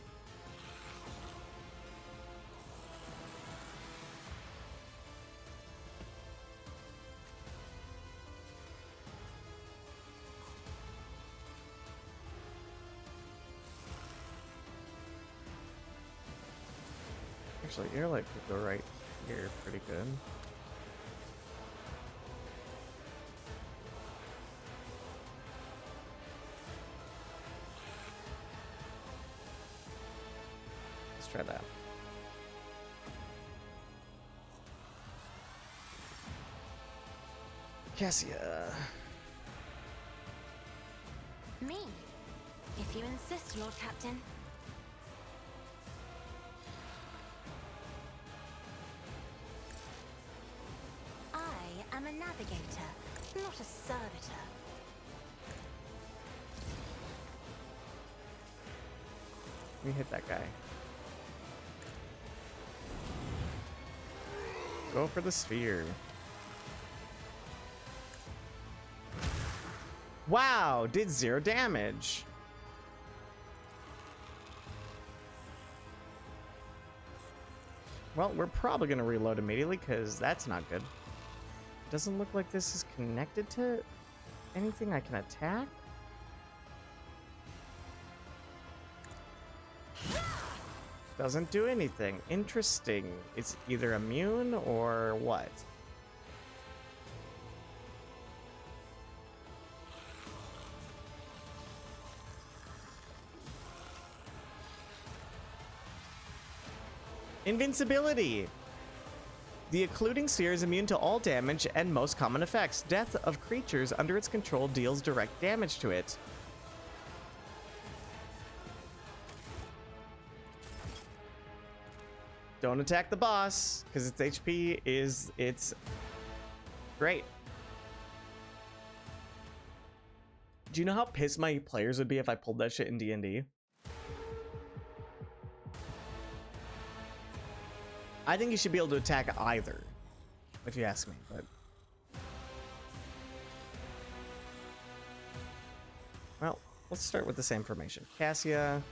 S1: Actually, Earlight could go right here pretty good. Let's try that. Cassia.
S5: Me? If you insist, Lord Captain. I am a navigator, not a servitor.
S1: Let me hit that guy. Go for the sphere. Wow, did 0 damage. Well, we're probably gonna reload immediately because that's not good. Doesn't look like this is connected to anything I can attack. Doesn't do anything. Interesting. It's either immune or what? Invincibility! The occluding sphere is immune to all damage and most common effects. Death of creatures under its control deals direct damage to it. Don't attack the boss, because its HP is great. Do you know how pissed my players would be if I pulled that shit in D&D? I think you should be able to attack either, if you ask me, but... Well, let's start with the same formation. Cassia...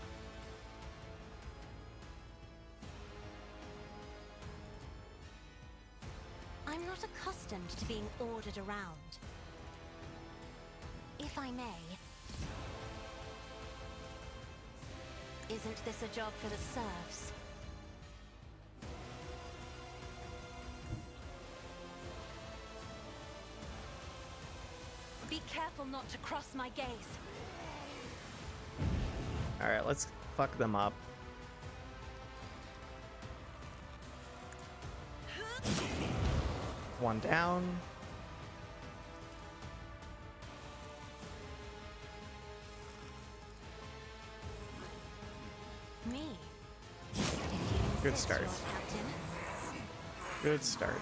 S5: I'm not accustomed to being ordered around. If I may... Isn't this a job for the serfs? Be careful not to cross my gaze.
S1: Alright, let's fuck them up. One down.
S5: Me?
S1: Good start. Good start.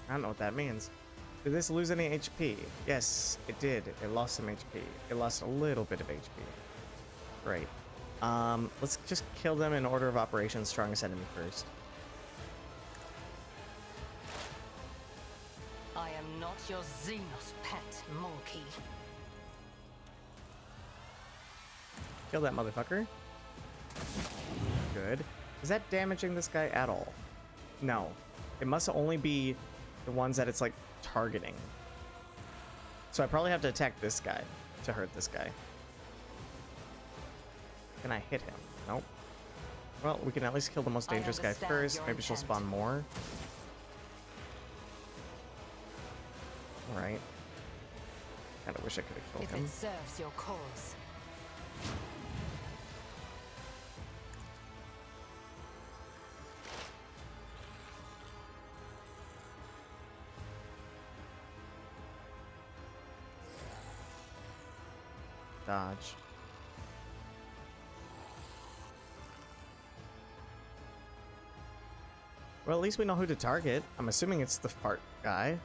S1: I don't know what that means. Did this lose any HP? Yes, it did. It lost some HP. It lost a little bit of HP. Great. Let's just kill them in order of operations. Strongest enemy first.
S4: I am not your Xenos pet, monkey.
S1: Kill that motherfucker. Good. Is that damaging this guy at all? No. It must only be the ones that it's like targeting. So I probably have to attack this guy to hurt this guy. Can I hit him? Nope. Well, we can at least kill the most dangerous guy first. Maybe she'll spawn more. Alright. Kinda wish I could have killed
S4: If
S1: him.
S4: it serves your cause.
S1: Dodge. Well, at least we know who to target. I'm assuming it's the fart guy.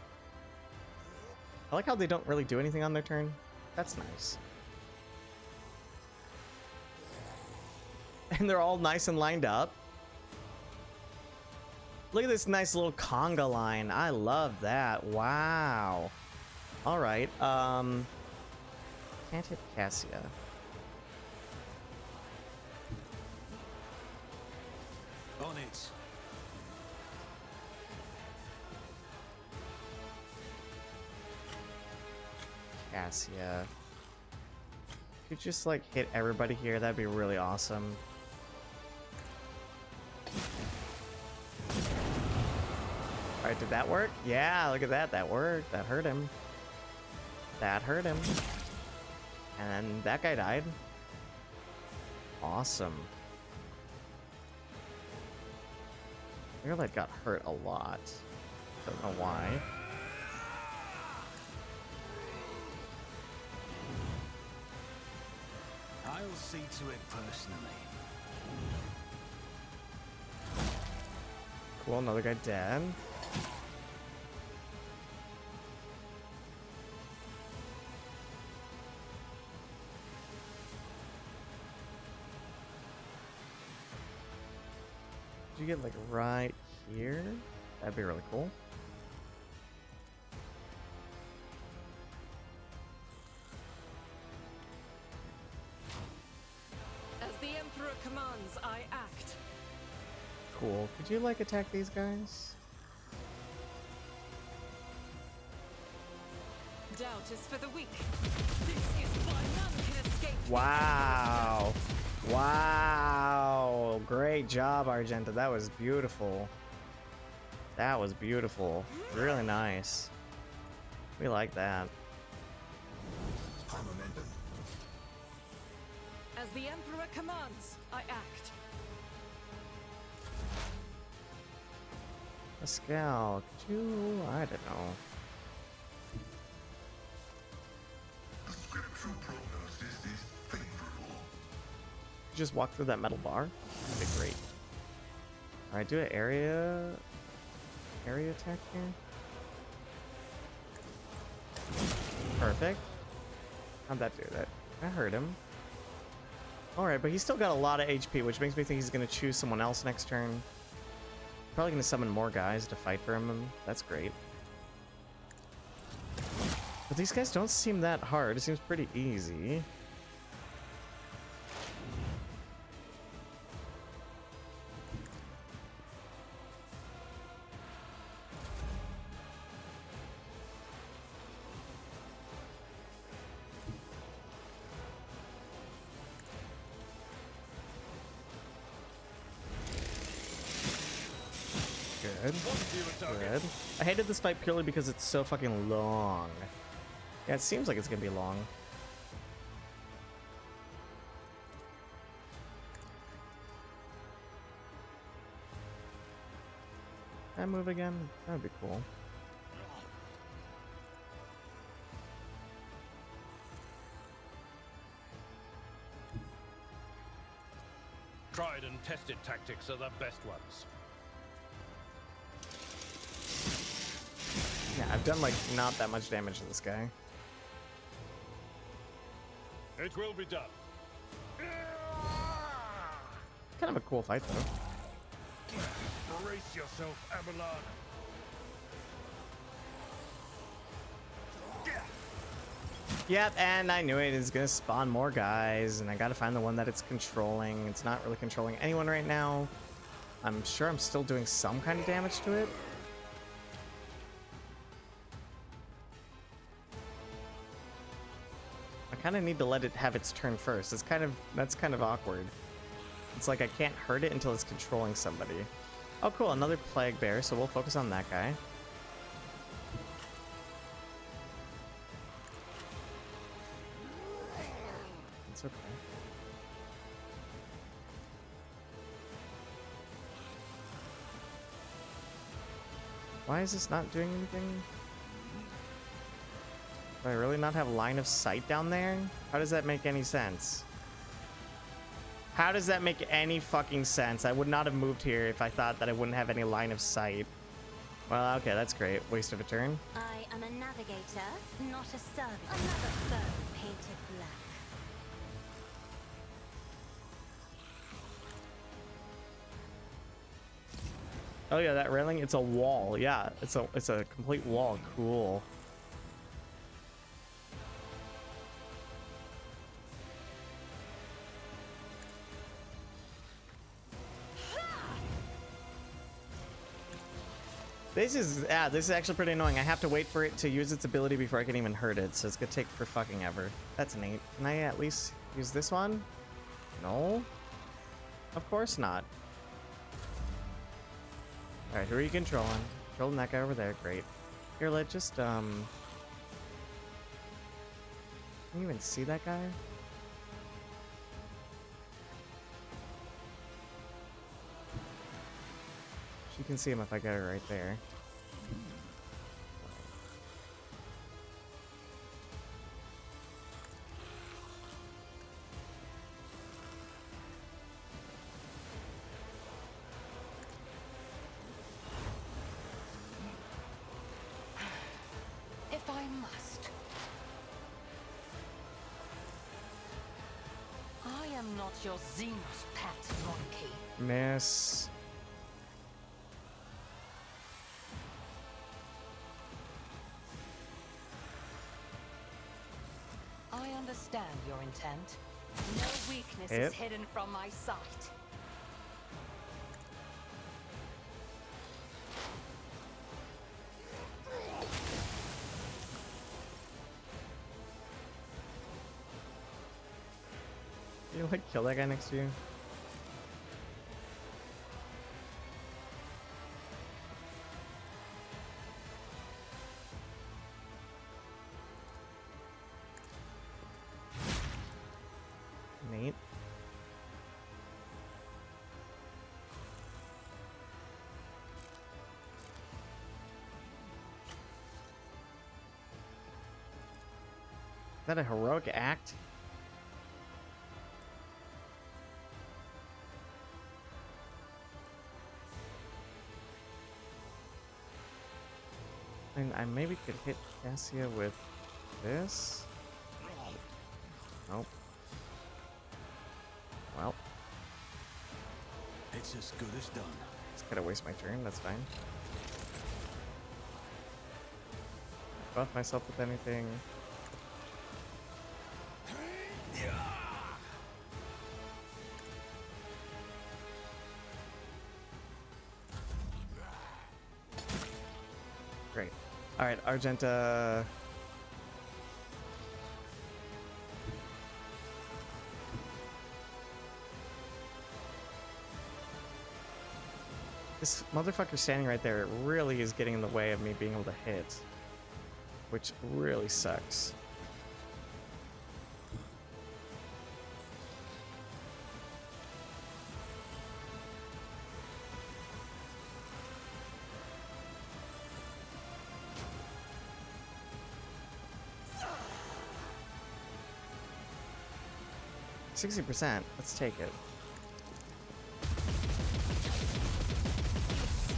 S1: I like how they don't really do anything on their turn. That's nice. And they're all nice and lined up. Look at this nice little conga line. I love that. Wow. All right. Can't hit Cassia.
S2: On it.
S1: Cassia. Could you just like hit everybody here? That'd be really awesome. Alright, did that work? Yeah, look at that. That worked. That hurt him. That hurt him. And then that guy died. Awesome. Airlight got hurt a lot. Don't know why.
S2: I'll see to it personally.
S1: Cool, another guy dead. Did you get like right here? That'd be really cool.
S7: As the Emperor commands, I act.
S1: Cool. Could you like attack these guys?
S7: Doubt is for the weak. This is why none can escape.
S1: Wow. Wow. Great job, Argenta. That was beautiful. That was beautiful. Really nice. We like that.
S7: As the Emperor commands, I act.
S1: Pascal, could you... I don't know.
S3: The scriptural prognosis is favorable.
S1: Just walk through that metal bar? That'd be great. Alright, do an area attack here. Perfect. How'd that do that? I hurt him. Alright, but he's still got a lot of HP, which makes me think he's gonna choose someone else next turn. Probably gonna summon more guys to fight for him. That's great. But these guys don't seem that hard. It seems pretty easy. Good. Good. I hated this fight purely because it's so fucking long. Yeah, it seems like it's gonna be long. Can I move again? That'd be cool.
S9: Tried and tested tactics are the best ones.
S1: Yeah, I've done like not that much damage to this guy.
S9: It will be done.
S1: Kind of a cool fight though.
S9: Brace yourself, Abelardo.
S1: Yep, and I knew it is gonna spawn more guys, and I gotta find the one that it's controlling. It's not really controlling anyone right now. I'm sure I'm still doing some kind of damage to it. I kind of need to let it have its turn first. That's kind of awkward. It's like I can't hurt it until it's controlling somebody. Oh cool, another plague bear, so we'll focus on that guy. It's okay. Why is this not doing anything? Do I really not have line of sight down there? How does that make any sense? How does that make any fucking sense? I would not have moved here if I thought that I wouldn't have any line of sight. Well, okay, that's great. Waste of a turn.
S5: I am a navigator, not a servant. Another foe painted black.
S1: Oh yeah, that railing, it's a wall. Yeah, it's a complete wall. Cool. This is actually pretty annoying. I have to wait for it to use its ability before I can even hurt it, so it's gonna take for fucking ever. That's neat. Can I at least use this one? No? Of course not. Alright, who are you controlling? Controlling that guy over there, great. Here, let's just, can you even see that guy? You can see him if I get it right there.
S4: If I must. I am not your Xenos pet monkey.
S1: Miss.
S4: I understand your intent. No weakness
S1: Hit.
S4: is hidden from my sight.
S1: You like kill that guy next to you? Neat. Is that a heroic act? And I maybe could hit Cassia with this. Nope. Well,
S2: It's as good as done.
S1: just gotta waste my turn, that's fine. Buff myself with anything. Great. Alright, Argenta. This motherfucker standing right there really is getting in the way of me being able to hit. Which really sucks. %. Let's take it.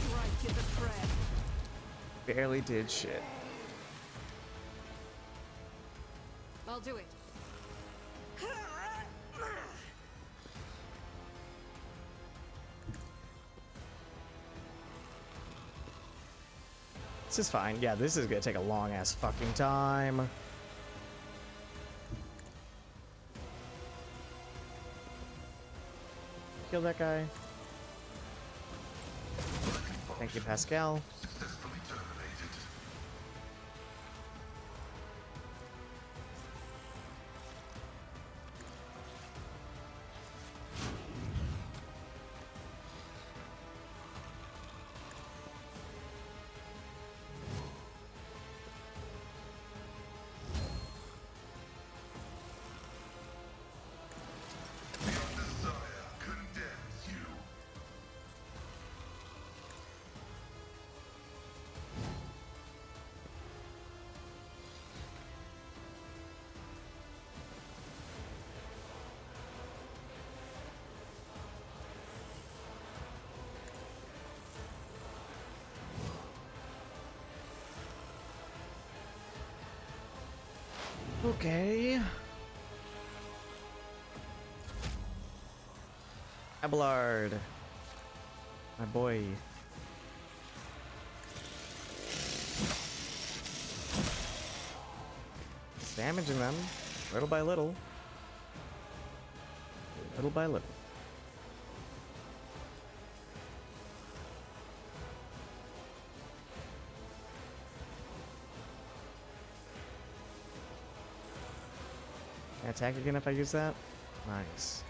S7: Strike is a prayer.
S1: Barely did shit.
S7: I'll do it.
S1: This is fine. Yeah, this is gonna take a long ass fucking time. Kill that guy. Thank you, Pascal.
S3: Successfully terminated. Your desire condemns you.
S1: Okay. Abelard. My boy. Just damaging them little by little. Little by little. attack again if I use that? Nice.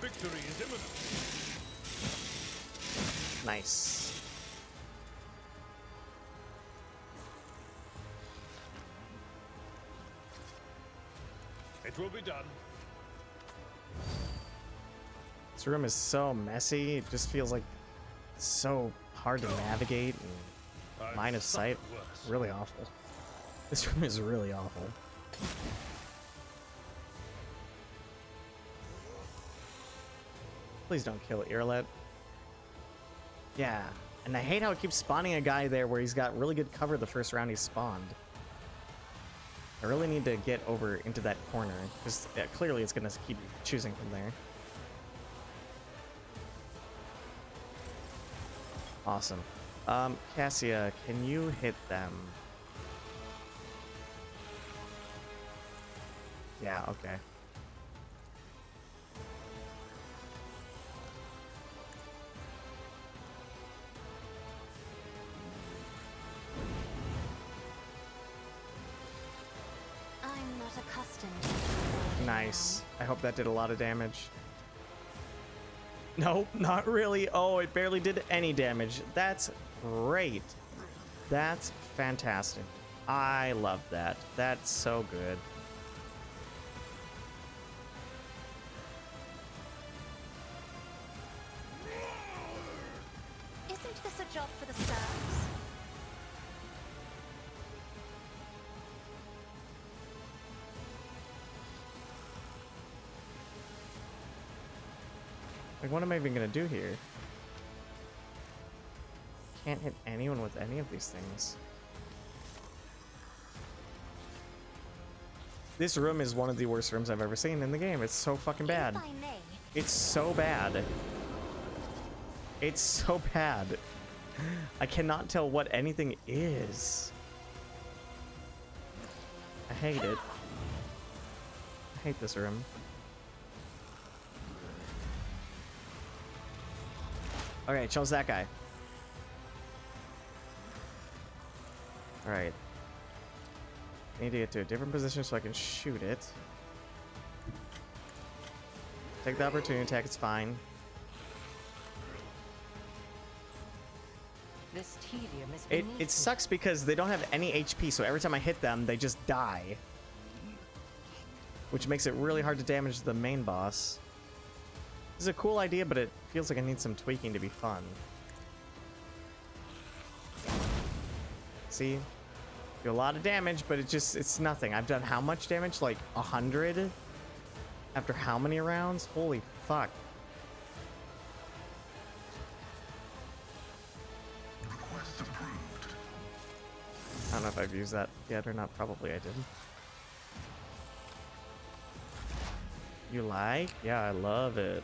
S9: Victory is imminent.
S1: Nice.
S9: It will be done.
S1: This room is so messy. It just feels like so hard to navigate and line of sight. Really awful. This room is really awful. Please don't kill Irlet. Yeah, and I hate how it keeps spawning a guy there where he's got really good cover the first round he spawned. I really need to get over into that corner, because clearly it's going to keep choosing from there. Awesome. Cassia, can you hit them? Yeah, okay.
S5: I'm not accustomed to
S1: Nice. I hope that did a lot of damage. Nope, not really. Oh, it barely did any damage. That's great. That's fantastic. I love that. That's so good.
S5: Isn't this a job for the stars?
S1: Like, what am I even gonna do here? Can't hit anyone with any of these things. This room is one of the worst rooms I've ever seen in the game. It's so fucking bad.
S5: If I may,
S1: It's so bad. It's so bad. I cannot tell what anything is. I hate it. I hate this room. Okay, chose that guy. Alright. I need to get to a different position so I can shoot it. Take the opportunity attack, it's fine.
S4: This tedium is
S1: It
S4: beneath me.
S1: sucks because they don't have any HP, so every time I hit them, they just die. Which makes it really hard to damage the main boss. This is a cool idea, but it feels like I need some tweaking to be fun. See? Do a lot of damage, but it's nothing. I've done how much damage? Like 100? After how many rounds? Holy fuck.
S3: Request approved.
S1: I don't know if I've used that yet or not. Probably I did. You like? Yeah, I love it.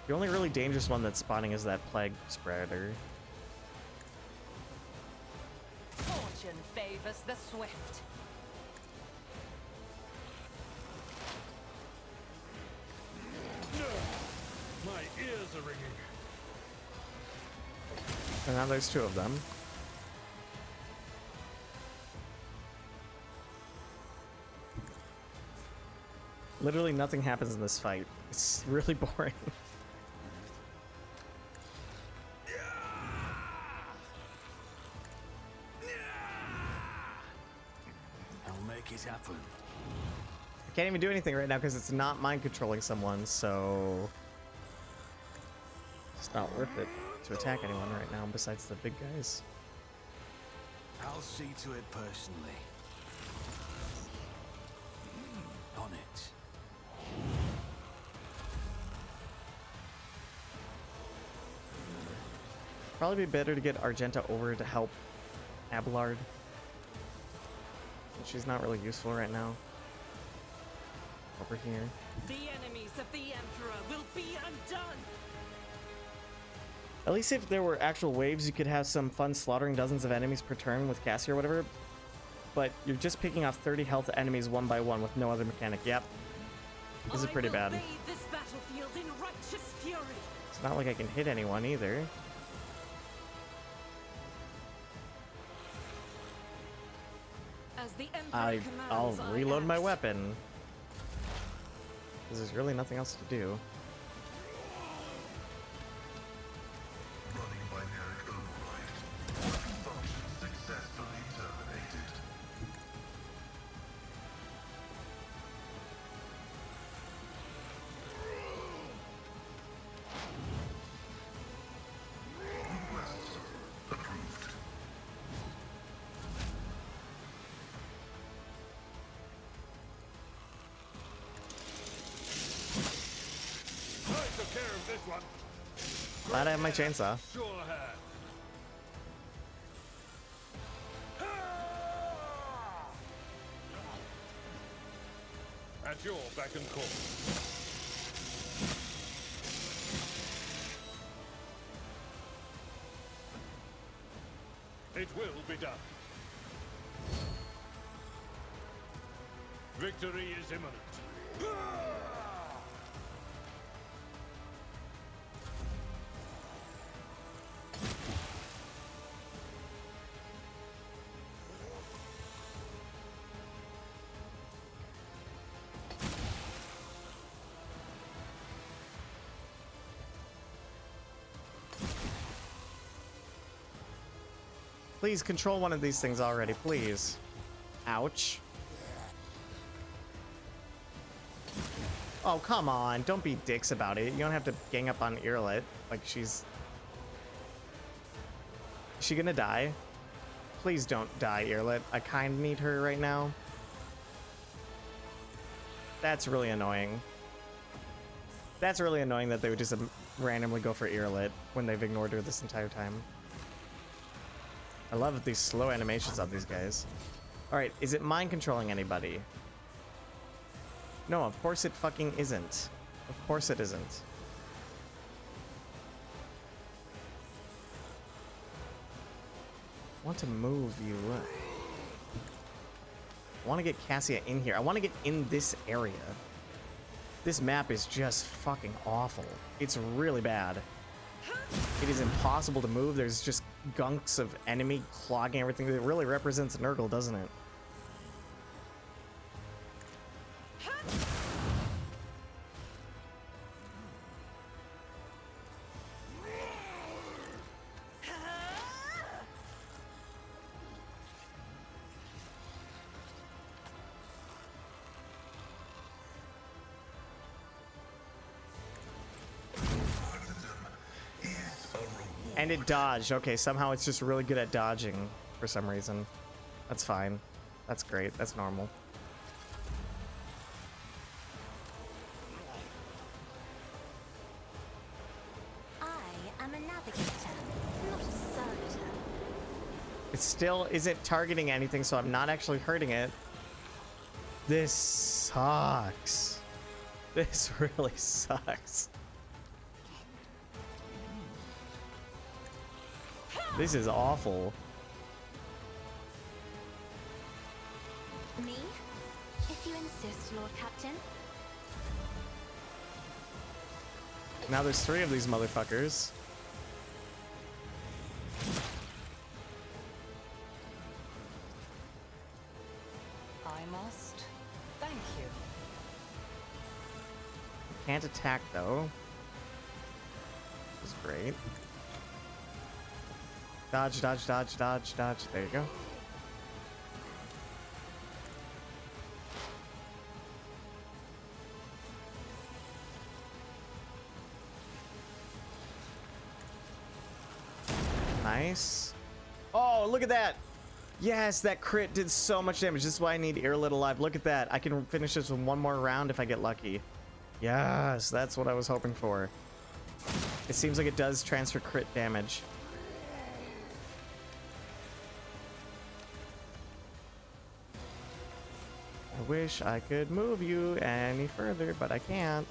S1: The only really dangerous one that's spawning is that plague spreader.
S4: Fortune favors the swift.
S9: My ears are ringing.
S1: And now there's two of them. Literally nothing happens in this fight. It's really boring.
S2: I'll make it happen.
S1: I can't even do anything right now because it's not mind controlling someone, so it's not worth it to attack anyone right now besides the big guys.
S2: I'll see to it personally. On it.
S1: Probably be better to get Argenta over to help Abelard. She's not really useful right now. Over here.
S7: The enemies of the Emperor will be undone!
S1: At least if there were actual waves, you could have some fun slaughtering dozens of enemies per turn with Cassie or whatever. But you're just picking off 30 health enemies one by one with no other mechanic. Yep. This is pretty bad.
S7: I will bathe this battlefield in righteous fury.
S1: It's not like I can hit anyone either.
S7: As the Emperor
S1: I'll
S7: commands, I
S1: reload my
S7: act.
S1: weapon. Because there's really nothing else to do.
S3: Running binaric override. Function successfully terminated. Request approved.
S9: I took care of this one.
S1: Glad I have my chainsaw.
S9: Sure have. At your beck and call. It will be done. Victory is imminent.
S1: Please control one of these things already, please. Ouch. Oh, come on. Don't be dicks about it. You don't have to gang up on Irlit. Like, she's... Is she gonna die? Please don't die, Irlit. I kind of need her right now. That's really annoying. That's really annoying that they would just randomly go for Irlit when they've ignored her this entire time. I love these slow animations of these guys. Alright, is it mind controlling anybody? No, of course it fucking isn't. Of course it isn't. I want to move you. I want to get Cassia in here. I want to get in this area. This map is just fucking awful. It's really bad. It is impossible to move. There's just gunks of enemy clogging everything. It really represents Nurgle, doesn't it? And it dodged. Okay, somehow it's just really good at dodging for some reason. That's fine. That's great. That's normal.
S5: I am a navigator, not a servitor.
S1: It still isn't targeting anything, so I'm not actually hurting it. This sucks. This really sucks. This is awful.
S5: Me? If you insist, Lord Captain.
S1: Now there's 3 of these motherfuckers.
S4: I must. Thank you.
S1: Can't attack though. This is great. Dodge, dodge, dodge, dodge, dodge. There you go. Nice. Oh, look at that. Yes, that crit did so much damage. This is why I need Irlit alive. Look at that. I can finish this with one more round if I get lucky. Yes, that's what I was hoping for. It seems like it does transfer crit damage. I wish I could move you any further, but I can't.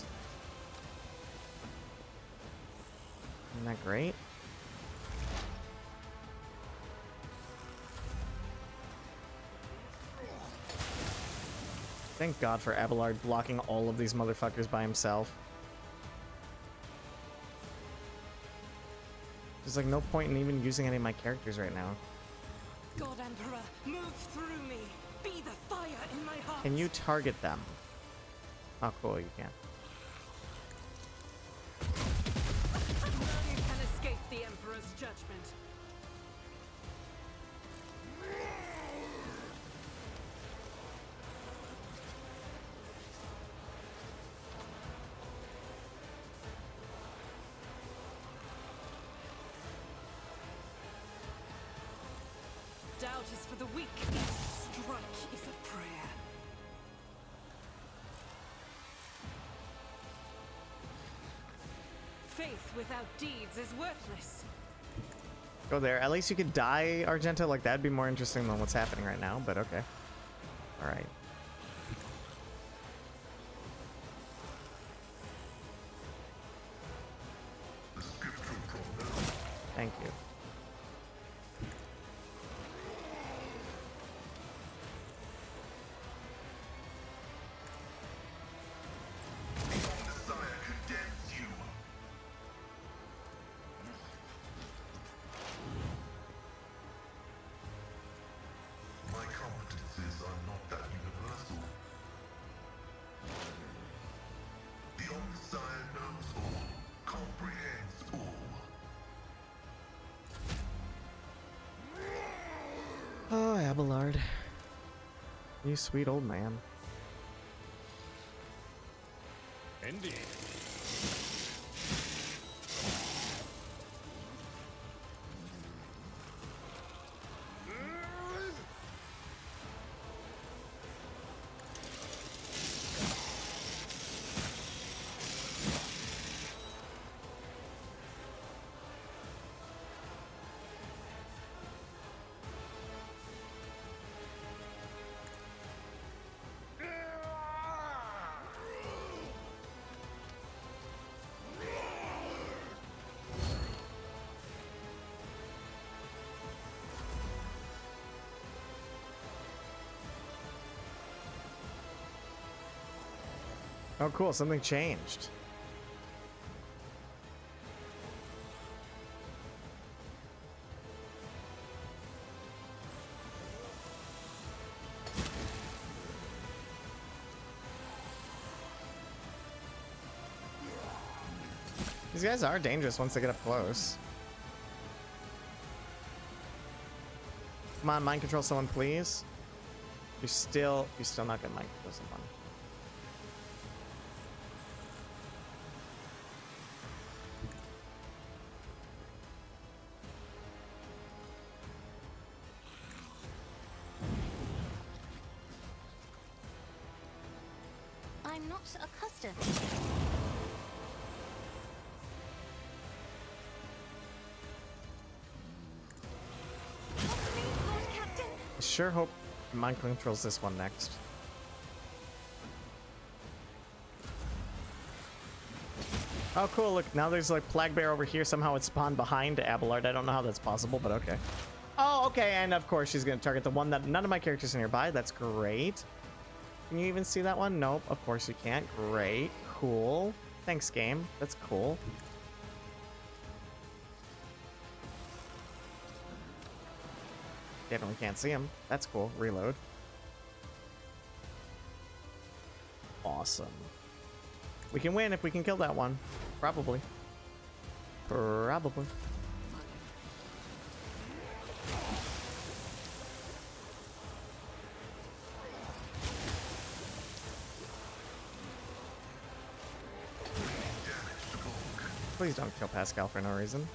S1: Isn't that great? Thank God for Abelard blocking all of these motherfuckers by himself. There's like no point in even using any of my characters right now.
S7: God Emperor, move through me. Be the fire in my heart.
S1: Can you target them? Oh, cool, you can.
S7: None can escape the Emperor's judgment. Doubt is for the weak. Each strike is a prayer. Faith without deeds is worthless.
S1: Go there. At least you could die, Argenta. Like, that'd be more interesting than what's happening right now, but okay. Alright. Thank you.
S3: Messiah condemns you. My competences are not that universal. The Omnissiah knows all, comprehends all.
S1: Oh, Abelard. You sweet old man.
S9: Indeed.
S1: Oh, cool. Something changed. These guys are dangerous once they get up close. Come on, mind control someone, please. You're still not gonna mind control someone.
S5: I'm not accustomed. Lord Captain.
S1: I sure hope mind controls this one next. Oh, cool. Look, now there's like Plague Bear over here. Somehow it spawned behind Abelard. I don't know how that's possible, but okay. Oh, okay. And of course, she's going to target the one that none of my characters are nearby. That's great. Can you even see that one? Nope. Of course you can't. Great. Cool. Thanks, game. That's cool. Definitely can't see him. That's cool. Reload. Awesome. We can win if we can kill that one. Probably. Probably. Please don't kill Pascal for no reason.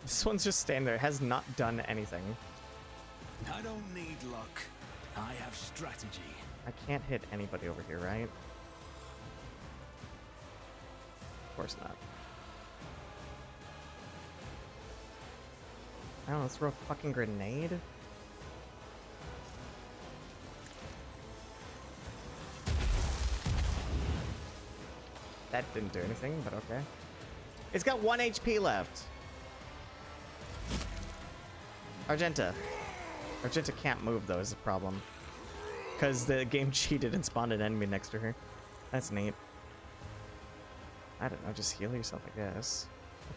S1: This one's just standing there. Has not done anything.
S2: I don't need luck. I have strategy.
S1: I can't hit anybody over here, right? Of course not. I don't know, let's throw a fucking grenade. That didn't do anything, but okay. It's got 1 HP left. Argenta. Argenta can't move though is the problem. Because the game cheated and spawned an enemy next to her. That's neat. I don't know, just heal yourself, I guess.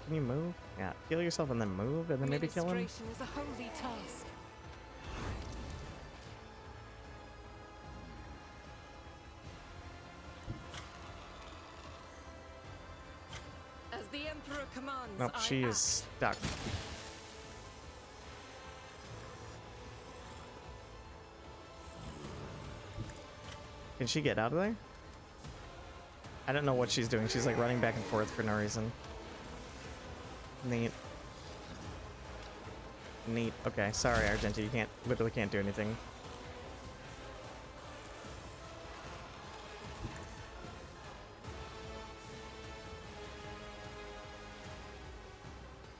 S1: Can you move? Yeah, heal yourself and then move, and then maybe kill him?
S7: Administration is a holy task. As the Emperor commands,
S1: Nope,
S7: I
S1: she
S7: act.
S1: is stuck. Can she get out of there? I don't know what she's doing. She's like running back and forth for no reason. Neat. Neat. Okay, sorry, Argenta. You literally can't do anything.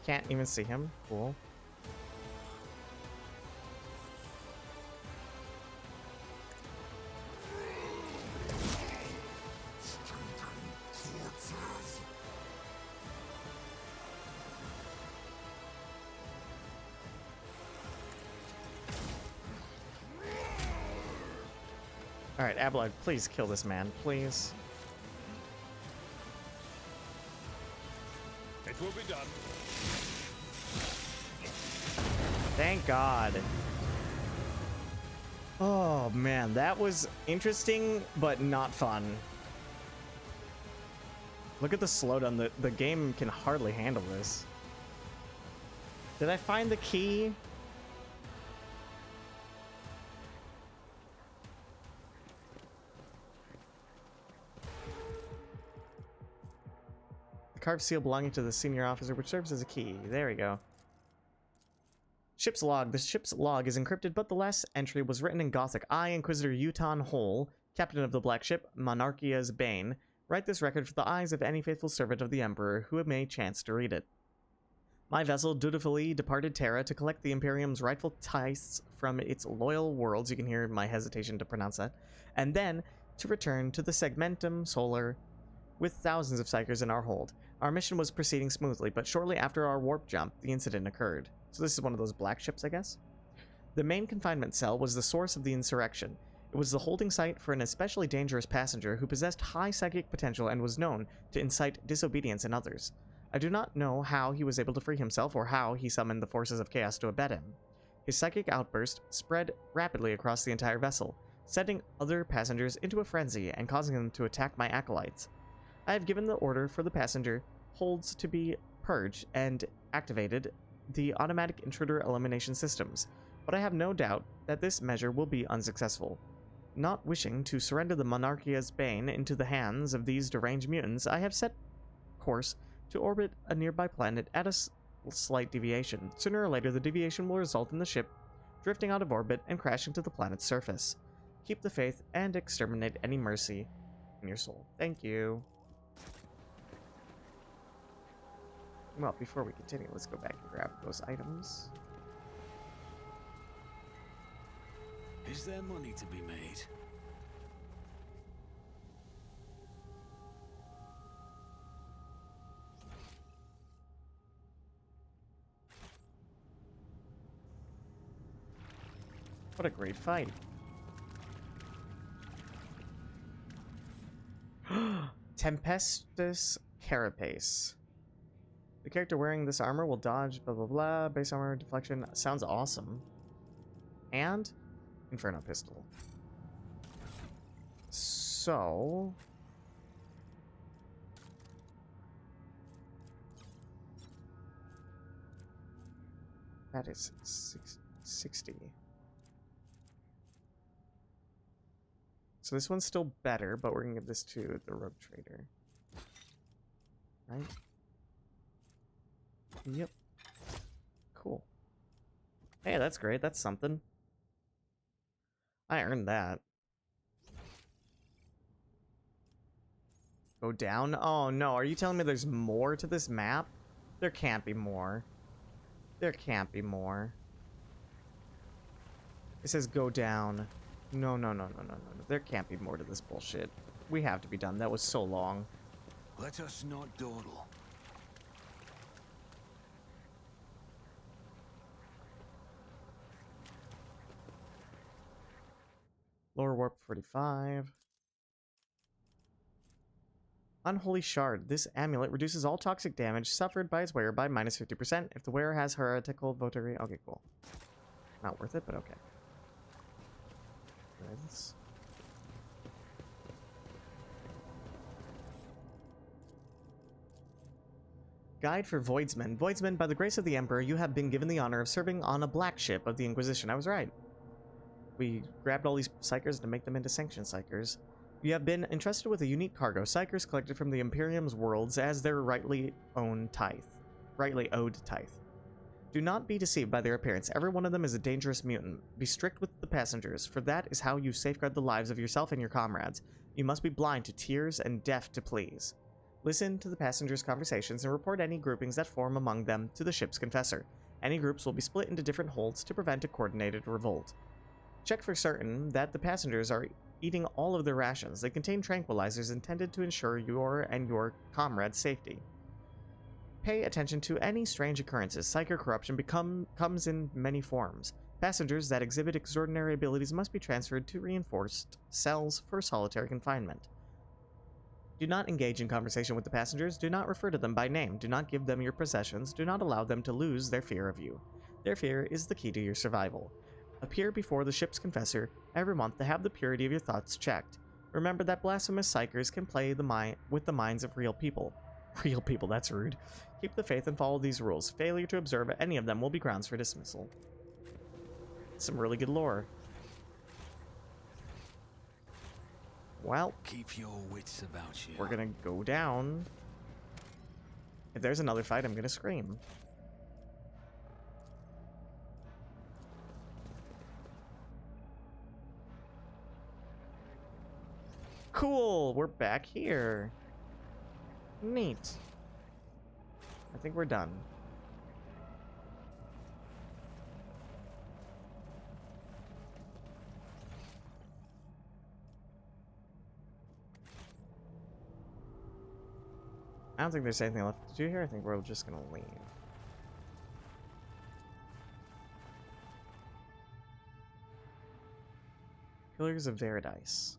S1: Can't even see him. Cool. Alright, Abelard, please kill this man, please.
S9: It will be done.
S1: Thank God. Oh man, that was interesting, but not fun. Look at the slowdown. The game can hardly handle this. Did I find the key? The carved seal belonging to the senior officer, which serves as a key. There we go. Ship's log. The ship's log is encrypted, but the last entry was written in Gothic. I, Inquisitor Uton Hole, captain of the Black Ship, Monarchia's Bane, write this record for the eyes of any faithful servant of the Emperor who may chance to read it. My vessel dutifully departed Terra to collect the Imperium's rightful tithes from its loyal worlds, you can hear my hesitation to pronounce that, and then to return to the Segmentum Solar with thousands of Psykers in our hold. Our mission was proceeding smoothly, but shortly after our warp jump, the incident occurred. So this is one of those black ships, I guess? The main confinement cell was the source of the insurrection. It was the holding site for an especially dangerous passenger who possessed high psychic potential and was known to incite disobedience in others. I do not know how he was able to free himself or how he summoned the forces of chaos to abet him. His psychic outburst spread rapidly across the entire vessel, setting other passengers into a frenzy and causing them to attack my acolytes. I have given the order for the passenger holds to be purged and activated the automatic intruder elimination systems, but I have no doubt that this measure will be unsuccessful. Not wishing to surrender the Monarchia's Bane into the hands of these deranged mutants, I have set course to orbit a nearby planet at a slight deviation. Sooner or later, the deviation will result in the ship drifting out of orbit and crashing to the planet's surface. Keep the faith and exterminate any mercy in your soul. Thank you. Well, before we continue, let's go back and grab those items.
S2: Is there money to be made?
S1: What a great fight. Tempestus Carapace. The character wearing this armor will dodge blah blah blah. Base armor deflection. Sounds awesome. And Inferno Pistol. So that is 60. So this one's still better, but we're gonna give this to the Rogue Trader. Right? Yep. Cool. Hey, that's great. That's something. I earned that. Go down? Oh no, are you telling me there's more to this map? There can't be more. There can't be more. It says go down. No. There can't be more to this bullshit. We have to be done. That was so long.
S2: Let us not dawdle.
S1: Lower warp 45. Unholy Shard. This amulet reduces all toxic damage suffered by its wearer by minus 50% if the wearer has heretical votary. Okay, cool. Not worth it, but okay. Nice. Guide for Voidsmen. Voidsmen, by the grace of the Emperor, you have been given the honor of serving on a black ship of the Inquisition. I was right. We grabbed all these psychers to make them into sanctioned psychers. You have been entrusted with a unique cargo, psychers collected from the Imperium's worlds as their rightly owed tithe. Do not be deceived by their appearance. Every one of them is a dangerous mutant. Be strict with the passengers, for that is how you safeguard the lives of yourself and your comrades. You must be blind to tears and deaf to pleas. Listen to the passengers' conversations and report any groupings that form among them to the ship's confessor. Any groups will be split into different holds to prevent a coordinated revolt. Check for certain that the passengers are eating all of their rations. They contain tranquilizers intended to ensure your and your comrades' safety. Pay attention to any strange occurrences. Psyker corruption comes in many forms. Passengers that exhibit extraordinary abilities must be transferred to reinforced cells for solitary confinement. Do not engage in conversation with the passengers. Do not refer to them by name. Do not give them your possessions. Do not allow them to lose their fear of you. Their fear is the key to your survival. Appear before the ship's confessor every month to have the purity of your thoughts checked. Remember that blasphemous psychers can play with the minds of real people. Real people, that's rude. Keep the faith and follow these rules. Failure to observe any of them will be grounds for dismissal. Some really good lore. Well,
S2: Keep your wits about you.
S1: we're gonna go down. If there's another fight, I'm gonna scream. Cool, we're back here. Neat. I think we're done. I don't think there's anything left to do here. I think we're just gonna leave. Pillars of Varadice.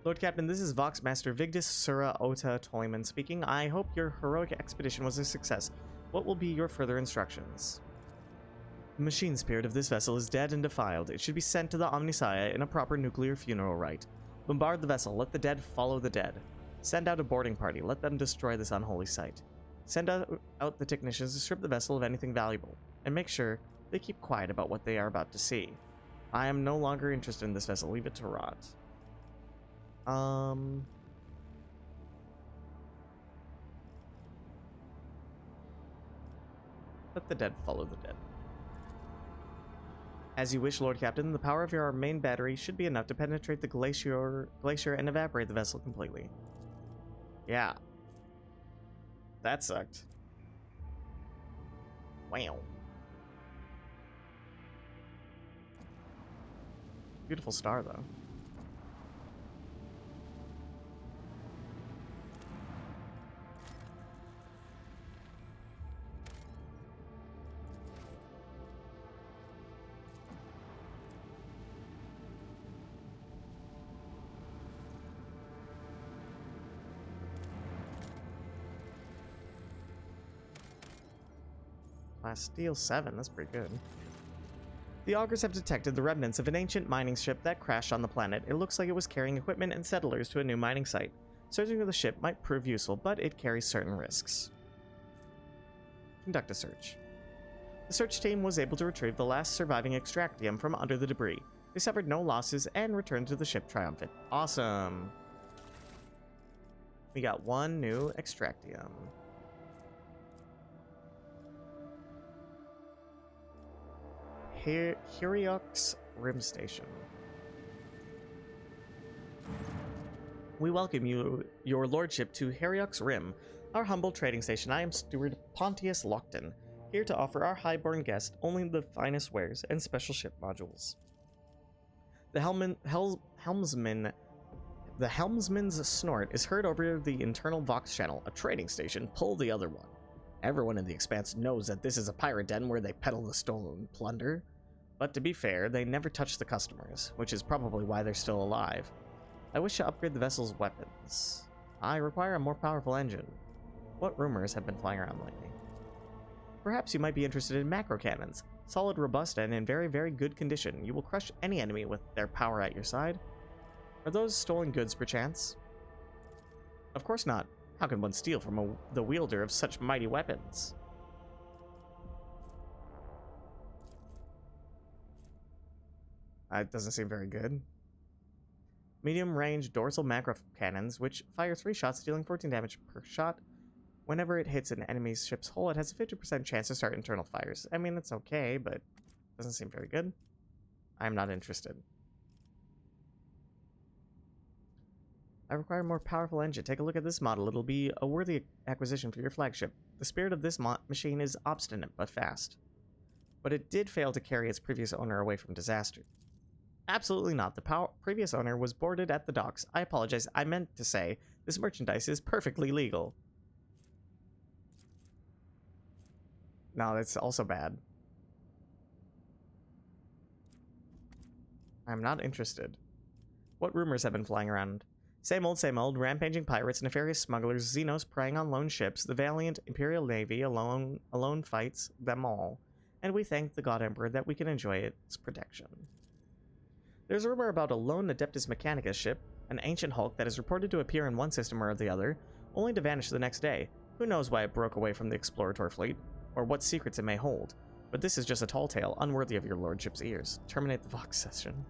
S1: Lord Captain, this is Vox Master Vigdis Sura Ota Toyman speaking. I hope your heroic expedition was a success. What will be your further instructions? The machine spirit of this vessel is dead and defiled. It should be sent to the Omnissiah in a proper nuclear funeral rite. Bombard the vessel. Let the dead follow the dead. Send out a boarding party. Let them destroy this unholy site. Send out the technicians to strip the vessel of anything valuable. And make sure they keep quiet about what they are about to see. I am no longer interested in this vessel. Leave it to rot. Let the dead follow the dead. As you wish, Lord Captain, the power of your main battery should be enough to penetrate the glacier and evaporate the vessel completely. Yeah. That sucked. Wow. Beautiful star, though. Steel 7, that's pretty good. The augurs have detected the remnants of an ancient mining ship that crashed on the planet. It looks like it was carrying equipment and settlers to a new mining site. Searching for the ship might prove useful, but it carries certain risks. Conduct a search. The search team was able to retrieve the last surviving extractium from under the debris. They suffered no losses and returned to the ship triumphant. Awesome! We got one new extractium. Heriox Rim Station. We welcome you, your lordship, to Heriox Rim, our humble trading station. I am Steward Pontius Lockton, here to offer our highborn guest only the finest wares and special ship modules. The helmsman's snort is heard over the internal Vox channel. A trading station? Pull the other one. Everyone in the Expanse knows that this is a pirate den where they peddle the stolen plunder. But to be fair, they never touch the customers, which is probably why they're still alive. I wish to upgrade the vessel's weapons. I require a more powerful engine. What rumors have been flying around lately? Perhaps you might be interested in macro cannons. Solid, robust, and in very, very good condition. You will crush any enemy with their power at your side. Are those stolen goods, perchance? Of course not. How can one steal from the wielder of such mighty weapons? It doesn't seem very good. Medium-range dorsal macro cannons, which fire 3 shots, dealing 14 damage per shot. Whenever it hits an enemy's ship's hull, it has a 50% chance to start internal fires. I mean, it's okay, but doesn't seem very good. I'm not interested. I require a more powerful engine. Take a look at this model. It'll be a worthy acquisition for your flagship. The spirit of this machine is obstinate but fast. But it did fail to carry its previous owner away from disaster. Absolutely not. The previous owner was boarded at the docks. I apologize. I meant to say this merchandise is perfectly legal. No, that's also bad. I'm not interested. What rumors have been flying around? Same old, rampaging pirates, nefarious smugglers, Xenos preying on lone ships, the valiant Imperial Navy alone fights them all, and we thank the God Emperor that we can enjoy its protection. There's a rumor about a lone Adeptus Mechanicus ship, an ancient hulk that is reported to appear in one system or the other, only to vanish the next day. Who knows why it broke away from the Explorator fleet, or what secrets it may hold, but this is just a tall tale, unworthy of your lordship's ears. Terminate the Vox session.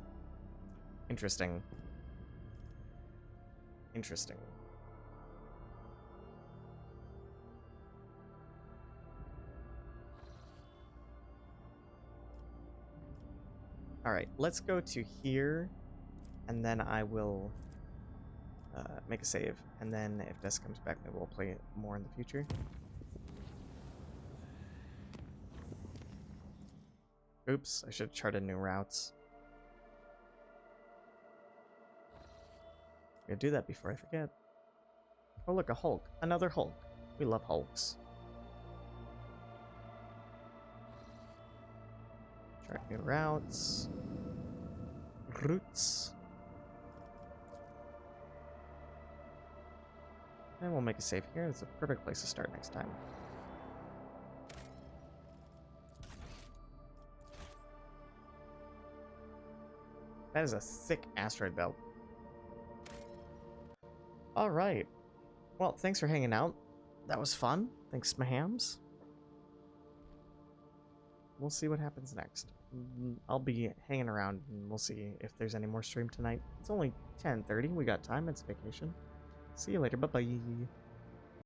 S1: Interesting. Interesting. Alright, let's go to here, and then I will make a save, and then if Des comes back, maybe we'll play it more in the future. Oops, I should have charted new routes. I'm gonna do that before I forget. Oh look, a Hulk. Another Hulk. We love Hulks. Chart new routes. Routes. And we'll make a save here. It's a perfect place to start next time. That is a thick asteroid belt. Alright. Well, thanks for hanging out. That was fun. Thanks, Mahams. We'll see what happens next. I'll be hanging around and we'll see if there's any more stream tonight. It's only 10:30. We got time. It's vacation. See you later. Bye-bye.